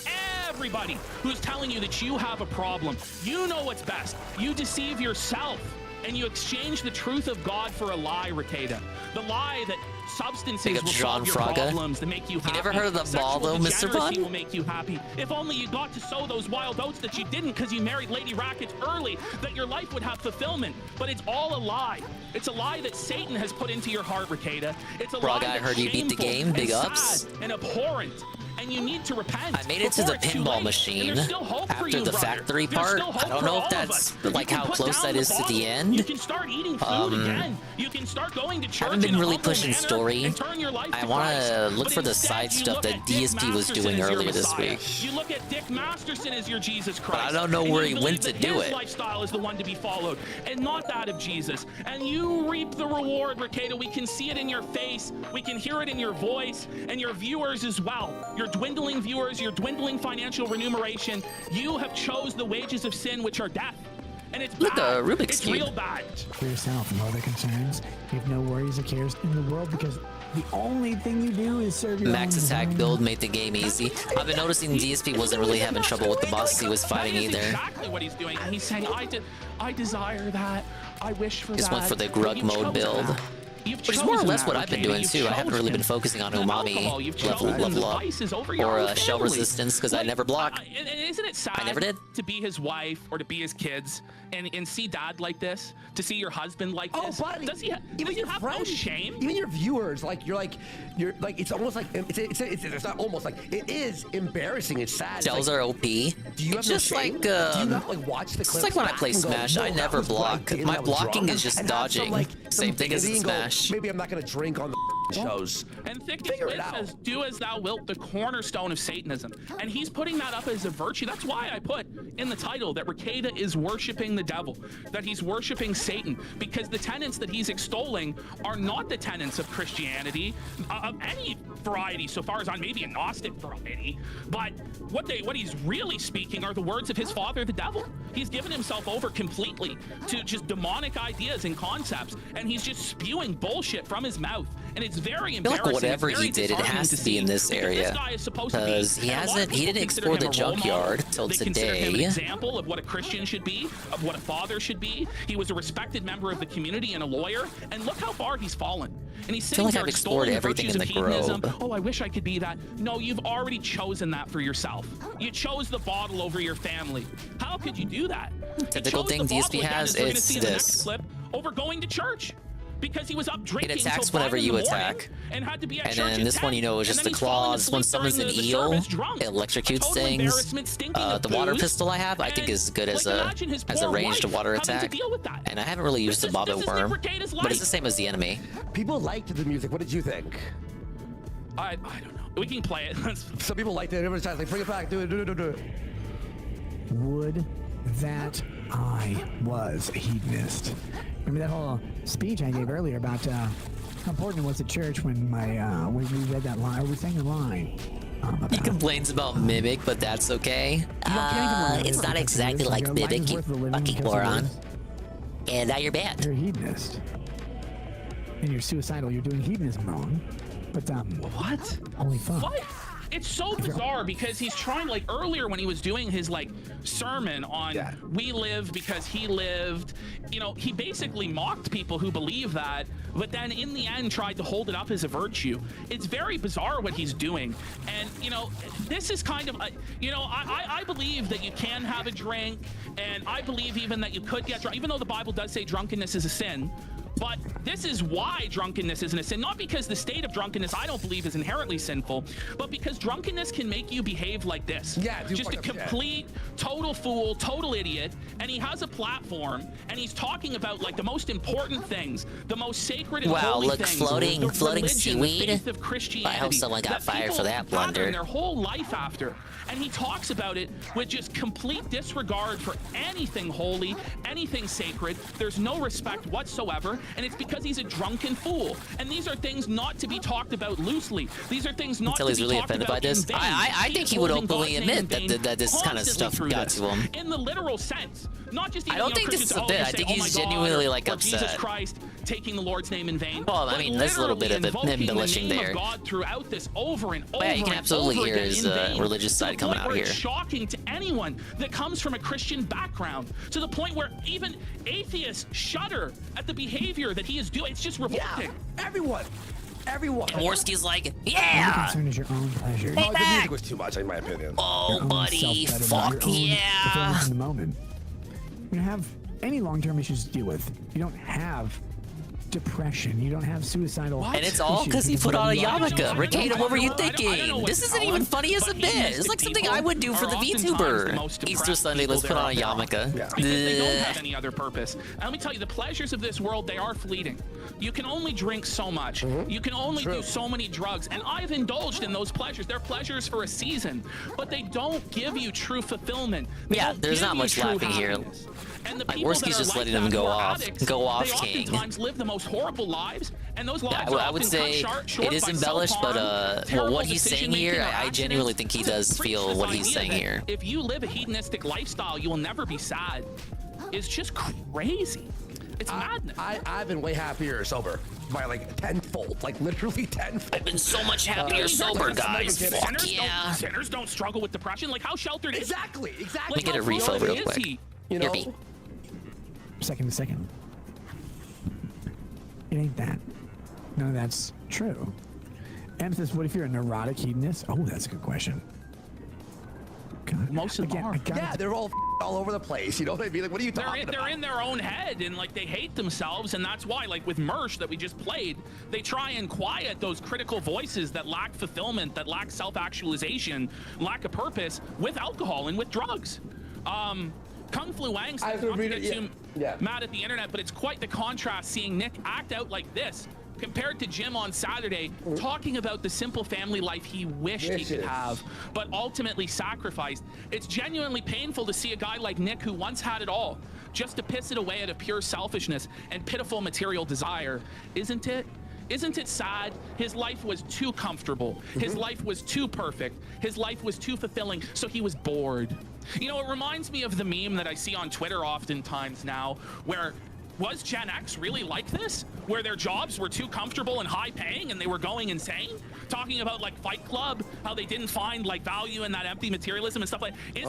everybody who's telling you that you have a problem. You know what's best. You deceive yourself and you exchange the truth of God for a lie, Ricada. The lie that substances will solve your problems, that make you happy. You never heard of the ball though, Mr. Bun? Will make you happy. If only you got to sow those wild oats that you didn't because you married Lady Rackets early, that your life would have fulfillment. But it's all a lie. It's a lie that Satan has put into your heart, Ricada. It's a lie I that's heard you beat the game. Big and ups. sad and abhorrent. And you need to repent. I made it to the pinball machine after the factory part. I don't know if that's like how close that is to the end. You can start eating food again. You can start going to church. I haven't been really pushing story. I want to look for the side stuff that DSP was doing earlier this week. You look at Dick Masterson as your Jesus Christ. But I don't know where he went to do it. His lifestyle is the one to be followed, and not that of Jesus. And you reap the reward, Ricada. We can see it in your face. We can hear it in your voice, and your viewers as well. Your dwindling viewers, your dwindling financial remuneration. You have chose the wages of sin, which are death. And it's Look, bad. Rubik's It's Cube. real bad. For yourself and all the concerns. You have no worries or cares in the world because the only thing you do is serve your Max own attack desire. build made the game easy. I've been noticing DSP wasn't really having trouble with the bosses he was fighting That is either. exactly what he's doing. He's saying, I desire that. I wish for Just that. went for the But grug you've mode chosen build. that. You've Which is more or chosen less that, what I've been Ricada. doing You've too. I haven't really been chosen focusing on the umami alcohol. You've level chosen the up vices over your or own shell family. resistance because I never block. And isn't it sad I never did. to be his wife or to be his kids and see dad like this, to see your husband like this? buddy, Does he, even does he your have friends, no shame? even your viewers, you're like, it's almost like it's not almost like it is embarrassing. It's sad. Shells are OP. Do you It's have no just shame? like Do you not watch the it's clips like when I back play and go, Smash. "No, I that never was what I block. did when My I was blocking drunk," is just and have some, dodging. some Same thing as dignity in and go, Smash. Maybe I'm not gonna drink on the shows. And Thick Figure it Twitch out. says, do as thou wilt, the cornerstone of Satanism. And he's putting that up as a virtue. That's why I put in the title that Ricada is worshiping the devil, that he's worshiping Satan, because the tenets that he's extolling are not the tenets of Christianity, of any variety, so far as on maybe a Gnostic variety. But what he's really speaking are the words of his father, the devil. He's given himself over completely to just demonic ideas and concepts, and he's just spewing bullshit from his mouth. And it's very I feel embarrassing. like whatever It's he very did, it disheartening has to be in this because area this guy is supposed to be- because he and a lot of hasn't. He people didn't consider explore the him a role junkyard model. till They consider him an today. example of what a Christian should be, of what a father should be. He was a respected member of the community and a lawyer. And look how far he's fallen. And he's I feel sitting like here I've explored extolling the everything virtues in of the hedonism. Grove. Oh, I wish I could be that. No, you've already chosen that for yourself. You chose the bottle over your family. How could you do that? You Typical chose thing the bottle DSP again, has, as we're gonna it's see in the next this. clip, over going to church. because he was up drinking. It attacks till 5 whenever in you the morning attack. And had to be at And church then at this 10, one, you know, is and just then the he's falling claws. When asleep summons an during the eel, service drunk. it electrocutes Total things. embarrassment, stinking of The water booze. pistol I have, I think is good as Like, a imagine his as a poor ranged wife water having to attack. deal with that. And I haven't really used the bobbit worm, Brigade's but it's life. the same as the enemy. People liked the music. What did you think? I don't know. We can play it. Some people liked it. Everybody's like, bring it back. Do it. Would that I was a hedonist. Remember that whole speech I gave earlier about how important it was at church when when we read that line, we sang the line. He complains about Mimic, but that's okay. It's not exactly like Mimic, you fucking moron. And now you're banned. You're a hedonist. And you're suicidal. You're doing hedonism wrong. But what? Holy fuck. What? It's so bizarre because he's trying, like earlier when he was doing his like sermon on we live because he lived, you know, he basically mocked people who believe that, but then in the end tried to hold it up as a virtue. It's very bizarre what he's doing. And, you know, this is kind of, you know, I believe that you can have a drink, and I believe even that you could get drunk, even though the Bible does say drunkenness is a sin. But this is why drunkenness isn't a sin. Not because the state of drunkenness I don't believe is inherently sinful, but because drunkenness can make you behave like this. Yeah, just a complete, total fool, total idiot. And he has a platform, and he's talking about like the most important things, the most sacred and holy look, things. floating the religion, seaweed. The faith of Christianity. I hope someone got fired for that blunder. Their whole life after. And he talks about it with just complete disregard for anything holy, anything sacred. There's no respect whatsoever. And it's because he's a drunken fool. And these are things not to be talked about loosely. These are things not Until to he's be really talked offended about by this. in vain. I think he would holding openly God's name admit in vain that this kind of constantly stuff through got this. to him. In the literal sense. Not just even, I don't think this is a bit. I think he's genuinely like Jesus upset. Christ taking the Lord's name in vain. Well, I mean, there's a little bit of embellishing there. God throughout this over and over. Yeah, you can absolutely hear his religious side coming out here. It's shocking to anyone that comes from a Christian background, to the point where even atheists shudder at the behavior that he is doing. It's just revolting. Everyone. And Worski's like, Your yeah! concern is your own pleasure. Oh, the music was too much, in my opinion. Oh, buddy, fuck yeah! In the moment. You don't have any long-term issues to deal with. You don't have depression. You don't have suicidal. And it's all because he put on a yarmulke. Ricada, what were you thinking? This isn't even funny as a bit. It's like something I would do for the VTuber. Easter Sunday, let's put on a yarmulke. Because they don't have any other purpose. And let me tell you, the pleasures of this world, they are fleeting. You can only drink so much. You can only do so many drugs. And I've indulged in those pleasures. They're pleasures for a season, but they don't give you true fulfillment. There's not much laughing here. And the Like, people Worski's that are just like letting them that, go who are off. addicts, Go off, they King. oftentimes live the most horrible lives, and those lives I are would often say cut short it is by embellished, but self-harm, well, what he's terrible saying here, decision-making, or I genuinely accidents. think he does feel what he's Idea saying that here. If you live a hedonistic lifestyle, you will never be sad. It's just crazy. It's madness. I've been way happier sober by like tenfold, like literally tenfold. I've been so much happier sober, guys. Fuck yeah. Sinners don't struggle with depression. Like, how sheltered is Exactly. Let me get a refill real quick. You know, Second to second. It ain't that. None of that's true. Amethyst, what if you're a neurotic hedonist? Oh, that's a good question. God. Most of them are. Yeah, they're all over the place. You know what I mean? Like, what are you talking about? They're in their own head, and like they hate themselves, and that's why, like with Mersh that we just played, they try and quiet those critical voices that lack fulfillment, that lack self-actualization, lack a purpose with alcohol and with drugs. Kung Flu Wang says not to get too mad at the internet, but it's quite the contrast seeing Nick act out like this compared to Jim on Saturday, talking about the simple family life he wished he could have, but ultimately sacrificed. It's genuinely painful to see a guy like Nick who once had it all, just to piss it away out of pure selfishness and pitiful material desire. Isn't it? Isn't it sad? His life was too comfortable. His life was too perfect. His life was too fulfilling, so he was bored. You know, it reminds me of the meme that I see on Twitter oftentimes now, where was Gen X really like this? Where their jobs were too comfortable and high paying and they were going insane? Talking about like Fight Club, how they didn't find like value in that empty materialism and stuff like that.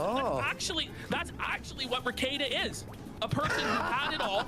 That's actually what Ricada is. A person who had it all,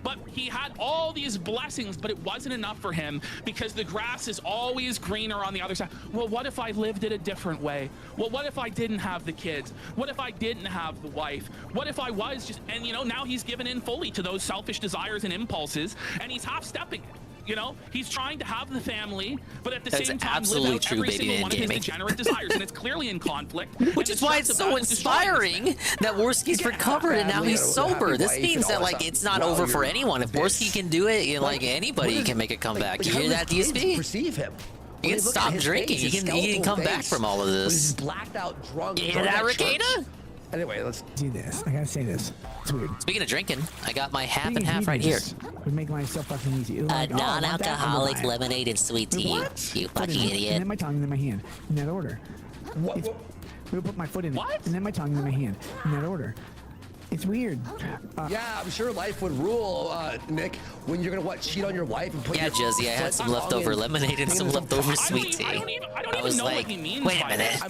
But he had all these blessings, but it wasn't enough for him because the grass is always greener on the other side. Well, what if I lived it a different way? Well, what if I didn't have the kids? What if I didn't have the wife? What if I was just, and you know, now he's given in fully to those selfish desires and impulses, and he's half-stepping it. You know, he's trying to have the family, but at the same time live out every single one of his degenerate desires, and it's clearly in conflict. Which is why it's so inspiring that Worski's recovered and now he's sober. This means that like it's not over for anyone. If Worski can do it, you know, like anybody can make a comeback. You hear that, DSP? Perceive him. He can stop drinking. He can come back from all of this. He's blacked out, drunk. You hear that, Ricada? Anyway, let's do this. I gotta say this. It's weird. Speaking of drinking, I got my half and half right here. Would make life so fucking easy. A non-alcoholic lemonade and sweet tea. You fucking idiot. And then my tongue, and then my hand. In that order. What? We'll put my foot in it. And then my tongue, and then my hand. In that order. It's weird. Yeah, I'm sure life would rule, Nick, when you're gonna cheat on your wife and put yeah, Jesse, I had some leftover lemonade and some leftover sweet tea. I was like, wait a minute.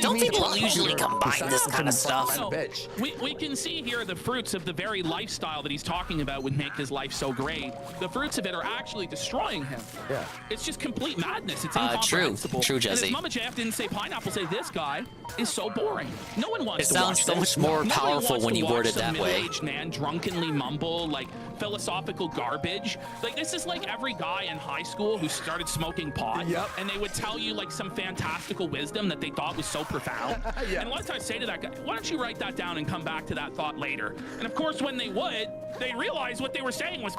Don't people usually combine this kind of stuff? No, we can see here the fruits of the very lifestyle that he's talking about would make his life so great. The fruits of it are actually destroying him. Yeah. It's just complete madness. It's incomprehensible. True, Jesse. And his Mama JF didn't say pineapple, say this guy is so boring. No one wants to watch this. It sounds so much more powerful when you word it that way. Middle-aged man drunkenly mumble like philosophical garbage. Like this is like every guy in high school who started smoking pot, and they would tell you like some fantastical wisdom that they thought was so profound. And once I say to that guy, why don't you write that down and come back to that thought later? And of course, when they would, they realized what they were saying was.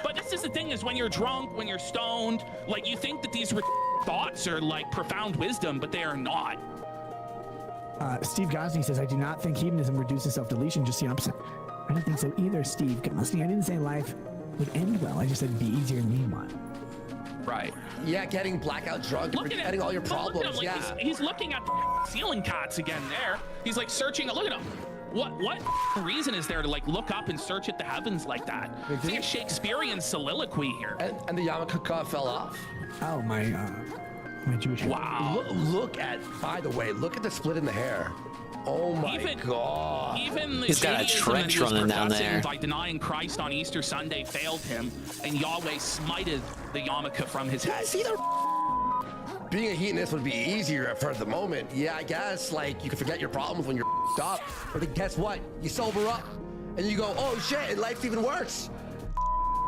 But this is the thing: is when you're drunk, when you're stoned, like you think that these thoughts are like profound wisdom, but they are not. Steve Gosney says, I do not think hedonism reduces self-deletion, just the opposite. I don't think so either, Steve Gosney. I didn't say life would end well. I just said it'd be easier in the meanwhile. Right. Yeah, getting blackout drunk and forgetting all your problems. Like he's looking at the ceiling cats again there. He's like searching. Look at him. What reason is there to like look up and search at the heavens like that? It's like a Shakespearean soliloquy here. And the yarmulke fell off. Oh, my Jewish. Wow. Look at, by the way, look at the split in the hair. Oh my God. Even the he's got a trench running down there. By denying Christ on Easter Sunday failed him, and Yahweh smited the yarmulke from his head. Being a hedonist would be easier for the moment. Yeah, I guess, like, you can forget your problems when you're up. But then guess what? You sober up, and you go, oh shit, life's even worse.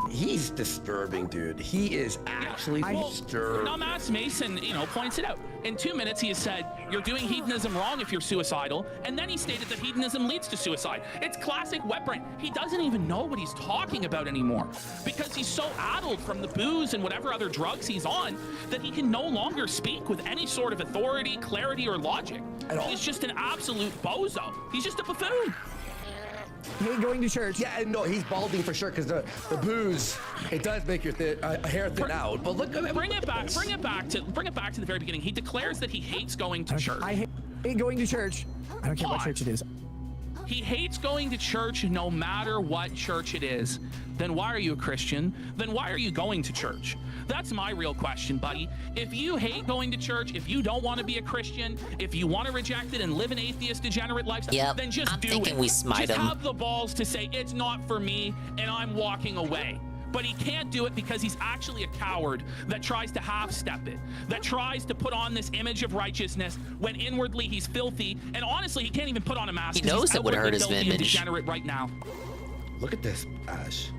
He's disturbing, dude. He is actually disturbing. Now, Mass Mason, points it out. In 2 minutes, he has said, you're doing hedonism wrong if you're suicidal. And then he stated that hedonism leads to suicide. It's classic wet brain. He doesn't even know what he's talking about anymore because he's so addled from the booze and whatever other drugs he's on that he can no longer speak with any sort of authority, clarity, or logic. He's just an absolute bozo. He's just a buffoon. He ain't going to church. Yeah, no, he's balding for sure because the booze, it does make your hair thin out. But look at him. Bring it back to the very beginning. He declares that he hates going to church. I hate going to church. I don't care what church it is. He hates going to church no matter what church it is. Then why are you a Christian? Then why are you going to church? That's my real question, buddy. If you hate going to church, if you don't want to be a Christian, if you want to reject it and live an atheist, degenerate lifestyle, then just do it. We smite just him. have the balls to say, it's not for me, and I'm walking away. But he can't do it because he's actually a coward that tries to half-step it, that tries to put on this image of righteousness when inwardly he's filthy. And honestly, he can't even put on a mask. He knows it would hurt his image. Degenerate right now. Look at this, Ash.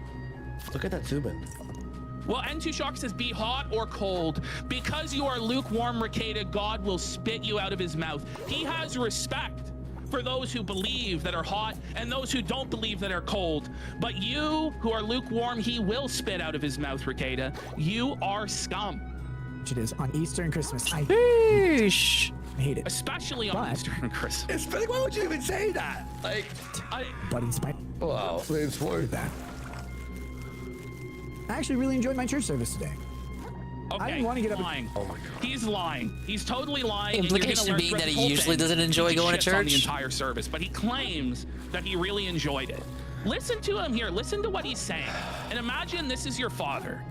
Look at that Zubin. Well, N2 Shock says, be hot or cold. Because you are lukewarm, Ricada, God will spit you out of his mouth. He has respect for those who believe that are hot and those who don't believe that are cold. But you who are lukewarm, he will spit out of his mouth, Ricada. You are scum. It is on Easter and Christmas. I hate it. Especially on Easter and Christmas. Why would you even say that? Like, but in spite. Wow, it's worth that. I actually really enjoyed my church service today. Okay, I didn't want to get up. Lying. Oh my God. He's lying. He's totally lying. Implication being that he usually doesn't enjoy going to church. On the entire service, but he claims that he really enjoyed it. Listen to him here. Listen to what he's saying. And imagine this is your father.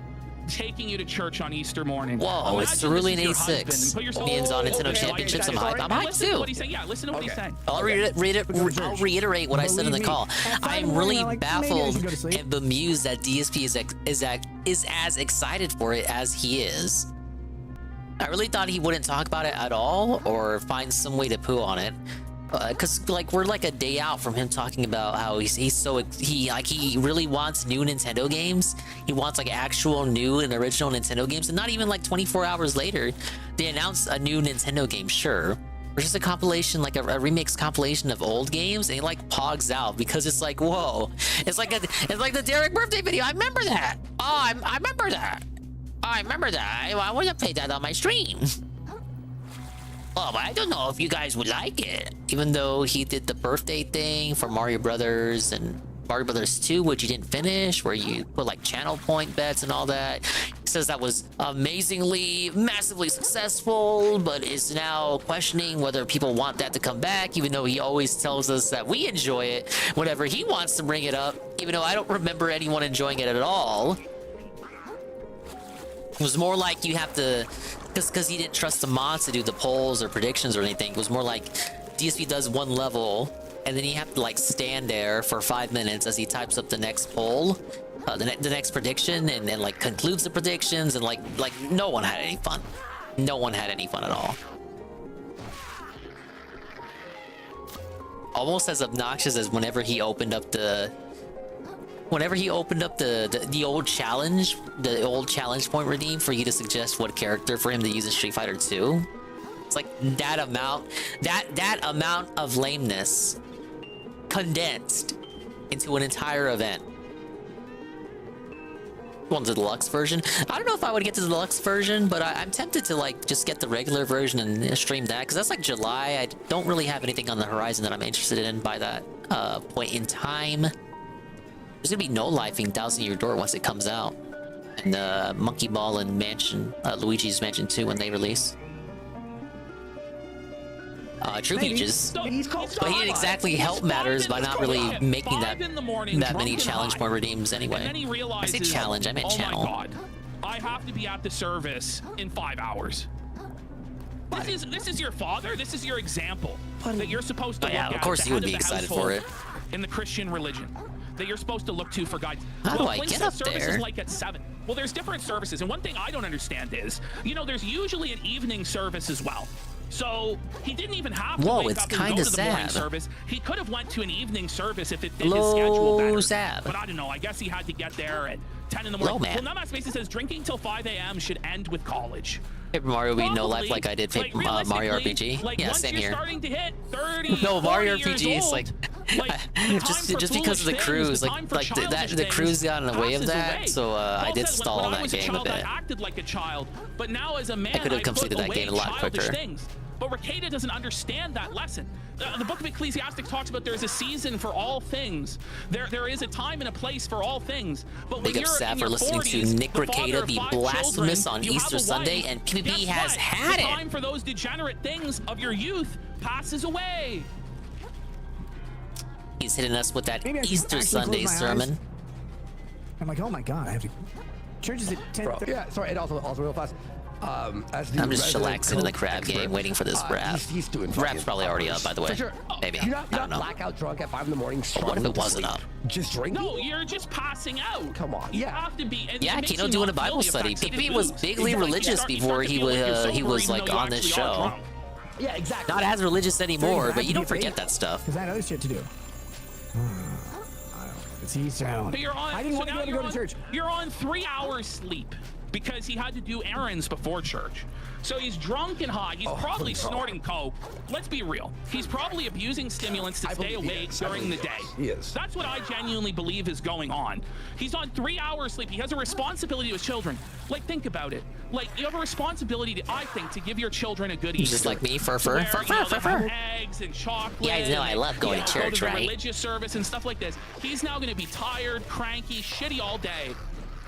taking you to church on Easter morning. Whoa, it's Cerulean 86. Means on Nintendo Championships. I'm hyped. I'm hyped too. What he's saying. Yeah, listen to what he's saying. I'll reiterate what I said in the call. I'm really baffled and bemused that DSP is as excited for it as he is. I really thought he wouldn't talk about it at all or find some way to poo on it. Cause like we're like a day out from him talking about how he really wants new Nintendo games. He wants like actual new and original Nintendo games, and not even like 24 hours later, they announced a new Nintendo game. Sure, or just a compilation, like a remix compilation of old games, and he like pogs out because it's like, whoa, it's like the Derek birthday video. I remember that. Oh, I remember that. I remember that. I would have played that on my stream. Oh, but I don't know if you guys would like it. Even though he did the birthday thing for Mario Brothers and Mario Brothers 2, which you didn't finish, where you put like channel point bets and all that. He says that was amazingly, massively successful, but is now questioning whether people want that to come back, even though he always tells us that we enjoy it whenever he wants to bring it up, even though I don't remember anyone enjoying it at all. It was more like you have to, because he didn't trust the mods to do the polls or predictions or anything. It was more like DSP does one level, and then you have to like stand there for 5 minutes as he types up the next poll, the next prediction, and then like concludes the predictions, and like no one had any fun. No one had any fun at all. Almost as obnoxious as whenever he opened up the old challenge, the old challenge point redeem for you to suggest what character for him to use in Street Fighter 2. It's like that amount of lameness condensed into an entire event. Want the deluxe version? I don't know if I would get to the deluxe version, but I'm tempted to like just get the regular version and stream that, because that's like July. I don't really have anything on the horizon that I'm interested in by that point in time. There's gonna be no lifing Thousand Year Door once it comes out, and Monkey Ball and Luigi's Mansion 2 when they release. True Peaches, but he didn't exactly help matters by not really making that many challenge point redeems anyway. And then he realizes, I say challenge, I meant channel. Oh my god, I have to be at the service in 5 hours. This is your father. This is your example that you're supposed to look at. Of course you would be excited for it. In the Christian religion, that you're supposed to look to for guidance. How do I get up service there? Is like at 7. Well, there's different services, and one thing I don't understand is, you know, there's usually an evening service as well. So he didn't even have to wake up and go to the morning service. He could have went to an evening service if it fit his schedule better. But I don't know. I guess he had to get there at 10 in the morning. Well, Numbas Spaces says drinking till 5 a.m. should end with college. Paper Mario will be no life like I did Mario RPG. Like, yeah, same here. Starting to hit 30, no, Mario RPG is like just because of the cruise, like the cruise got in the way of that, so I did stall on that game a bit. I acted like a child, but now as a man, I could have completed that game a lot quicker. But Ricada doesn't understand that lesson. The Book of Ecclesiastes talks about there's a season for all things. There is a time and a place for all things. But when Big up Saf for listening to Nick Ricada be blasphemous on Easter Sunday, and PvP has had it. The time for those degenerate things of your youth passes away. He's hitting us with that Easter Sunday sermon. I'm like, oh my god, I have to. Church is at 10:30. Yeah, sorry, and also real fast. I'm just chillaxing in the crab game, waiting for this rap. He's doing Rap's probably already up, by the way. For sure. Maybe. You're I don't know. blackout drunk at 5 in the morning. What if it wasn't up? Just drinking? No, you're just passing out. Come on. You have to be. Yeah, Kino doing a Bible study. PvP was bigly religious before he was like on this show. Yeah, exactly. Not as religious anymore, but you don't forget that stuff. Because I had other shit to do. It's Easter. I didn't want to go to church. You're on 3 hours sleep because he had to do errands before church. So he's drunk and high. He's probably snorting coke. Let's be real. He's probably abusing stimulants to stay awake during the day. He is. That's what I genuinely believe is going on. He's on 3 hours sleep. He has a responsibility to his children. Like, think about it. Like, you have a responsibility, to give your children a good Easter. Just like me, fur. Eggs and chocolate. You guys know I love going to church, right? Religious service and stuff like this. He's now going to be tired, cranky, shitty all day.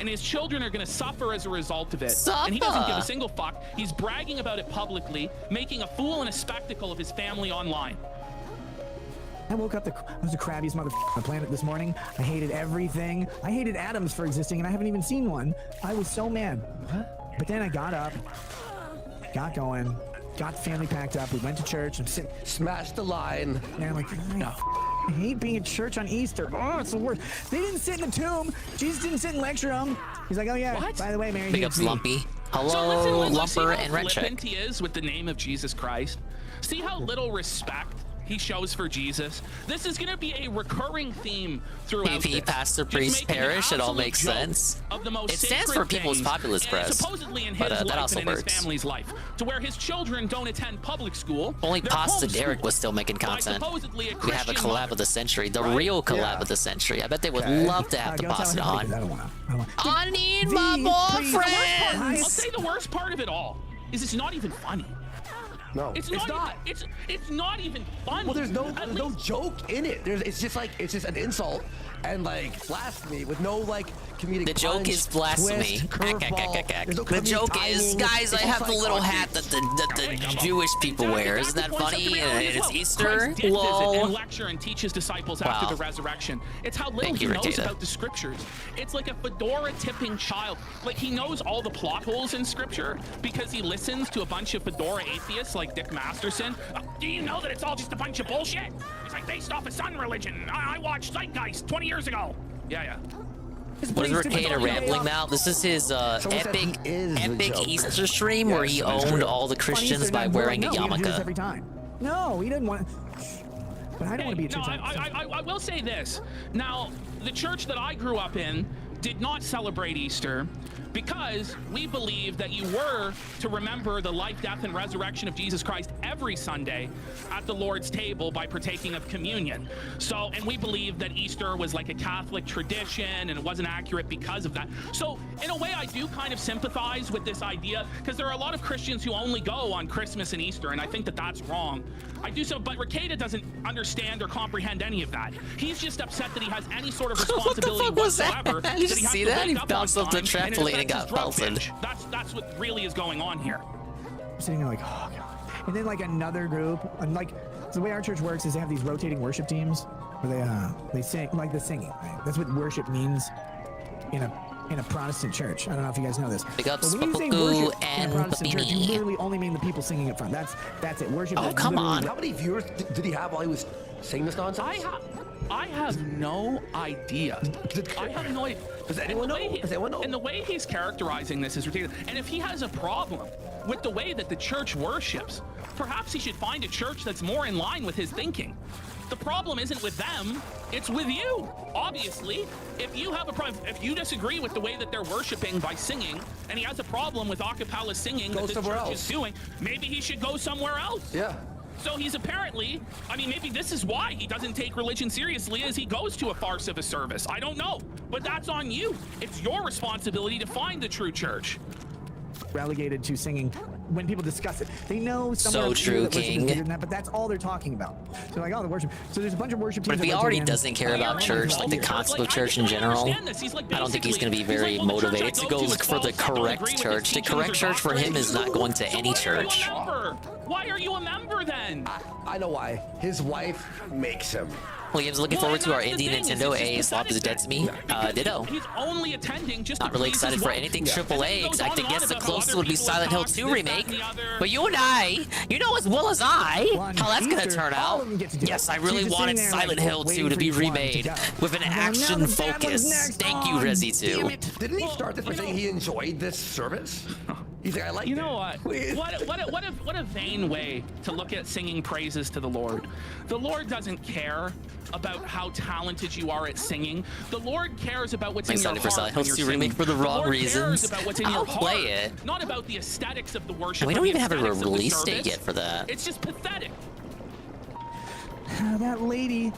And his children are going to suffer as a result of it. And he doesn't give a single fuck. He's bragging about it publicly, making a fool and a spectacle of his family online. I woke up, I was the crabbiest motherfucker on the planet this morning. I hated everything. I hated atoms for existing, and I haven't even seen one. I was so mad. But then I got up, got going, got the family packed up. We went to church. I'm sitting, smashed the line. And I'm like, I hate being at church on Easter. Oh, it's the worst. They didn't sit in the tomb. Jesus didn't sit in lecture room. He's like, oh yeah, by the way, Mary. Big ups, Lumpy. Hello, So listen, Lumper see and how Red Check. flippant he is with the name of Jesus Christ. See how little respect he shows for Jesus. This is going to be a recurring theme throughout PP, this. pastor, Just priest, making an parish, it all absolute makes joke sense. Of the most It stands sacred for People's things, Populous and Press, supposedly in his but life that also and in his works. family's life, to where his children don't attend public school. Only they're Pasta homeschooled Derek was still making by content. supposedly a We have a Christian collab mother. of the century, the Right? real collab Yeah. of the century. I bet they would Okay. love to have the go tell Pasta him how it is. on. I don't want to. I need my boyfriend. I'll say the worst part of it all is it's not even funny. No, It's not. It's not even funny. Well, there's no joke in it. It's just an insult and like blasphemy with no like comedic. The joke punch, is blasphemy. twist, curveball. There's no The comedic joke is, timing. guys, I It's have just the like, little oh, hat that the Jewish people wear. Isn't that funny? And it's Easter. Christ did visit Whoa. and lecture and teach his disciples after the resurrection. It's how little Thank he you, knows Ricada. about the scriptures. It's like a fedora tipping child. Like he knows all the plot holes in scripture because he listens to a bunch of fedora atheists like Dick Masterson. Do you know that it's all just a bunch of bullshit? It's like based off a sun religion. I watched Zeitgeist 20 years ago. Yeah. What is Ricada rambling about? This is his epic Easter stream where he owned all the Christians by wearing a yarmulke. Every time. No, he didn't want. But I don't want to be a church. I will say this. Now, the church that I grew up in did not celebrate Easter because we believe that you were to remember the life, death, and resurrection of Jesus Christ every Sunday at the Lord's table by partaking of communion. So, and we believe that Easter was like a Catholic tradition and it wasn't accurate because of that. So, in a way, I do kind of sympathize with this idea because there are a lot of Christians who only go on Christmas and Easter, and I think that that's wrong. I do so, but Ricada doesn't understand or comprehend any of that. He's just upset that he has any sort of responsibility whatsoever. Did you he has see to that? wake He up bounced on off the time and it trampoline and affects got his drug pelted. binge. That's what really is going on here. I'm sitting there like, oh god. And then like another group, and like so the way our church works is they have these rotating worship teams where they sing like the singing. Right? That's what worship means in a Protestant church. I don't know if you guys know this. Big ups, but when you say Papuku worship in a and Protestant church, you Papini. literally only mean the people singing up front. That's it. Worship. Oh, is come literally- on. How many viewers did he have while he was saying this nonsense? I have no idea. I have no idea. Does anyone know? Does anyone know? And the way he's characterizing this is ridiculous. And if he has a problem with the way that the church worships, perhaps he should find a church that's more in line with his thinking. The problem isn't with them, it's with you. Obviously, if you have a problem, if you disagree with the way that they're worshiping by singing, and he has a problem with a cappella singing that the church is doing, maybe he should go somewhere else. Yeah. So he's apparently, I mean, maybe this is why he doesn't take religion seriously as he goes to a farce of a service. I don't know, but that's on you. It's your responsibility to find the true church. Relegated to singing when people discuss it. They know somewhere So up here true, that worship is King. bigger than that, but that's all they're talking about. So like, oh, the worship. So there's a bunch of worship But teams. if he that already rotate in. doesn't care about church, like the concept of church in general, I don't think he's going to be very motivated to go look for the correct church. The correct church for him is not going to any church. Why are you a member then? I know why. His wife makes him. Williams, looking forward to our indie Nintendo. A Slop is dead to me. Ditto. He's only attending just Not to really please excited his for wife. anything Yeah. triple And then A. he goes I on think and yes, on the about how closest other would be people Silent Hill attack 2 this, remake. that, and the other. But you and I, you know as well as I, how that's going to Easter, turn all out. of them get to do Yes, it. I So really you're just wanted sitting there, Silent like, Hill 2 waiting to for be each one to remade go. with an And now the action bad one's focus. next. Thank you, Oh, Resi Damn 2. it. Didn't he start this by saying he enjoyed this service? He's like, I like You know what a vain way to look at singing praises to the Lord. The Lord doesn't care about how talented you are at singing. The Lord cares about what's I'm in your excited for heart Silent when Hill you're 2 remake singing. for the wrong Lord reasons. cares about what's in I'll your heart, play it. not about the aesthetics of the worship. And we or don't the even have a aesthetics of the release date service. yet for that. It's just pathetic. That lady,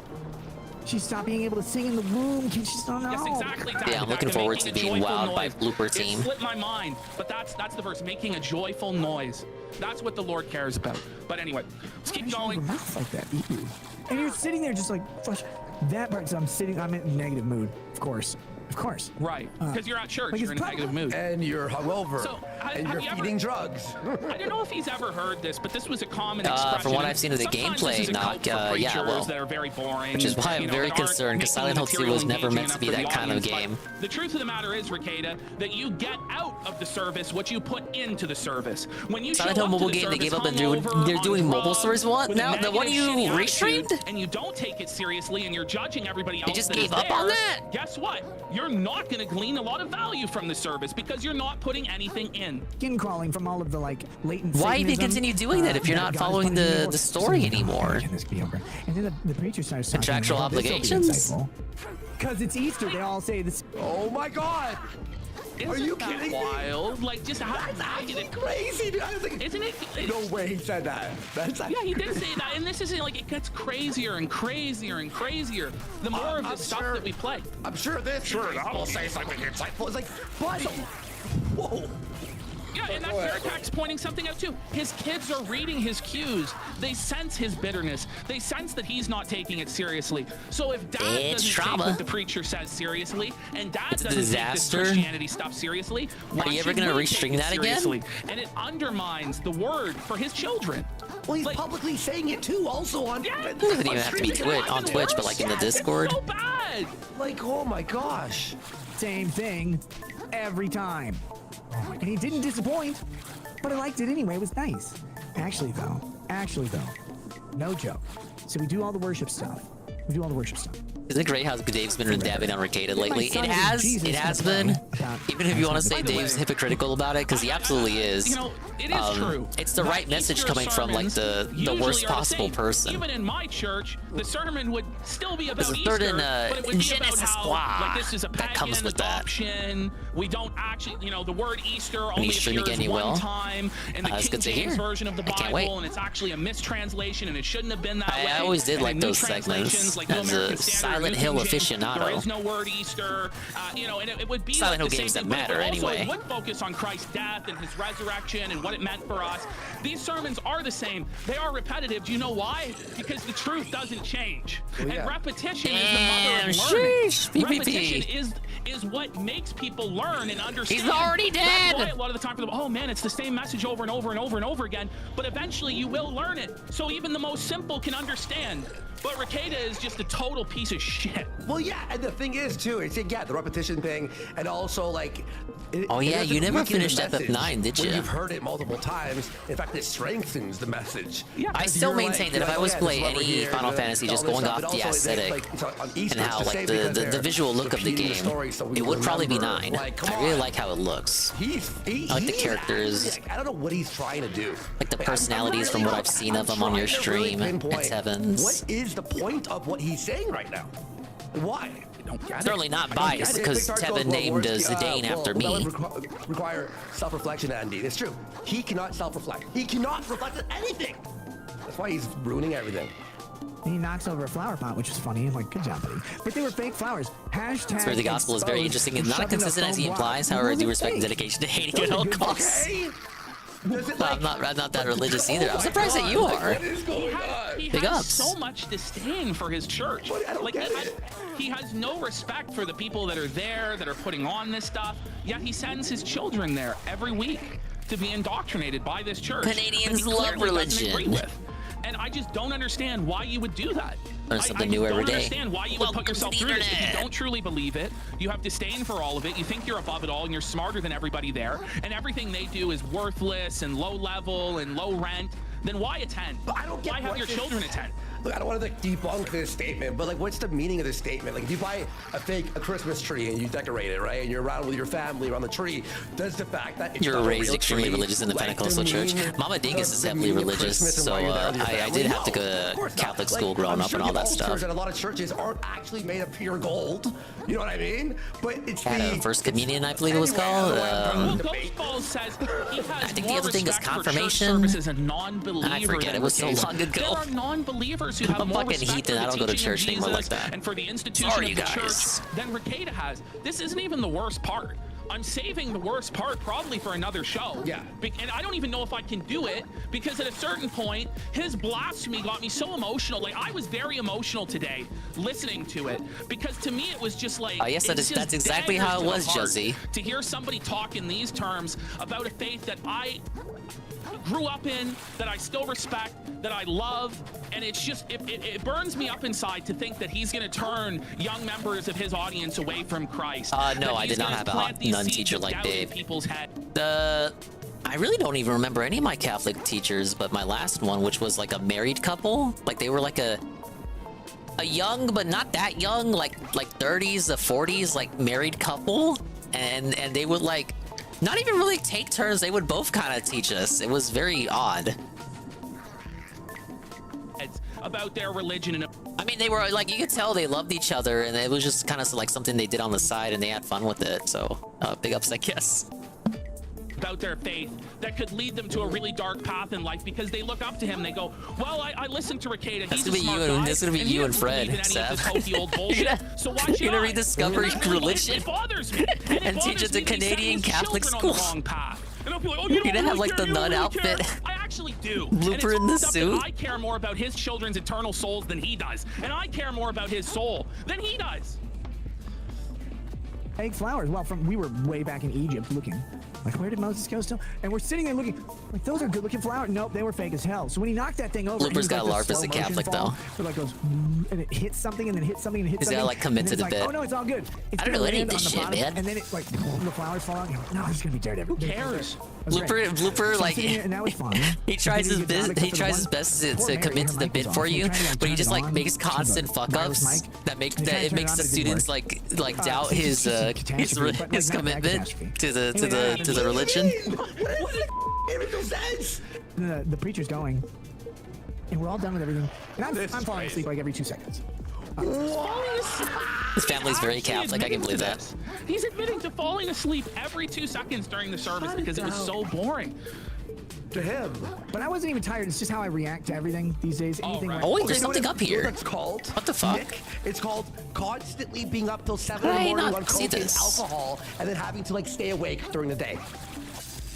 she stopped being able to sing in the womb. Can she still know? Yes, exactly. Yeah, I'm looking forward to being wowed by Blooper Team. It slipped my mind, but that's the verse, making a joyful noise. That's what the Lord cares about. But anyway, let's keep going. Mouth like that. Ew. And you're sitting there just like, flush. That part, so I'm in a negative mood, of course. Of course. Right. Because you're at church. like You're in a negative mood. And you're hungover. So, and have you're you feeding drugs. I don't know if he's ever heard this, but this was a common expression. From what I've seen of the Sometimes gameplay, this is a not, cult for yeah, preachers well, that are very boring. which is why I'm you know, very that aren't concerned, because making Silent Hill 2 material was never engaging meant to be enough that for the kind of audience. game. But the truth of the matter is, Ricada, that you get out of the service what you put into the service. When you Silent show Hill up mobile to the game, they service gave up and hungover, they're doing on mobile drugs, stories. What with a now? The one you negative, shitty restreamed? attitude, and you don't take it seriously, and you're judging everybody else. They just that gave is up there, on that? Guess what? You're not going to glean a lot of value from the service because you're not putting anything in. Skin crawling from all of the like latent. Why Satanism, even continue doing that if you're not God is following punishing the people? story So, anymore? Can this be over? And then the preacher starts talking Contractual about, obligations? Because it's Easter, they all say this. Oh my God! Are you that kidding me? wild? Like, just how That's crazy, dude. I was like, isn't it? No way he said that. That's Yeah, he did say that, and this isn't like it gets crazier and crazier and crazier the more of the stuff that we play. I'm sure this. Sure, I will say something insightful. It's like, buddy. Whoa. Yeah, and that Veritax's pointing something out too. His kids are reading his cues. They sense his bitterness. They sense that he's not taking it seriously. So if Dad doesn't take what the preacher says seriously, and Dad doesn't take this Christianity stuff seriously, Are you ever gonna restring that again? And it undermines the word for his children. Well, he's publicly saying it too, also on. It doesn't even have to be on Twitch, but like in the Discord. So bad. Like, oh my gosh. Same thing every time. And he didn't disappoint, but I liked it anyway. It was nice. Actually though, no joke. So we do all the worship stuff. Isn't it great how Dave's been dabbing on Ricada lately? It has been. Even if you want to say Dave's hypocritical about it, because he absolutely is. You know, it is true. It's the right message coming from like the worst possible person. Even in my church, the sermon would still be about Easter, third in but it would be about Genesis how like this is a pagan adoption. We don't actually, you know, the word Easter only appears one time in the King James version of the Bible, and it's actually a mistranslation, and it shouldn't have been that way. I always did And like in those new segments like New as American a Standard, Silent New Hill King James, aficionado. There is no word Easter, you know, and it would be Silent like Hill the games same that thing, matter but also anyway. it would focus on Christ's death and his resurrection and what it meant for us. These sermons are the same. They are repetitive. Do you know why? Because the truth doesn't change. And repetition is the mother of learning. Repetition is what makes people learn and understand. He's already dead. That's why a lot of the time for them, oh man, it's the same message over and over and over and over again. But eventually you will learn it. So even the most simple can understand. But Ricada is just a total piece of shit. Well, yeah, and the thing is too, it's the repetition thing, and also like. Oh yeah, you never finished FF9, did you? You've heard it multiple times. In fact, it strengthens the message. Yeah, I still maintain that if I was playing any Final Fantasy, just going off the aesthetic and how like the visual look of the game, it would probably be 9. I really like how it looks. I like the characters. I don't know what he's trying to do. Like the personalities from what I've seen of them on your stream at Sevens. What is the point of what he's saying right now? Why? Certainly not biased, because Tevin named Zidane after me. Require self-reflection, Andy. It's true. He cannot self-reflect. He cannot reflect on anything. That's why he's ruining everything. And he knocks over a flower pot, which is funny. I'm like, good job, buddy. But they were fake flowers. Hashtag. Spirit of the Gospel is very interesting and not as consistent as he implies. However, I do respect the dedication to hating at all costs. I'm not that religious either. I'm surprised that you are. What is going on? He Big has ups. so much disdain for his church. Like he has no respect for the people that are there, that are putting on this stuff. Yet he sends his children there every week to be indoctrinated by this church. Canadians that he love clearly doesn't agree religion. with. And I just don't understand why you would do that. Learn something new every I day. don't understand why you would put yourself through this. If you don't truly believe it, you have disdain for all of it, you think you're above it all and you're smarter than everybody there, and everything they do is worthless and low level and low rent, then why attend? But I don't get why have your children attend? Look, I don't want to like debunk this statement, but like, what's the meaning of this statement? Like, if you buy a Christmas tree and you decorate it, right, and you're around with your family around the tree, does the fact that it's You're not a raised real extremely tree, religious in the like, Pentecostal church. demean Mama Dingus is the heavily meaning of religious, Christmas and so why you're there with your I family? did have to No, go of to course Catholic not. school Like, growing I'm up sure and all the that stuff. altars at a lot of churches aren't actually made of pure gold. You know what I mean? But it's Had a First Communion, I believe it was called. Ghost Balls says he has I think the more other thing is respect for church confirmation. service as a non-believer. I forget, than it was so Ricada. long ago. There are non-believers who have I'm more fucking respect heathen, for I the don't go to teaching of church anymore like Jesus that. and for the institution Sorry, of the guys. church than Ricada has. This isn't even the worst part. I'm saving the worst part probably for another show. Yeah. And I don't even know if I can do it because at a certain point, his blasphemy got me so emotional. Like, I was very emotional today listening to it because to me it was just like. Yes, it's just that's exactly daggers how it to the was, heart Josie. To hear somebody talk in these terms about a faith that I grew up in, that I still respect, that I love, and it's just it burns me up inside to think that he's going to turn young members of his audience away from Christ. No, I did not have a nun teacher like Dave. I really don't even remember any of my Catholic teachers, but my last one, which was like a married couple, like they were like a young but not that young, like 30s to 40s, like married couple, and they would like not even really take turns. They would both kind of teach us. It was very odd. It's about their religion and I mean, they were like, you could tell they loved each other, and it was just kind of like something they did on the side, and they had fun with it. So big ups, I guess. About their faith that could lead them to a really dark path in life because they look up to him. They go, well, I listened to Rekieta. He's a smart guy. That's gonna be you and Fred, Seth. So why should you're gonna rediscover religion it bothers me. and teach it to Canadian Catholic schools. You're gonna have like the nun outfit. I actually do. Blooper in the suit. I care more about his children's eternal souls than he does, and I care more about his soul than he does. Egg flowers. Well, we were way back in Egypt looking. Like, where did Moses go still? And we're sitting there looking, like, those are good-looking flowers. Nope, they were fake as hell. So when he knocked that thing over, Blooper's got a LARP as a Catholic, though. It like goes, and it hits something, and then hits something, and hits something. He's gotta, like, commit to the bit. Oh, no, it's all good. I don't know any of this shit, man. And then it, like, the flowers fall out. No, it's gonna be dirt everywhere. Who cares? Blooper, like, and that was fun. he tries his best to commit to the bit for you, but he just like makes constant fuck ups that makes the students like doubt his commitment to the religion. The preacher's going, and we're all done with everything. And I'm falling asleep like every 2 seconds. His family's very Catholic. I can believe that. He's admitting to falling asleep every 2 seconds during the service because it was so boring. To him. But I wasn't even tired. It's just how I react to everything these days. Anything right. like, oh, wait, there's something up here. That's called. What the fuck? Nick, it's called constantly being up till 7 in the morning on coke and alcohol, and then having to like stay awake during the day.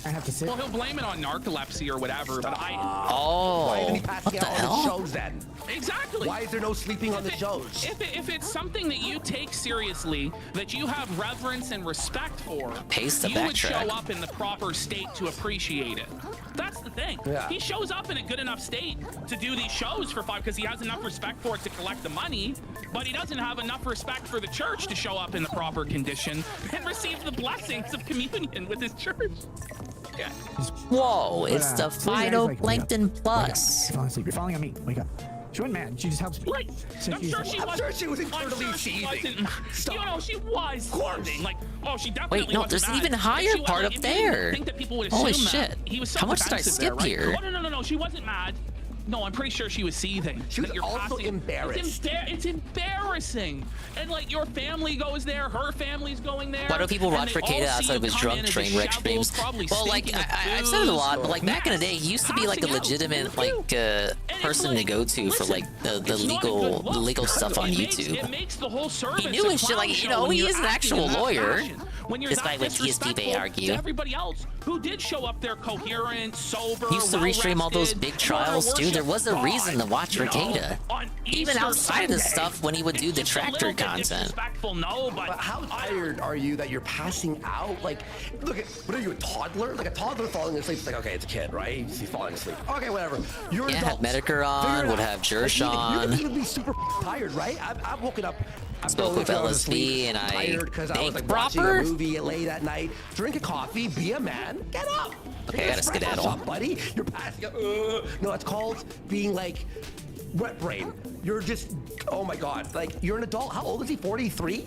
I have to sit. Well, he'll blame it on narcolepsy or whatever, but Why isn't he passing out on the shows then? Exactly. Why is there no sleeping on the shows? If it's something that you take seriously, that you have reverence and respect for, you would show up in the proper state to appreciate it. That's the thing. Yeah. He shows up in a good enough state to do these shows for fun because he has enough respect for it to collect the money, but he doesn't have enough respect for the church to show up in the proper condition and receive the blessings of communion with his church. Yeah. Whoa, it's the Phytoplankton Plus. You're falling asleep. You're falling on me. Wake up. She wasn't mad. She just helps me. Like, I'm sure she was internally seething. You know, she was seething. Like, oh, she definitely Wait, no, wasn't there's an mad. even higher She part up there. I think that people would assume Holy that. shit. He was so How much did I defensive skip there, here? Right? Oh, no, she wasn't mad. No, I'm pretty sure she was seething. She was also embarrassed. It's embarrassing. And like your family goes there, her family's going there. Why do people watch Rekieta outside of his drunk train wreck streams? Well, like I've said it a lot, but like back in the day, he used to be like a legitimate like person to go to for like the legal stuff on YouTube. It makes the whole service. He knew his shit, like he is an actual lawyer. When you're despite what TSD may argue. Everybody else who did show up there coherent, sober, he used to restream all those big trials, dude. There was a reason to watch Rekieta. Even outside of the stuff when he would do the tractor content. But how tired are you that you're passing out? Like, look at, what are you, a toddler? Like a toddler falling asleep, it's like, okay, it's a kid, right? He's falling asleep. Okay, whatever. You're an adult. Had Medicare on, would have Jersh on. You'd be super tired, right? I'm woken up. I spoke with LSD and I tired because I was like watching a movie late at night. Drink a coffee, be a man, get up. Okay, I gotta skedaddle. Buddy, you're passing up. No, it's called being like wet brain. You're just, oh my god, like you're an adult. How old is he? 43?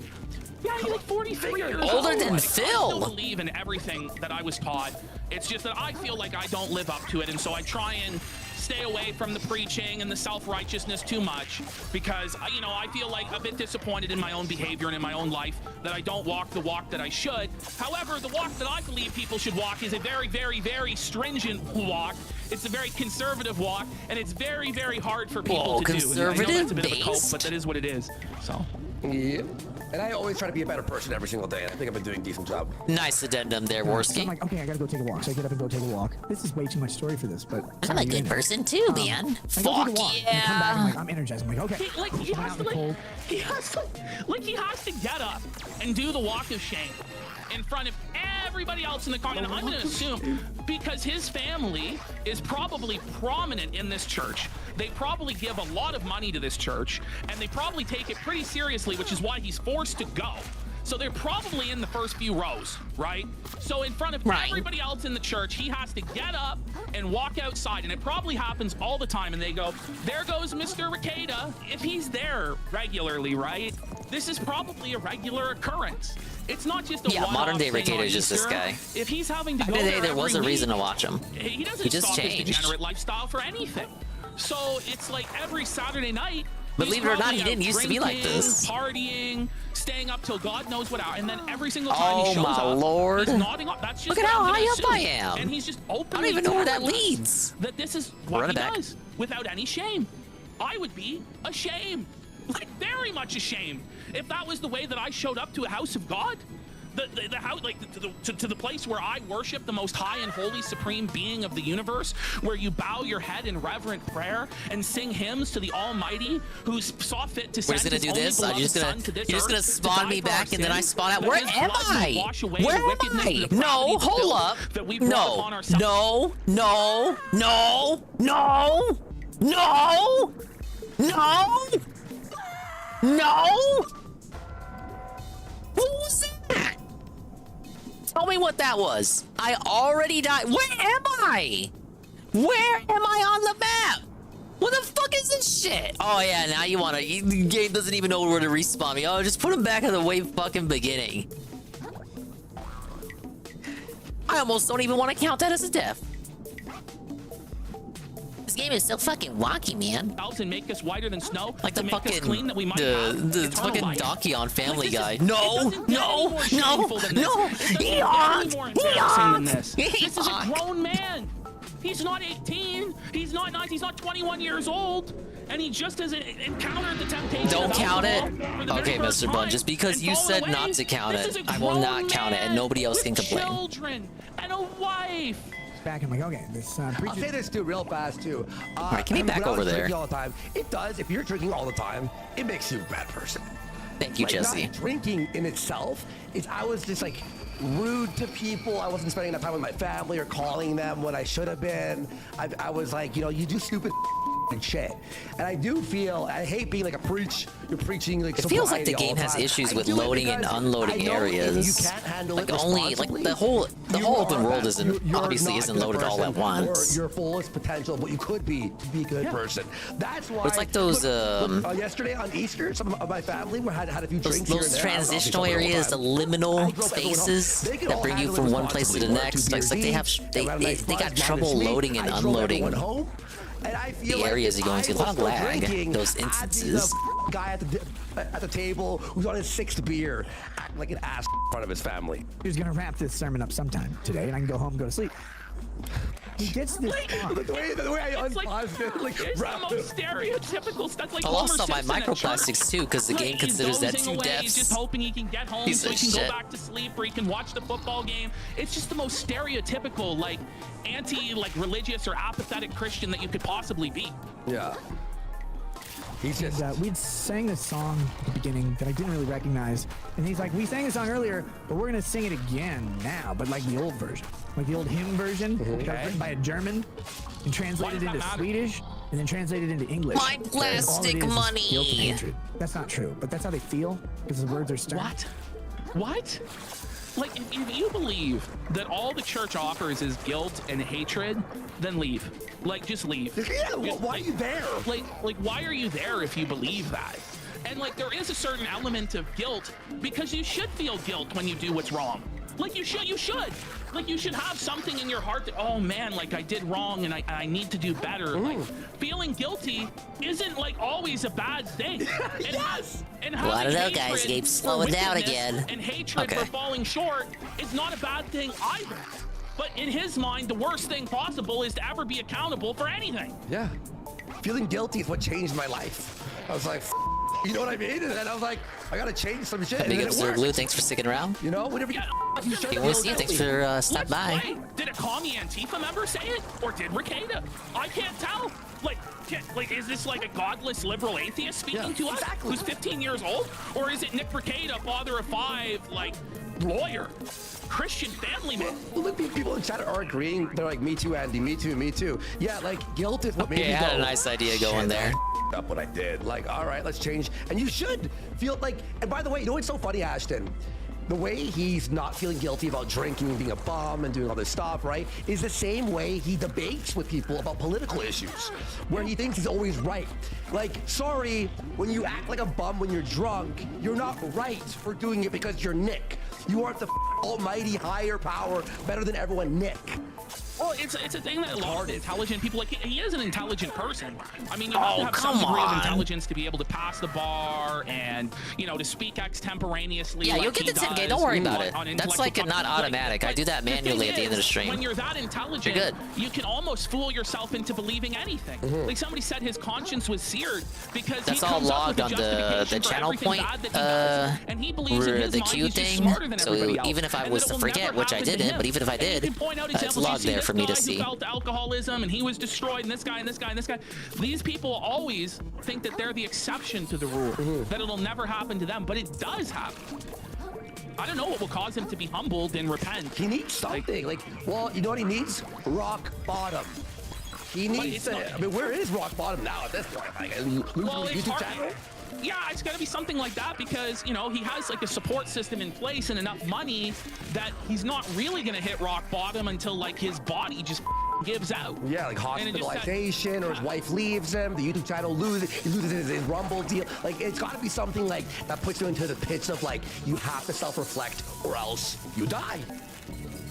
Yeah, he's like 43 years old. Older than Phil. I still believe in everything that I was taught. It's just that I feel like I don't live up to it, and so I try and stay away from the preaching and the self-righteousness too much because, you know, I feel like a bit disappointed in my own behavior and in my own life that I don't walk the walk that I should. However, the walk that I believe people should walk is a very, very, very stringent walk. It's a very conservative walk, and it's very, very hard for people to do. And I know that's a bit of a cope, but that is what it is. So. Yeah. And I always try to be a better person every single day. I think I've been doing a decent job. Nice addendum there, Worski. So I'm like, okay, I gotta go take a walk. So I get up and go take a walk. This is way too much story for this, but I'm a good person too, man. I go take Fuck a walk, and I yeah. come back, I'm like, I'm energized. I'm like, okay. He has to get up and do the walk of shame in front of everybody else in the car. And I'm going to assume because his family is probably prominent in this church, they probably give a lot of money to this church, and they probably take it pretty seriously, which is why he's forced to go. So they're probably in the first few rows, right? So in front of everybody else in the church, he has to get up and walk outside. And it probably happens all the time. And they go, there goes Mr. Ricada. If he's there regularly, right? This is probably a regular occurrence. It's not just a one-off modern day thing Ricada on is just this Easter. guy. If he's having to Back go in the day, there was a every reason week, to watch him. He doesn't He just stop his changed. degenerate lifestyle for anything. So it's like every Saturday night, Believe it or not, he didn't used to be like this. Partying, staying up till God knows what hour, and then every single time Oh he shows my up, lord! he's nodding off. That's just Look at how what I'm high gonna up I assume. am. And he's just openly I don't even know where that telling us leads. That this is Run what it he back. does without any shame. I would be ashamed, like very much ashamed, if that was the way that I showed up to a house of God. The house, like to the place where I worship the most high and holy supreme being of the universe, where you bow your head in reverent prayer and sing hymns to the Almighty, who saw fit to We're send just gonna his do only this. beloved Son to this You're just earth gonna to spawn die me for our back, and then I sins, spawn out. that Where his am blood might I? wash away Where the am wickedness I? and the No, depravity hold guilt up. that we brought upon No, ourselves. no, no, no, no, no, no, no. What was that? Tell me what that was. I already died. Where am I? Where am I on the map? What the fuck is this shit? Oh yeah, now you wanna. The game doesn't even know where to respawn me. Oh, just put him back at the way fucking beginning. I almost don't even want to count that as a death. This game is so fucking wonky, man. And make us whiter than snow. Like the to make us fucking clean that we might have the eternal fucking life. donkey on Family Like, Guy. this is- No, it doesn't get any no, more no, shameful than this. no. It doesn't He get any honked. more He embarrassing than honked. this. He This is a honked. grown man. He's not 18. He's not 19. He's not 21 years old. And he just has encountered the temptation. Don't of count it. alcohol for the Okay, very first Mr. Bun, time just because and you fallen said away. not to count This it, is a I will grown not count it, and nobody else with can complain. Children and a wife. Back, I'm like, okay, this I'll preacher. say this too, real fast too. Alright, can we back when I was over there? drinking all the time, it does. If you're drinking all the time, it makes you a bad person. Thank you, Like, Jesse. not drinking in itself, I was just like rude to people. I wasn't spending enough time with my family or calling them when I should have been. I was like, you do stupid and shit. And I do feel, I hate being like you're preaching like It feels like the sobriety all game has time. issues I with do it loading and because unloading I know areas. If you can't handle like it only like responsibly, the whole you open are world bad. isn't You're obviously not a isn't good loaded all person at once. Or your fullest potential, what you could be to be a good person. That's why. It's like those yesterday on Easter, some of my family had a few drinks here and those there. transitional areas, the liminal spaces that bring you from one place to the next. Like they have they got trouble loading and unloading And I feel the areas you go into. A lot of lag. Drinking, Those instances. Guy at the table who's on his 6th beer, acting like an ass in front of his family. He was gonna wrap this sermon up sometime today, and I can go home and go to sleep. He gets this. The way I unpaused it, like It's the most stereotypical stuff. Like I lost all Homer my Simpson at church. microplastics too, because the game He's considers that dozing 2 away, deaths. He's just hoping he can get home Piece so he of can shit. go back to sleep or he can watch the football game. It's just the most stereotypical, like religious or apathetic Christian that you could possibly be. Yeah. He's just. We'd sang this song at the beginning that I didn't really recognize, and he's like, "We sang the song earlier, but we're gonna sing it again now, but like the old version, like the old hymn version, which was written by a German and translated into Swedish, and then translated into English. My And all it plastic is money. guilt and hatred. That's not true, but that's how they feel because the words are stern. What? Like, if you believe that all the church offers is guilt and hatred, then leave. Like, just leave. Yeah, why are you there? Like, why are you there if you believe that? And like, there is a certain element of guilt because you should feel guilt when you do what's wrong. Like, you should. Like, you should have something in your heart that, oh man, like I did wrong and I need to do better. Like, feeling guilty isn't like always a bad thing. And, yes. And Well, I don't know, guys. hatred Gabe's for slowing down wickedness again. And hatred Okay. for falling short is not a bad thing either. But in his mind, the worst thing possible is to ever be accountable for anything. Yeah. Feeling guilty is what changed my life. I was like, You know what I mean? And then I was like, I gotta change some shit. Big and up, it Sir worked. Blue. Thanks for sticking around. You know, whenever you Hey, we'll see you. Thanks for stopping by. Wait, did a commie Antifa member say it, or did Ricada? I can't tell. Like, is this like a godless liberal atheist speaking to us, who's 15 years old, or is it Nick Ricada, father of 5, like lawyer, Christian family man? Look, people in chat are agreeing. They're like, me too, Andy. Me too. Me too. Yeah, like guilt is what made me I go. had a nice idea going there. Up what I did. Like, all right, let's change. And you should feel like. And by the way, you know what's so funny, Ashton? The way he's not feeling guilty about drinking and being a bum and doing all this stuff, right, is the same way he debates with people about political issues, where he thinks he's always right. Like, sorry, when you act like a bum when you're drunk, you're not right for doing it because you're Nick. You aren't the almighty higher power, better than everyone, Nick. Well, it's a thing that a lot of intelligent people, like, he is an intelligent person. I mean, you have to have some come degree of on. intelligence to be able to pass the bar and, you know, to speak extemporaneously. Yeah, like you'll get he the 10K. does Don't worry about on it. That's intellectual like not functions. automatic. I do that manually at the end of the stream. When you're that intelligent, You're good. you can almost fool yourself into believing anything. Like somebody said his conscience was seared because That's he all comes up with logged a on the justification for channel everything point, bad that he does. And he believes in his the mind Q he's just thing. smarter than So everybody else. even if I And was that to it will forget, never which I happen to didn't, him. but even if I And you did, can point out it's examples. You logged see there this for me to guy who see. felt alcoholism and he was destroyed, and this guy and this guy and this guy. These people always think that they're the exception to the rule, that it'll never happen to them, but it does happen. I don't know what will cause him to be humbled and repent. He needs something. Like, well, you know what he needs? Rock bottom. He needs to, I mean, where is rock bottom now at this point? Like, Well, it's YouTube hard. channel? Yeah, it's got to be something like that because, you know, he has like a support system in place and enough money that he's not really going to hit rock bottom until like his body just gives out. Yeah, like And it just hospitalization, or his wife leaves him, the YouTube channel he loses his Rumble deal. Like, it's got to be something like that puts you into the pits of like, you have to self-reflect or else you die.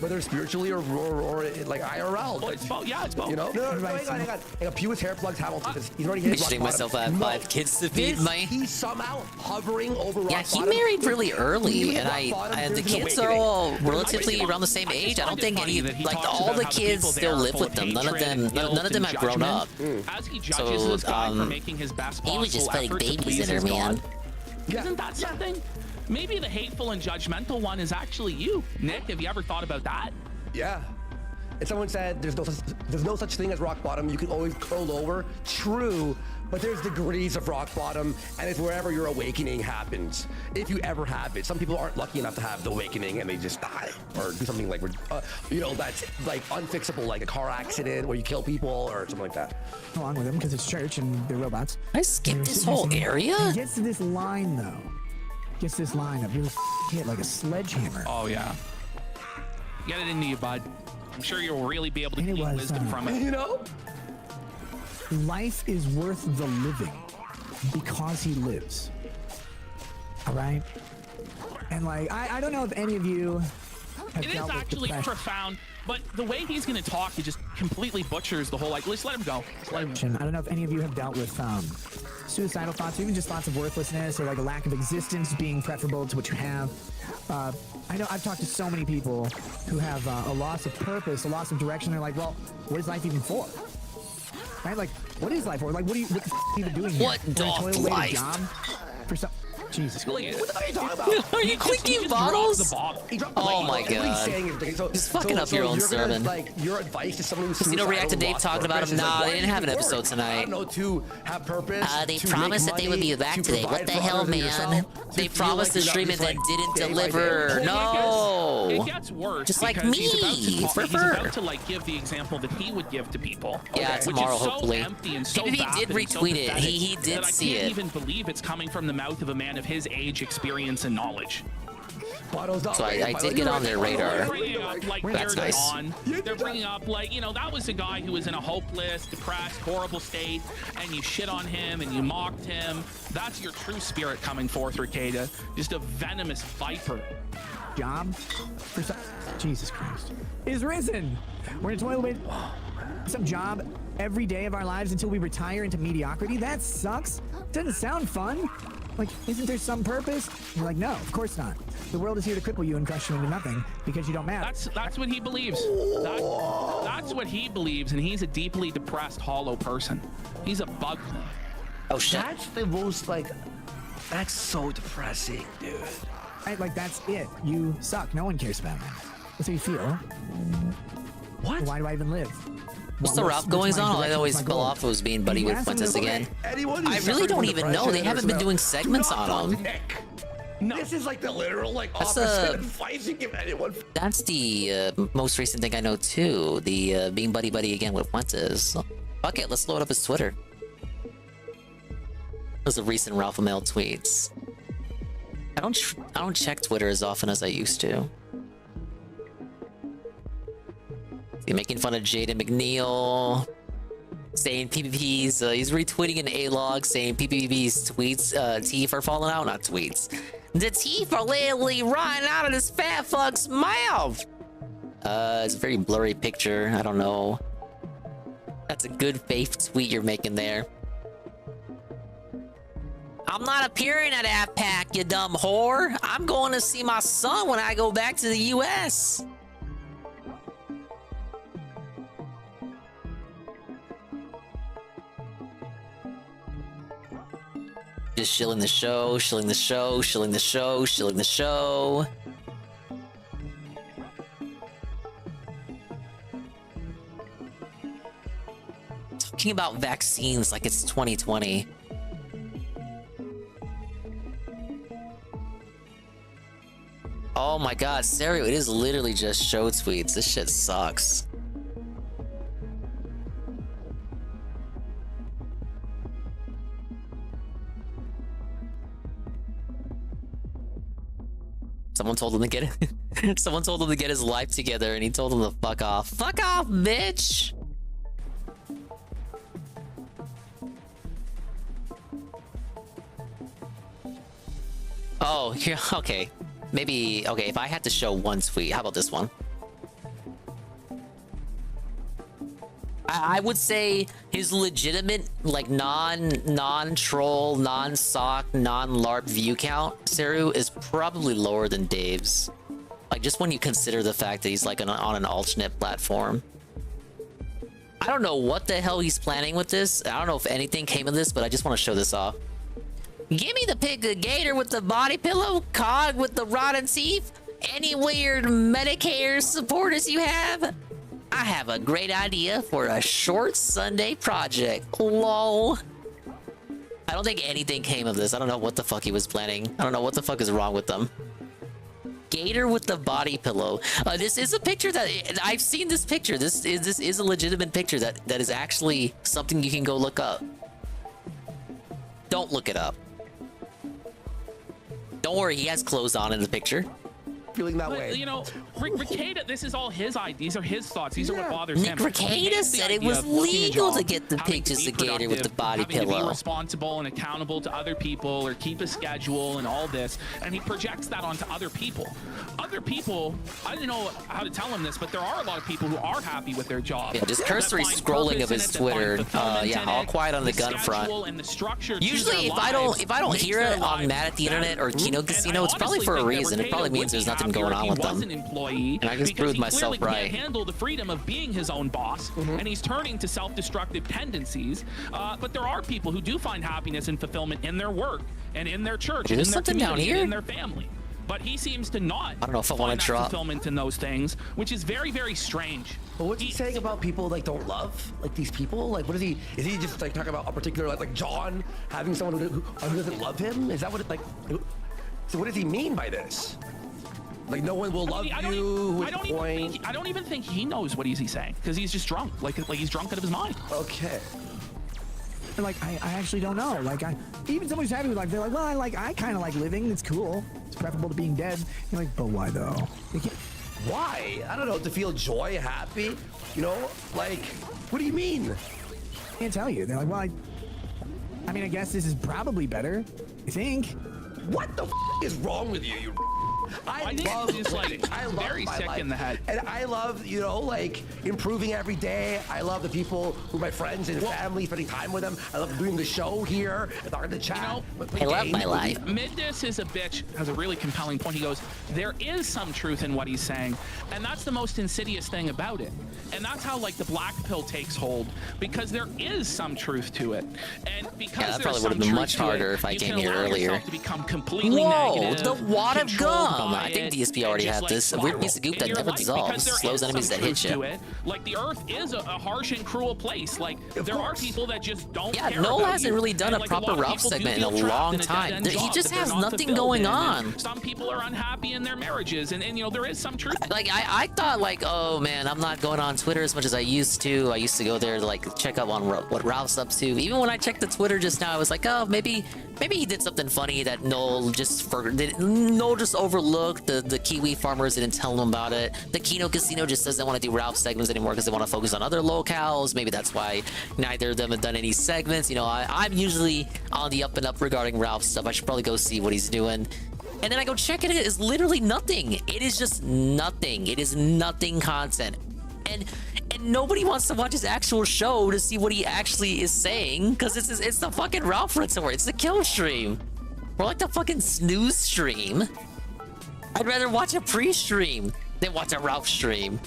Whether spiritually or like IRL. Well, it's both. Yeah, it's both. You know? No, hang on. Like, Pew's hair plugs Hamilton because he's already hit rock Picturing bottom. myself at 5 kids to feed my. He's somehow hovering over rock Yeah, he bottom. married really early, and the there's an kids are awakening. all relatively around the same age. I don't think any, like all the kids still live with them. None of them have grown up. As he judges this guy for making his best he was just possible like effort to babies please in her, his man. God. Isn't that something? Maybe the hateful and judgmental one is actually you, Nick. Have you ever thought about that? Yeah. And someone said there's no such thing as rock bottom. You can always curl over. True, but there's degrees of rock bottom, and it's wherever your awakening happens. If you ever have it. Some people aren't lucky enough to have the awakening and they just die or do something like, you know, that's like unfixable, like a car accident where you kill people or something like that. Along with them because it's church and they're robots. I skipped this whole area. He gets to this line though. Gets this line of really hit like a sledgehammer. Oh yeah. Get it into you, bud. I'm sure you'll really be able to gain wisdom from it. You know? Life is worth the living because he lives. All right? And like, I don't know if any of you have It is dealt with actually depression. profound, but the way he's going to talk, he just completely butchers the whole, like, let's let him go. Just let him I don't know if any of you have dealt with suicidal thoughts, or even just thoughts of worthlessness or like a lack of existence being preferable to what you have. I know I've talked to so many people who have a loss of purpose, a loss of direction. They're like, well, what is life even for? Right? Like, what is life for? Like, what the f are you even doing here? What doth We're a toilet life? job for some. Jesus. What the fuck are you talking about? Are you clicking bottles? Oh my god. Just fucking up your own sermon. Like, your advice is someone who's Casino React to Dave talking about him. Nah, they didn't have an episode tonight. I don't know, to have purpose. They to promised make that they would be money, back to today. What provide the for hell, others and man? yourself, They to feel promised to like you're stream not it, just, then like, didn't day by day. deliver. Well, No. it gets worse. Just like because me. He's about For to like give the example that he would give to people. Yeah, which tomorrow, is so hopefully. empty and so Maybe he vapid did and so retweet it. pathetic He did that see I can't it. even believe it's coming from the mouth of a man of his age, experience, and knowledge. So I did get on their radar. They're bringing up, like, That's they're nice. on. They're bringing up, like, you know, that was a guy who was in a hopeless, depressed, horrible state, and you shit on him and you mocked him. That's your true spirit coming forth, Ricada. Just a venomous viper. Job for some. Jesus Christ. Is risen. We're in a toilet with some job every day of our lives until we retire into mediocrity. That sucks. Doesn't sound fun. Like, isn't there some purpose? You're like, no, of course not. The world is here to cripple you and crush you into nothing because you don't matter. That's what he believes. That's what he believes, and he's a deeply depressed, hollow person. He's a bug. Oh shit. That's the most like That's so depressing, dude. Right, like that's it. You suck. No one cares about that. That's how you feel. What? Why do I even live? What's the route going on? I always fell off was being buddy with Fuentes again. I really don't even know. They haven't been doing segments on them. No. This is like the literal That's opposite advice you give anyone. That's the most recent thing I know too. The being buddy again with Fuentes. Fuck it, let's load up his Twitter. Those are recent Ralph Mail tweets. I don't check Twitter as often as I used to. He's making fun of Jaden McNeil, saying PPP's. He's retweeting an A-log saying PPP's tweets, teeth are falling out, not tweets. The teeth are literally rotting out of this fat fuck's mouth. It's a very blurry picture. I don't know. That's a good faith tweet you're making there. I'm not appearing at AppPack, you dumb whore. I'm going to see my son when I go back to the US. Just shilling the show, shilling the show, shilling the show, shilling the show. Talking about vaccines like it's 2020. Oh my god, Serio, it is literally just show tweets. This shit sucks. Someone told him to get someone told him to get his life together and he told him to fuck off. Fuck off, bitch! Oh, here, okay. Maybe, okay, if I had to show one tweet, how about this one? I would say his legitimate, like, non-troll, non-sock, non-LARP view count, Seru, is probably lower than Dave's. Like, just when you consider the fact that he's, like, on an alternate platform. I don't know what the hell he's planning with this. I don't know if anything came of this, but I just want to show this off. Give me the pic of Gator with the body pillow, Cog with the rotten teeth, any weird Medicare supporters you have. I have a great idea for a short Sunday project. LOL. I don't think anything came of this. I don't know what the fuck he was planning. I don't know what the fuck is wrong with them. Gator with the body pillow. This is a picture that I've seen this picture. This is a legitimate picture that is actually something you can go look up. Don't look it up. Don't worry, he has clothes on in the picture. Feeling that but, way. You know, Ricada, this is all his ideas. These are his thoughts. These are what bothers Nick him. Ricada said it was legal to get the pictures of Gator with the body pillow. To be responsible and accountable to other people or keep a schedule and all this. And he projects that onto other people. Other people, I don't know how to tell him this, but there are a lot of people who are happy with their job. Yeah, just cursory scrolling of his Twitter. Yeah, all quiet on the gun front. Usually, if I don't hear it on Mad at the Internet or Kino Casino, it's probably for a reason. It probably means there's nothing going on with them. And I just proved myself right. He can't handle the freedom of being his own boss, and he's turning to self-destructive tendencies. But there are people who do find happiness and fulfillment in their work and in their church, and in their community, and in their family. But he seems to not. I don't know if I want to drop fulfillment in those things, which is very, very strange. But what's he saying about people like don't love like these people? Like, what is he? Is he just like talking about a particular like John having someone who doesn't love him? Is that what it like? So what does he mean by this? Like no one will love you. I don't even think he knows what he's saying because he's just drunk. Like he's drunk out of his mind. Okay. Like I actually don't know. Like even someone who's happy with life, they're like, well, I kind of like living. It's cool. It's preferable to being dead. You're like, but why though? Why? I don't know. To feel joy, happy. You know, like what do you mean? I can't tell you. They're like, well, I mean, I guess this is probably better. I think. What the f is wrong with you? I think love he's like I love very my sick life. in the head. And I love, you know, like improving every day. I love the people who are my friends and family, spending time with them. I love doing the show here, talking to chat. I love my life. Middas is a bitch, has a really compelling point. He goes, there is some truth in what he's saying, and that's the most insidious thing about it. And that's how like the black pill takes hold, because there is some truth to it. And because that probably would have been much harder if I came here earlier. To become completely Whoa, negative, the wad of gum! I think it, DSP already had this. A weird piece of goop that never dissolves. Slows enemies that hit you. Like the Earth is a harsh and cruel place. Like there are people that just don't care. Yeah, Noel about hasn't you. really done And, a like, proper lot of Ralph people do segment in a feel trapped long in a time. dead-end He job just that they're has not nothing fulfilled going in, on. and some people are unhappy in their marriages, and you know there is some truth. Like I thought like, oh man, I'm not going on Twitter as much as I used to. I used to go there to like check up on what Ralph's up to. Even when I checked the Twitter just now, I was like, oh, maybe he did something funny that Noel just overlooked. The Kiwi farmers didn't tell him about it. The Kino Casino just doesn't want to do Ralph segments anymore because they want to focus on other locales. Maybe that's why neither of them have done any segments. You know, I'm usually on the up and up regarding Ralph stuff. I should probably go see what he's doing. And then I go check it. It is literally nothing. It is just nothing. It is nothing content. And nobody wants to watch his actual show to see what he actually is saying, because it's the fucking Ralph Ransomware. It's the kill stream. Or like the fucking snooze stream. I'd rather watch a pre-stream than watch a Ralph stream.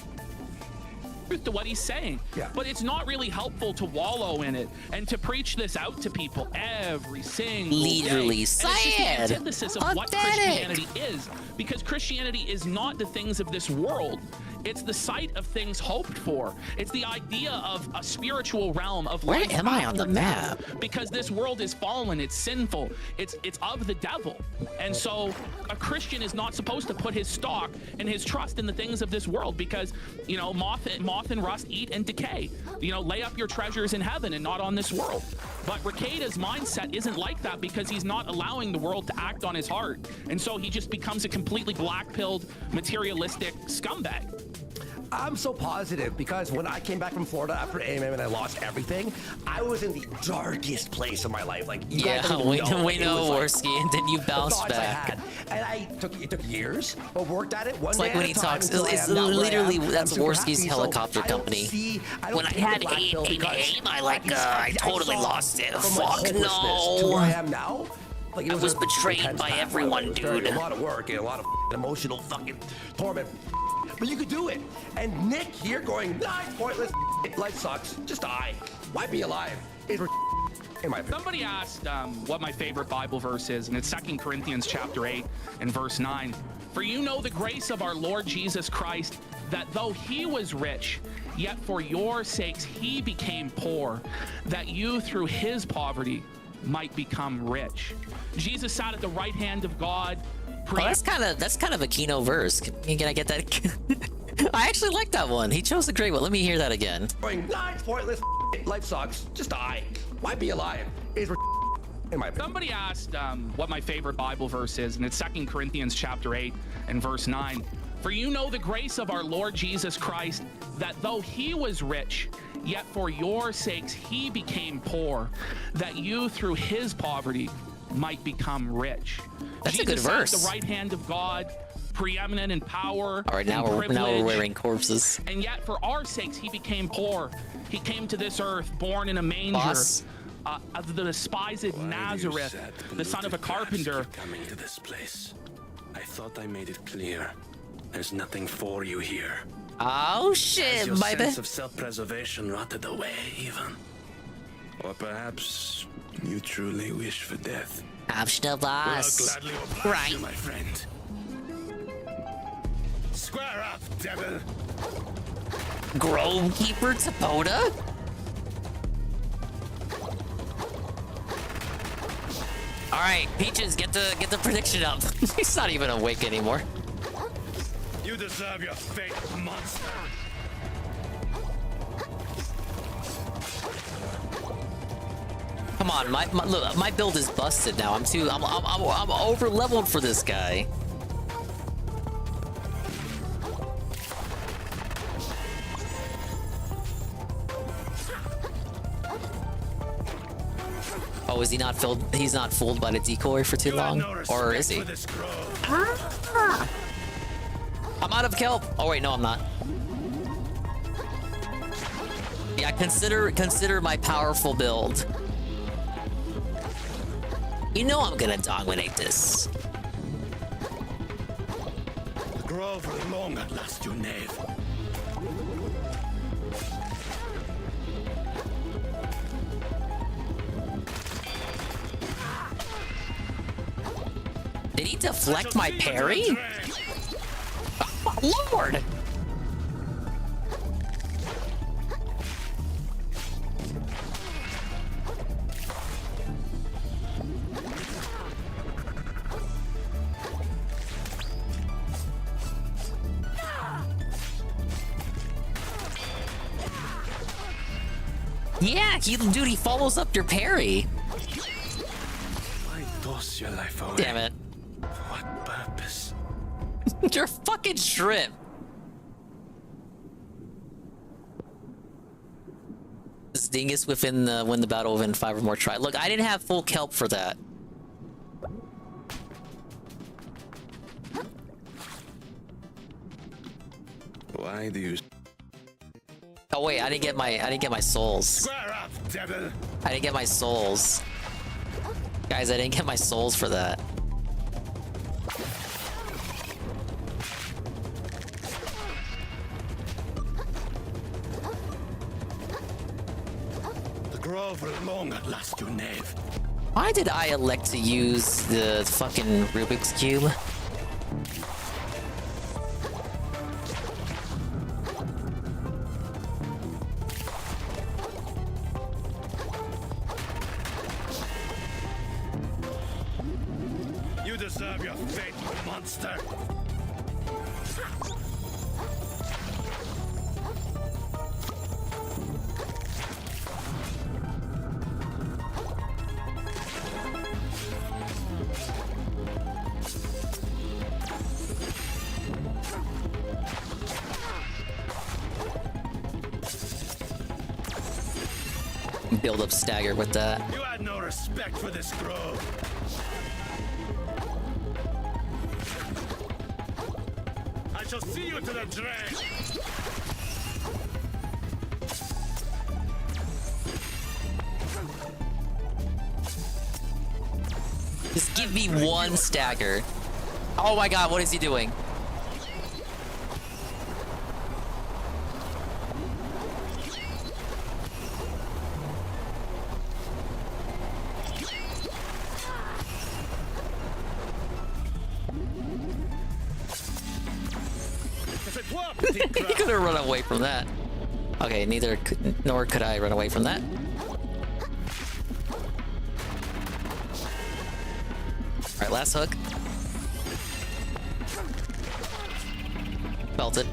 To what he's saying, but it's not really helpful to wallow in it and to preach this out to people every single Literally day. sad. And it's just the antithesis of what Pathetic. Christianity is, because Christianity is not the things of this world. It's the sight of things hoped for. It's the idea of a spiritual realm of Where life am I on the after map? death. Because this world is fallen, it's sinful, it's of the devil. And so a Christian is not supposed to put his stock and his trust in the things of this world, because, you know, moth and rust eat and decay. You know, lay up your treasures in heaven and not on this world. But Rekeda's mindset isn't like that, because he's not allowing the world to act on his heart. And so he just becomes a completely black-pilled, materialistic scumbag. I'm so positive because when I came back from Florida after AMM and I lost everything, I was in the darkest place of my life. Like, you guys don't even know. we know, Worski, and then you bounce back. And it took years, but worked at it one It's day like when at he a time talks, until I it's am now where I literally, am. that's I'm super Worski's happy. helicopter So I don't company. see- I don't When I take the had black pill because I totally lost it. from Fuck hopelessness to where I am now. Like, I was a betrayed intense by path. everyone, It was very- dude. A lot of work and a lot of emotional fucking torment. But you could do it. And Nick here going, nah, it's pointless. Life sucks. Just die. Why be alive? Is in my opinion. Somebody asked what my favorite Bible verse is, and it's 2 Corinthians chapter 8 and verse 9. For you know the grace of our Lord Jesus Christ, that though he was rich, yet for your sakes he became poor, that you through his poverty might become rich. Jesus sat at the right hand of God. Oh, that's kind of a Kino verse. Can I get that? I actually like that one. He chose a great one. Let me hear that again. Going, nah, it's pointless. Life sucks. Just die. Why be alive? Is in my opinion. Somebody asked what my favorite Bible verse is, and it's 2 Corinthians chapter 8 and verse 9. For you know the grace of our Lord Jesus Christ, that though he was rich, yet for your sakes he became poor, that you through his poverty might become rich. That's Jesus a good verse. Sat at the right hand of God, preeminent in power. All right, now and we're privilege. wearing corpses. And yet for our sakes he became poor. He came to this earth born in a manger. Boss? Of the despised Nazareth, the son of a carpenter. Coming to this place, I thought I made it clear. There's nothing for you here. Oh shit, Has your baby. sense of self-preservation rotted away, even? Or perhaps you truly wish for death. Optional boss. Well, gladly oblige Right. you, my friend. Square up, devil. Grovekeeper Tapoda? All right, Peaches, get the prediction up. He's not even awake anymore. You deserve your fate, monster. Come on, look, my build is busted now. I'm over leveled for this guy. Oh, is he not filled? He's not fooled by the decoy for too long, or is he? out of kelp. Oh wait, no, I'm not. Yeah, consider my powerful build. You know I'm gonna dominate this. Grover long at last, you knave. Did he deflect my parry? Oh, Lord! Yeah, dude, he follows up your parry. Why toss your life away? Damn it. For what purpose? You're fucking shrimp. This dingus win the battle within 5 or more tries. Look, I didn't have full kelp for that. Why do you? Oh wait, I didn't get my souls. Square up, devil. I didn't get my souls. Guys, I didn't get my souls for that. The Grover long at last, you knave. Why did I elect to use the fucking Rubik's Cube? You deserve your fate, monster. Build up stagger with that. You had no respect for this grove. I shall see you to the drain. Just give me one stagger. Oh my god, what is he doing? He could have run away from that. Okay, nor could I run away from that. Alright, last hook. Felt it.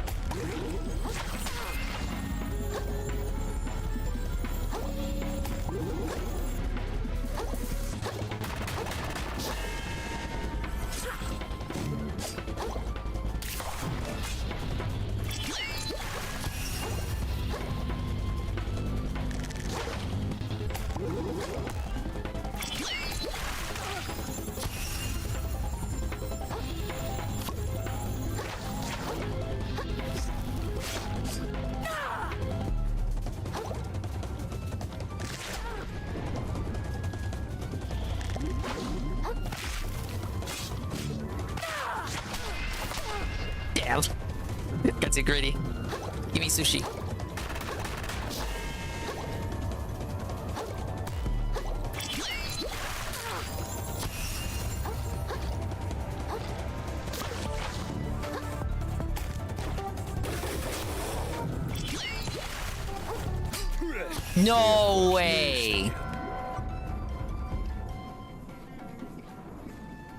Damn. Got too greedy. Give me sushi. No way.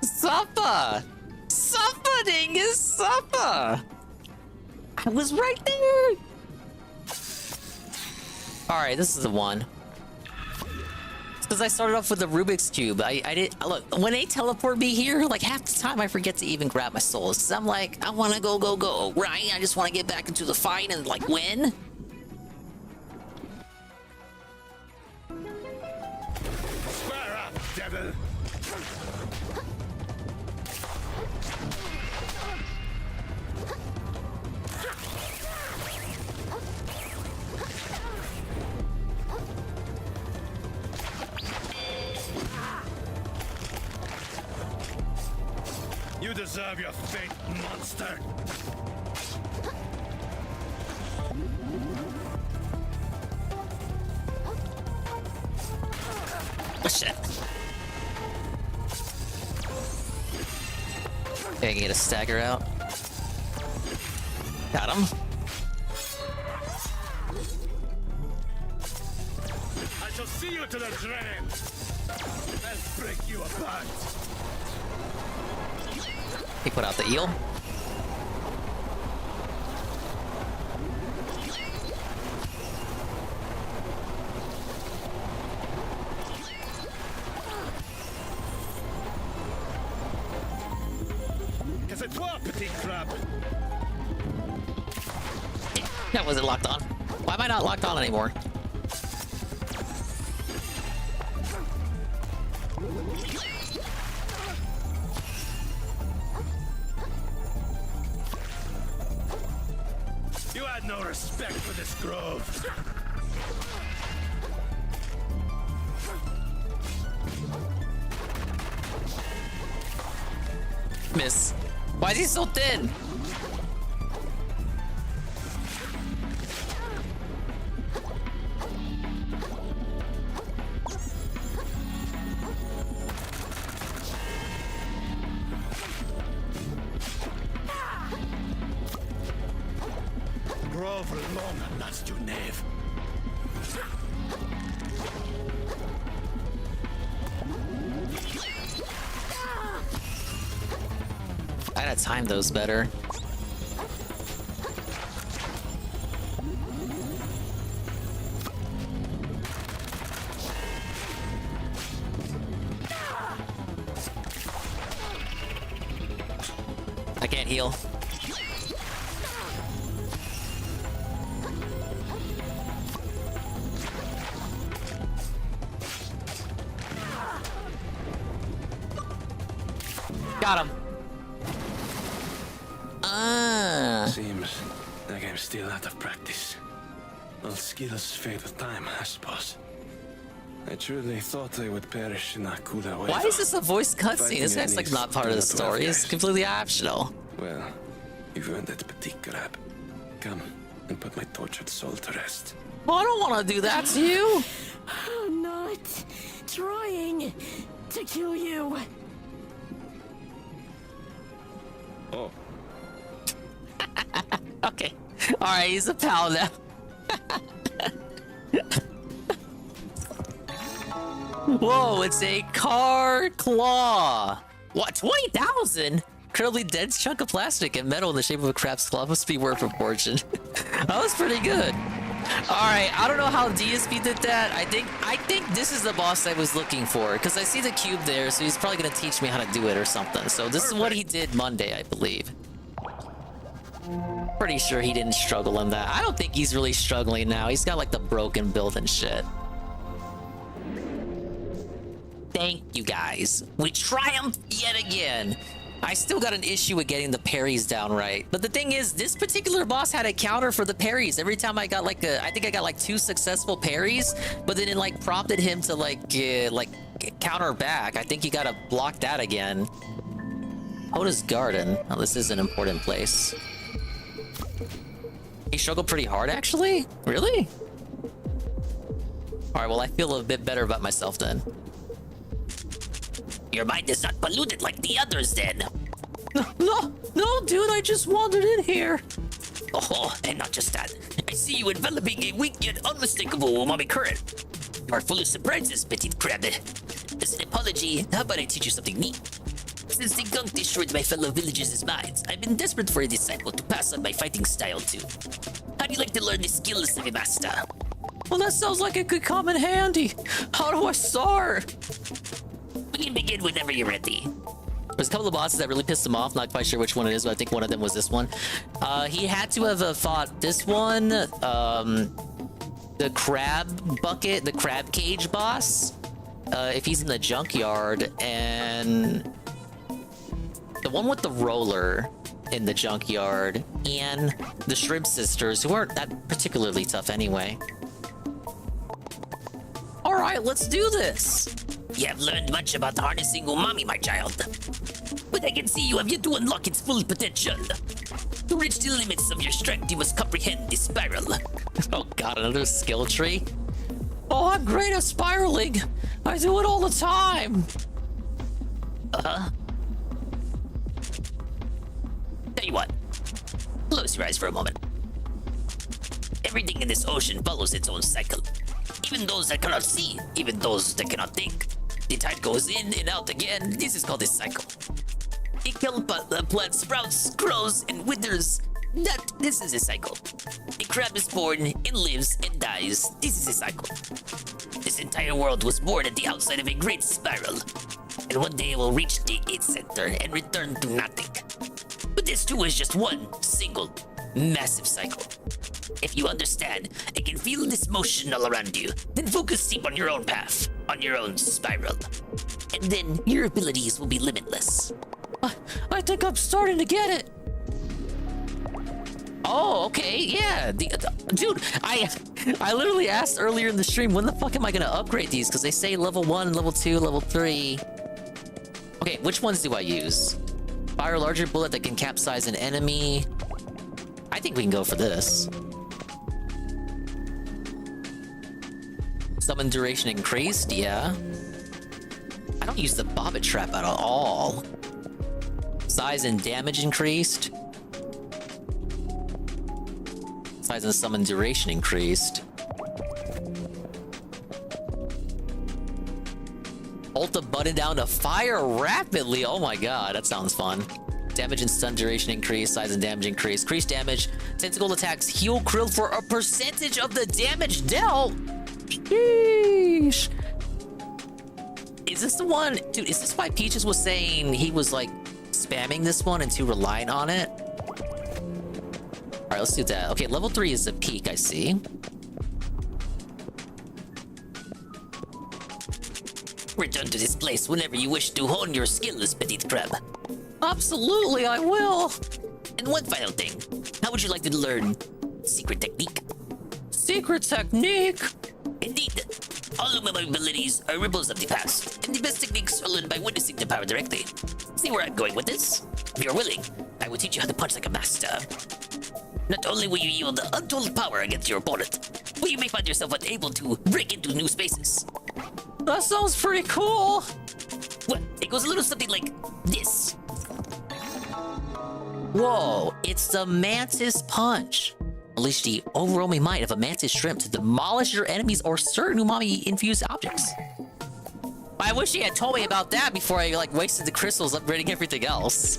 Suppa! Suppa, dingus! Suppa! I was right there! Alright, this is the one. It's because I started off with the Rubik's Cube. I did look, when they teleport me here, like half the time I forget to even grab my souls. Cause I'm like, I wanna go, right? I just wanna get back into the fight and like win. Square up, devil. deserve your fate, monster. Oh, shit. Okay, I can get a stagger out. Got him. I shall see you to the drain. I'll break you apart. He put out the eel. That wasn't locked on. Why am I not locked on anymore? You had no respect for this grove. Miss. Why is he so thin? Grove long last you, knave. I gotta time those better. I can't heal. Got him. Seems like I'm still out of practice. All skills fade with time, I suppose. I truly thought I would perish in that cooler way. Why is this a voice cutscene? This guy's like not part of the story. It's completely optional. Well, you've earned that petite grab. Come and put my tortured soul to rest. Well, I don't want to do that to you. I'm not trying to kill you. Oh. Okay. Alright, he's a pal now. Whoa, it's a car claw. What, 20,000? Incredibly dense chunk of plastic and metal in the shape of a crab's claw must be worth proportion. That was pretty good. Alright, I don't know how DSP did that. I think this is the boss I was looking for, because I see the cube there, so he's probably gonna teach me how to do it or something. So this is what he did Monday, I believe. Pretty sure he didn't struggle in that. I don't think he's really struggling now. He's got like the broken build and shit. Thank you guys. We triumphed yet again. I still got an issue with getting the parries down right. But the thing is, this particular boss had a counter for the parries. Every time I got like I think I got like 2 successful parries, but then it like prompted him to like counter back. I think you gotta block that again. Hoda's Garden. Oh, this is an important place. He struggled pretty hard, actually? Really? Alright, well, I feel a bit better about myself then. Your mind is not polluted like the others then. No, dude, I just wandered in here. Oh, and not just that. I see you enveloping a weak yet unmistakable umami current. You are full of surprises, petite crab. As an apology, how about I teach you something neat? Since the gunk destroyed my fellow villagers' minds, I've been desperate for a disciple to pass on my fighting style to. How do you like to learn the skills of a master? Well, that sounds like it could come in handy. How do I start? We can begin whenever you're ready. There's a couple of bosses that really pissed him off. Not quite sure which one it is, but I think one of them was this one. He had to have fought this one, the crab bucket, the crab cage boss, if he's in the junkyard, and the one with the roller in the junkyard, and the shrimp sisters, who aren't that particularly tough anyway. All right, let's do this. You have learned much about harnessing umami, my child. But But I can see you have yet to unlock its full potential. To reach the limits of your strength, you must comprehend the spiral. Oh god, another skill tree? Oh, I'm great at spiraling! I do it all the time! Tell you what. Close your eyes for a moment. Everything in this ocean follows its own cycle. Even those that cannot see, even those that cannot think. The tide goes in and out again. This is called a cycle. A kelp plant sprouts, grows, and withers. This is a cycle. A crab is born and lives and dies. This is a cycle. This entire world was born at the outside of a great spiral. And one day it will reach its center and return to nothing. But this too is just one single, massive cycle. If you understand and can feel this motion all around you, then focus deep on your own path, on your own spiral. And then your abilities will be limitless. I think I'm starting to get it! Oh, okay, yeah. Dude, I literally asked earlier in the stream, when the fuck am I gonna upgrade these? Because they say level 1, level 2, level 3. Okay, which ones do I use? Fire a larger bullet that can capsize an enemy. I think we can go for this. Summon duration increased, yeah. I don't use the bobbit trap at all. Size and damage increased. Size and summon duration increased. Hold the button down to fire rapidly. Oh my god, that sounds fun. Damage and stun duration increase, size and damage increase. Increased damage. Tentacle attacks heal Krill for a percentage of the damage dealt. Sheesh. Is this the one? Dude, is this why Peaches was saying he was like spamming this one and too reliant on it? Alright, let's do that. Okay, level 3 is the peak, I see. Return to this place whenever you wish to hone your skills, petite crab. Absolutely, I will! And one final thing. How would you like to learn secret technique? Secret technique? Indeed. All of my abilities are ripples of the past, and the best techniques are learned by witnessing the power directly. See where I'm going with this? If you're willing, I will teach you how to punch like a master. Not only will you yield untold power against your opponent, but you may find yourself unable to break into new spaces. That sounds pretty cool! Well, it goes a little something like this. Whoa, it's the Mantis Punch. Unleash the overwhelming might of a mantis shrimp to demolish your enemies or certain umami-infused objects. I wish he had told me about that before I like wasted the crystals upgrading everything else.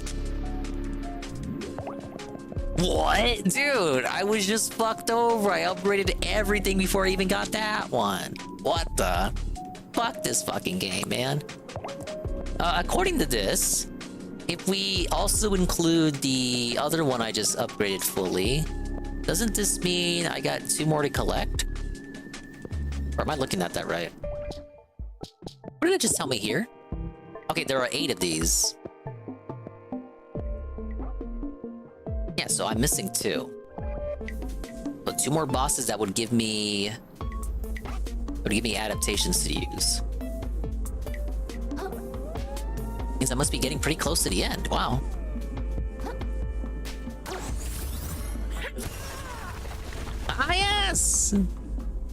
What? Dude, I was just fucked over. I upgraded everything before I even got that one. What the? Fuck this fucking game, man. According to this, if we also include the other one I just upgraded fully, doesn't this mean I got 2 more to collect? Or am I looking at that right? What did it just tell me here? Okay, there are 8 of these. Yeah, so I'm missing 2. But 2 more bosses that would give me... adaptations to use. Means I must be getting pretty close to the end. Wow. Ah, yes!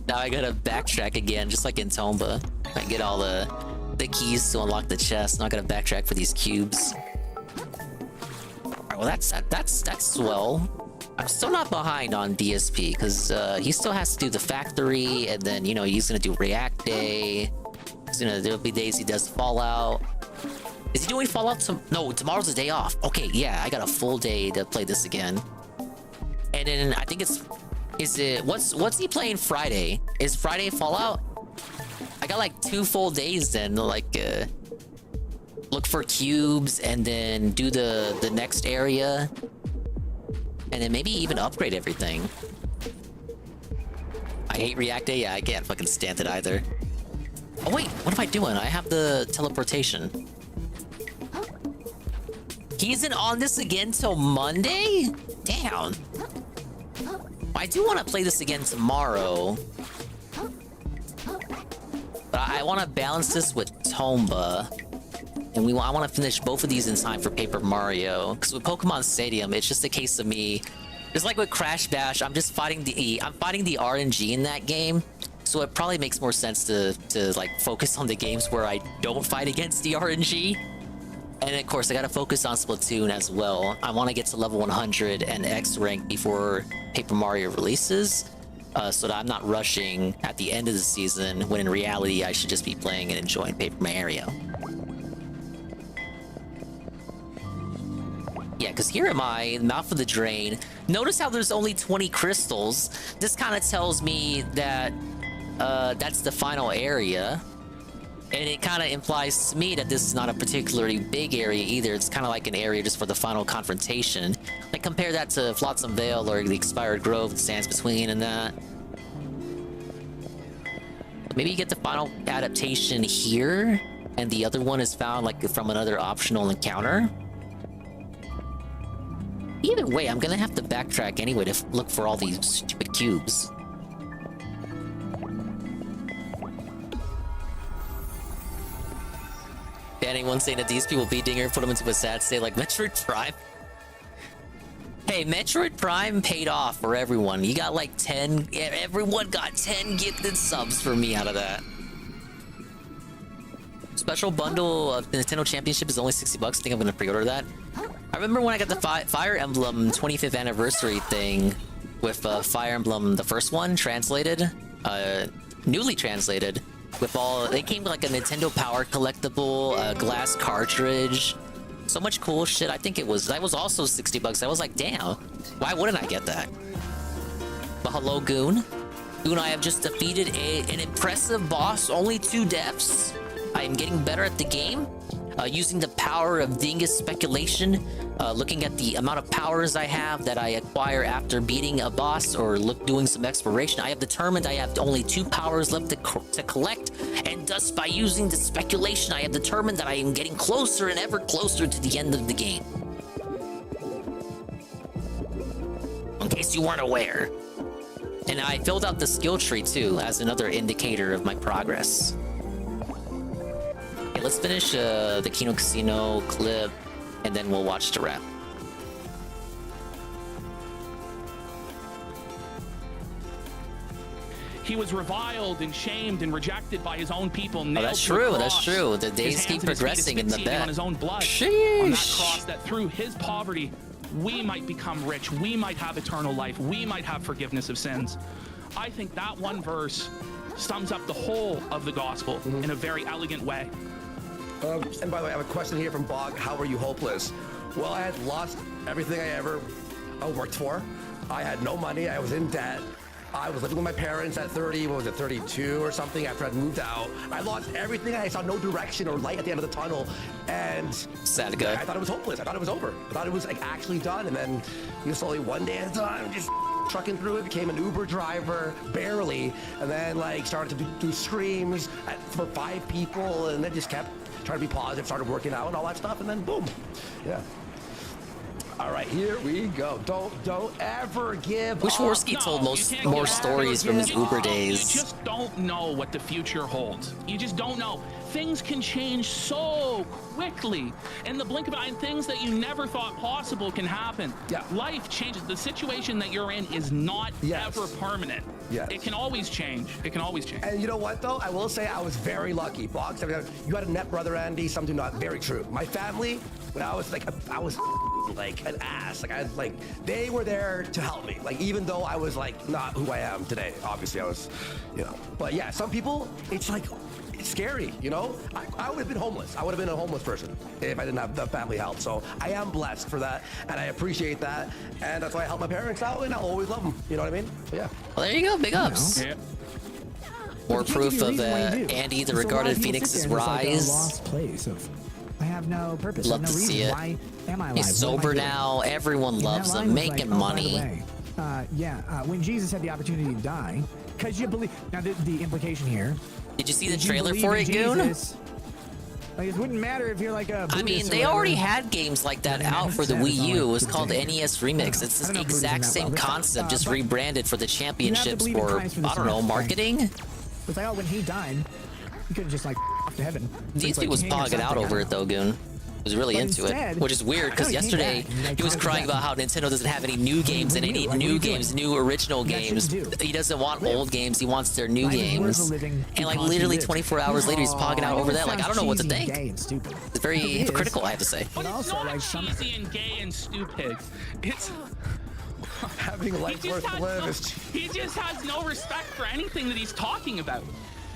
Now I gotta backtrack again, just like in Tomba. I get all the keys to unlock the chest. Now I gotta backtrack for these cubes. Alright, well that's swell. I'm still not behind on DSP, because he still has to do the factory, and then, you know, he's gonna do React Day. There'll be days he does Fallout. Is he doing Fallout? No, tomorrow's the day off. Okay, yeah, I got a full day to play this again. And then I think what's he playing Friday? Is Friday Fallout? I got like 2 full days then, like, look for cubes and then do the next area. And then maybe even upgrade everything. I hate React Day. Yeah, I can't fucking stand it either. Oh wait, what am I doing? I have the teleportation. He isn't on this again till Monday? Damn. I do want to play this again tomorrow. But I want to balance this with Tomba. and I want to finish both of these in time for Paper Mario. Because with Pokemon Stadium, it's just a case of me, just like with Crash Bash, I'm fighting the RNG in that game. So it probably makes more sense to like focus on the games where I don't fight against the RNG. And of course, I gotta focus on Splatoon as well. I want to get to level 100 and X rank before Paper Mario releases, so that I'm not rushing at the end of the season, when in reality, I should just be playing and enjoying Paper Mario. Yeah, because here am I, mouth of the drain. Notice how there's only 20 crystals. This kind of tells me that that's the final area. And it kind of implies to me that this is not a particularly big area either. It's kind of like an area just for the final confrontation. Like, compare that to Flotsam Vale or the Expired Grove that stands between and that. Maybe you get the final adaptation here, and the other one is found like from another optional encounter. Either way, I'm gonna have to backtrack anyway to look for all these stupid cubes. Anyone saying that these people beat Dinger and put them into a sad state like Metroid Prime? Hey, Metroid Prime paid off for everyone. You got like 10, everyone got 10 gifted subs for me out of that. Special bundle of Nintendo Championship is only $60. I think I'm gonna pre-order that. I remember when I got the Fire Emblem 25th anniversary thing with Fire Emblem, the first one, translated, newly translated. With they came with like a Nintendo Power collectible, glass cartridge, so much cool shit. I think that was also $60. I was like, damn, why wouldn't I get that? But hello, Goon. Goon, I have just defeated an impressive boss, only 2 deaths. I am getting better at the game, using the power of Dingus speculation, looking at the amount of powers I have that I acquire after beating a boss or doing some exploration. I have determined I have only 2 powers left to collect, and thus by using the speculation, I have determined that I am getting closer and ever closer to the end of the game. In case you weren't aware. And I filled out the skill tree too, as another indicator of my progress. Okay, let's finish the Kino Casino clip, and then we'll watch the wrap. He was reviled and shamed and rejected by his own people. Oh, that's true. That's true. The days keep progressing in the bet. On his own blood. Sheesh. On that cross, that through his poverty, we might become rich. We might have eternal life. We might have forgiveness of sins. I think that one verse sums up the whole of the gospel in a very elegant way. And by the way, I have a question here from Bog. How were you hopeless? Well, I had lost everything I ever worked for. I had no money. I was in debt. I was living with my parents at 30, what was it, 32 or something, after I'd moved out. I lost everything. I saw no direction or light at the end of the tunnel. And sad guy. I thought it was hopeless. I thought it was over. I thought it was like actually done. And then slowly one day at a time, just trucking through it, became an Uber driver, barely. And then like started to do streams for 5 people, and then just kept trying to be positive, started working out and all that stuff, and then boom. Yeah. All right, here we go. Don't ever give Wish Worski told more stories from his Uber days. You just don't know what the future holds. You just don't know. Things can change so quickly in the blink of an eye, and things that you never thought possible can happen. Yeah. Life changes. The situation that you're in is not ever permanent. Yes. It can always change. It can always change. And you know what, though? I will say I was very lucky. Boggs, you had a net brother, Andy, something not very true. My family, when I was like an ass. They were there to help me. Like, even though I was like not who I am today. Obviously I was, but yeah, some people, it's like, it's scary, I would have been homeless. I would have been a homeless person if I didn't have the family help. So I am blessed for that, and I appreciate that, and that's why I help my parents out, and I'll always love them. You know what I mean? But yeah. Well, there you go. Big ups. Yeah. More proof of Andy, the regarded Phoenix's rise. Lost place of, I have no purpose. Love no to reason. see it. Why am I alive? He's sober now. Everyone loves him. Making money. When Jesus had the opportunity to die, because you believe. Now the implication here. Did you see the trailer for it, Goon? Like, it wouldn't matter if you're like a Buddhist. I mean, they already had games like that out for the Wii U. It was called NES Remix. It's the exact same concept, just rebranded for the championships for, I don't know, marketing? It's like, oh, when he died, you could have just like heaven. So DSP was hang or pogging out something, over I it though, Goon. Was really But into instead- it, which is weird because No, he came yesterday back, and, like, he was talked crying about- about how Nintendo doesn't have any new games and any Like, what are new you doing? games, new original That games. shouldn't do. He doesn't want old games. He wants their new Life is worth games. a living And like because you literally live. 24 hours later, he's pogging out I know over it that. Like I sounds don't know what to cheesy and think. gay and stupid. It's very It is. critical, I have to say. But It's also, not like some cheesy and gay and stupid. It's Having a life worth to live is. he just has no respect for anything that he's talking about.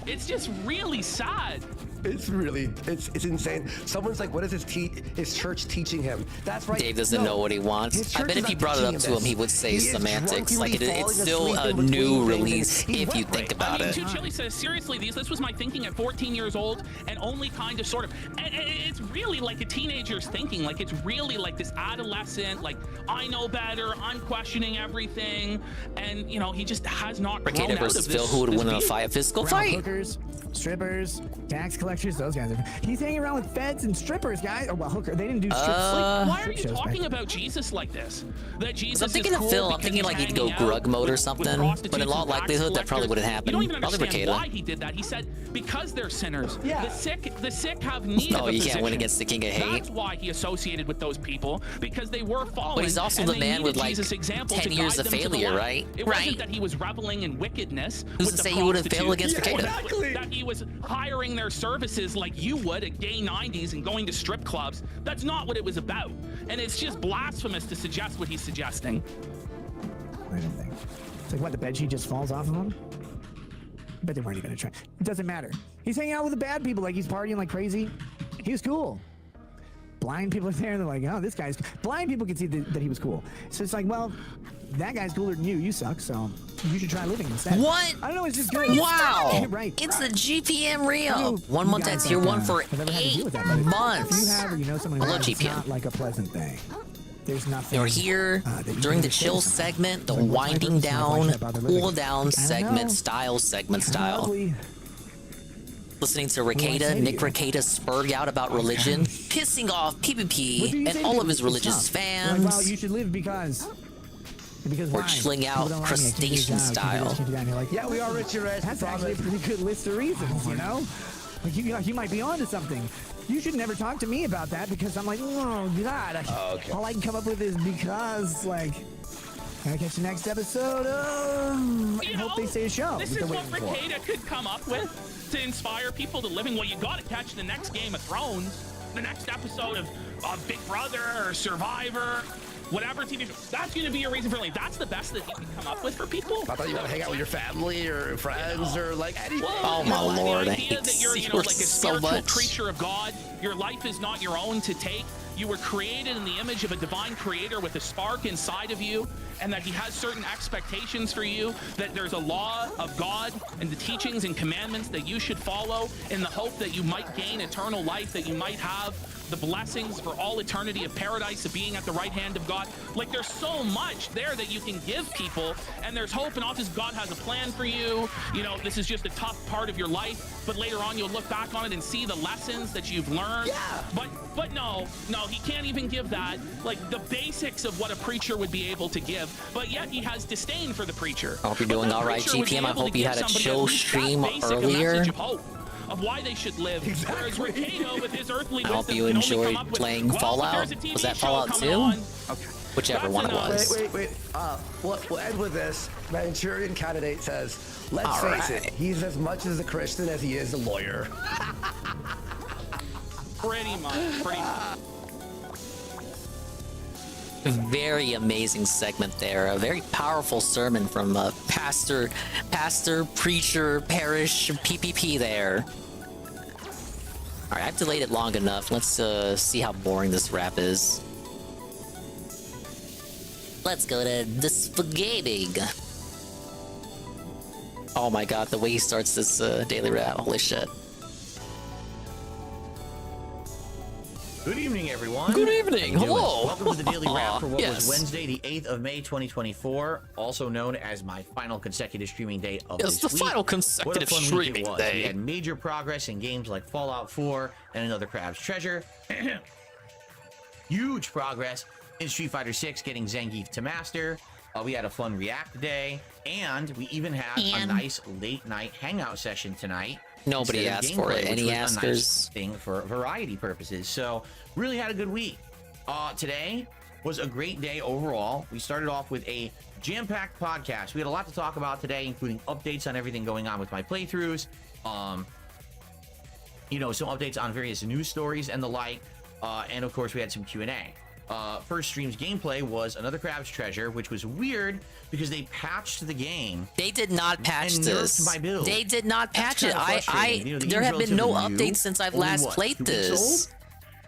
It's just really sad. It's really, it's insane. Someone's like, what is his church teaching him? That's right. Dave doesn't know what he his wants. I church bet is if he not brought it up teaching to him, this. he would say He is semantics. Like drunkenly it's falling still asleep a in new between release things. if you think about I mean, it. Two Chili says, seriously, this was my thinking at 14 years old, and only kind of sort of, and it's really like a teenager's thinking. Like, it's really like this adolescent, like, I know better, I'm questioning everything, and, you know, he just has not grown Ricada out versus of Phil, this, who would this win in a being. physical Brown fight? hookers, strippers, tax collectors, those guys. He's hanging around with feds and strippers, guys. Oh, well, hooker. They didn't do strip Why are strip you shows back talking about Jesus like this? That Jesus So I'm thinking is of cool Phil. I'm because thinking he's like he'd go hanging out grug mode or with something, but in prostitutes all and tax likelihood that probably collectors. wouldn't happen. You don't even Probably understand Ricada. why he did that. He said because they're sinners. Yeah. The sick have need No, of a you can't physician. win against the king of hate. That's why he associated with those people, because they were fallen. But he's also and the they man needed with, like, Jesus' example 10 to years guide of them to the failure, light. right? It wasn't that he was reveling in wickedness. Who's with to the say he wouldn't fail prostitutes. against Ricada? Exactly. That he was hiring their services like you would at gay 90s and going to strip clubs. That's not what it was about. And it's just blasphemous to suggest what he's suggesting. I don't think. It's like what, the bedsheet just falls off of him? But they weren't even gonna try. It doesn't matter. He's hanging out with the bad people, like he's partying like crazy. He was cool. Blind people are there, they're like, oh, this guy's... Blind people can see that he was cool. So it's like, well, that guy's cooler than you. You suck, so you should try living instead. What? I don't know, it's just good. Wow! Right. It's the GPM Rio. I know 1 month you at guys tier have, 1 for have ever had to deal 8 with that, but months. If you have or you know someone who Hello, has, it's GPM. not like a pleasant thing. There's nothing. You're here that you during can the say chill to someone. segment, the Like, what's my winding purpose? Why down, should I bother living? cool down I don't segment know. style. Ugly. Listening to What do I Ricada, say to Nick you? Ricada spurg out about religion, pissing off What do you PvP say and all to of his it? religious It's tough. fans. Like, well, you should live because Or why? chilling out People don't like me. I can't do your crustacean job. I can't do style. this, can't do that. And you're like, Yeah, we are rich and rich. that's actually a pretty good list of reasons, you know? Like you might be onto something. You should never talk to me about that because I'm like, oh God. All I can come up with is because, like, gotta catch the next episode. I hope they say a show. This that is they're what waiting for. Ricada could come up with to inspire people to living. Well, you got to catch the next Game of Thrones, the next episode of Big Brother or Survivor, whatever TV show. That's going to be your reason for living. That's the best that you can come up with for people. I thought you want to hang out with your family or friends or like anything. Oh my lord, The I idea hate that you're, Seahorse like a so spiritual much. creature of God. Your life is not your own to take. You were created in the image of a divine creator with a spark inside of you, and that he has certain expectations for you, that there's a law of God and the teachings and commandments that you should follow in the hope that you might gain eternal life, that you might have the blessings for all eternity of paradise, of being at the right hand of God. Like, there's so much there that you can give people, and there's hope, and often God has a plan for you. You know, this is just a tough part of your life, but later on you'll look back on it and see the lessons that you've learned. Yeah. But no, he can't even give that, like the basics of what a preacher would be able to give, but yet he has disdain for the preacher. I hope you're But doing that all right, preacher would be GPM. I able hope to you give had a somebody chill at least that stream basic a earlier. message of hope, of why they should live. Whereas Ricada, with his earthly I hope wisdom, you can only come enjoyed up with, playing well, Fallout. there's a TV Was that show Fallout coming 2? on. Okay. Whichever one it was. Wait. We'll end with this. Manchurian Candidate says, let's All face right. it, he's as much as a Christian as he is a lawyer. Pretty much. Very amazing segment there. A very powerful sermon from pastor, preacher, parish, PPP there. All right, I've delayed it long enough. Let's see how boring this rap is. Let's go to the spaghetti. Oh my god, the way he starts this daily rap. Holy shit. Good evening, everyone. Good evening. How you doing? Hello. Welcome to the Daily Wrap for what Yes. was Wednesday, the 8th of May, 2024, also known as my final consecutive streaming day of Yes, this the week. final What a consecutive fun week streaming it was. day. We had major progress in games like Fallout 4 and Another Crab's Treasure. Huge progress in Street Fighter 6 getting Zangief to Master. We had a fun React day, and we even had a nice late night hangout session tonight Nobody instead of asked for gameplay, it. which Any was a nice askers? thing for variety purposes. So really had a good week. Today was a great day overall. We started off with a jam-packed podcast. We had a lot to talk about today, including updates on everything going on with my playthroughs. You know, some updates on various news stories and the like. And of course, we had some Q&A. First Stream's gameplay was another Crab's Treasure, which was weird because they patched the game. They did not patch and this. nerfed my build. They did not That's patch it. kinda frustrating. You know, the There game's have been no relatively new, updates since I've only, last what, played 2 weeks this. old?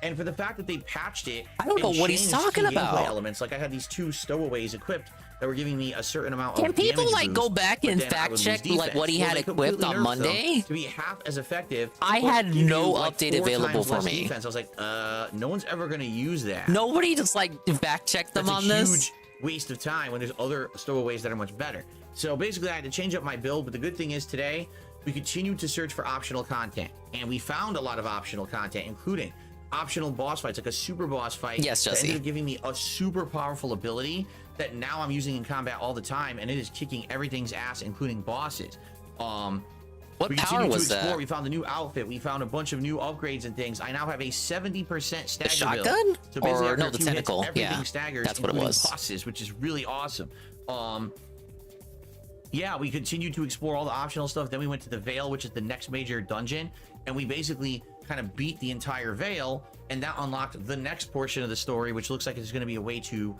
And for the fact that they patched it, I don't know and what he's changed talking key gameplay about. Elements, like I had these 2 stowaways equipped that were giving me a certain amount Can of people damage like go boost, back but and then I fact would check lose like what he defense. had Well, they equipped completely on nerfed them Monday? to be half as effective. I but had give you, no like, update 4 available times for less me. Defense. I was like, no one's ever going to use that. Nobody just like fact checked them That's on a this. huge waste of time when there's other stowaways that are much better. So basically, I had to change up my build. But the good thing is today we continue to search for optional content, and we found a lot of optional content, including optional boss fights, like a super boss fight. Yes, that Jesse. ended up giving me a super powerful ability that now I'm using in combat all the time, and it is kicking everything's ass, including bosses. What we power continued was to explore. that? We found a new outfit. We found a bunch of new upgrades and things. I now have a 70% stagger shotgun? build. So basically, Or after no, the 2 hits, tentacle. everything Yeah, staggers, that's what it including was. bosses, which is really awesome. Yeah, we continued to explore all the optional stuff. Then we went to the Veil, which is the next major dungeon, and we basically kind of beat the entire Veil, and that unlocked the next portion of the story, which looks like it's going to be a way to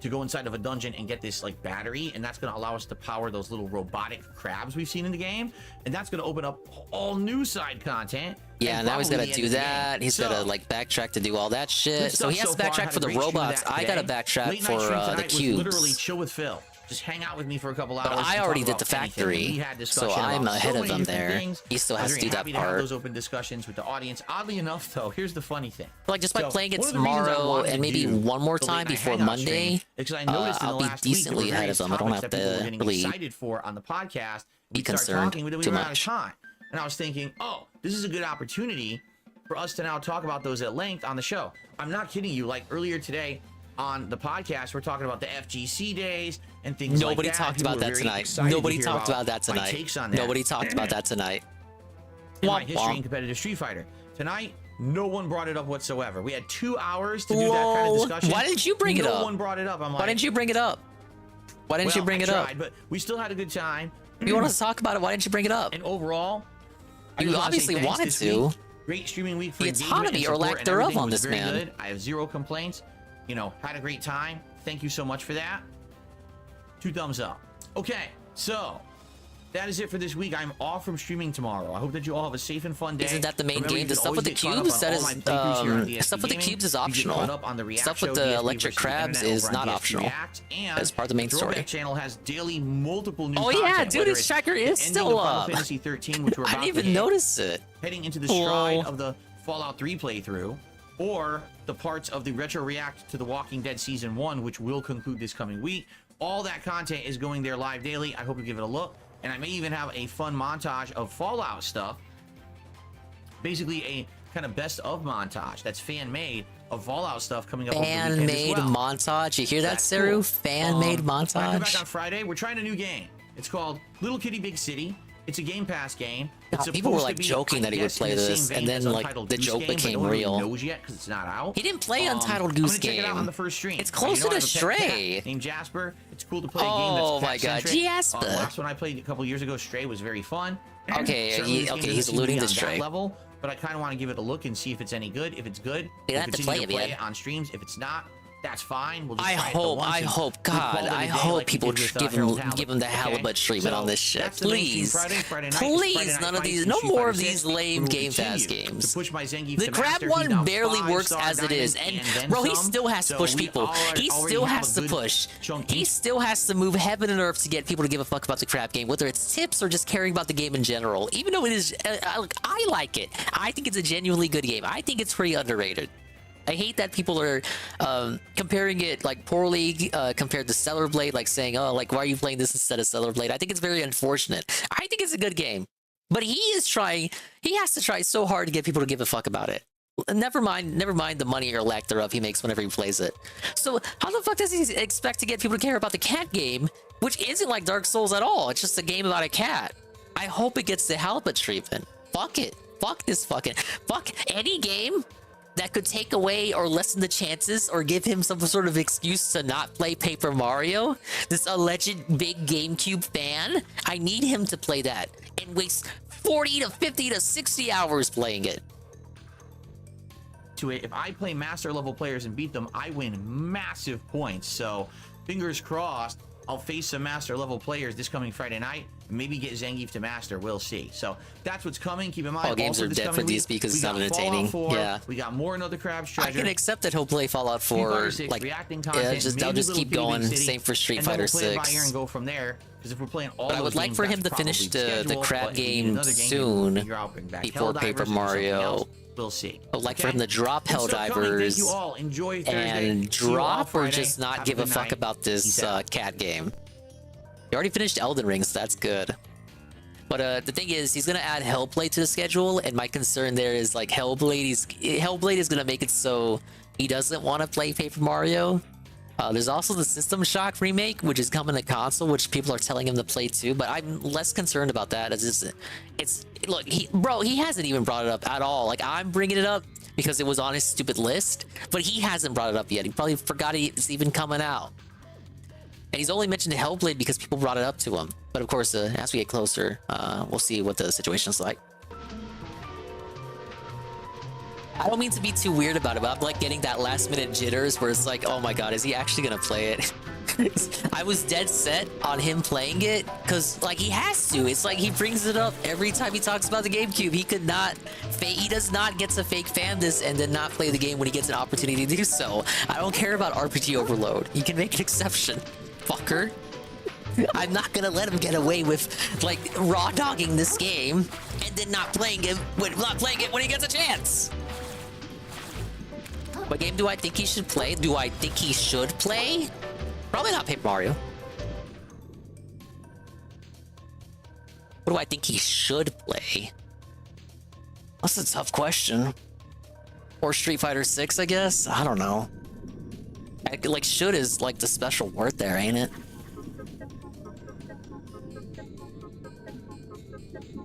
go inside of a dungeon and get this like battery, and that's going to allow us to power those little robotic crabs we've seen in the game, and that's going to open up all new side content. Yeah, now he's got to do that. He's got to like backtrack to do all that shit. So he has to backtrack for the robots. I got to backtrack for the cubes. Literally chill with Phil. Just hang out with me for a couple hours. But I to already talk did about the factory, anything. We had so discussion I'm about ahead so of many them different there. things. He still I was has to very do that happy to have part. those open discussions with the audience. Oddly enough, though, here's the funny thing. Like just by So, playing it one of the reasons I tomorrow wanted and to maybe do one more the time late night before hangout Monday, stream, because I noticed in the I'll be last week there decently were ahead of various them. I don't topics have that people were to getting really excited for on the podcast. be We started concerned talking, but we too ran out of much. time, and I was thinking, oh, this is a good opportunity for us to now talk about those at length on the show. I'm not kidding you. Like earlier today on the podcast, we're talking about the FGC days and things like that. Nobody talked People about were that very tonight. excited to Nobody hear talked about that my tonight. takes on that. Nobody talked about that tonight. In my Womp history in womp. competitive Street Fighter. Tonight, no one brought it up whatsoever. We had 2 hours to do that kind of Whoa. discussion. Why didn't you bring it up? No one brought it up. I'm like, Why didn't you bring it up? Why didn't you bring I it up? tried, but we still had a good time. You want us to talk about it? Why didn't you bring it up? And overall, I You just wanna say obviously thanks wanted this to. week. Great streaming week for The engagement autonomy and or support lack and thereof everything on was this very man. Good. I have 0 complaints. You know, had a great time. Thank you so much for that. 2 thumbs up. Okay, so that is it for this week. I'm off from streaming tomorrow. I hope that you all have a safe and fun day. Isn't that the main Remember, you game? The can stuff with the always get caught up cubes, on that all is my playthroughs here on DSP stuff with the Gaming. cubes is You get optional. caught up on the React Stuff with show, the DSP electric versus crabs Internet is over on not DSP optional. React, and That's part of the main story. Throwback channel has daily multiple new Oh, yeah, content, dude, whether his it's tracker is ending still of Final up. Fantasy 13, which we're I about didn't to even hit, notice it. heading into the Whoa. stride of the Fallout 3 playthrough, or the parts of the Retro React to The Walking Dead Season 1, which will conclude this coming week. All that content is going there live daily. I hope you give it a look. And I may even have a fun montage of Fallout stuff. Basically a kind of best of montage that's fan-made of Fallout stuff coming up over the weekend as Fan-made well. montage. You hear that, That's Saru? cool. Fan-made When I come back montage. on Friday, we're trying a new game. It's called Little Kitty Big City. It's a Game Pass game. God, It's people were supposed like to be, joking I that he would guess, in play the same this, vein and then as like Untitled the Goose joke Game, but became no one really real. knows yet because it's not out. He didn't play Untitled I'm Goose gonna check it out Game. on the first stream. It's closer I to have a pet cat Stray. named Jasper. It's cool to play a game Oh that's my God, cat-centric. Jasper. Last one I played a couple years ago, Stray, was very fun. Okay, Certainly this game okay, doesn't he's seem to be alluding to on that Stray. level, but I kind of want to give it a look and see if it's any good. If it's good, You we'll don't have to continue play it yet. it on streams. If it's not, that's fine. We'll just I try it the hope, once I and hope, we'll call God, it a I day hope like we people did with, give Harold him the Okay? halibut treatment So on this shit. that's the main stream Please, Friday night, please, Friday none night of fights these, in no Street more Fighter of these 6. lame We will Game Pass continue games. to push my Zangief The to crab master. He's one now barely works 5-star as it is, diamond and then bro, he some. still has to So push we people. He already still have has a to good push. chunky- He still has to move heaven and earth to get people to give a fuck about the crab game, whether it's tips or just caring about the game in general. Even though it is, I like it. I think it's a genuinely good game. I think it's pretty underrated. I hate that people are comparing it like poorly compared to Stellar Blade, like saying, "Oh, like why are you playing this instead of Stellar Blade?" I think it's very unfortunate. I think it's a good game, but he is trying. He has to try so hard to get people to give a fuck about it. Never mind the money or lack thereof he makes whenever he plays it. So how the fuck does he expect to get people to care about the cat game, which isn't like Dark Souls at all? It's just a game about a cat. I hope it gets the Halibut treatment. Fuck it. Fuck this fucking... Fuck any game that could take away or lessen the chances or give him some sort of excuse to not play Paper Mario. This alleged big GameCube fan. I need him to play that and waste 40 to 50 to 60 hours playing it. To it, if I play master level players and beat them, I win massive points. So fingers crossed, I'll face some master level players this coming Friday night. Maybe get Zangief to master. We'll see. So that's what's coming. Keep in mind, all games are dead for these because it's not entertaining. Yeah, we got more Another Crab's Treasure. I can accept that he'll play Fallout 4. Like, I'll just keep going. Same for Street Fighter 6. And go from there. Because if we're playing all, but I would like for him to finish the crab game soon before Paper Mario. We'll see. I would like for him to drop Helldivers and drop or just not give a fuck about this cat game. He already finished Elden Ring, so that's good. But the thing is, he's gonna add Hellblade to the schedule, and my concern there is like Hellblade is gonna make it so he doesn't want to play Paper Mario. There's also the System Shock remake, which is coming to console, which people are telling him to play too. But I'm less concerned about that, as look, he hasn't even brought it up at all. Like, I'm bringing it up because it was on his stupid list, but he hasn't brought it up yet. He probably forgot it's even coming out. And he's only mentioned Hellblade because people brought it up to him. But of course, as we get closer, we'll see what the situation's like. I don't mean to be too weird about it, but I'm like getting that last minute jitters where it's like, oh my god, is he actually gonna play it? I was dead set on him playing it because like he has to. It's like he brings it up every time he talks about the GameCube. He does not get to fake fan this and then not play the game when he gets an opportunity to do so. I don't care about RPG overload. You can make an exception, fucker. I'm not gonna let him get away with like raw dogging this game and then not playing it when he gets a chance. What game do I think he should play? Do I think he should play? Probably not Paper Mario. What do I think he should play? That's a tough question. Or Street Fighter 6, I guess? I don't know. Like, should is like the special word there, ain't it?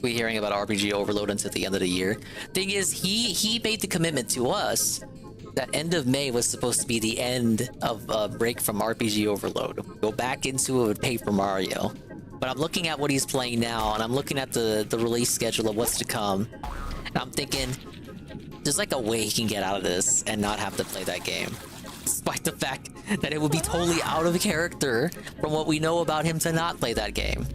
We're hearing about RPG overload until the end of the year. Thing is, he made the commitment to us that end of May was supposed to be the end of a break from RPG overload. Go back into it with Paper Mario. But I'm looking at what he's playing now, and I'm looking at the release schedule of what's to come. And I'm thinking, there's like a way he can get out of this and not have to play that game. Despite the fact that it would be totally out of character from what we know about him to not play that game.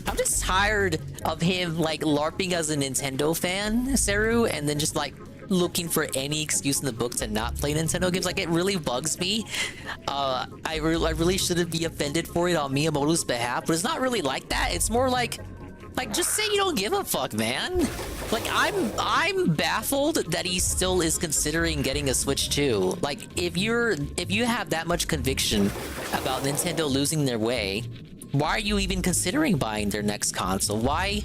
I'm just tired of him like LARPing as a Nintendo fan, Seru, and then just like looking for any excuse in the book to not play Nintendo games. Like, it really bugs me. I really shouldn't be offended for it on Miyamoto's behalf, but it's not really like that. It's more like just say you don't give a fuck, man. Like, I'm baffled that he still is considering getting a Switch 2. Like, if you have that much conviction about Nintendo losing their way, why are you even considering buying their next console? Why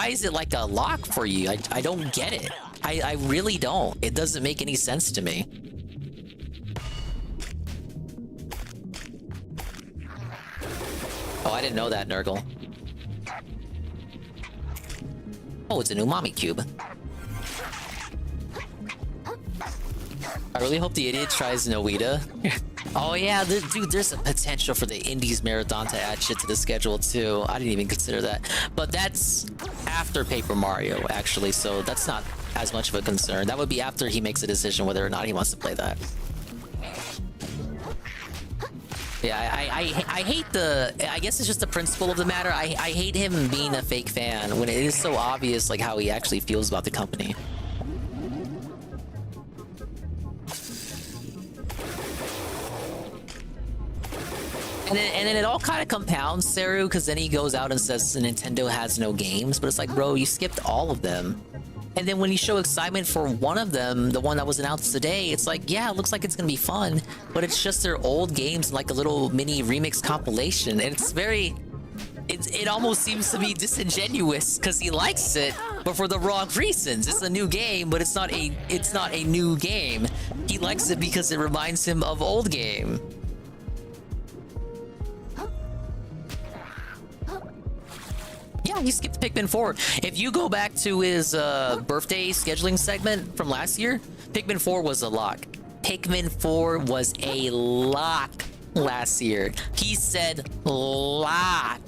is it like a lock for you? I don't get it. I really don't. It doesn't make any sense to me. Oh, I didn't know that, Nurgle. Oh, it's a new mommy cube. I really hope the idiot tries Noita. Oh yeah, dude, there's a potential for the Indies Marathon to add shit to the schedule too. I didn't even consider that. But that's after Paper Mario, actually, so that's not as much of a concern. That would be after he makes a decision whether or not he wants to play that. Yeah, I hate I guess it's just the principle of the matter. I hate him being a fake fan when it is so obvious like how he actually feels about the company. And then it all kind of compounds, Seru, because then he goes out and says Nintendo has no games, but it's like, bro, you skipped all of them. And then when you show excitement for one of them, the one that was announced today, it's like, yeah, it looks like it's gonna be fun, but it's just their old games, like a little mini remix compilation. And it's it almost seems to be disingenuous because he likes it, but for the wrong reasons. It's a new game, but it's not a new game. He likes it because it reminds him of old game. Yeah, he skipped Pikmin 4. If you go back to his birthday scheduling segment from last year, Pikmin 4 was a lock. Pikmin 4 was a lock last year. He said lock.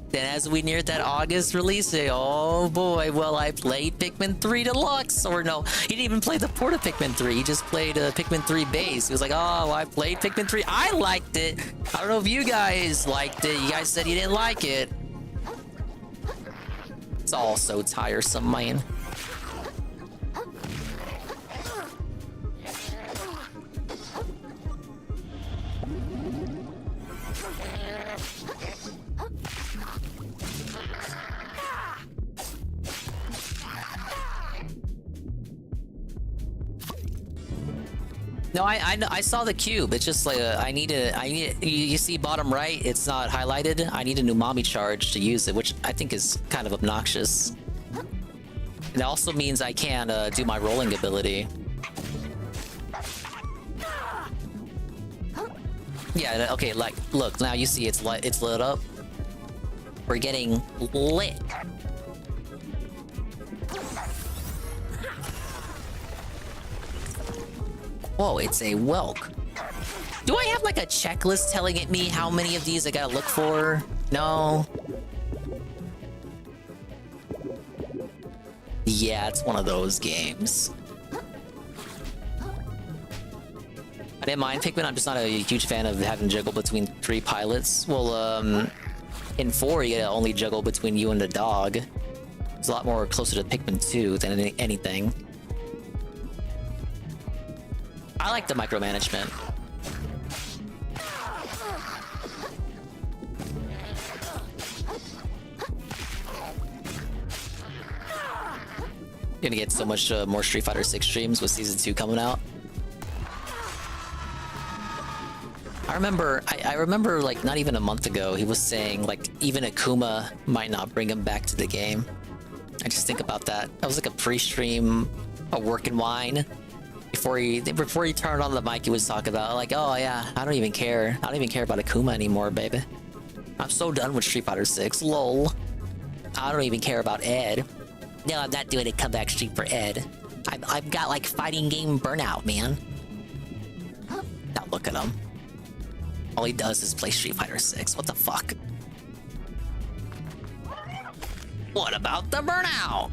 Then as we neared that August release day, oh boy, well, I played Pikmin 3 Deluxe. Or no, he didn't even play the port of Pikmin 3. He just played Pikmin 3 base. He was like, oh, I played Pikmin 3. I liked it. I don't know if you guys liked it. You guys said you didn't like it. It's all so tiresome, man. No, I saw the cube. It's just like I need you see bottom right, it's not highlighted. I need a Numami charge to use it, which I think is kind of obnoxious. It also means I can't do my rolling ability. Yeah, okay, like look, now you see it's lit up. We're getting lit. Whoa, it's a Welk. Do I have like a checklist telling it me how many of these I gotta look for? No. Yeah, it's one of those games. I didn't mind Pikmin, I'm just not a huge fan of having to juggle between 3 pilots. Well, in 4, you gotta only juggle between you and the dog. It's a lot more closer to Pikmin 2 than anything. I like the micromanagement. You're gonna get so much more Street Fighter 6 streams with Season 2 coming out. I remember like not even a month ago, he was saying like even Akuma might not bring him back to the game. I just think about that. That was like a pre-stream, a working wine. Before he turned on the mic, he was talking about like, oh yeah, I don't even care. I don't even care about Akuma anymore, baby. I'm so done with Street Fighter 6. Lol. I don't even care about Ed. No, I'm not doing a comeback stream for Ed. I've got like fighting game burnout, man. Now look at him. All he does is play Street Fighter 6. What the fuck? What about the burnout?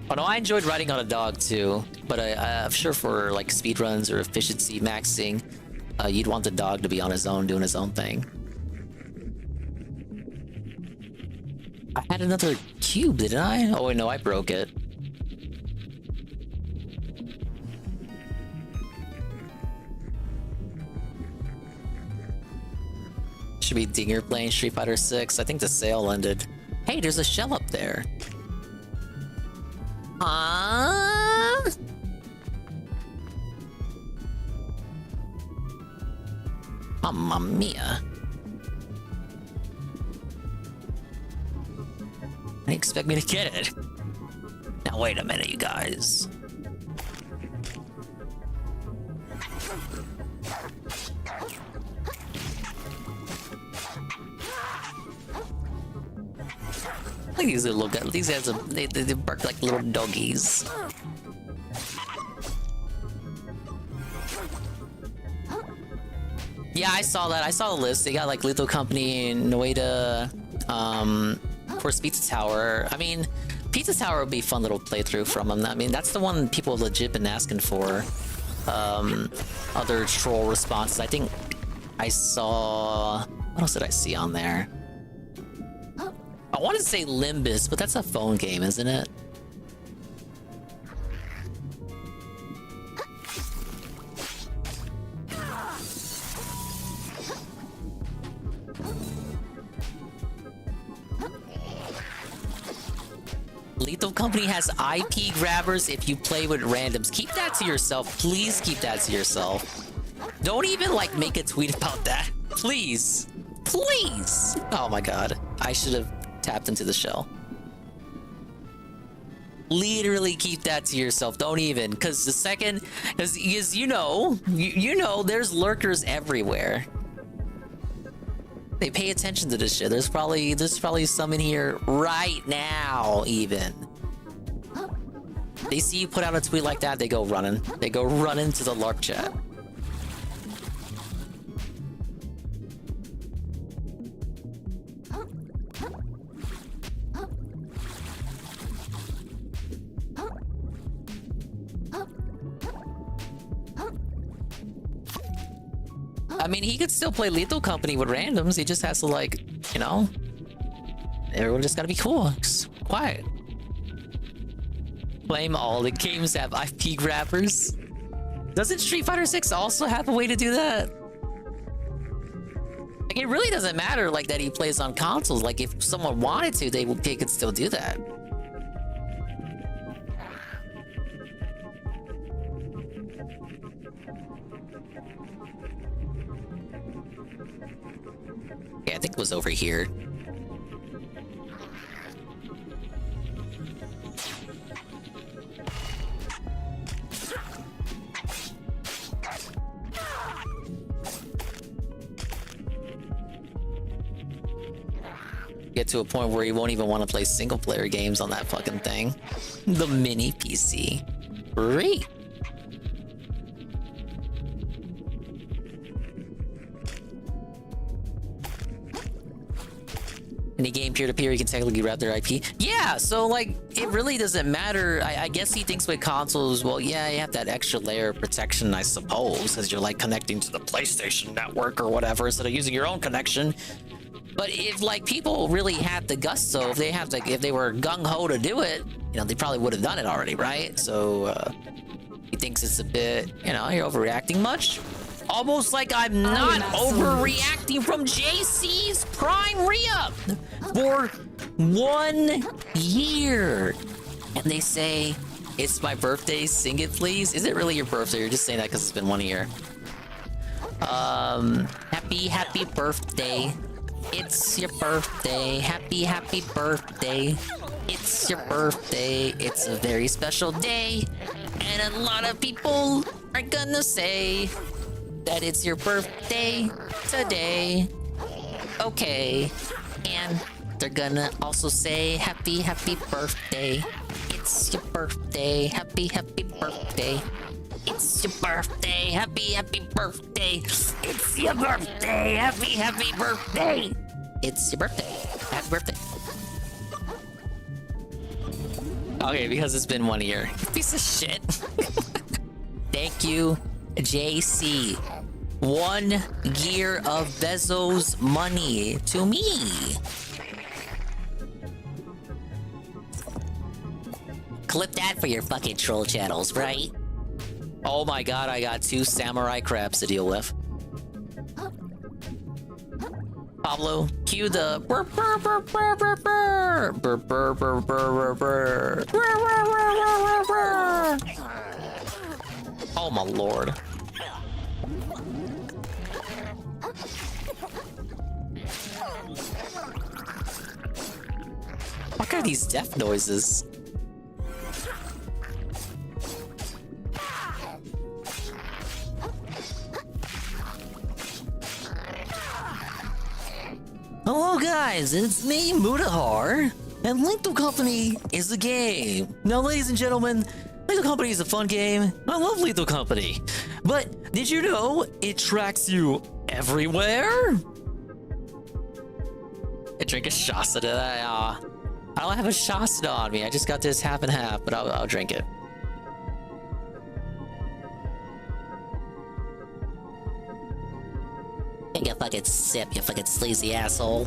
Oh no, I enjoyed riding on a dog too, but I'm sure for like speedruns or efficiency maxing, you'd want the dog to be on his own, doing his own thing. I had another cube, didn't I? Oh wait, no, I broke it. Should be Dinger playing Street Fighter 6. I think the sale ended. Hey, there's a shell up there. Mamma mia. I didn't expect me to get it. Now wait a minute, you guys. Look at these little guys. These guys, they bark like little doggies. Yeah, I saw that. I saw the list. They got like Lethal Company and Noeda, of course, Pizza Tower. I mean, Pizza Tower would be a fun little playthrough from them. I mean, that's the one people have legit been asking for. Other troll responses. I think I saw... What else did I see on there? I want to say Limbus, but that's a phone game, isn't it? Lethal Company has IP grabbers if you play with randoms. Keep that to yourself. Please keep that to yourself. Don't even, like, make a tweet about that. Please. Please. Oh my god. I should have tapped into the shell. Literally keep that to yourself. Don't even. Because the second... Because you know, there's lurkers everywhere. They pay attention to this shit. There's probably some in here right now, even. They see you put out a tweet like that, they go running. They go running to the LARP chat. I mean, he could still play Lethal Company with randoms. He just has to, like, you know, everyone just gotta be cool. Just quiet. Claim all the games have IP grabbers. Doesn't Street Fighter 6 also have a way to do that? Like, it really doesn't matter, like, that he plays on consoles. Like, if someone wanted to, they could still do that. Yeah, I think it was over here. Get to a point where you won't even want to play single player games on that fucking thing. The mini PC. Great. Any game peer-to-peer, you can technically grab their IP. Yeah, so like, it really doesn't matter. I guess he thinks with consoles, well, yeah, you have that extra layer of protection, I suppose, because you're like connecting to the PlayStation network or whatever instead of using your own connection. But if like people really had the gusto, if they were gung-ho to do it, you know, they probably would have done it already, right? So he thinks it's a bit, you know, you're overreacting much. Almost like I'm not overreacting from JC's Prime re-up for 1 year. And they say, it's my birthday, sing it please. Is it really your birthday? You're just saying that because it's been 1 year. Happy birthday. It's your birthday. Happy birthday. It's your birthday. It's a very special day. And a lot of people are gonna say that it's your birthday today. Okay. And they're gonna also say happy birthday. It's your birthday. Happy birthday. It's your birthday. Happy birthday. It's your birthday. Happy birthday. It's your birthday. Happy birthday. Okay, because it's been 1 year. Piece of shit. Thank you, JC. 1 year of Bezos money to me. Clip that for your fucking troll channels, right? Oh my god, I got 2 samurai crabs to deal with. Pablo, cue the burr burr burr burr burr burr burr burr burr burr burr burr. Oh my lord. What are these death noises? Hello guys, it's me, Mutahar, and Lethal Company is a game. Now ladies and gentlemen, Lethal Company is a fun game. I love Lethal Company. But did you know it tracks you everywhere? I drink a Shasta today. I don't have a Shasta on me. I just got this half and half, but I'll drink it. Take a fucking sip, you fucking sleazy asshole.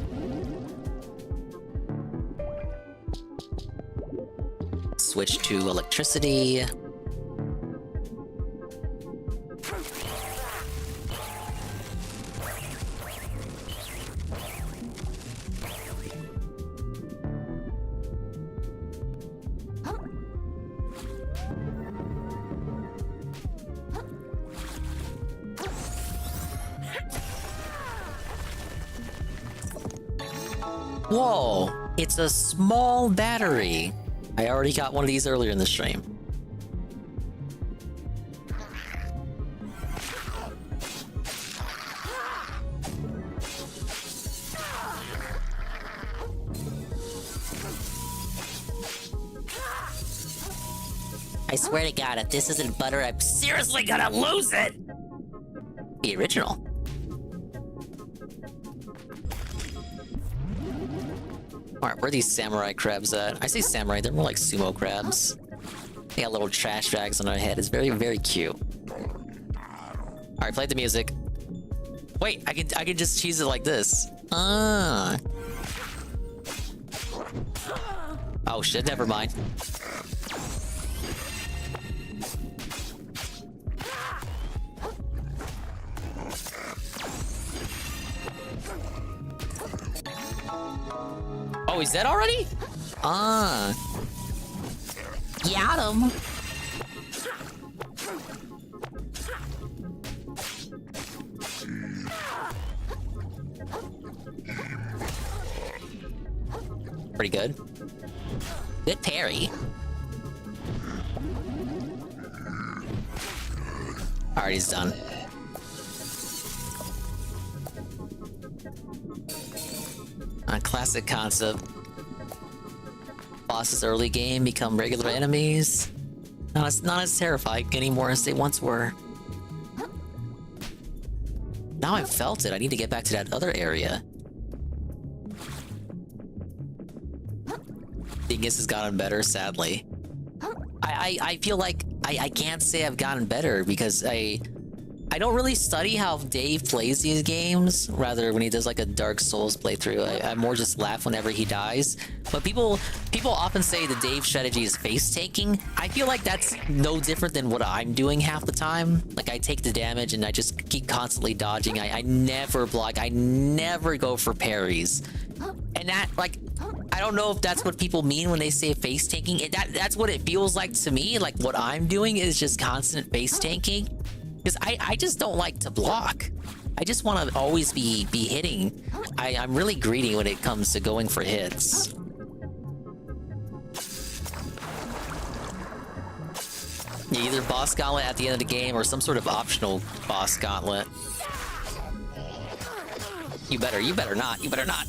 Switch to electricity. Whoa, it's a small battery. I already got one of these earlier in the stream. I swear to God, if this isn't butter, I'm seriously gonna lose it! The original. Alright, where are these samurai crabs at? I say samurai, they're more like sumo crabs. They got little trash bags on their head. It's very, very cute. Alright, play the music. Wait, I can just cheese it like this. Ah. Oh shit, never mind. Oh, is that already? Ah. Got him. Pretty good. Good parry. Alright, he's done. A classic concept. Bosses early game become regular enemies. Not as terrifying anymore as they once were. Now I've felt it. I need to get back to that other area. Dingus has gotten better, sadly. I feel like I can't say I've gotten better because I don't really study how Dave plays these games. Rather, when he does like a Dark Souls playthrough, I more just laugh whenever he dies. But people often say the Dave strategy is face taking. I feel like that's no different than what I'm doing half the time. Like I take the damage and I just keep constantly dodging. I never block. I never go for parries. And that, like, I don't know if that's what people mean when they say face tanking. That's what it feels like to me. Like what I'm doing is just constant face tanking. Because I just don't like to block. I just want to always be hitting. I'm really greedy when it comes to going for hits. Yeah, either boss gauntlet at the end of the game or some sort of optional boss gauntlet. You better not. You better not.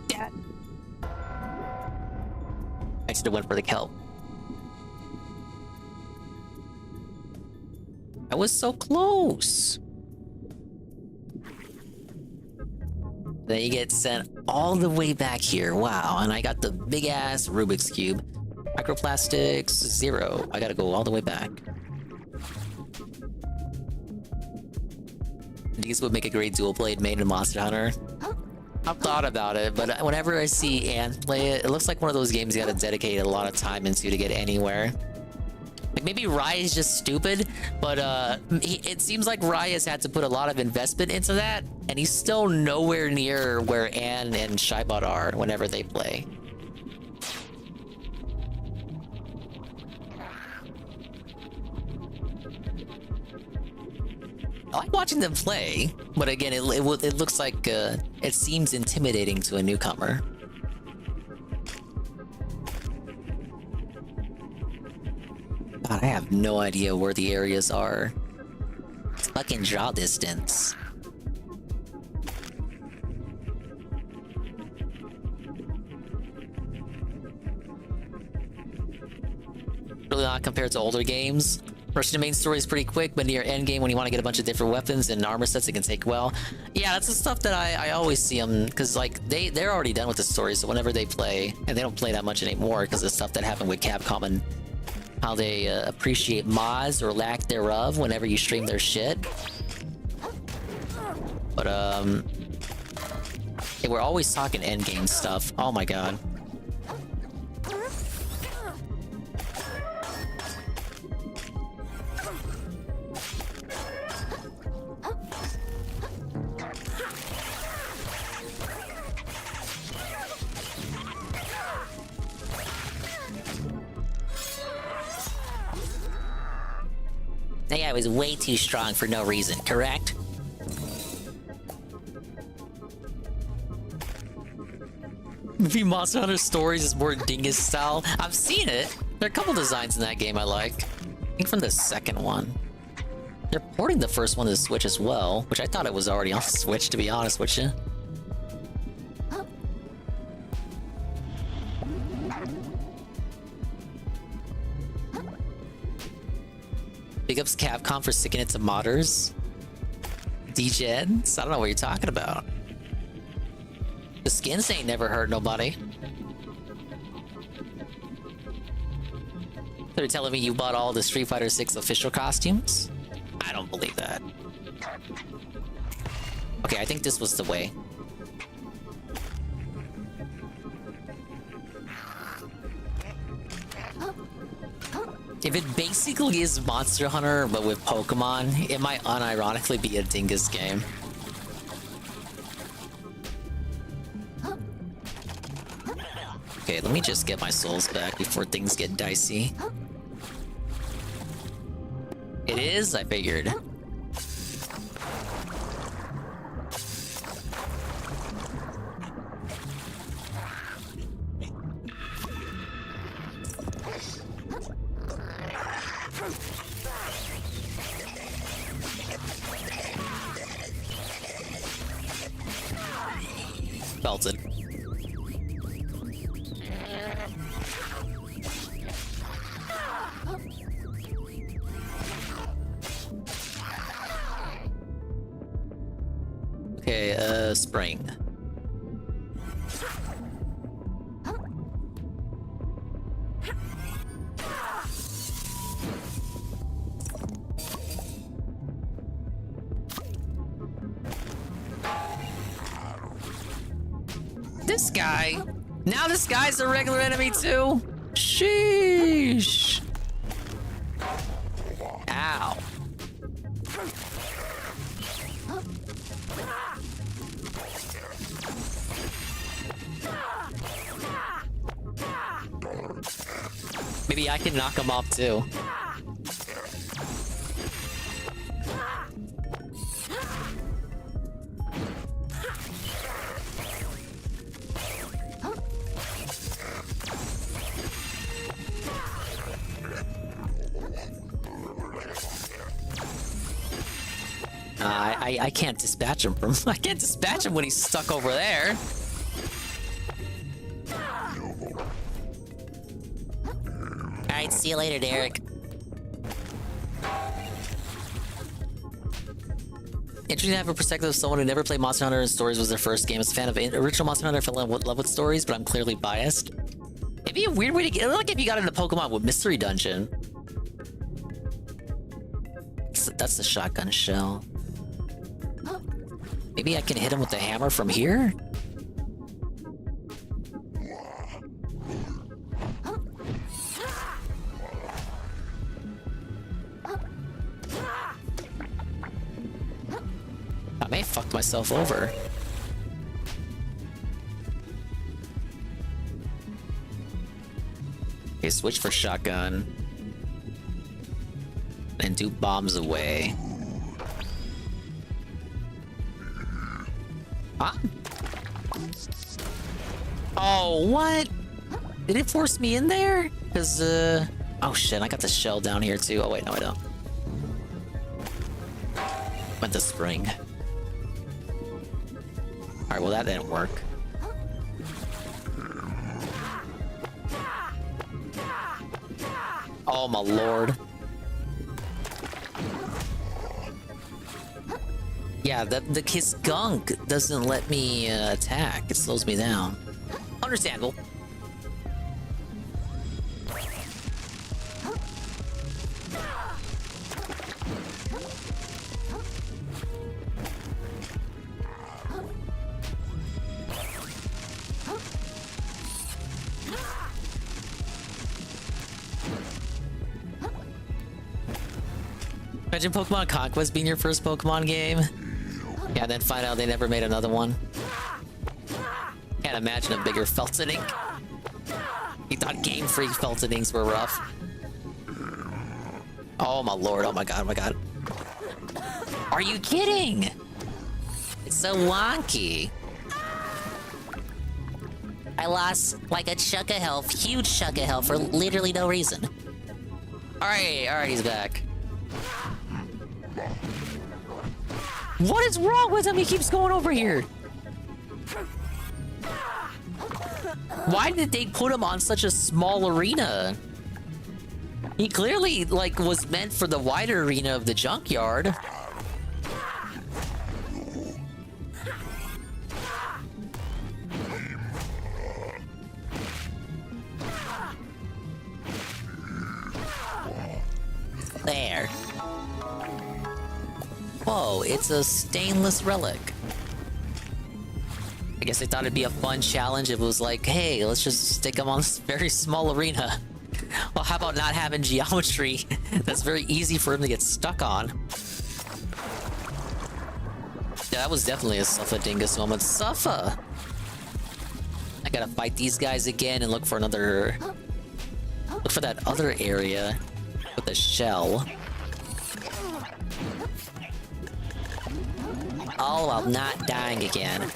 Yeah. I should have went for the kelp. I was so close. Then you get sent all the way back here. Wow, and I got the big ass Rubik's Cube. Microplastics 0. I gotta go all the way back. These would make a great dual blade made in Monster Hunter. I've thought about it, but whenever I see Ant play it, it looks like one of those games you gotta dedicate a lot of time into to get anywhere. Like maybe Rai is just stupid, but it seems like Rai has had to put a lot of investment into that, and he's still nowhere near where Anne and Shaibot are whenever they play. I like watching them play, but again, it looks like it seems intimidating to a newcomer. God, I have no idea where the areas are. It's fucking draw distance. Really not compared to older games. Rushing the main story is pretty quick, but near end game when you want to get a bunch of different weapons and armor sets, it can take a while. Yeah, that's the stuff that I always see them, because like they're already done with the story, so whenever they play, and they don't play that much anymore because of stuff that happened with Capcom and how they appreciate mods or lack thereof whenever you stream their shit. But hey, we're always talking endgame stuff. Oh my god. That guy was way too strong for no reason, correct? Maybe Monster Hunter Stories is more Dingus style. I've seen it. There are a couple designs in that game I like. I think from the second one. They're porting the first one to the Switch as well, which I thought it was already on the Switch, to be honest with you. Big ups Capcom for sticking it to modders. DJs? I don't know what you're talking about. The skins ain't never hurt nobody. They're telling me you bought all the Street Fighter 6 official costumes? I don't believe that. Okay, I think this was the way. If it basically is Monster Hunter, but with Pokemon, it might unironically be a Dingus game. Okay, let me just get my souls back before things get dicey. It is? I figured. Belted. Okay, spring. This guy. Now this guy's a regular enemy too? Sheesh. Ow. Maybe I can knock him off too. I can't dispatch him from. I can't dispatch him when he's stuck over there. Alright, see you later, Derek. Interesting to have a perspective of someone who never played Monster Hunter and Stories was their first game. As a fan of original Monster Hunter, I fell in love with Stories, but I'm clearly biased. It'd be a weird way to get. Like if you got into Pokemon with Mystery Dungeon. That's the shotgun shell. Maybe I can hit him with the hammer from here? I may have fucked myself over. Okay, switch for shotgun. And do bombs away. Huh? Oh, what? Did it force me in there? Because, oh shit, I got the shell down here too. Oh wait, no I don't. Went to spring. Alright, well that didn't work. Oh my lord. Yeah, his gunk doesn't let me attack. It slows me down. Understandable. Imagine Pokemon Conquest being your first Pokemon game. Yeah, then find out they never made another one. Can't imagine a bigger Felton Ink. You thought Game Freak Felton Inks were rough. Oh my lord, oh my god, oh my god. Are you kidding? It's so wonky. I lost like a chunk of health, huge chunk of health for literally no reason. Alright, he's back. What is wrong with him? He keeps going over here. Why did they put him on such a small arena? He clearly, like, was meant for the wider arena of the junkyard. There. Whoa, it's a stainless relic. I guess they thought it'd be a fun challenge if it was like, hey, let's just stick them on this very small arena. Well, how about not having geometry that's very easy for him to get stuck on? Yeah, that was definitely a Suffa Dingus moment. Suffa! I gotta fight these guys again and look for another... Look for that other area with the shell. All while not dying again.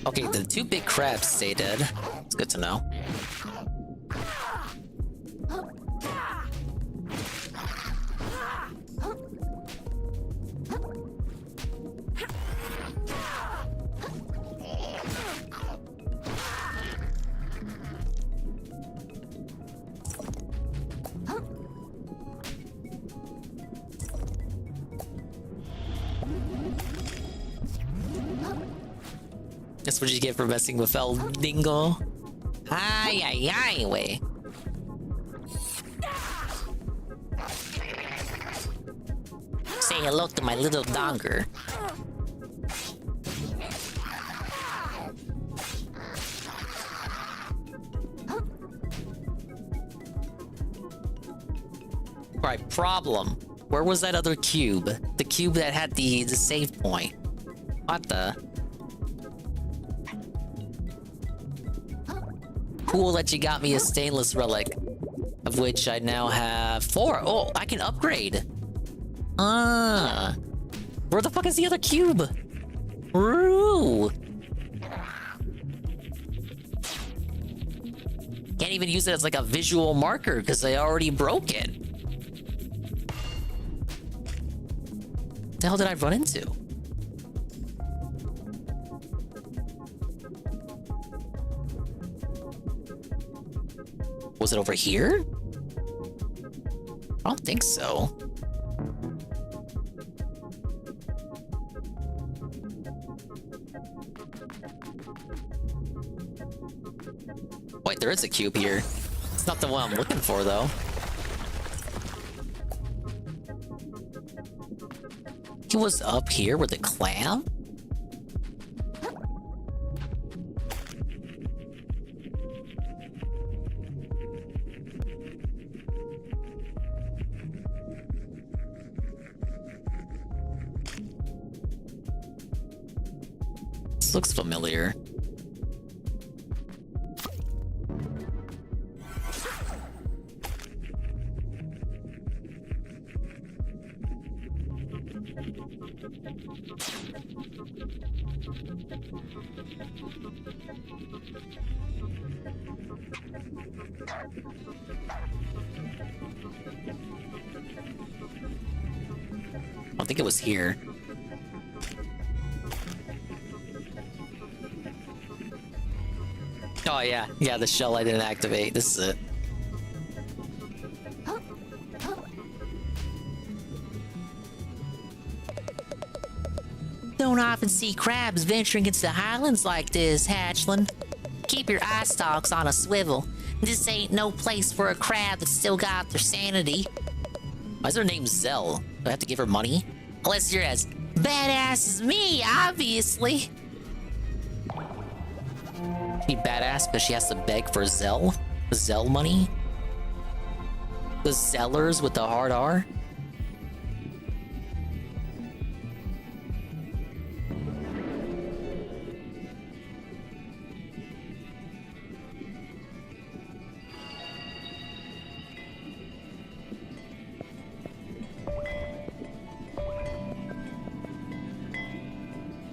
Okay, the two big crabs stay dead. It's good to know. That's what you get for messing with El Dingo. Ay, ay, ay, way. Say hello to my little donger. Right, problem. Where was that other cube? The cube that had the save point. What the? Cool that you got me a stainless relic, of which I now have 4. Oh, I can upgrade. Ah, where the fuck is the other cube? Ooh. Can't even use it as like a visual marker because I already broke it. What the hell did I run into? Was it over here? I don't think so. Wait, there is a cube here. It's not the one I'm looking for, though. He was up here with the clam? This looks familiar. I think it was here. Oh yeah, yeah, the shell I didn't activate. This is it. Don't often see crabs venturing into the highlands like this, hatchling. Keep your eye stalks on a swivel. This ain't no place for a crab that's still got their sanity. Why is her name Zell? Do I have to give her money? Unless you're as badass as me, obviously. She badass, but she has to beg for Zell? Zell money? The Zellers with the hard R?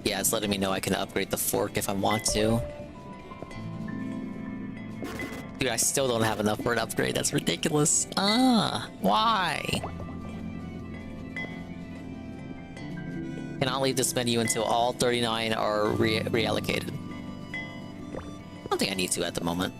Yeah, it's letting me know I can upgrade the fork if I want to. Dude, I still don't have enough for an upgrade. That's ridiculous. Why? Cannot leave this menu until all 39 are reallocated. I don't think I need to at the moment.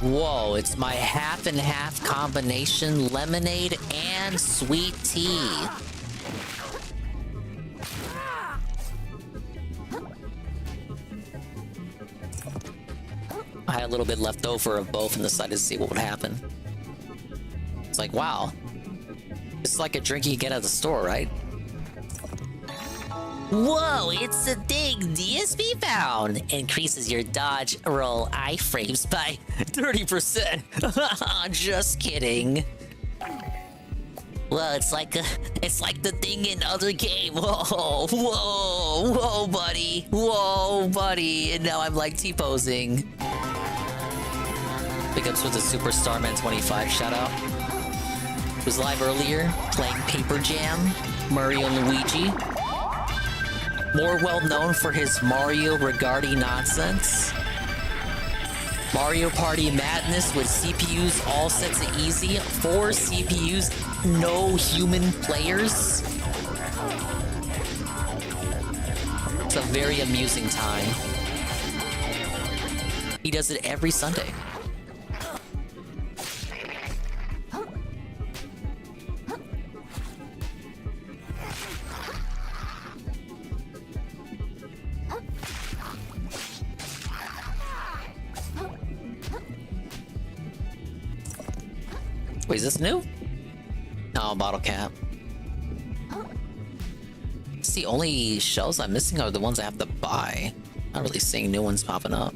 Whoa, it's my half and half combination lemonade and sweet tea. I had a little bit left over of both and decided to see what would happen. It's like, wow. It's like a drink you get at the store, right? Whoa, it's a thing DSP found. Increases your dodge roll iframes by 30%. Just kidding. Well, it's like the thing in other game. Whoa, buddy. Whoa, buddy. And now I'm like T-posing. Big ups with the Superstar Man 25 shout out. Was live earlier playing Paper Jam, Mario and Luigi. More well known for his Mario Regardi nonsense. Mario Party Madness with CPUs all set to easy. 4 CPUs, no human players. It's a very amusing time. He does it every Sunday. Wait, is this new? No, bottle cap. It's the only shells I'm missing are the ones I have to buy. Not really seeing new ones popping up.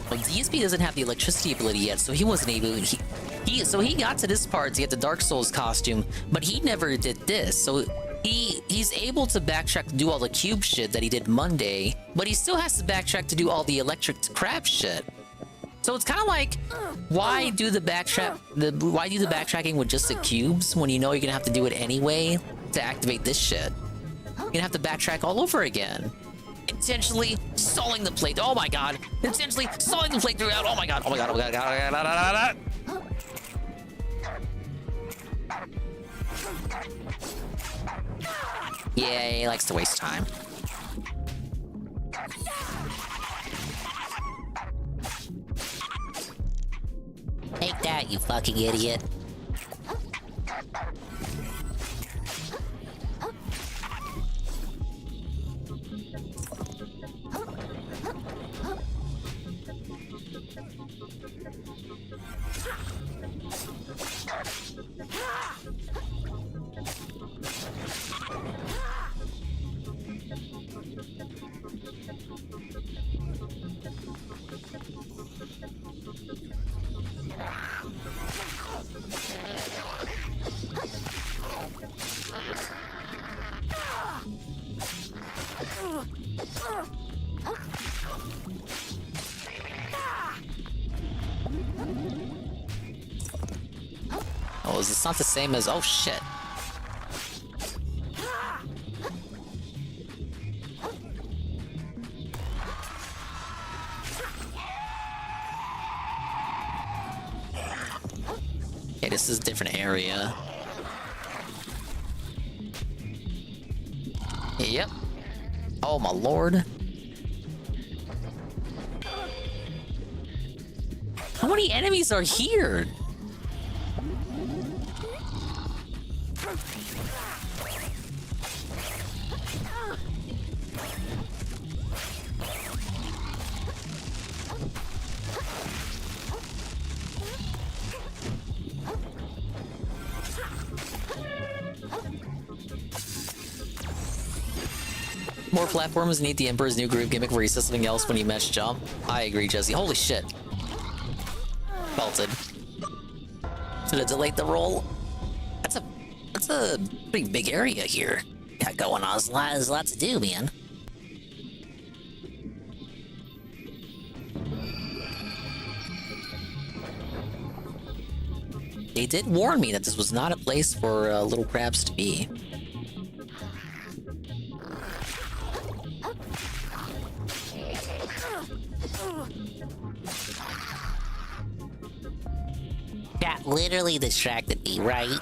Well, DSP doesn't have the electricity ability yet, so he wasn't able to... So he got to this part to get the Dark Souls costume, but he never did this. So he's able to backtrack to do all the cube shit that he did Monday, but he still has to backtrack to do all the electric crab shit. So it's kind of like, why do the backtracking with just the cubes when you know you're gonna have to do it anyway to activate this shit? You're gonna have to backtrack all over again. Intentionally stalling the plate. Oh my god. Intentionally stalling the plate throughout. Oh my god. Oh my god. Oh my god. Oh my god. Yeah, he likes to waste time. Take that, you fucking idiot. Oh, is this not the same as... Oh, shit. Okay, this is a different area. Yep. Oh, my lord. How many enemies are here? More platforms need the Emperor's New Groove gimmick where he says something else when you mesh jump. I agree, Jesse. Holy shit. Belted. Should have delayed the roll. That's a pretty big area here. Got going on. There's a lot to do, man. They did warn me that this was not a place for little crabs to be. That literally distracted me, right?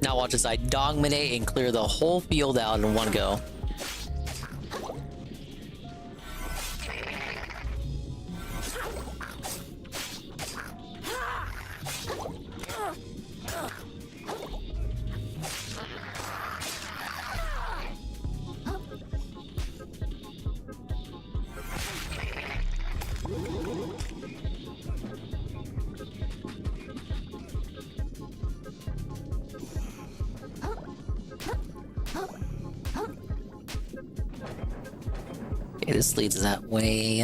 Now watch as I dominate and clear the whole field out in one go. Okay, this leads that way.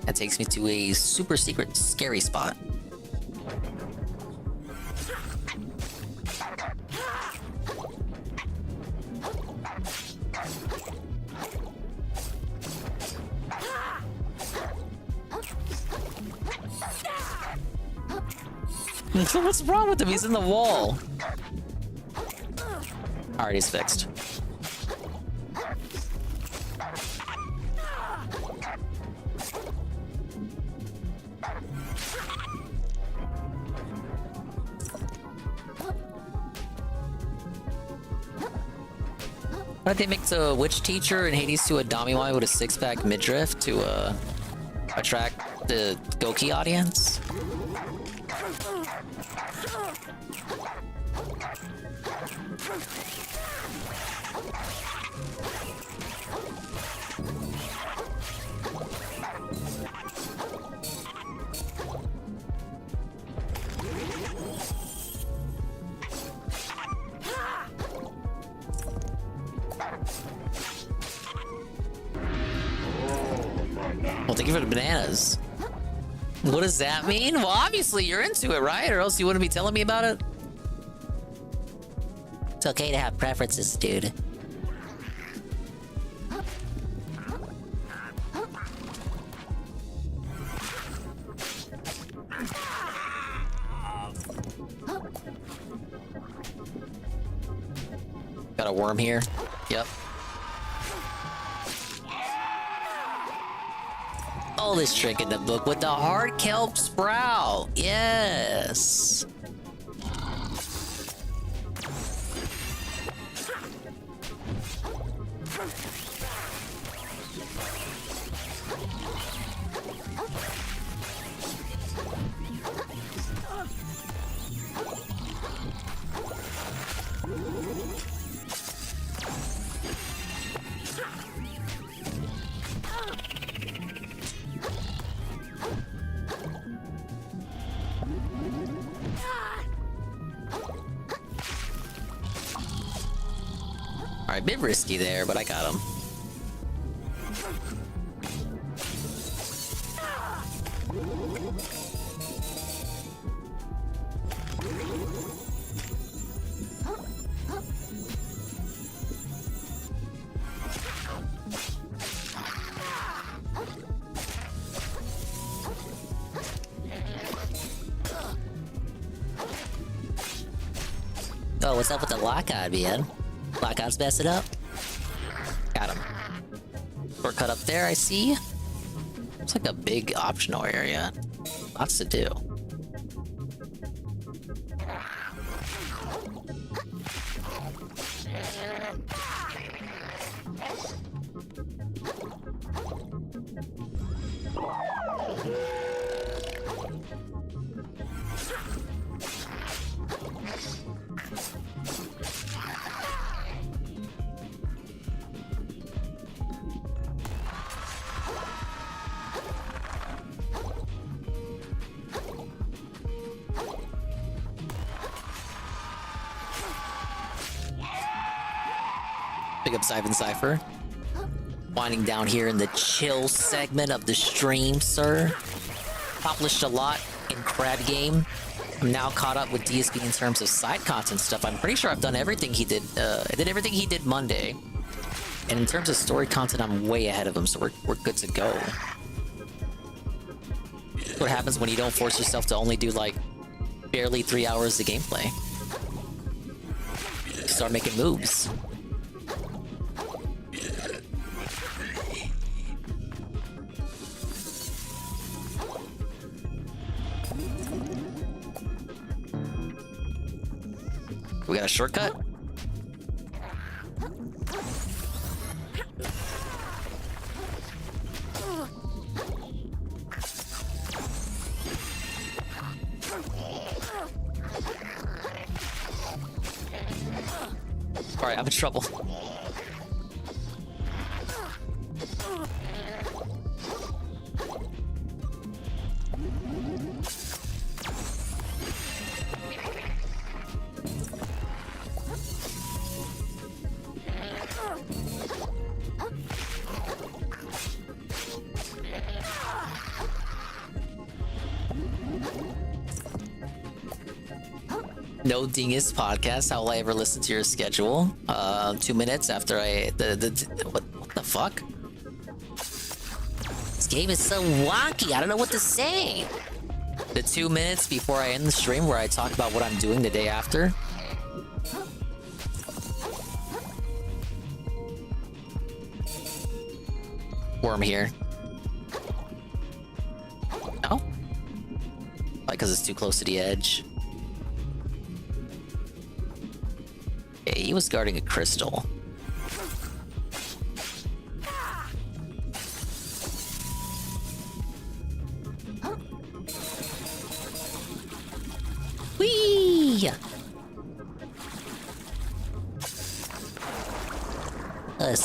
That takes me to a super secret scary spot. What's wrong with him? He's in the wall. Alright, he's fixed. Why did they make the witch teacher in Hades to a Damiwai with a six-pack midriff to attract the Goki audience? Well, thank you for the bananas. What does that mean? Well, obviously you're into it, right? Or else you wouldn't be telling me about it. It's okay to have preferences, dude. Got a worm here. Yep. Oh, this trick in the book with the hard kelp sprout. Yes. Alright, a bit risky there, but I got him. Oh, what's up with the lockout, man? Lockout's messed it up. Got him. Shortcut up there, I see. It's like a big optional area. Lots to do. up Siphon Cypher. Winding down here in the chill segment of the stream, sir. Accomplished a lot in Crab Game. I'm now caught up with DSB in terms of side content stuff. I'm pretty sure I've done everything he did. I did everything he did Monday. And in terms of story content, I'm way ahead of him, so we're good to go. What happens when you don't force yourself to only do like barely 3 hours of gameplay? You start making moves. We got a shortcut? Alright, I'm in trouble. No Dingus podcast. How will I ever listen to your schedule? 2 minutes after I what the fuck? This game is so wonky. I don't know what to say. The 2 minutes before I end the stream where I talk about what I'm doing the day after. Worm here. No? Like, because it's too close to the edge. Okay, he was guarding a crystal. Whee! There's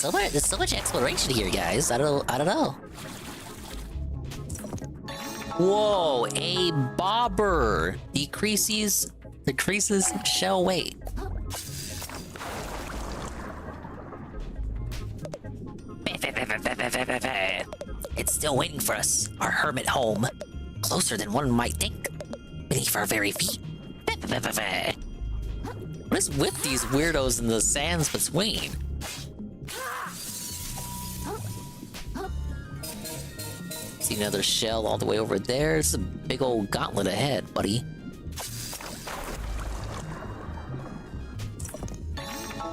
so much exploration here, guys. I don't know. Whoa, a bobber decreases shell weight. It's still waiting for us, our hermit home. Closer than one might think. Beneath our very feet. What is with these weirdos in the sands between? See another shell all the way over there. It's a big old gauntlet ahead, buddy.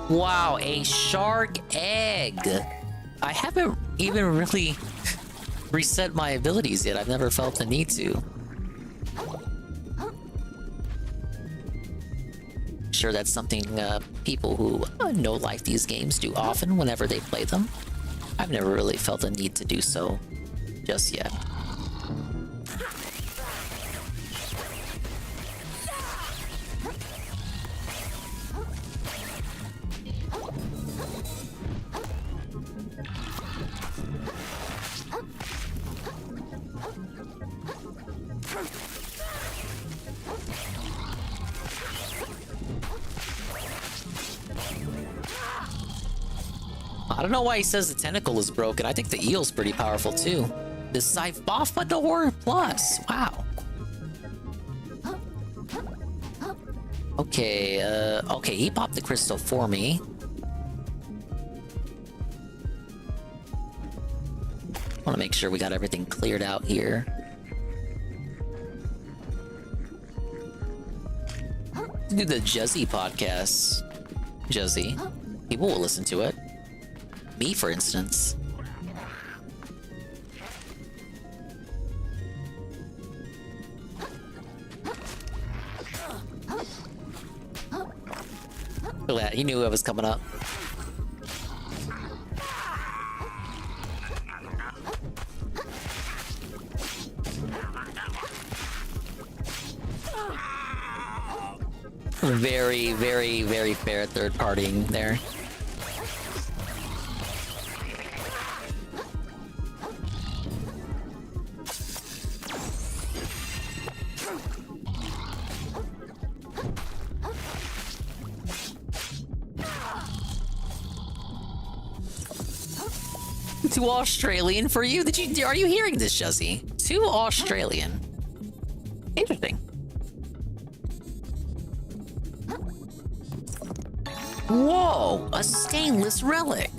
Wow, a shark egg. I haven't even really reset my abilities yet. I've never felt the need to. Sure, that's something people who know like these games do often whenever they play them. I've never really felt the need to do so just yet. I don't know why he says the tentacle is broken. I think the eel's pretty powerful too. The Scyphophodor Plus. Wow. Okay, okay, he popped the crystal for me. I want to make sure we got everything cleared out here. Do the Juzzy podcast. Juzzy. People will listen to it. Me, for instance. Look at that, he knew I was coming up. Very, very, very fair third partying there. Too Australian for you? Are you hearing this, Juzzy? Too Australian. Interesting. Whoa, a stainless relic.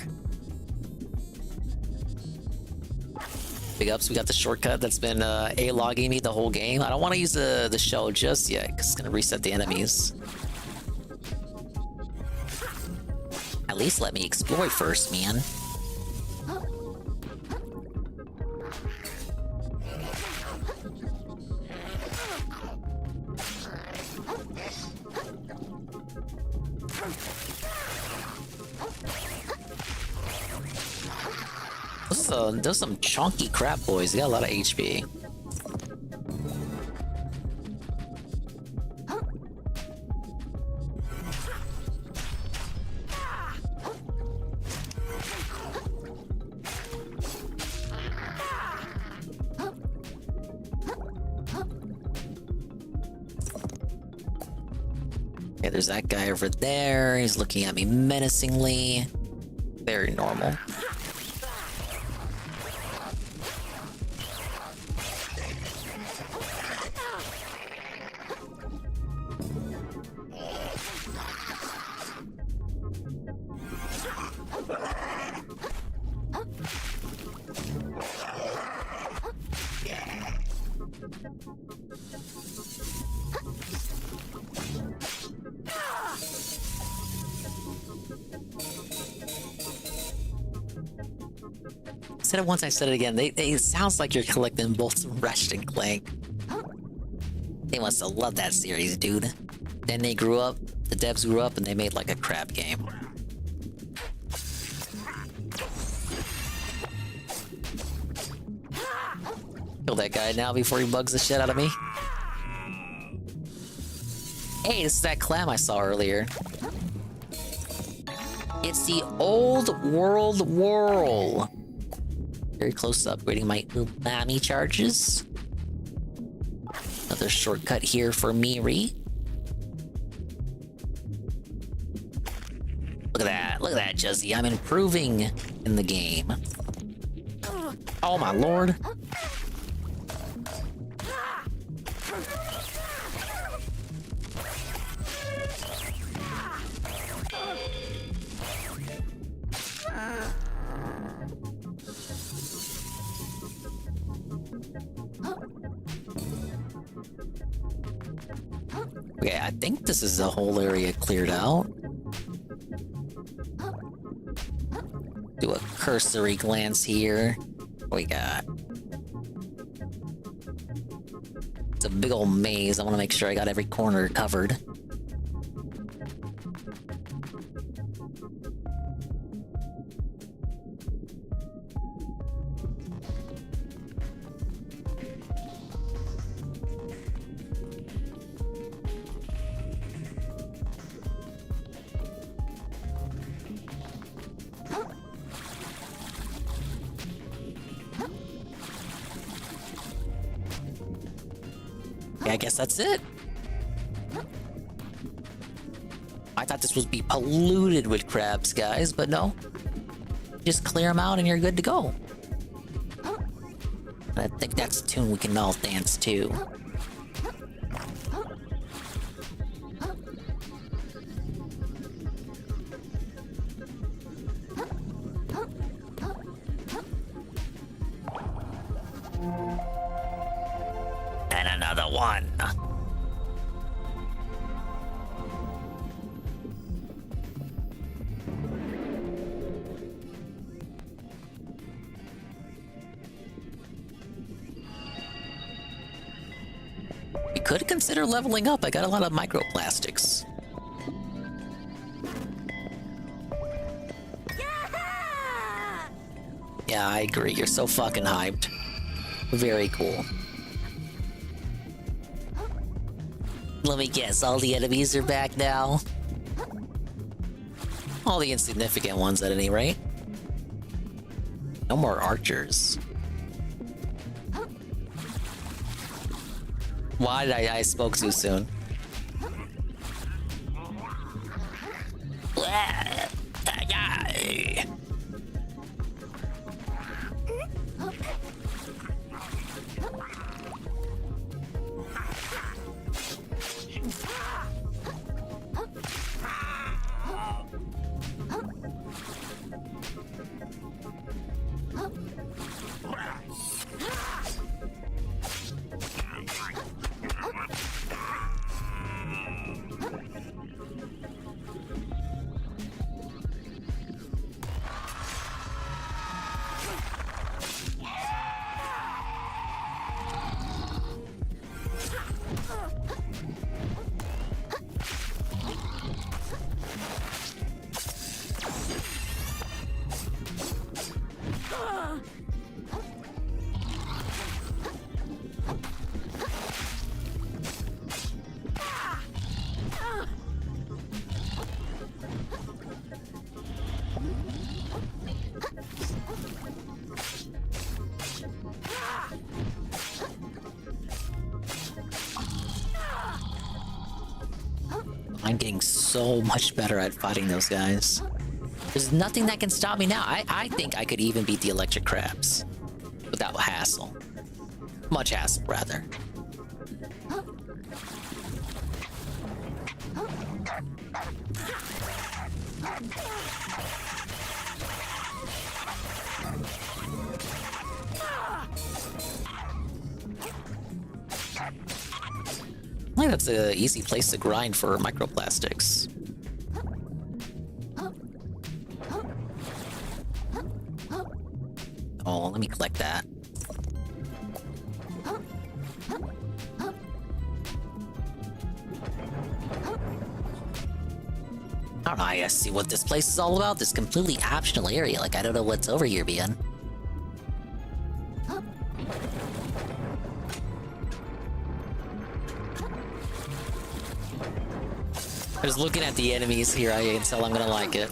Big ups, we got the shortcut that's been A-logging me the whole game. I don't want to use the shell just yet, because it's going to reset the enemies. At least let me explore first, man. Those some chunky crap boys. They got a lot of HP. Okay, there's that guy over there. He's looking at me menacingly. Very normal. Said it once, I said it again. It sounds like you're collecting both Ratchet and Clank. They must have loved that series, dude. Then they grew up, the devs grew up, and they made like a crap game. Kill that guy now before he bugs the shit out of me. Hey, this is that clam I saw earlier. It's the old world whirl. Very close to upgrading my umami charges. Another shortcut here for Miri. Look at that, Juzzy. I'm improving in the game. Oh my lord. Okay, I think this is the whole area cleared out. Do a cursory glance here. What we got? It's a big old maze. I want to make sure I got every corner covered. I guess that's it. I thought this would be polluted with crabs, guys, but no. Just clear them out and you're good to go. And I think that's a tune we can all dance to. And another one. We could consider leveling up. I got a lot of microplastics. Yeah, I agree. You're so fucking hyped. Very cool. Let me guess, all the enemies are back now? All the insignificant ones at any rate. No more archers. Why did I spoke too soon? I'm getting so much better at fighting those guys. There's nothing that can stop me now. I think I could even beat the electric crabs without hassle. Much hassle, rather. I think that's an easy place to grind for microplastics. Oh, let me collect that. I don't know, I gotta see what this place is all about. This completely optional area. Like, I don't know what's over here, man. Just looking at the enemies here, I can tell I'm gonna like it.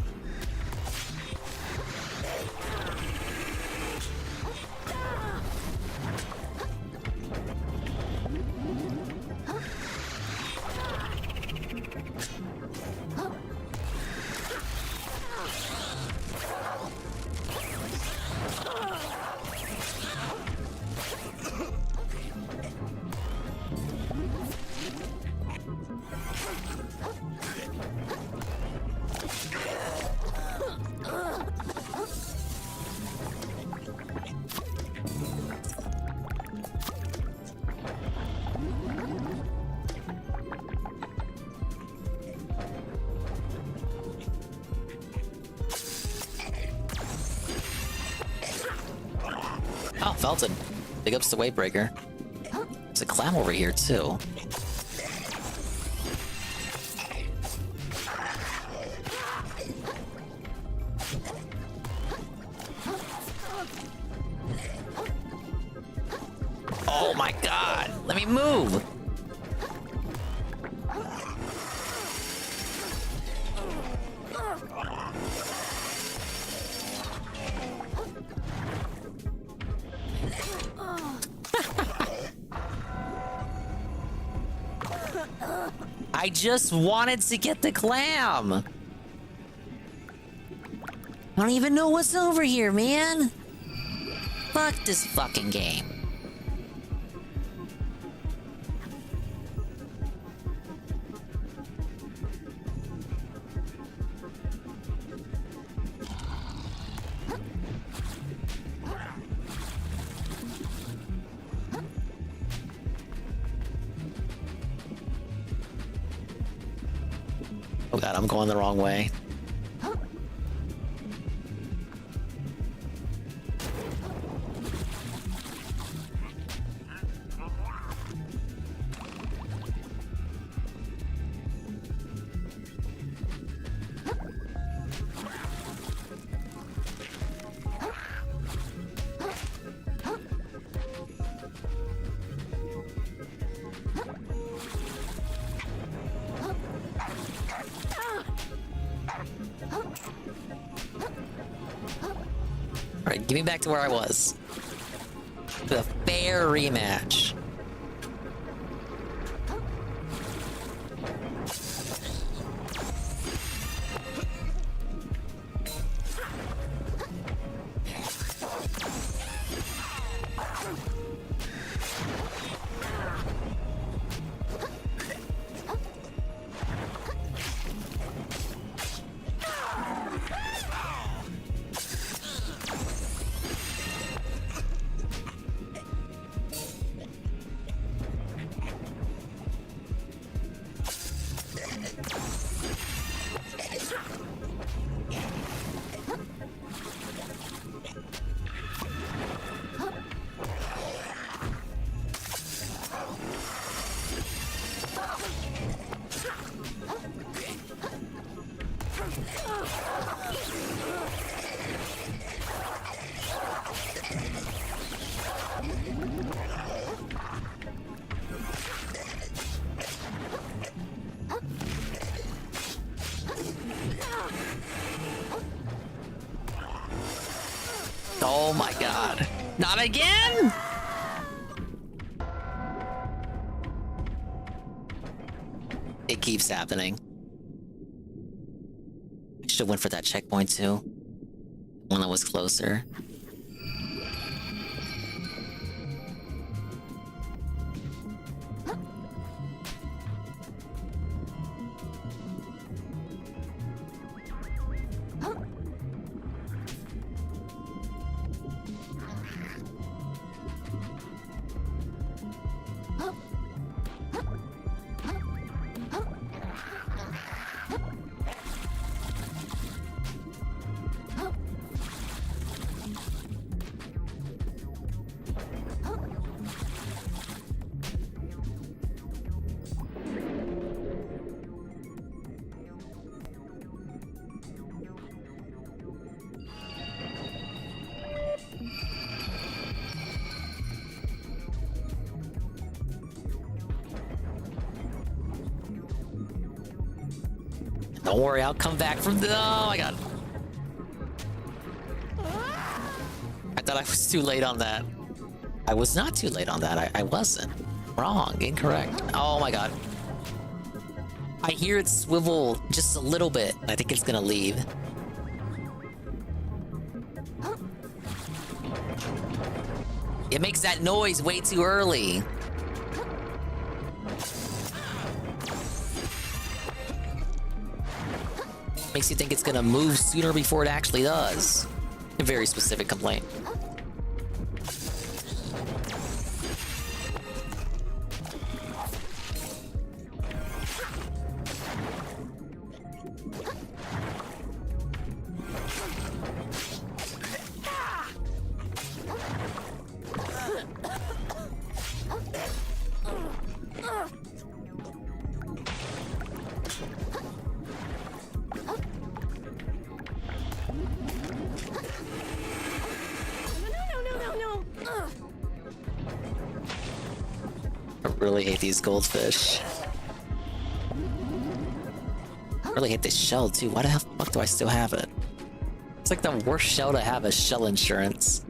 Oh, Felton. Big ups to Wavebreaker. There's a clam over here, too. Oh my god! Let me move! I just wanted to get the clam! I don't even know what's over here, man! Fuck this fucking game. Oh god, I'm going the wrong way. Alright, give me back to where I was. The fair rematch. Oh my god. Not again? It keeps happening. should have went for that checkpoint too. One that was closer. Don't worry, I'll come back from the. Oh my god. I thought I was too late on that. I was not too late on that. I wasn't. Wrong. Incorrect. Oh my god. I hear it swivel just a little bit. I think it's gonna leave. It makes that noise way too early. Makes you think it's gonna move sooner before it actually does. A very specific complaint. I really hate these goldfish. I really hate this shell too. Why the fuck do I still have it? It's like the worst shell to have as shell insurance.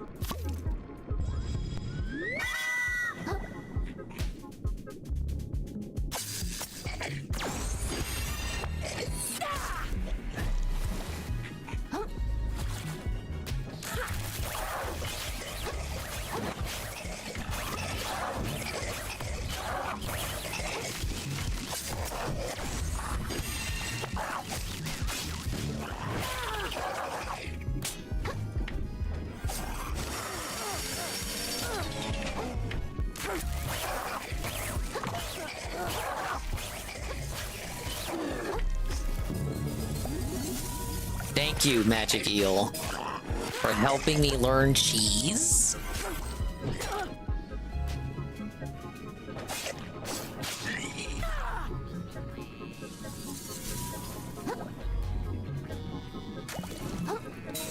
Thank you, Magic Eel, for helping me learn cheese.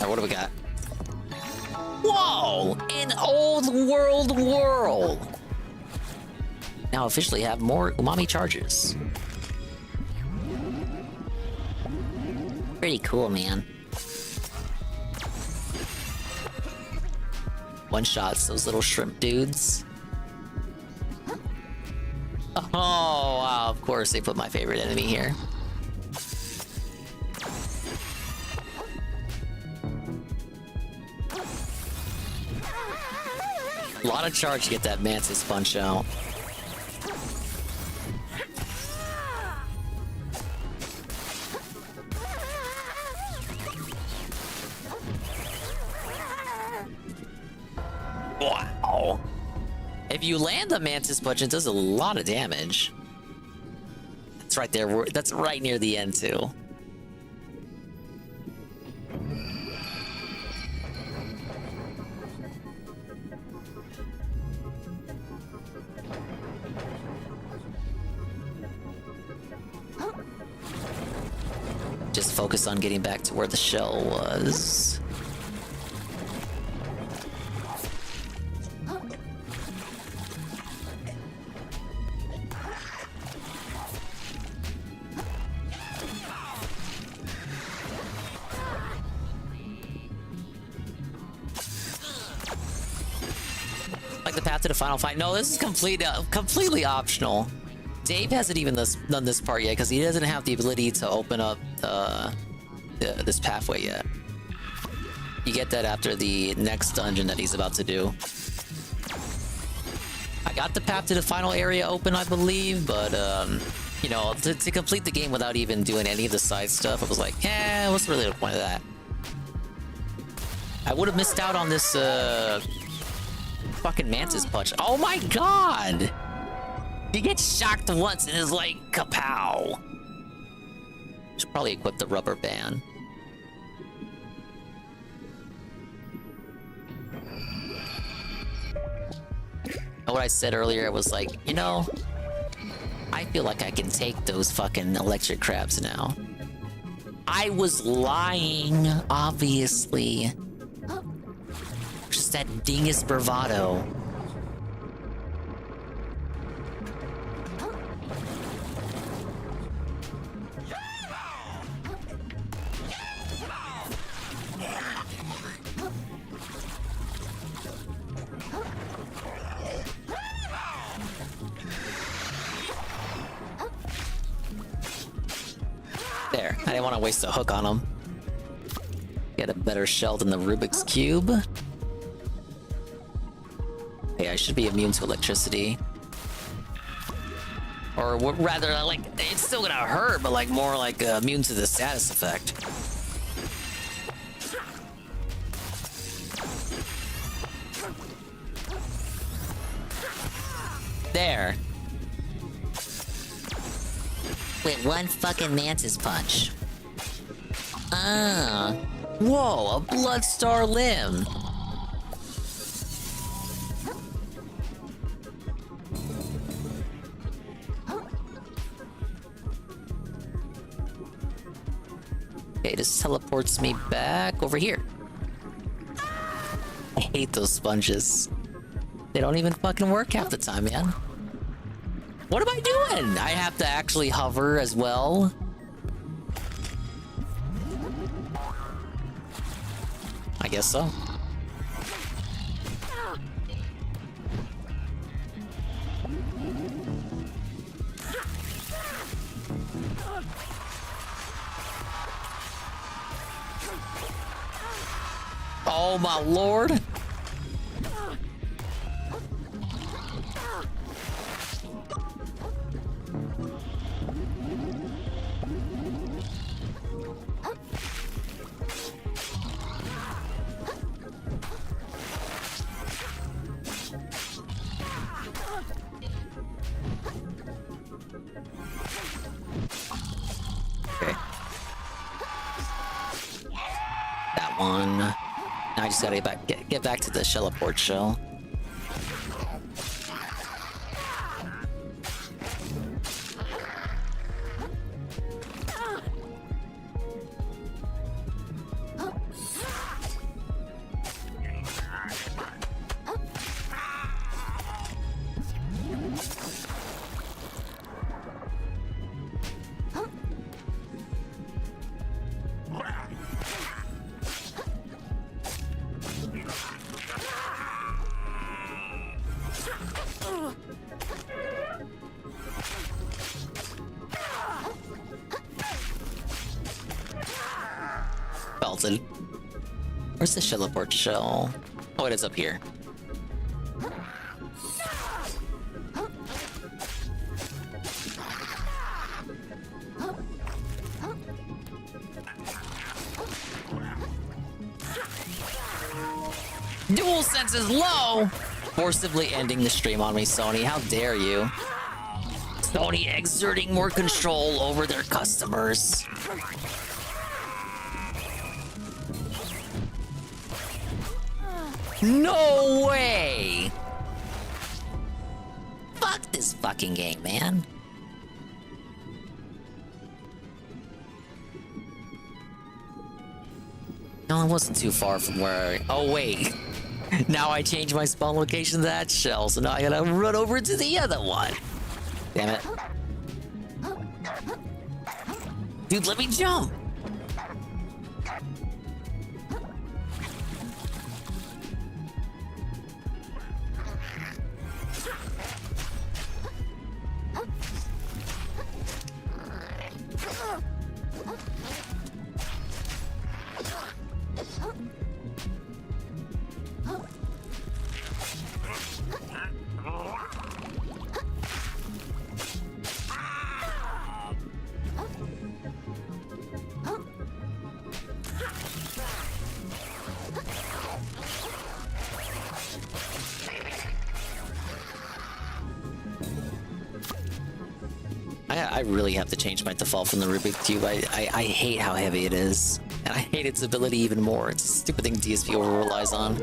Now, what do we got? Whoa! An old world! Now officially have more umami chargers. Pretty cool, man. One shots those little shrimp dudes. Oh wow, of course they put my favorite enemy here. A lot of charge to get that mantis punch out. Wow. If you land the mantis punch, it does a lot of damage. That's right there. That's right near the end too. Just focus on getting back to where the shell was. Like the path to the final fight. No, this is completely optional. Dave hasn't even done this part yet because he doesn't have the ability to open up this pathway yet. You get that after the next dungeon that he's about to do. I got the path to the final area open, I believe, but you know, to complete the game without even doing any of the side stuff, I was like, what's really the point of that? I would have missed out on this fucking Mantis punch. Oh my god! He gets shocked once and is like, kapow. Should probably equip the rubber band. What I said earlier was like, you know, I feel like I can take those fucking electric crabs now. I was lying, obviously. Just that dingus bravado. There, I didn't want to waste a hook on him. Get a better shell than the Rubik's Cube. Hey, I should be immune to electricity. Or rather, like, it's still gonna hurt, but like more like immune to the status effect. There. With one fucking Mantis punch. Ah. Whoa, a Bloodstar limb. Okay, this teleports me back over here. I hate those sponges. They don't even fucking work half the time, man. What am I doing? I have to actually hover as well. I guess so. Oh my lord. One. Now I just gotta get back to the Shelleport shell. Belted. Where's the Shelleport shell? Oh, it is up here. Dual sense is low! Forcibly ending the stream on me, Sony. How dare you? Sony exerting more control over their customers. No way! Fuck this fucking game, man. No, it wasn't too far from where oh, wait. Now I changed my spawn location to that shell, so now I gotta run over to the other one. Damn it. Dude, let me jump! I really have to change my default from the Rubik's Cube. I hate how heavy it is. And I hate its ability even more. It's a stupid thing DSP over relies on.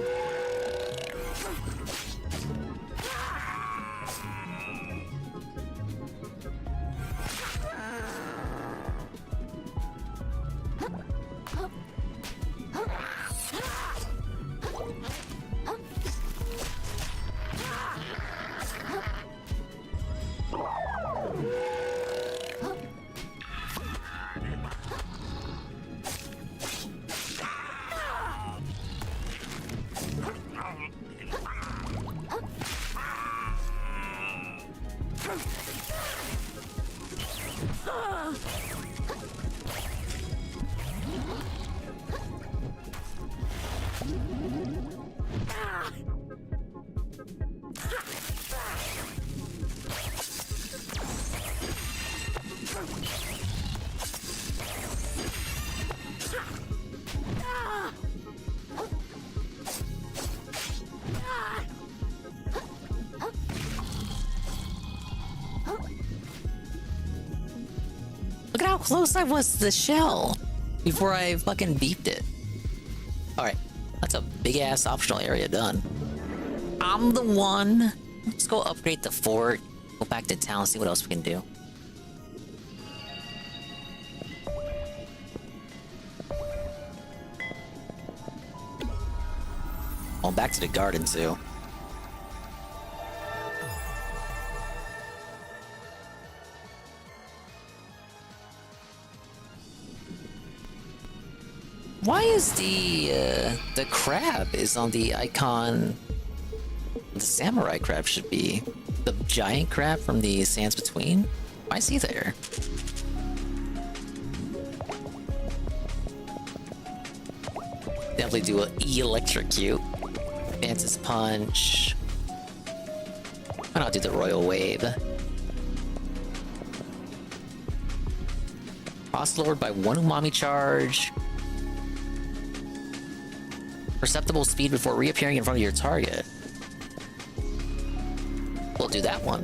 Look at how close I was to the shell before I fucking beeped it. Alright, that's a big ass optional area done. I'm the one. Let's go upgrade the fort, go back to town, see what else we can do. Oh, back to the garden too. Why is the crab is on the icon? The samurai crab should be. The giant crab from the Sands Between? Why is he there? Definitely do a electrocute. Dance's punch. Why not do the royal wave? Boss lowered by 1 umami charge. Perceptible speed before reappearing in front of your target. We'll do that one.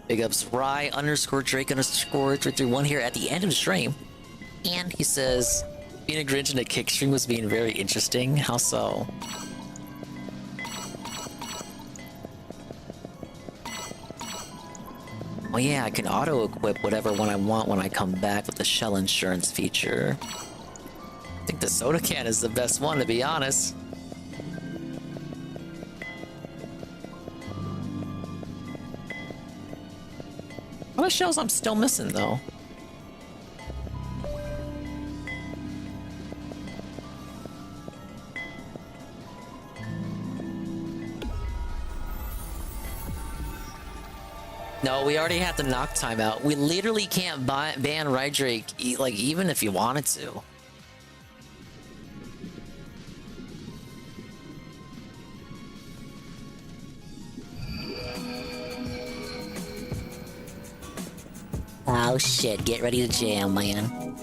Big ups Rye _ Drake _ 331 here at the end of the stream. And he says, being a Grinch in a kick stream was being very interesting. How so? Oh yeah, I can auto-equip whatever one I want when I come back with the shell insurance feature. I think the soda can is the best one, to be honest. How many shells I'm still missing, though? No, we already have the knock timeout. We literally can't ban Rydrake, like, even if you wanted to. Oh shit, get ready to jam, man.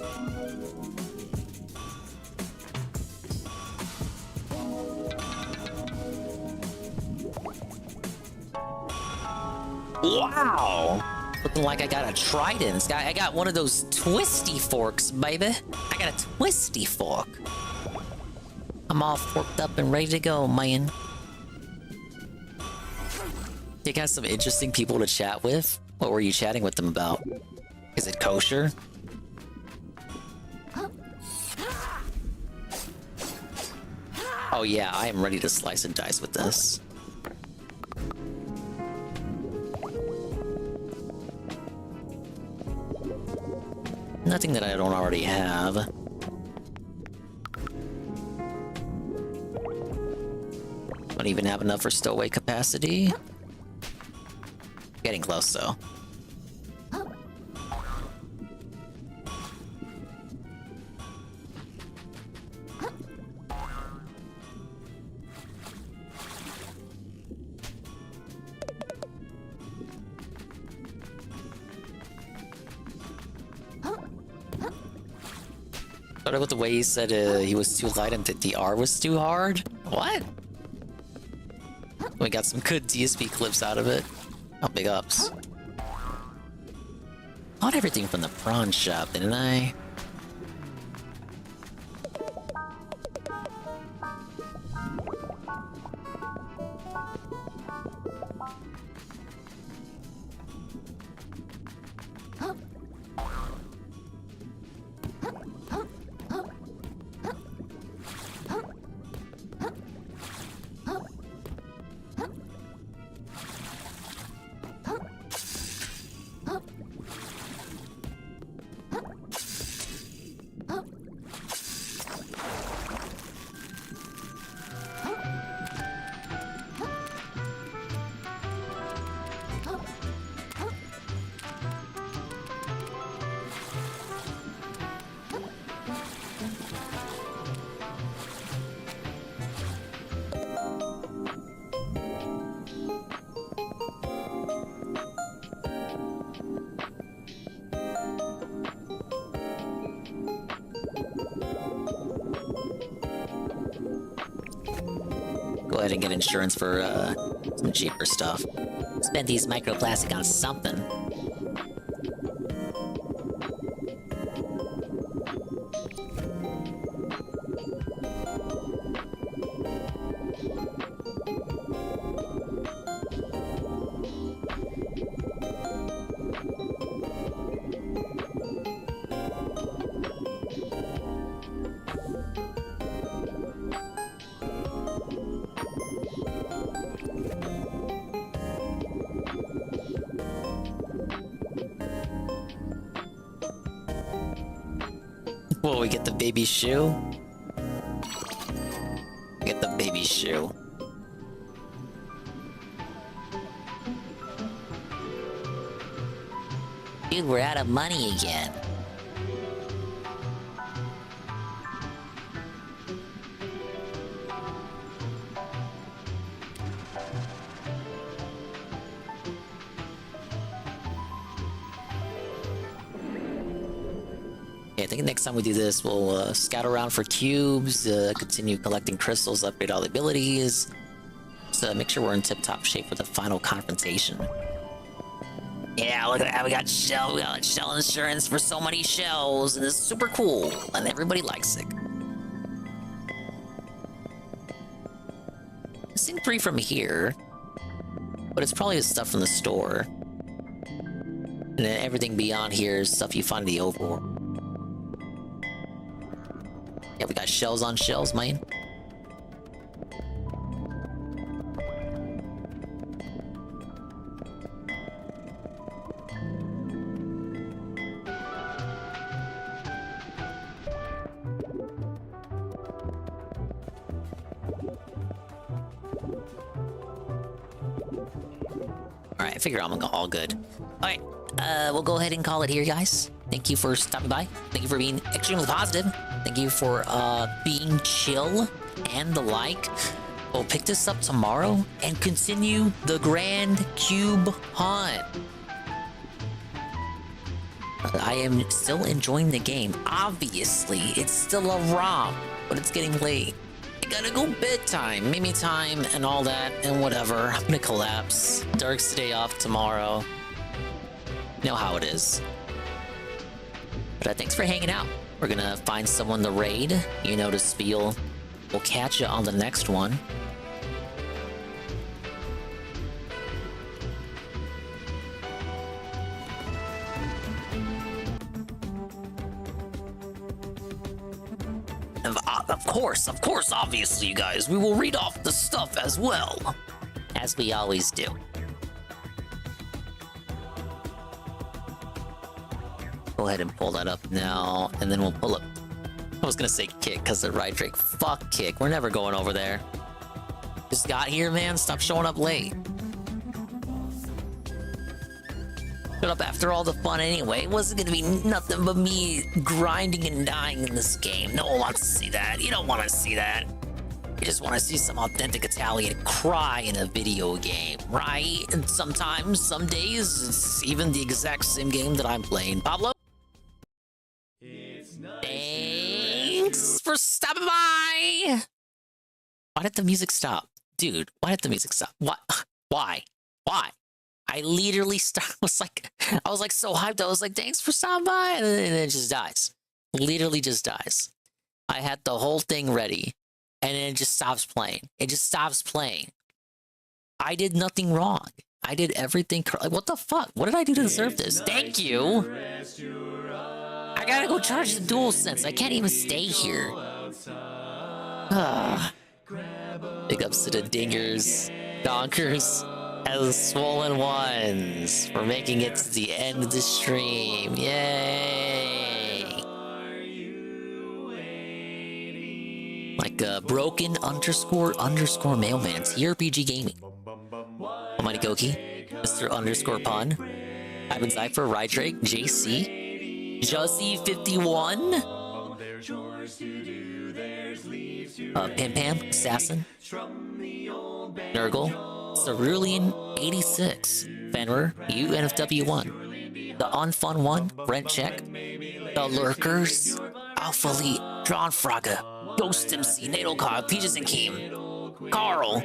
Wow! Looking like I got a trident. I got one of those twisty forks, baby. I got a twisty fork. I'm all forked up and ready to go, man. You got some interesting people to chat with? What were you chatting with them about? Is it kosher? Oh yeah, I am ready to slice and dice with this. Nothing that I don't already have. Don't even have enough for stowaway capacity. Getting close though. Started with the way he said he was too light and that the R was too hard. What? We got some good DSP clips out of it. Oh, big ups. Bought everything from the prawn shop, didn't I? Go ahead and get insurance for some cheaper stuff. Spend these microplastic on something. Whoa, we get the baby shoe? We get the baby shoe. Dude, we're out of money again. I think next time we do this, we'll scout around for cubes, continue collecting crystals, upgrade all the abilities. So make sure we're in tip-top shape for the final confrontation. Yeah, look at that, we got shell insurance for so many shells, and it's super cool, and everybody likes it. I've seen 3 from here, but it's probably the stuff from the store. And then everything beyond here is stuff you find in the overworld. Yeah, we got shells on shells, man. Alright, I figure I'm gonna go all good. Alright, we'll go ahead and call it here, guys. Thank you for stopping by. Thank you for being extremely positive. Thank you for being chill and the like. We'll pick this up tomorrow and continue the Grand Cube Hunt. I am still enjoying the game. Obviously, it's still a ROM, but it's getting late. I gotta go bedtime, Mimi time, and all that, and whatever. I'm gonna collapse. Dark's day off tomorrow. You know how it is. But thanks for hanging out. We're gonna find someone to raid. You know the spiel. We'll catch you on the next one. Of course, obviously, you guys, we will read off the stuff as well. As we always do. Go ahead and pull that up now, and then we'll pull up. I was gonna say kick because the right trick. Fuck kick. We're never going over there. Just got here, man. Stop showing up late. Showed up after all the fun anyway. It wasn't gonna be nothing but me grinding and dying in this game. No one wants to see that. You don't want to see that. You just want to see some authentic Italian cry in a video game, right? And sometimes, some days, it's even the exact same game that I'm playing. Pablo? It's nice. for stopping by. Why did the music stop? Dude, why did the music stop? What? Why? Why? I literally was like so hyped. I was like, thanks for stopping by. And then it just dies. Literally just dies. I had the whole thing ready. And then it just stops playing. It just stops playing. I did nothing wrong. I did everything correct. What the fuck? What did I do to deserve this? Thank you. I gotta go charge the DualSense. I can't even stay here. Big ups to the dingers, donkers, and the swollen ones for making it to the end of the stream. Yay! Like broken _ mailman. TRPG Gaming. Almighty Goki, Mr. _ Pun, Ivan Cypher, Rydrake, JC, Jussie51, Pam Pam, Assassin, Nurgle, Cerulean 86, Fenrir, UNFW1, the Unfun One, Brent Check, the Lurkers, Alpha Elite, Drawn Fraga, Ghost MC, Natal Cog, Peaches and Keem, Carl,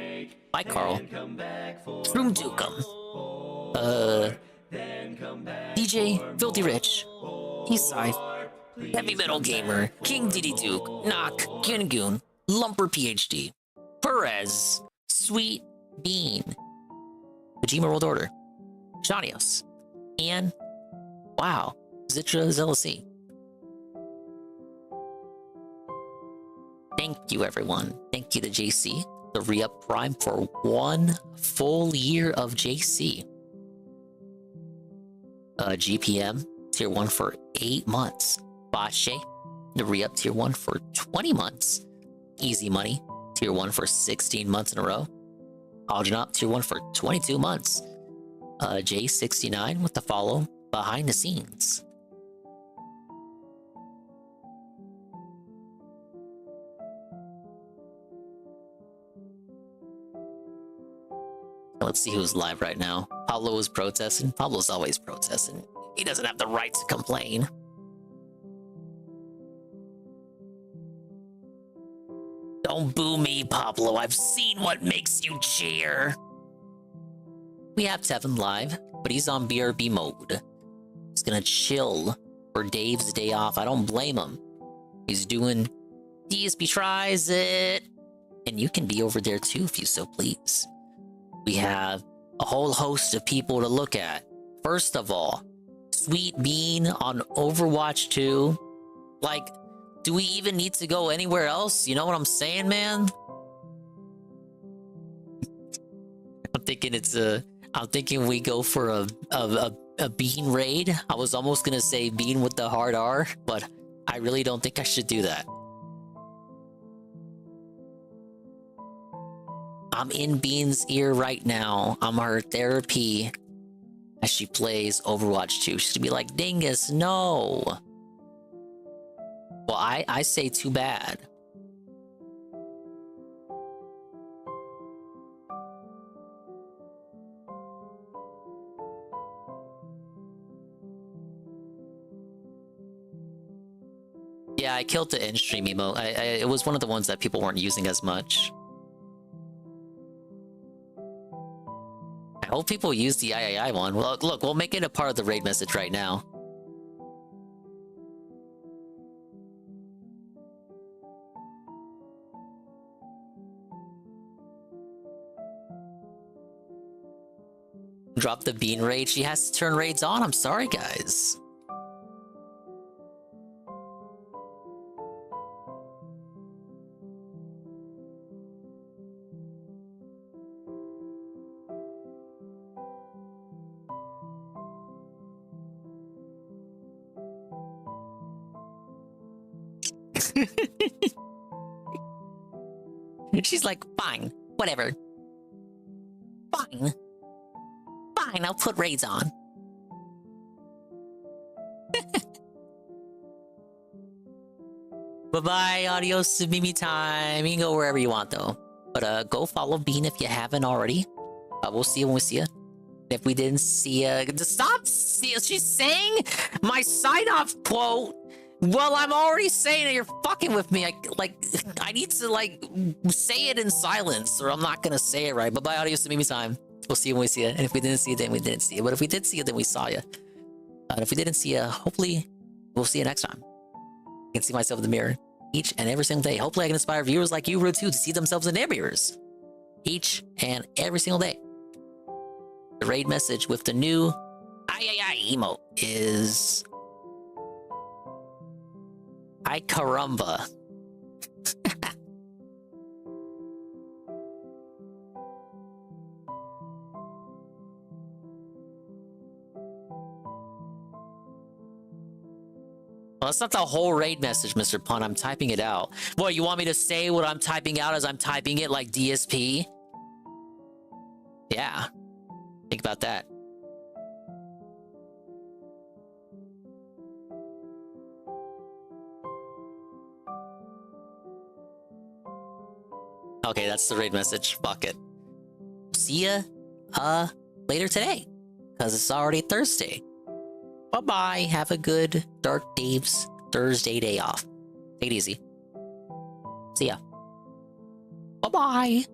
Hi Carl, Shroom Dukem, DJ, Filthy Rich, Eastside, Heavy Metal Gamer, King Diddy Duke, Knock, Gungoon, Lumper PhD, Perez, Sweet Bean, Kojima World Order, Shanios, and wow, Zitra ZLC. Thank you, everyone. Thank you to JC, the re-up Prime for 1 full year of JC. GPM, tier 1 for 8 months. Bache, the re-up tier 1 for 20 months. Easy Money, tier 1 for 16 months in a row. Algenop, tier 1 for 22 months. J69 with the follow behind the scenes. Let's see who's live right now. Pablo is protesting. Pablo's always protesting. He doesn't have the right to complain. Don't boo me, Pablo. I've seen what makes you cheer. We have Tevin live, but he's on BRB mode. He's gonna chill for Dave's day off. I don't blame him. He's doing DSP Tries It. And you can be over there too if you so please. We have a whole host of people to look at. First of all, Sweet Bean on Overwatch 2. Like, do we even need to go anywhere else? You know what I'm saying, man? I'm thinking we go for a Bean raid. I was almost gonna say Bean with the hard R, but I really don't think I should do that. I'm in Bean's ear right now. I'm her therapy as she plays Overwatch 2. She's gonna be like, Dingus, no. Well, I say too bad. Yeah, I killed the in-stream emote. It was one of the ones that people weren't using as much. I hope people use the III one. Well, look, we'll make it a part of the raid message right now. Drop the Bean raid. She has to turn raids on. I'm sorry, guys. She's like, fine, whatever. Fine. Fine, I'll put raids on. Bye-bye, adios to Mimi time. You can go wherever you want, though. But go follow Bean if you haven't already. We'll see you when we see you. If we didn't see you... Stop! She's saying my sign-off quote Well, I'm already saying that you're fucking with me. I need to, like, say it in silence, or I'm not gonna say it right. But bye, audience, maybe time. We'll see you when we see it. And if we didn't see it, then we didn't see it. But if we did see it, then we saw you. And if we didn't see you, hopefully, we'll see you next time. I can see myself in the mirror each and every single day. Hopefully, I can inspire viewers like you, Rude, too, to see themselves in their mirrors each and every single day. The raid message with the new emote is Ay caramba. Well, that's not the whole raid message, Mr. Pun. I'm typing it out. What, you want me to say what I'm typing out as I'm typing it like DSP? Yeah. Think about that. Okay, that's the raid message. Fuck it. See ya later today, because it's already Thursday. Bye-bye. Have a good Dark Dave's Thursday day off. Take it easy. See ya. Bye-bye.